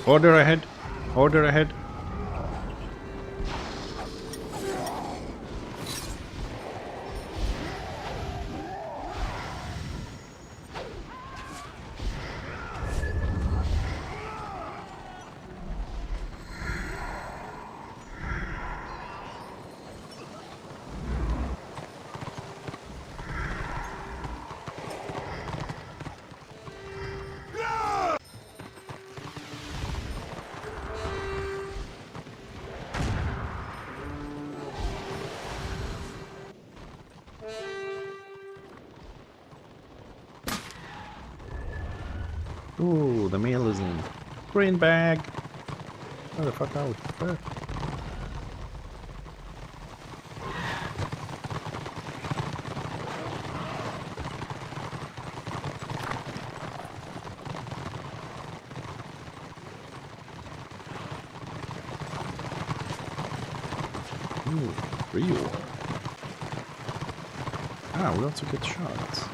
Speaker 1: Order ahead. Order ahead. Ooh, the mail is in. Green bag. Where the fuck are we? Where? Ooh, real. Ah, we also get shots.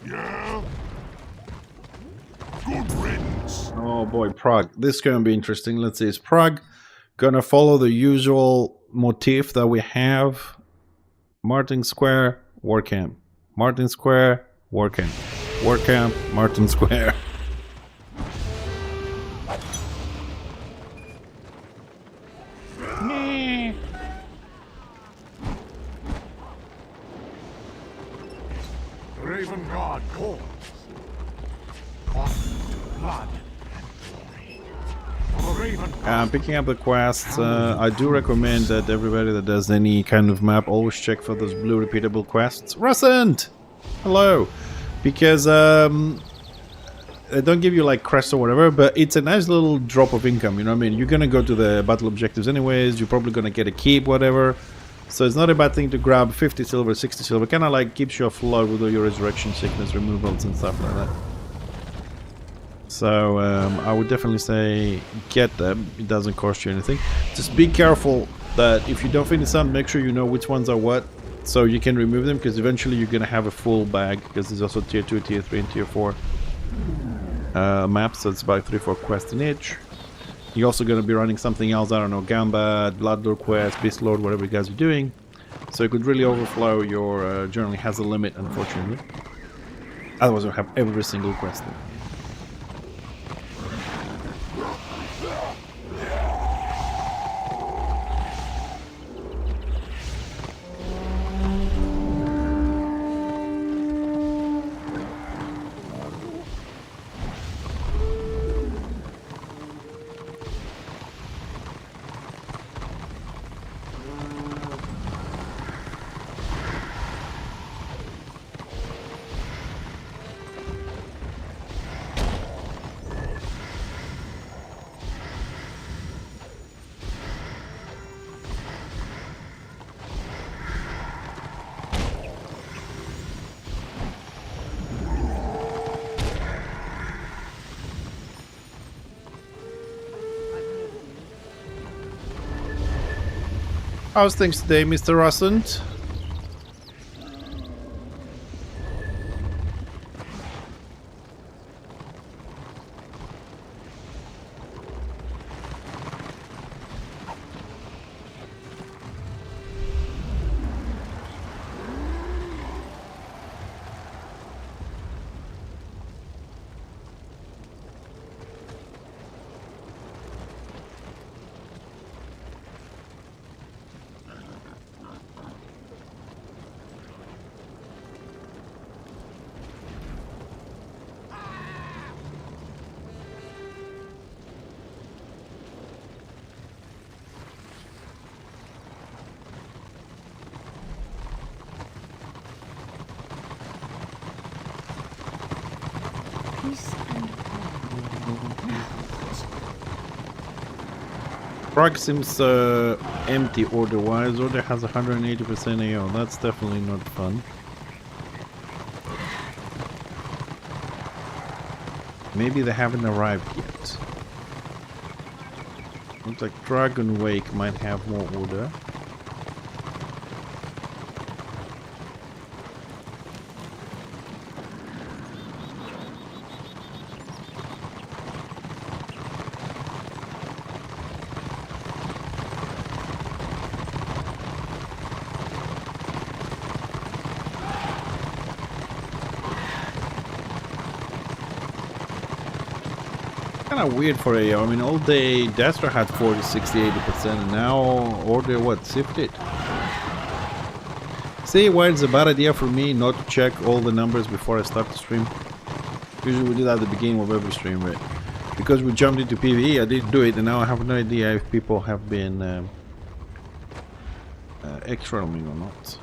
Speaker 2: Yeah? Good riddance.
Speaker 1: Oh boy, Prague. This is gonna be interesting. Let's see, is Prague gonna follow the usual motif that we have? Martin Square, War Camp. Martin Square, War Camp. War Camp, Martin Square.
Speaker 2: Raven God calls. Caught to blood and glory. For the Raven God.
Speaker 1: Picking up the quests, I do recommend that everybody that does any kind of map always check for those blue repeatable quests. Rusent! Hello! Because they don't give you like crests or whatever, but it's a nice little drop of income, you know what I mean? You're gonna go to the battle objectives anyways, you're probably gonna get a keep, whatever. So it's not a bad thing to grab 50 silver, 60 silver, kinda like keeps you afloat with all your resurrection sickness removals and stuff like that. So I would definitely say get them, it doesn't cost you anything. Just be careful that if you don't finish some, make sure you know which ones are what, so you can remove them, because eventually you're gonna have a full bag, because there's also tier 2, tier 3 and tier 4 maps, so it's about 3-4 quests in each. You're also going to be running something else, I don't know, Gamba, Bloodlord quest, Beast Lord, whatever you guys are doing. So it could really overflow. Your journal has a limit, unfortunately. Otherwise you'll have every single quest there. How's things today, Mr. Russent? Truck seems empty order-wise. Order has 180% AO. That's definitely not fun. Maybe they haven't arrived yet. Looks like Dragon Wake might have more order. Kind of weird for AO. I mean, all day Destra had 40, 60, 80%, and now Order what, sifted? See why it's a bad idea for me not to check all the numbers before I start the stream. Usually we do that at the beginning of every stream, but because we jumped into PvE, I didn't do it, and now I have no idea if people have been extra roaming or not.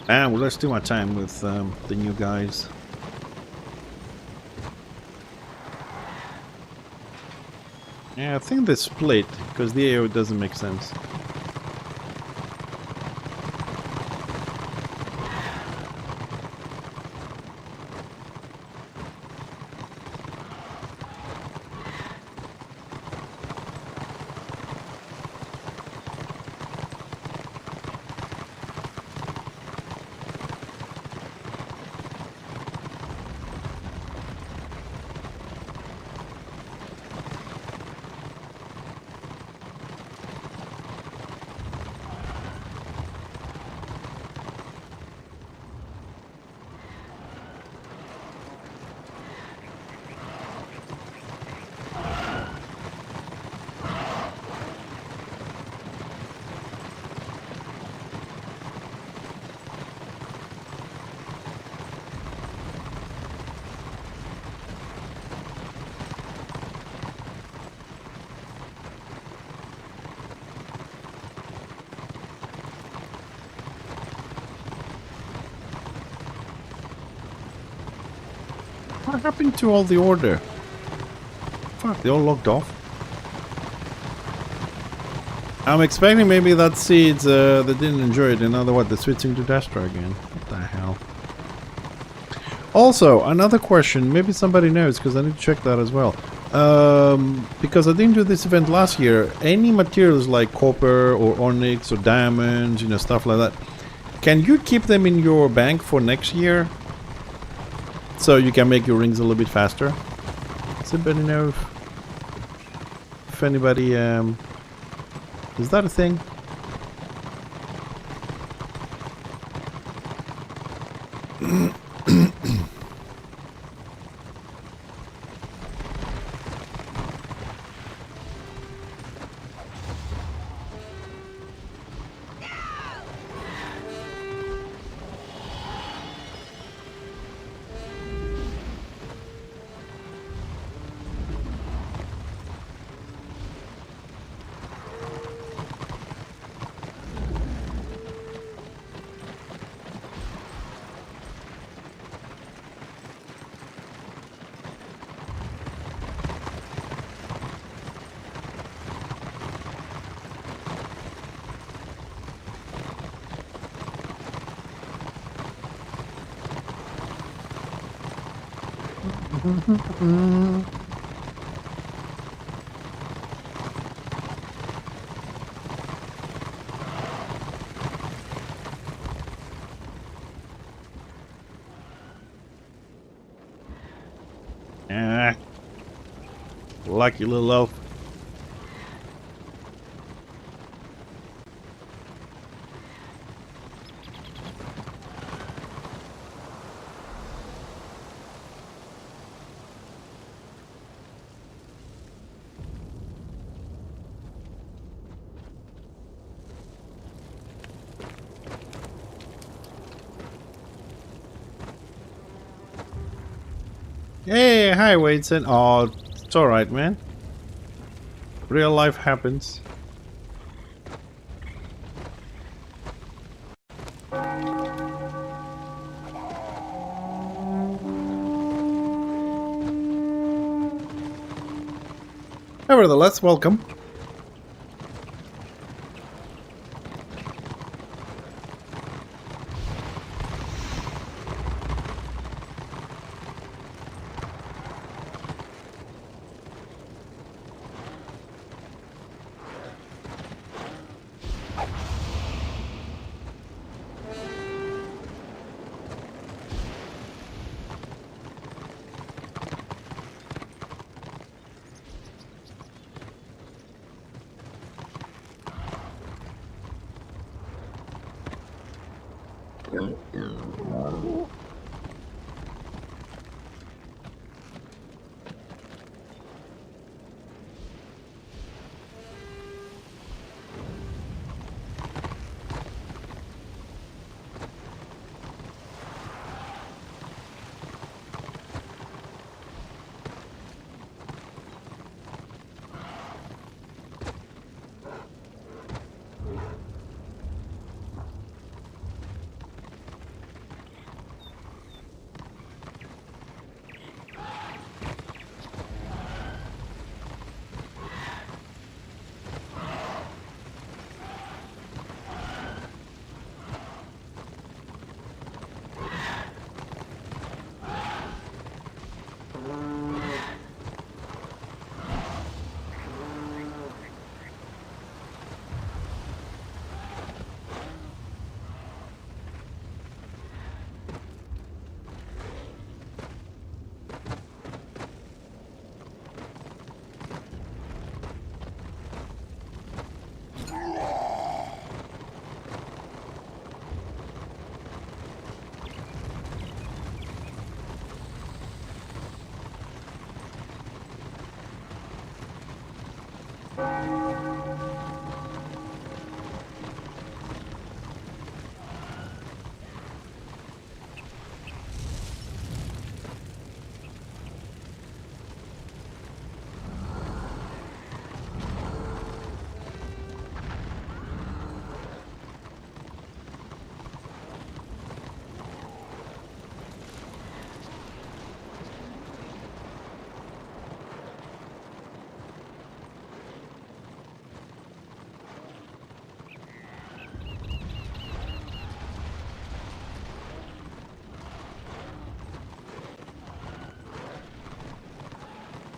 Speaker 1: Ah, well, let's do my time with the new guys. Yeah, I think they split, because the AO doesn't make sense. What happened to all the order? Fuck, they all logged off. I'm expecting maybe that seeds they didn't enjoy it, and now they're switching to Destra again. What the hell? Also, another question, maybe somebody knows, because I need to check that as well. Because I didn't do this event last year, any materials like copper or onyx or diamonds, you know, stuff like that, can you keep them in your bank for next year? So you can make your rings a little bit faster? Does anybody know if anybody, is that a thing? Ah, lucky little elf. Hey, hi, Wadeson. Oh, it's alright, man. Real life happens. Nevertheless, welcome.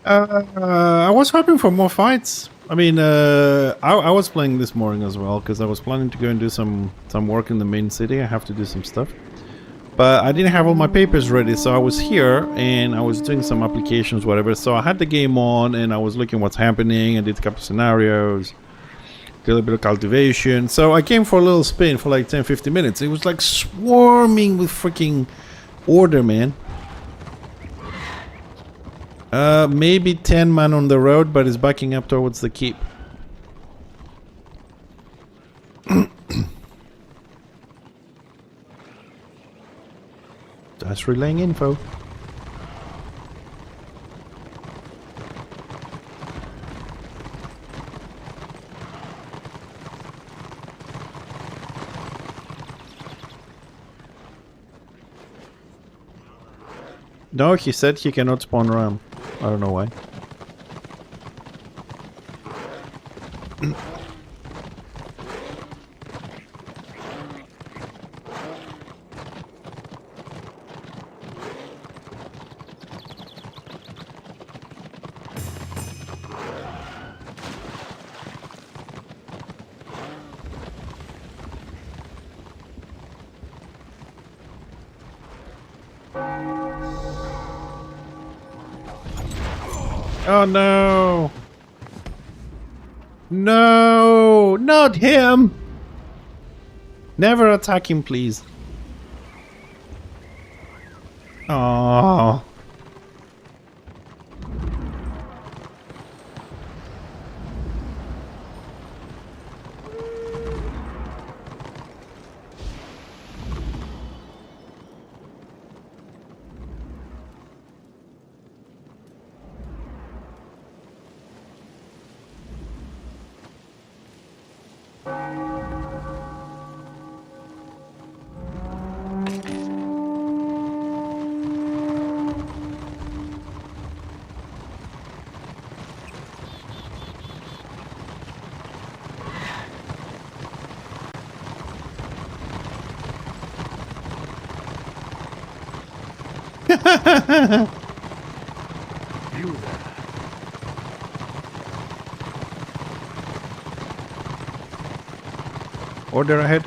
Speaker 1: I was hoping for more fights. I mean, I was playing this morning as well because I was planning to go and do some work in the main city. I have to do some stuff, but I didn't have all my papers ready, so I was here and I was doing some applications, whatever. So I had the game on and I was looking what's happening. I did a couple scenarios, did a little bit of cultivation. So I came for a little spin for like 10-15 minutes. It was like swarming with freaking order, man. Maybe 10 man on the road, but it's backing up towards the keep. Just relaying info. No, he said he cannot spawn ram. I don't know why. Oh no! No! Not him! Never attack him, please. Oh.
Speaker 4: You there.
Speaker 1: Order ahead.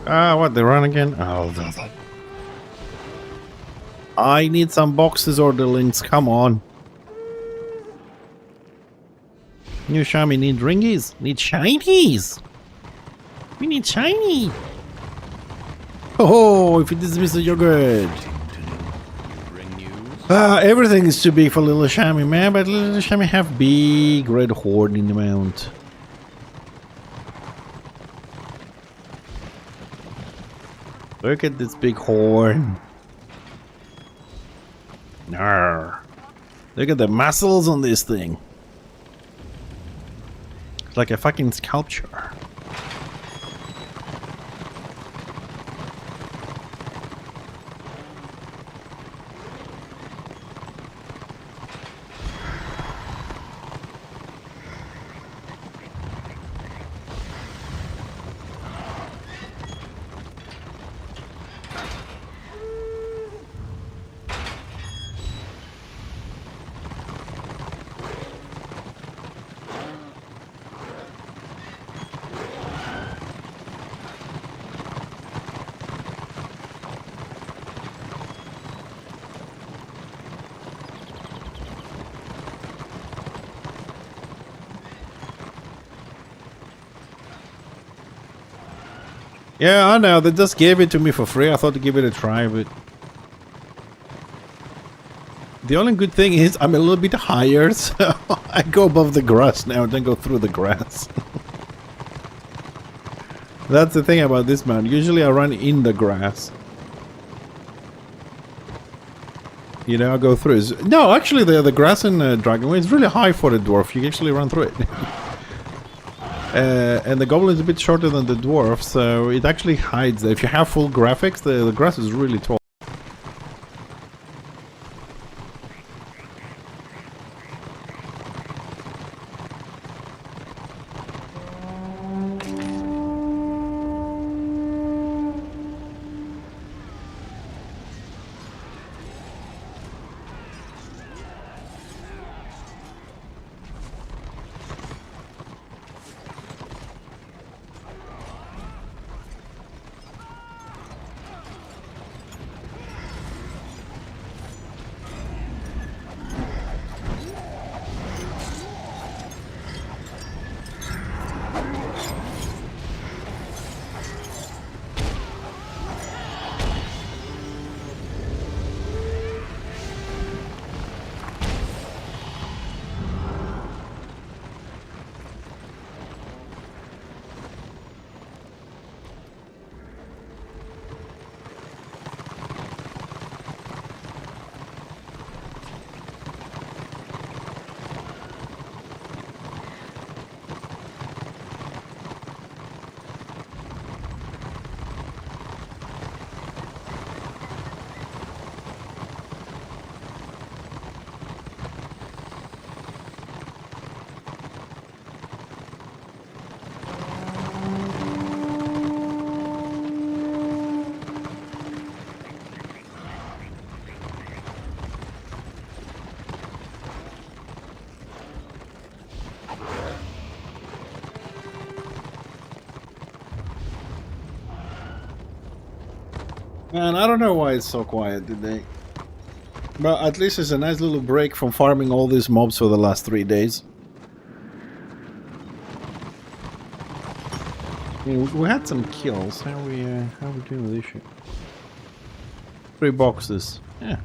Speaker 1: Ah, what, they run again? Oh, I need some boxes or the links, come on. You Shami need ringies? Need shinies? We need shiny! Oh, if it is Mr. Yogurt! Everything is too big for little Shami, man, but little Shami have big red horn in the mount. Look at this big horn. Narr. Look at the muscles on this thing. It's like a fucking sculpture. Yeah, I know, they just gave it to me for free. I thought to give it a try, but... The only good thing is I'm a little bit higher, so I go above the grass now and then go through the grass. That's the thing about this mount. Usually I run in the grass. You know, I go through. No, actually the grass in Dragonway is really high for the dwarf. You can actually run through it. And the goblin is a bit shorter than the dwarf, so it actually hides. If you have full graphics, the grass is really tall. Man, I don't know why it's so quiet today. But at least it's a nice little break from farming all these mobs for the last 3 days. I mean, we had some kills. How are we doing with this shit? 3 boxes. Yeah.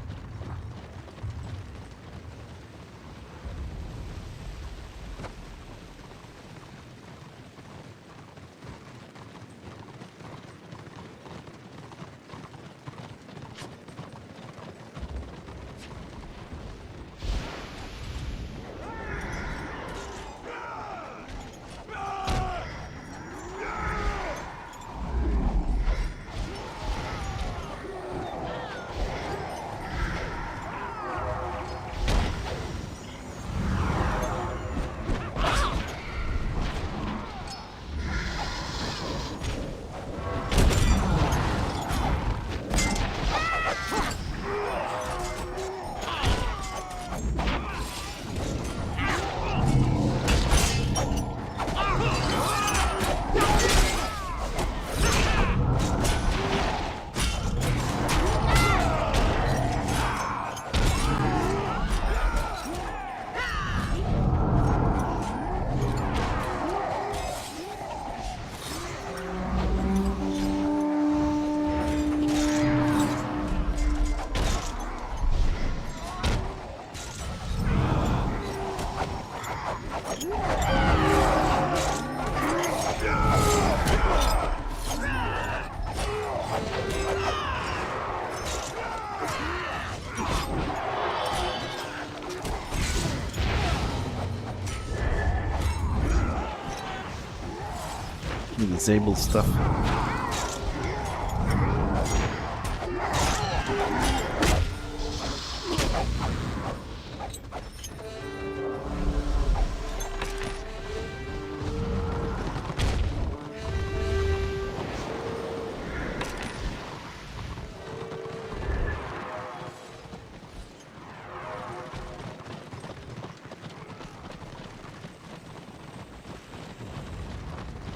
Speaker 1: Disable stuff.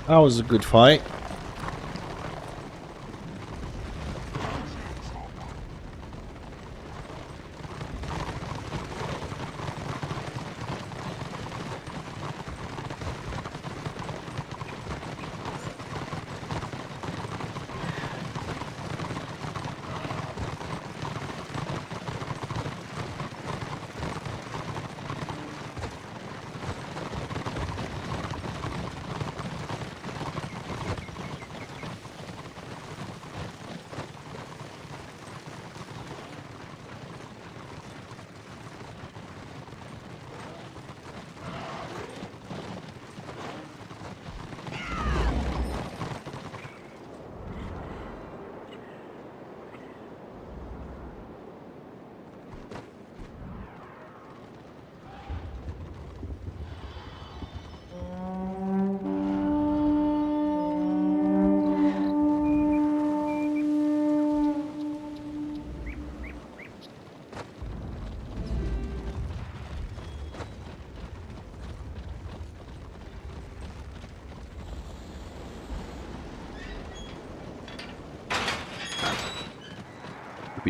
Speaker 1: That was a good fight.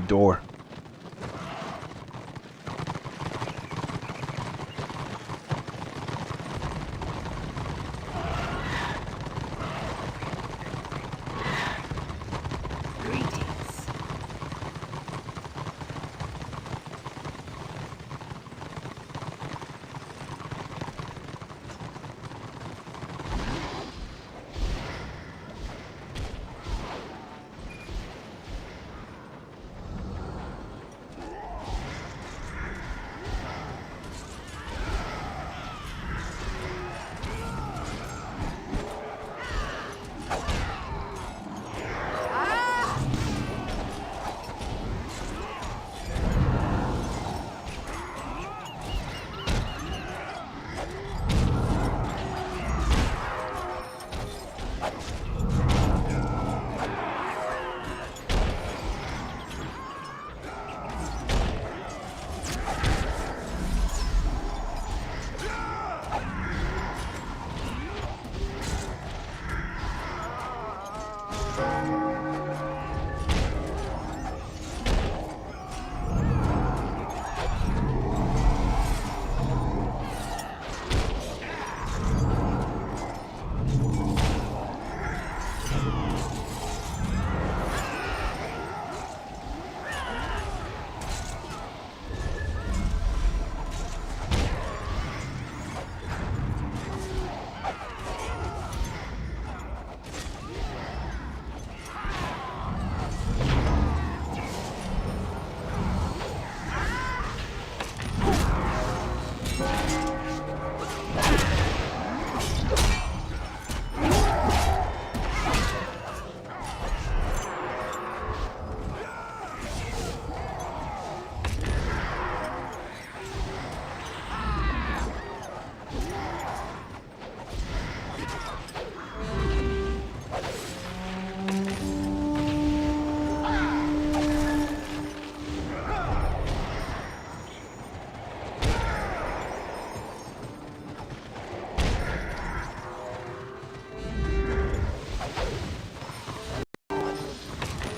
Speaker 1: Door.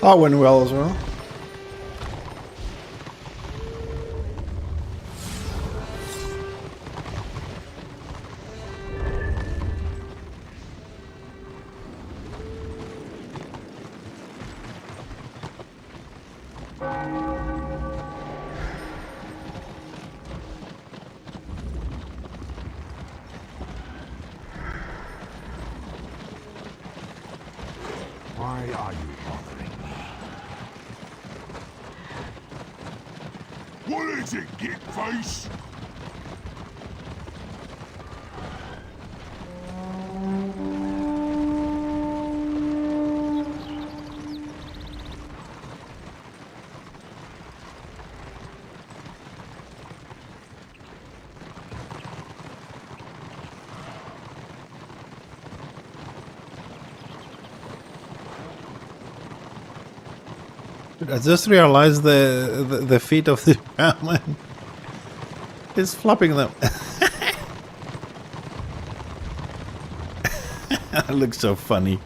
Speaker 1: That went well as well.
Speaker 2: Why are you bothering me? What is it, git face?
Speaker 1: I just realized the feet of the man is flopping them. That looks so funny.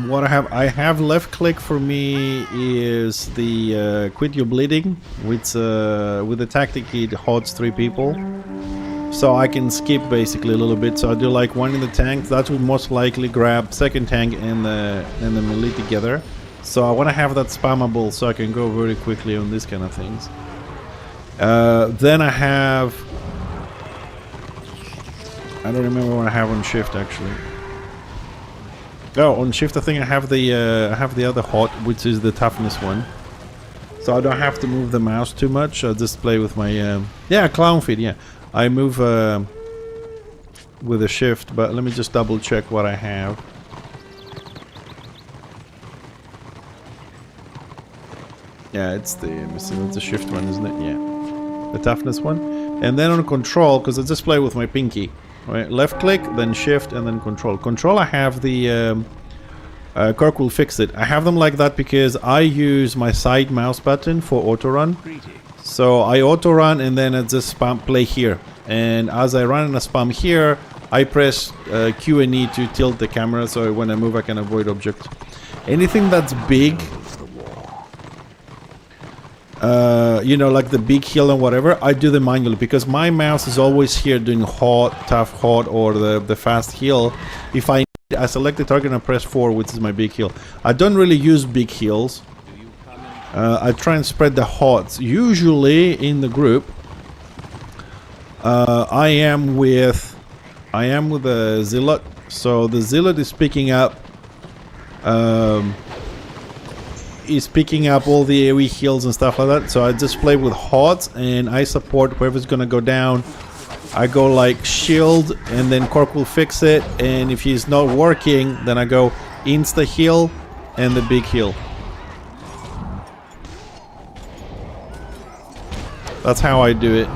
Speaker 1: What I have left click for me is the quit your bleeding with the tactic it holds 3 people, so I can skip basically a little bit. So I do like one in the tank, that would most likely grab second tank and the melee together. So I want to have that spammable so I can go very quickly on these kind of things. Then I have, I don't remember what I have on shift actually. Oh, on shift I think I have the other hot, which is the toughness one. So I don't have to move the mouse too much. I just play with my yeah, clown feet. Yeah, I move with a shift. But let me just double check what I have. Yeah, it's the shift one, isn't it? Yeah, the toughness one. And then on control, because I just play with my pinky. Right, left click, then shift, and then control. Control, I have the Kirk will fix it. I have them like that because I use my side mouse button for auto run. So I auto run and then I just spam play here. And as I run and I spam here, I press Q and E to tilt the camera so when I move I can avoid objects. Anything that's big, you know, like the big hill and whatever, I do them manually because my mouse is always here doing hot, tough, hot, or the fast hill. If I select the target and press 4, which is my big hill. I don't really use big hills. I try and spread the hots. Usually in the group, I am with the zealot. So the zealot is picking up. Is picking up all the AoE heals and stuff like that. So I just play with HOTS and I support whoever's gonna go down. I go like shield and then Cork will fix it, and if he's not working then I go insta heal and the big heal. That's how I do it.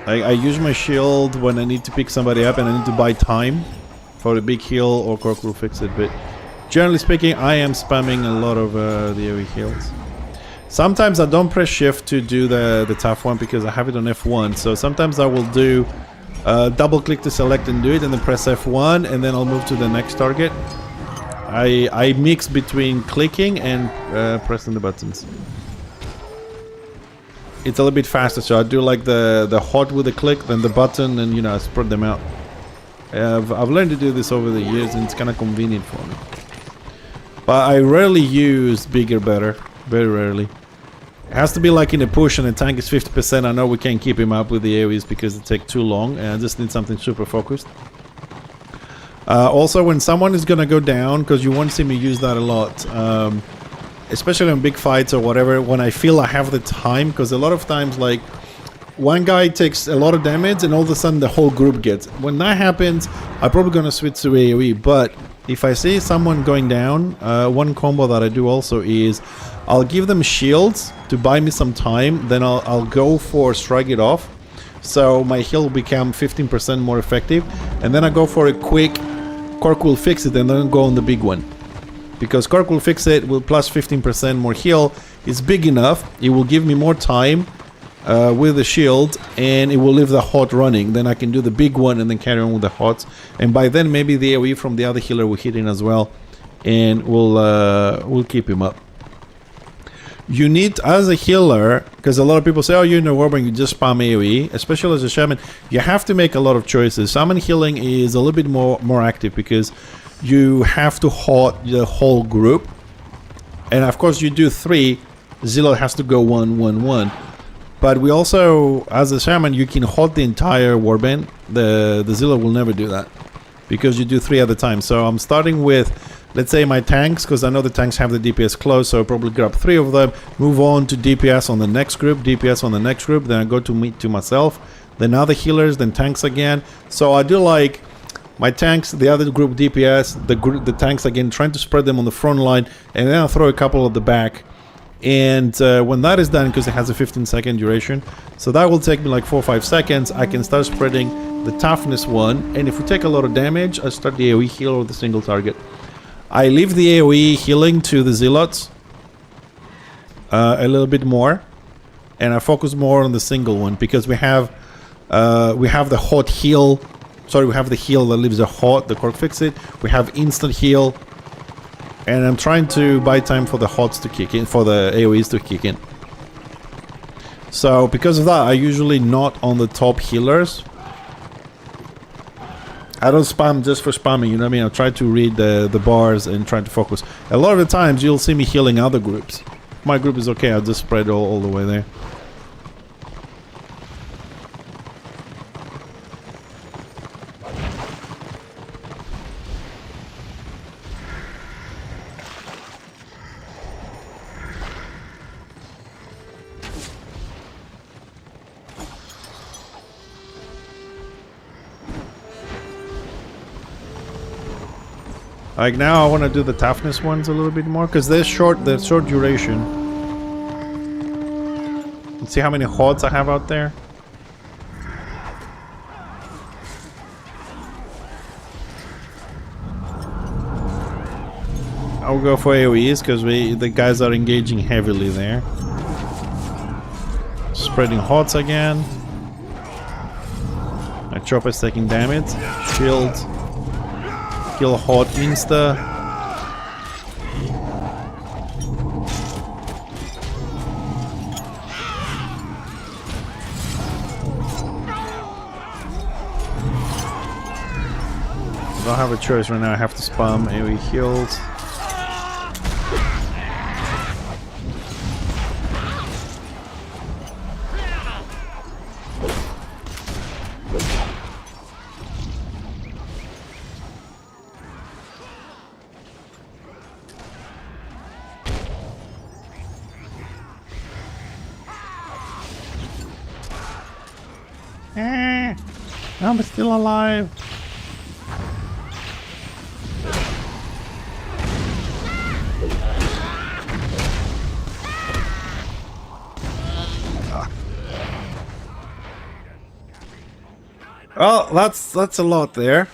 Speaker 1: I use my shield when I need to pick somebody up and I need to buy time for the big heal, or Cork will fix it, but generally speaking I am spamming a lot of the AoE heals. Sometimes I don't press shift to do the tough one because I have it on F1, so sometimes I will do double click to select and do it and then press F1 and then I'll move to the next target. I mix between clicking and pressing the buttons. It's a little bit faster, so I do like the hot with the click, then the button, and you know I spread them out. I've learned to do this over the years and it's kind of convenient for me. But I rarely use bigger better. Very rarely. It has to be like in a push and the tank is 50%. I know we can't keep him up with the AoEs because it takes too long and I just need something super focused. Also when someone is gonna go down, because you won't see me use that a lot, especially in big fights or whatever, when I feel I have the time, because a lot of times like one guy takes a lot of damage and all of a sudden the whole group gets. When that happens, I'm probably going to switch to AoE, but if I see someone going down, one combo that I do also is I'll give them shields to buy me some time, then I'll go for strike it off. so my heal will become 15% more effective, and then I go for a quick Cork will fix it and then go on the big one. Because Cork will fix it will plus 15% more heal. It's big enough. It will give me more time with the shield, and it will leave the hot running. Then I can do the big one and then carry on with the hots. And by then maybe the AoE from the other healer will hit in as well, and we'll keep him up. You need, as a healer, because a lot of people say, oh, you're in a warband, you just spam AoE, especially as a shaman, you have to make a lot of choices. Shaman healing is a little bit more active because you have to hot the whole group. And of course you do 3, Zealot has to go 1, 1, 1. But we also, as a shaman, you can hot the entire warband. The Zealot will never do that because you do 3 at a time. So I'm starting with, let's say, my tanks, because I know the tanks have the DPS close, so I'll probably grab 3 of them, move on to DPS on the next group, DPS on the next group, then I go to myself, then other healers, then tanks again. So I do like my tanks, the other group DPS, the tanks again, trying to spread them on the front line, and then I'll throw a couple at the back. And when that is done, because it has a 15-second duration, so that will take me like 4 or 5 seconds, I can start spreading the toughness one, and if we take a lot of damage, I start the AoE heal with a single target. I leave the AoE healing to the Zealots a little bit more, and I focus more on the single one because we have the hot heal. Sorry, we have the heal that leaves the hot, the Cork fix it. We have instant heal, and I'm trying to buy time for the hots to kick in, for the AoEs to kick in. So because of that, I usually not on the top healers. I don't spam just for spamming, you know what I mean? I'll try to read the bars and try to focus. A lot of the times you'll see me healing other groups. My group is okay, I'll just spread all the way there. Like now I want to do the toughness ones a little bit more because they're short duration. Let's see how many hots I have out there. I'll go for AoEs because the guys are engaging heavily there. Spreading hots again. My chopper's taking damage. Shield. Kill hot insta. I don't have a choice right now, I have to spam AoE heals. I'm still alive. Well, that's a lot there,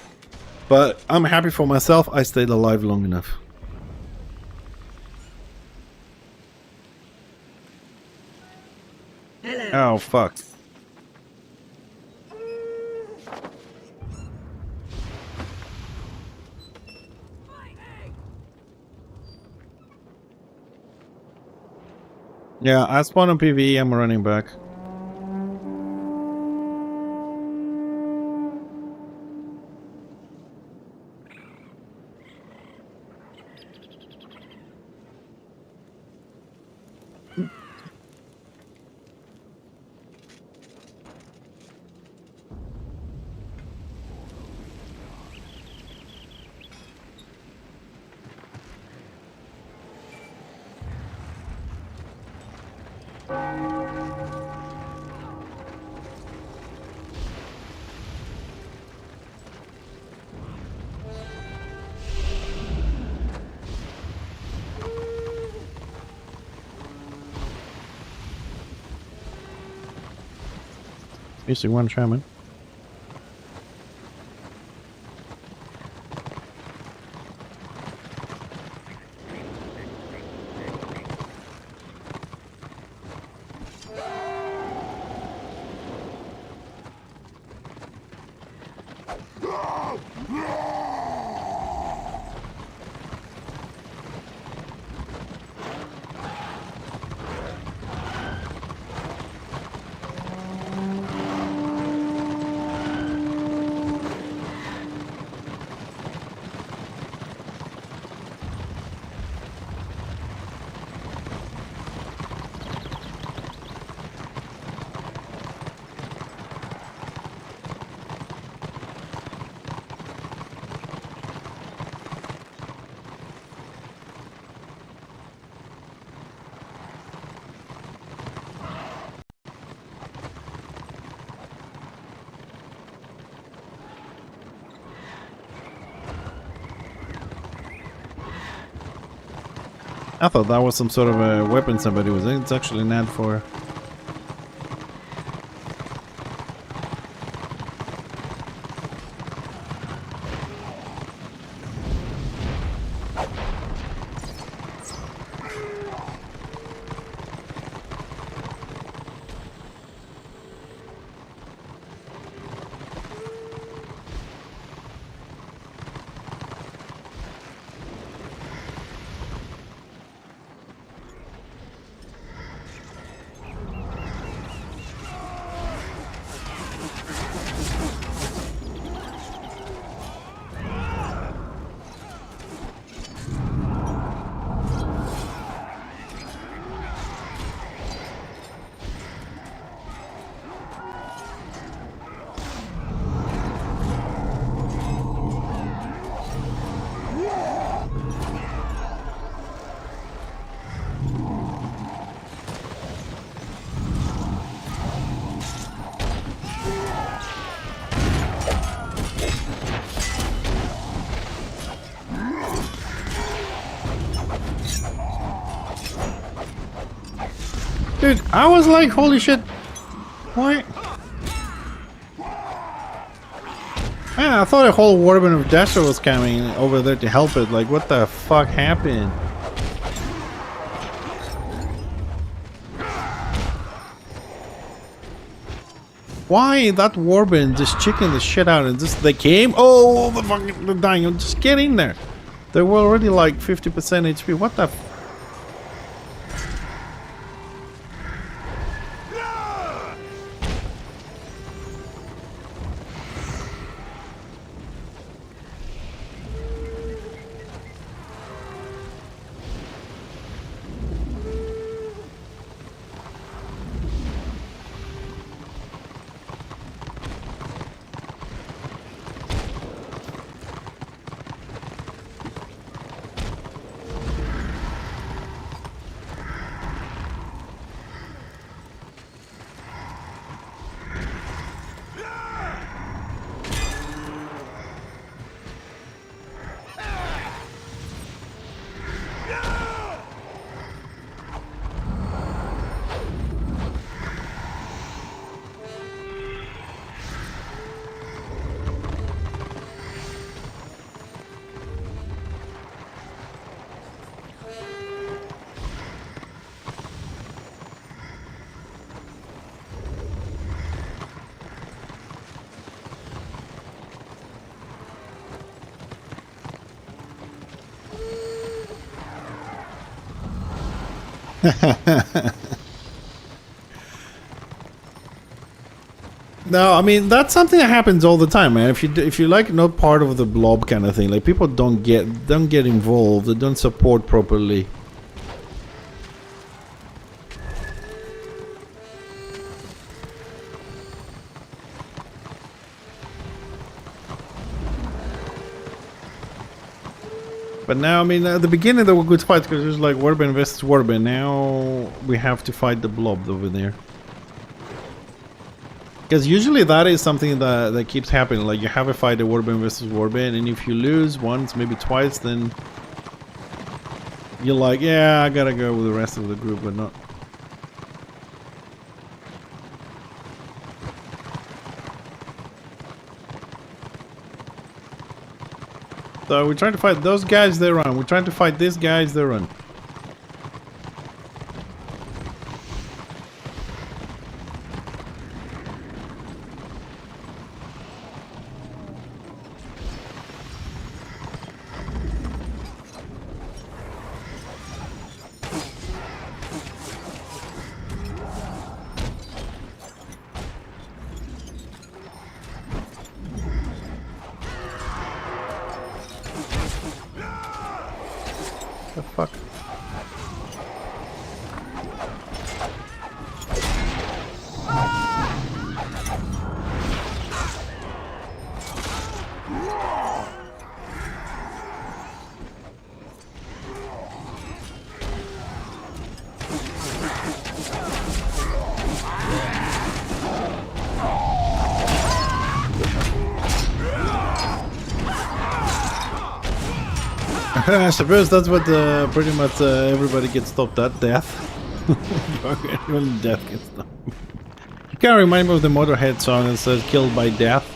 Speaker 1: but I'm happy for myself. I stayed alive long enough.
Speaker 6: Hello.
Speaker 1: Oh fuck. Yeah, I spawned on PvE, I'm running back. Missing one shaman. I thought that was some sort of a weapon somebody was in. It's actually an ad for. Dude, I was like, holy shit. Why? Man, I thought a whole Warband of Dasher was coming over there to help it. Like, what the fuck happened? Why that Warband just chickened the shit out and just they came? Oh, the fucking the dying. Just get in there. They were already like 50% HP. What the? No, I mean that's something that happens all the time, man. If you like not part of the blob kind of thing, like people don't get involved, they don't support properly. But now, I mean, at the beginning there were good fights because it was like Warband versus Warband. Now we have to fight the blob over there. Because usually that is something that keeps happening. Like you have a fight, a Warband versus Warband, and if you lose once, maybe twice, then you're like, yeah, I gotta go with the rest of the group, but not. So we're trying to fight those guys, they run. We're trying to fight these guys, they run. The fuck? I suppose that's what pretty much everybody gets stopped at, death. Even death gets stopped. You can't remind me of the Motorhead song that says killed by death.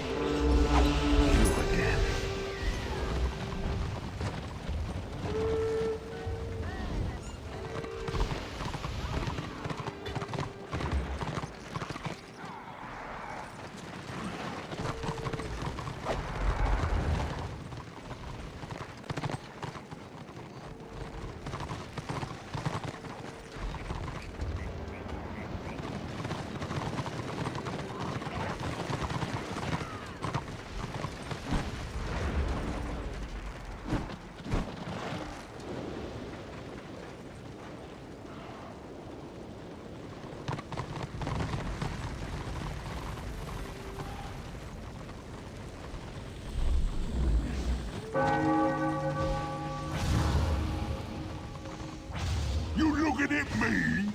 Speaker 2: You looking at me?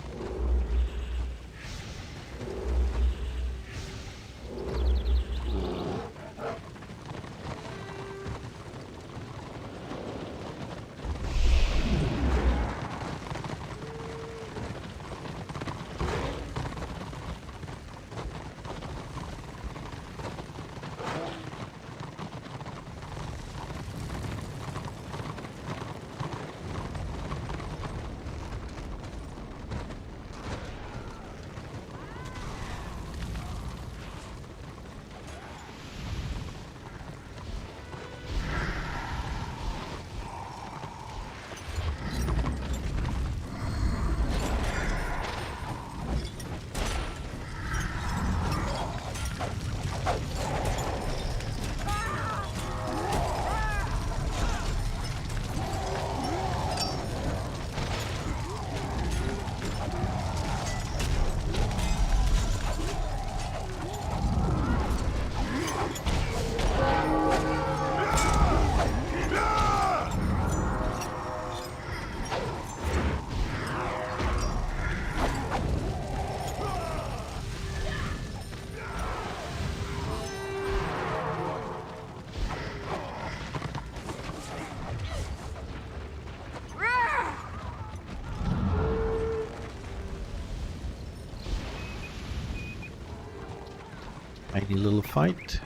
Speaker 1: Tiny little fight.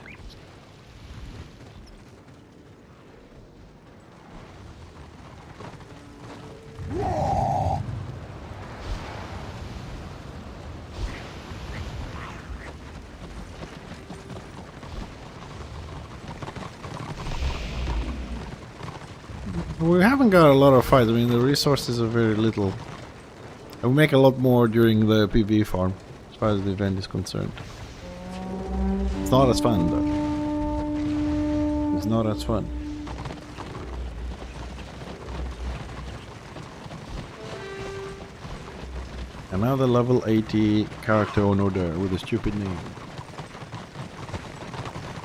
Speaker 1: We haven't got a lot of fights. I mean, the resources are very little. And we make a lot more during the PvE farm, as far as the event is concerned. It's not as fun, though. It's not as fun. Another level 80 character owner there with a stupid name.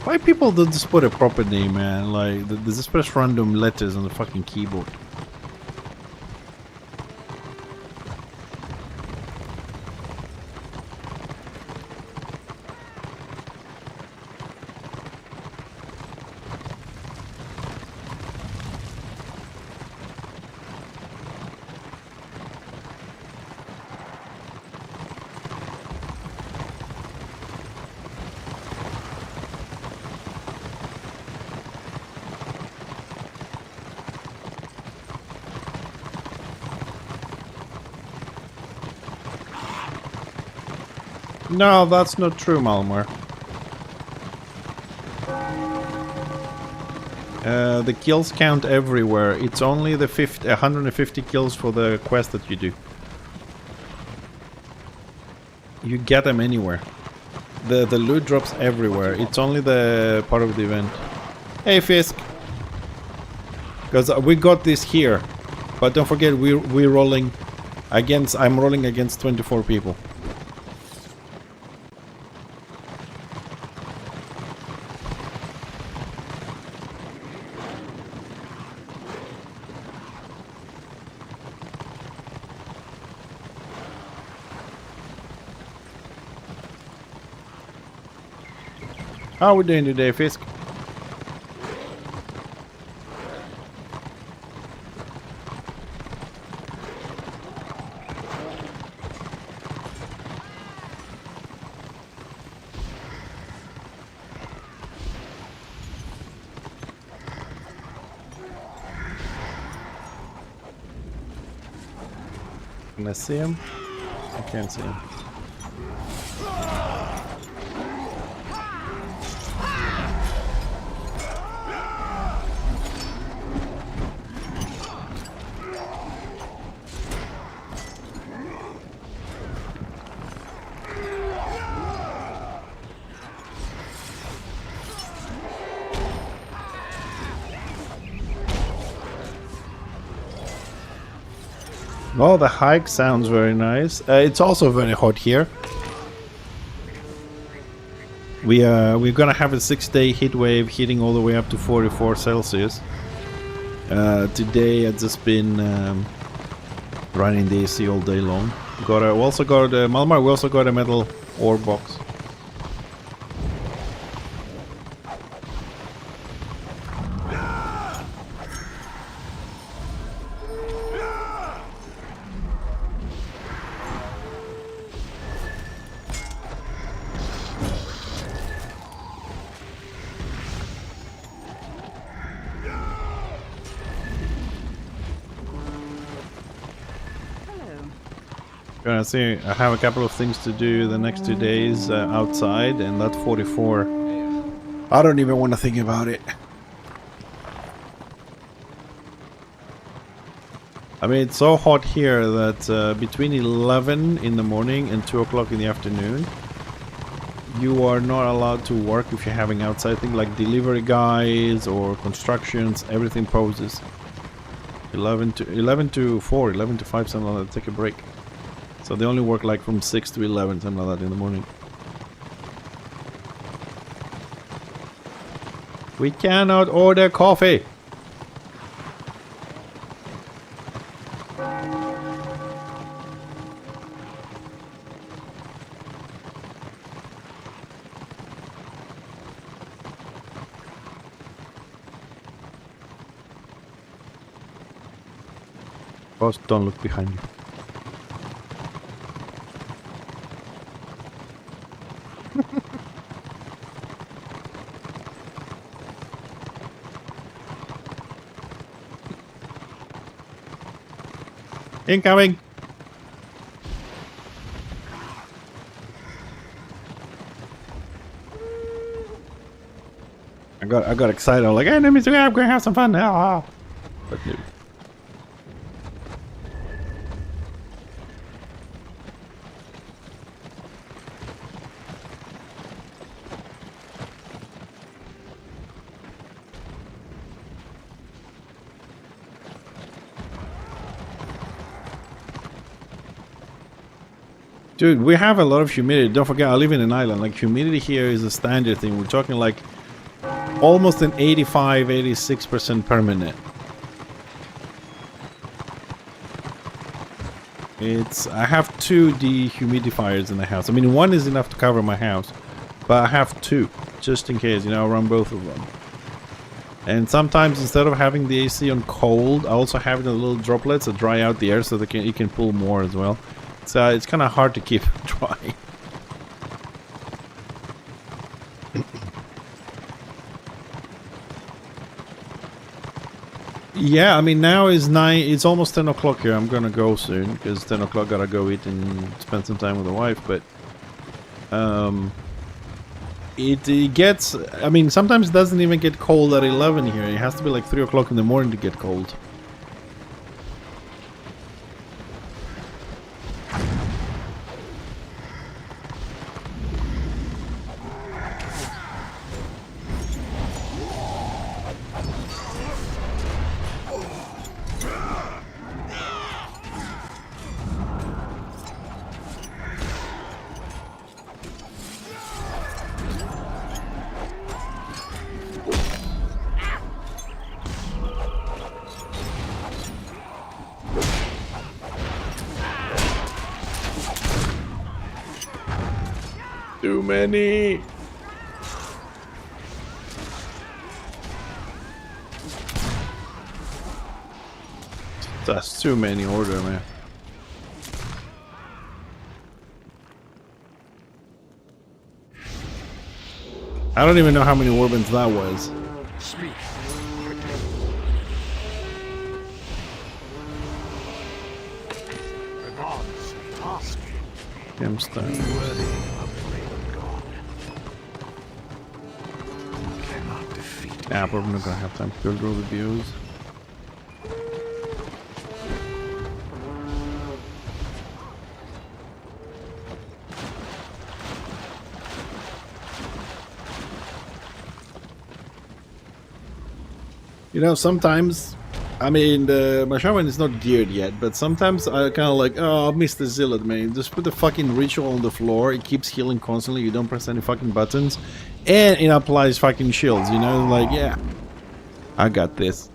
Speaker 1: Why people don't just put a proper name, man? Like, they just press random letters on the fucking keyboard. No, that's not true, Malmar. The kills count everywhere. It's only the 150 kills for the quest that you do. You get them anywhere. The loot drops everywhere. It's only the part of the event. Hey, Fisk. Because we got this here, but don't forget we're rolling against. I'm rolling against 24 people. How are we doing today, Fisk? Can I see him? I can't see him. Oh, the hike sounds very nice. It's also very hot here. We're gonna have a 6-day heat wave hitting all the way up to 44 Celsius. Today I've just been running the AC all day long. We also got Malmar. We also got a metal ore box. Gonna see, I have a couple of things to do the next 2 days outside, and that 44. I don't even want to think about it. I mean, it's so hot here that between 11 in the morning and 2 o'clock in the afternoon, you are not allowed to work if you're having outside things like delivery guys or constructions. Everything pauses. 11 to 4, 11 to 5, something like that. Take a break. So they only work like from 6 to 11, something like that in the morning. We cannot order coffee. Boss, don't look behind you. Incoming! I got excited. I'm like, hey, enemies, I'm gonna have some fun now. But no. Dude, we have a lot of humidity. Don't forget, I live in an island. Like, humidity here is a standard thing. We're talking like almost an 85-86% permanent. I have 2 dehumidifiers in the house. I mean, one is enough to cover my house, but I have 2 just in case. You know, I run both of them. And sometimes instead of having the AC on cold, I also have the little droplets that dry out the air so that it can pull more as well. So it's kind of hard to keep dry. Yeah, I mean, now is 9. It's almost 10 o'clock here. I'm gonna go soon because 10 o'clock gotta go eat and spend some time with the wife. But it gets, I mean, sometimes it doesn't even get cold at 11 here. It has to be like 3 o'clock in the morning to get cold. Too many. That's too many order, man. I don't even know how many warbands that was.
Speaker 2: Speak. Advance. Task.
Speaker 1: Gemstone. Yeah, but we're not gonna have time to build all the views. You know, sometimes, I mean, my shaman is not geared yet, but sometimes I kind of like, oh, I missed the zealot, man. Just put the fucking ritual on the floor. It keeps healing constantly. You don't press any fucking buttons. And it applies fucking shields, you know? Like, yeah. I got this.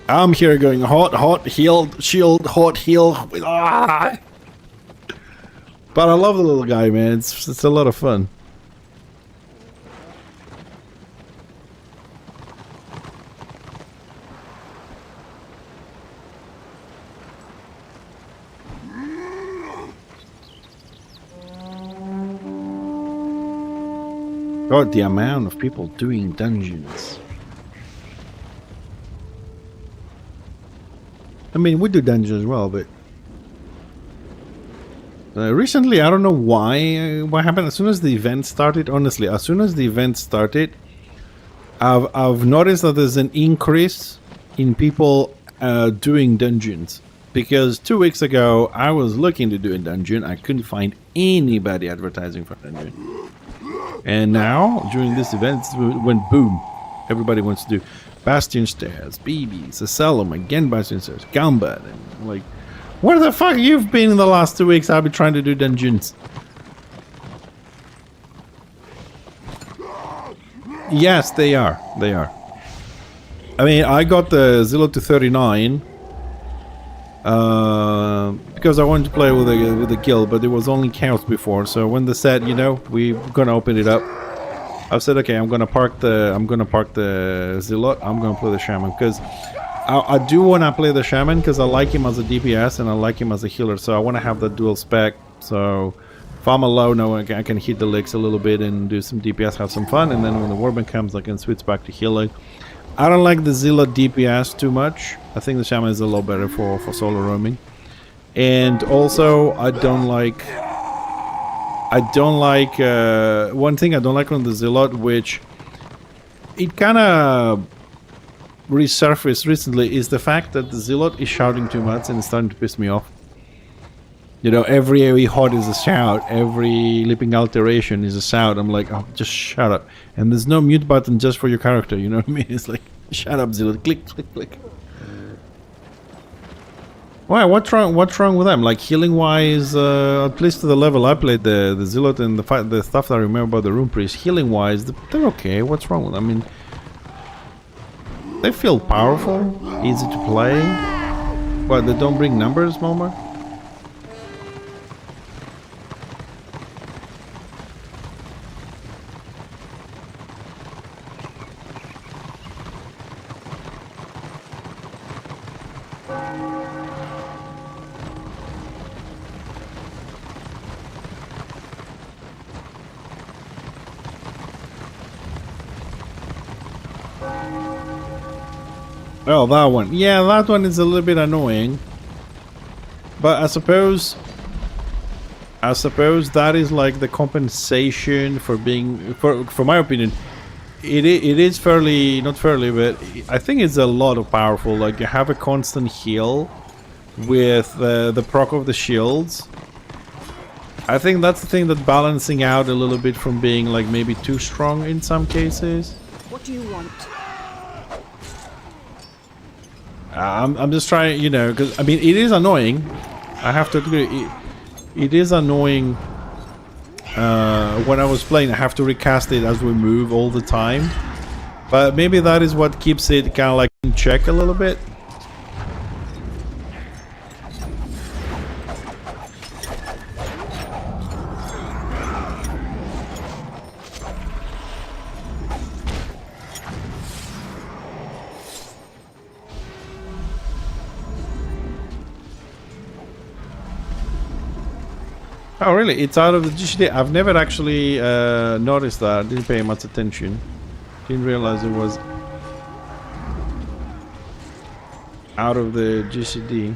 Speaker 1: I'm here going hot, healed, shield, hot, heal. Ah! But I love the little guy, man. It's a lot of fun. God, the amount of people doing dungeons. I mean, we do dungeons as well, but recently, I don't know why. What happened as soon as the event started? Honestly, as soon as the event started, I've noticed that there's an increase in people doing dungeons. Because 2 weeks ago, I was looking to do a dungeon. I couldn't find anybody advertising for a dungeon. And now, during this event, it went boom. Everybody wants to do Bastion Stairs, BBs, Asylum, again Bastion Stairs, Combat. And I'm like, where the fuck you've been in the last 2 weeks? I've been trying to do dungeons. Yes, they are. They are. I mean, I got the 0 to 39 because I wanted to play with the guild, but it was only Chaos before. So when they said, you know, we're gonna open it up, I said, okay, I'm gonna park the Zealot. I'm gonna play the Shaman because I do want to play the Shaman because I like him as a DPS and I like him as a healer. So I want to have that dual spec. So if I'm alone, I can hit the legs a little bit and do some DPS, have some fun, and then when the Warband comes, I can switch back to healing. I don't like the Zealot DPS too much. I think the Shaman is a lot better for solo roaming. And also, I don't like one thing I don't like on the Zealot, which it kind of resurfaced recently, is the fact that the Zealot is shouting too much and it's starting to piss me off. You know, every hot is a shout, every leaping alteration is a shout. I'm like, oh, just shut up. And there's no mute button just for your character, you know what I mean? It's like, shut up, Zealot, click, click, click. Why? What's wrong with them? Like, healing wise, at least to the level I played the Zealot and the stuff that I remember about the Rune Priest, healing wise, they're okay. What's wrong with them? I mean, they feel powerful, easy to play, but they don't bring numbers, Momar. Oh, that one. Yeah, that one is a little bit annoying. But I suppose I suppose that is like the compensation for being, for my opinion, it is fairly, not fairly, but I think it's a lot of powerful. Like you have a constant heal with the proc of the shields. I think that's the thing that balancing out a little bit from being like maybe too strong in some cases.
Speaker 3: What do you want?
Speaker 1: I'm just trying, you know, because I mean it is annoying. I have to agree. It is annoying when I was playing. I have to recast it as we move all the time, but maybe that is what keeps it kind of like in check a little bit. Oh really? It's out of the GCD? I've never actually noticed that. I didn't pay much attention. Didn't realize it was out of the GCD.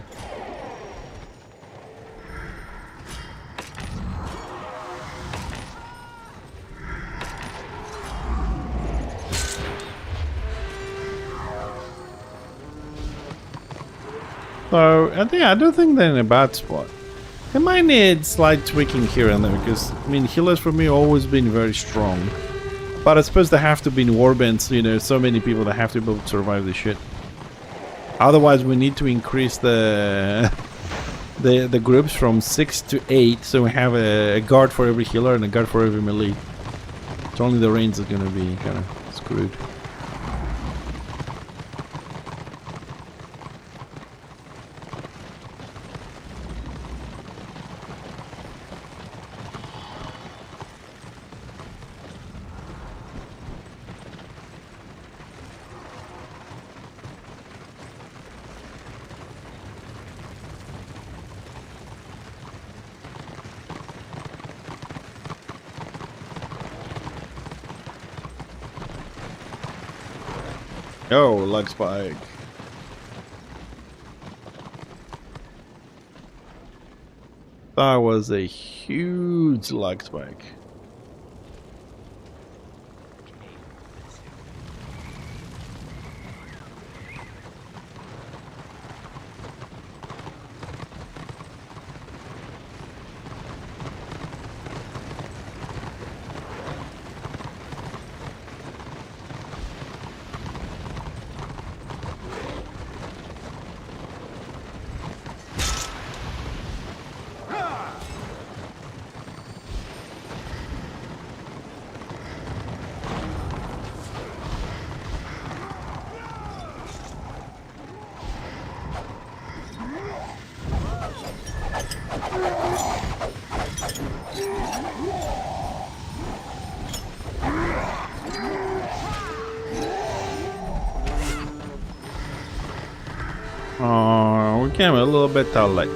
Speaker 1: So I don't think they're in a bad spot. They might need slight tweaking here and there because, I mean, healers for me always been very strong. But I suppose they have to be in warbands, you know, so many people that have to be able to survive this shit. Otherwise, we need to increase the groups from 6 to 8, so we have a guard for every healer and a guard for every melee. It's only the range that's gonna be kind of screwed. Oh, lag spike. That was a huge lag spike. Oh, we came a little bit too late.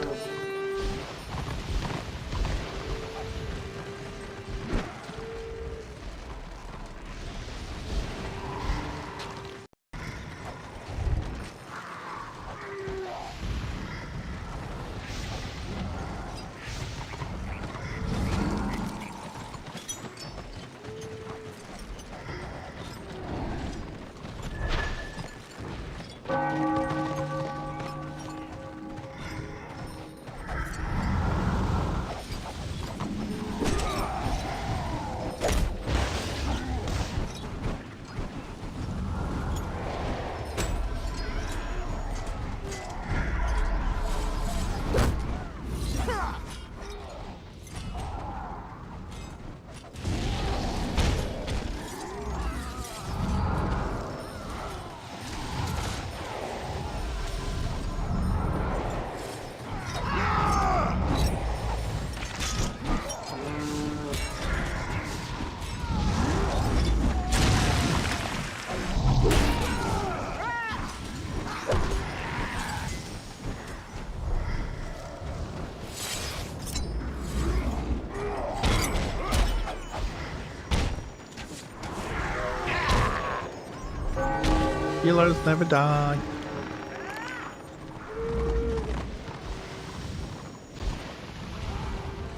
Speaker 1: Healers never die.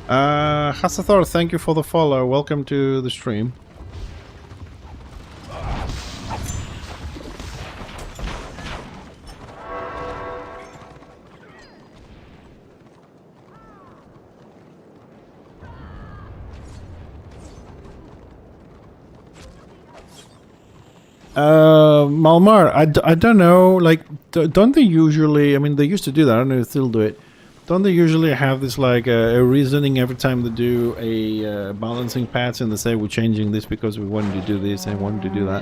Speaker 1: Hasathor, thank you for the follow. Welcome to the stream. Malmar, I don't know, like, don't they usually, I mean, they used to do that, I don't know if they still do it. Don't they usually have this, like, a reasoning every time they do a balancing patch and they say we're changing this because we wanted to do this and wanted to do that?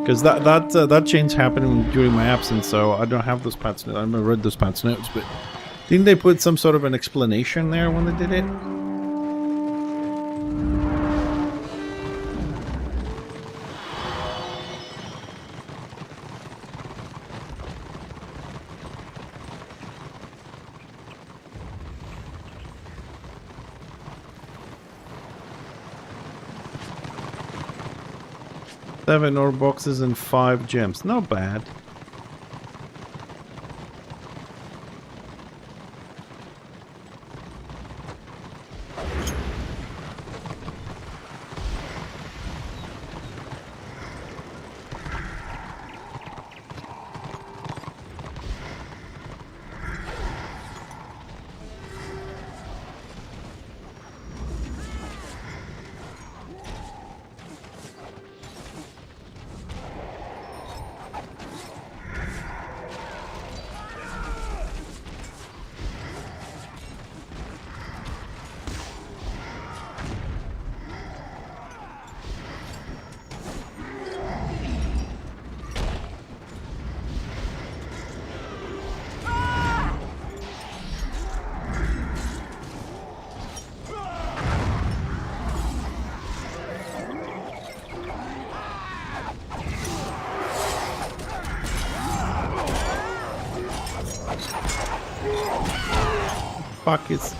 Speaker 1: Because that change happened during my absence, so I don't have those patch notes. I haven't read those patch notes, but didn't they put some sort of an explanation there when they did it? Seven ore boxes and 5 gems. Not bad. Pockets.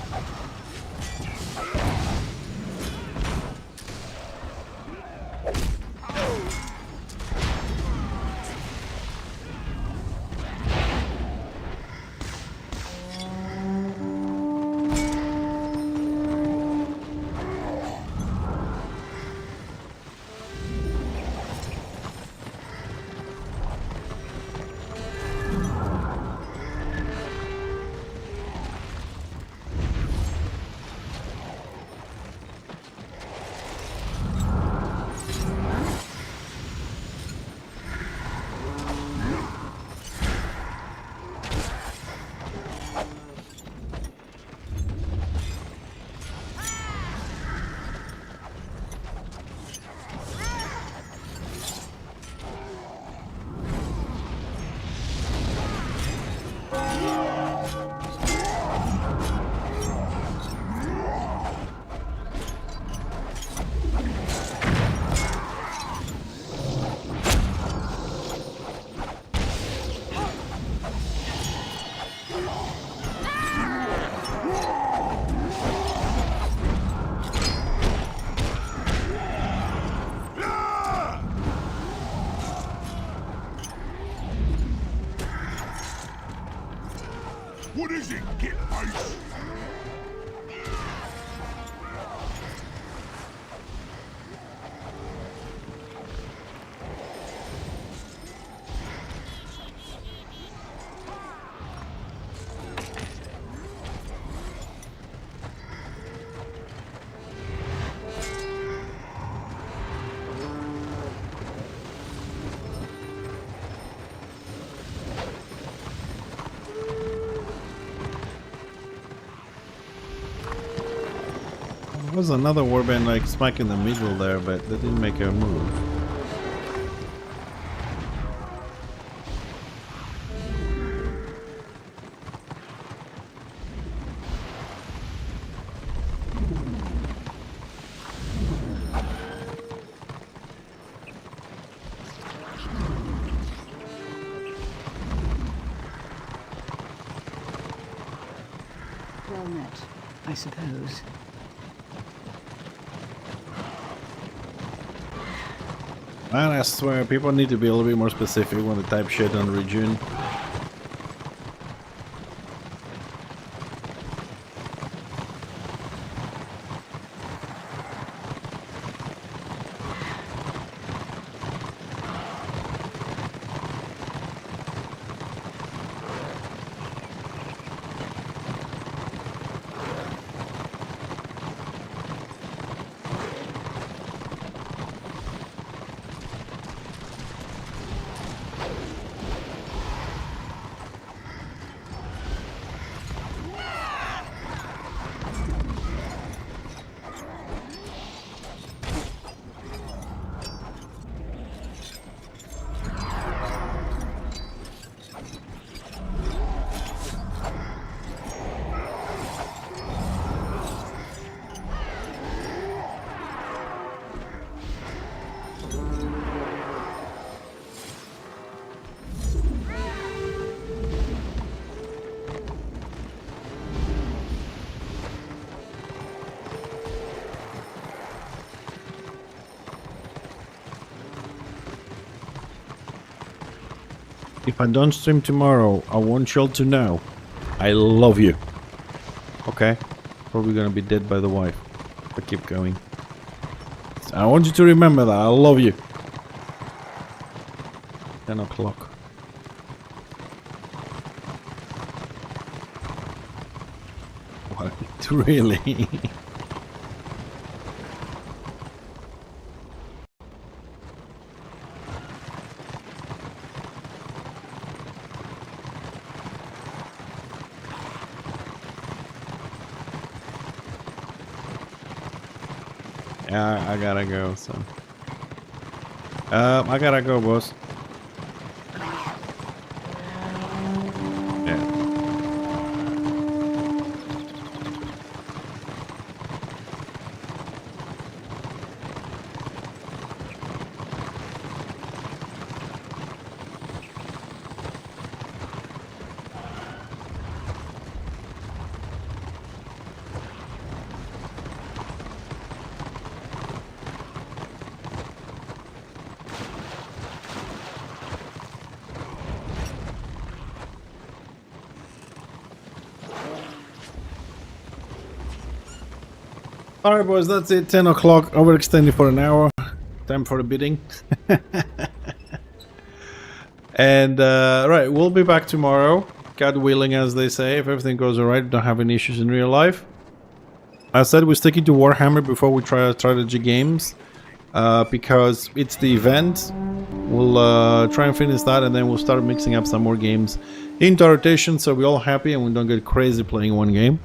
Speaker 2: What is it, get ice?
Speaker 1: There was another warband like smack in the middle there, but they didn't make a move.
Speaker 3: Well met, I suppose.
Speaker 1: Man, I swear, people need to be a little bit more specific when they type shit on region. if I don't stream tomorrow, I want y'all to know I love you. Okay? Probably gonna be dead by the wife if I keep going. I want you to remember that I love you. 10 o'clock. What? Really? Yeah, I gotta go, so. I gotta go, boss. Yeah. Alright boys, that's it, 10 o'clock, overextended for an hour, time for a bidding. And right, we'll be back tomorrow, God willing as they say, if everything goes alright, don't have any issues in real life. I said we're sticking to Warhammer before we try our strategy games, because it's the event. We'll try and finish that and then we'll start mixing up some more games into our rotation so we're all happy and we don't get crazy playing one game.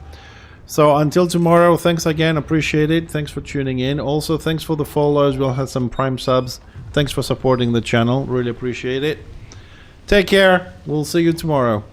Speaker 1: So until tomorrow, thanks again, appreciate it. Thanks for tuning in. Also, thanks for the follows. We'll have some Prime subs. Thanks for supporting the channel. Really appreciate it. Take care. We'll see you tomorrow.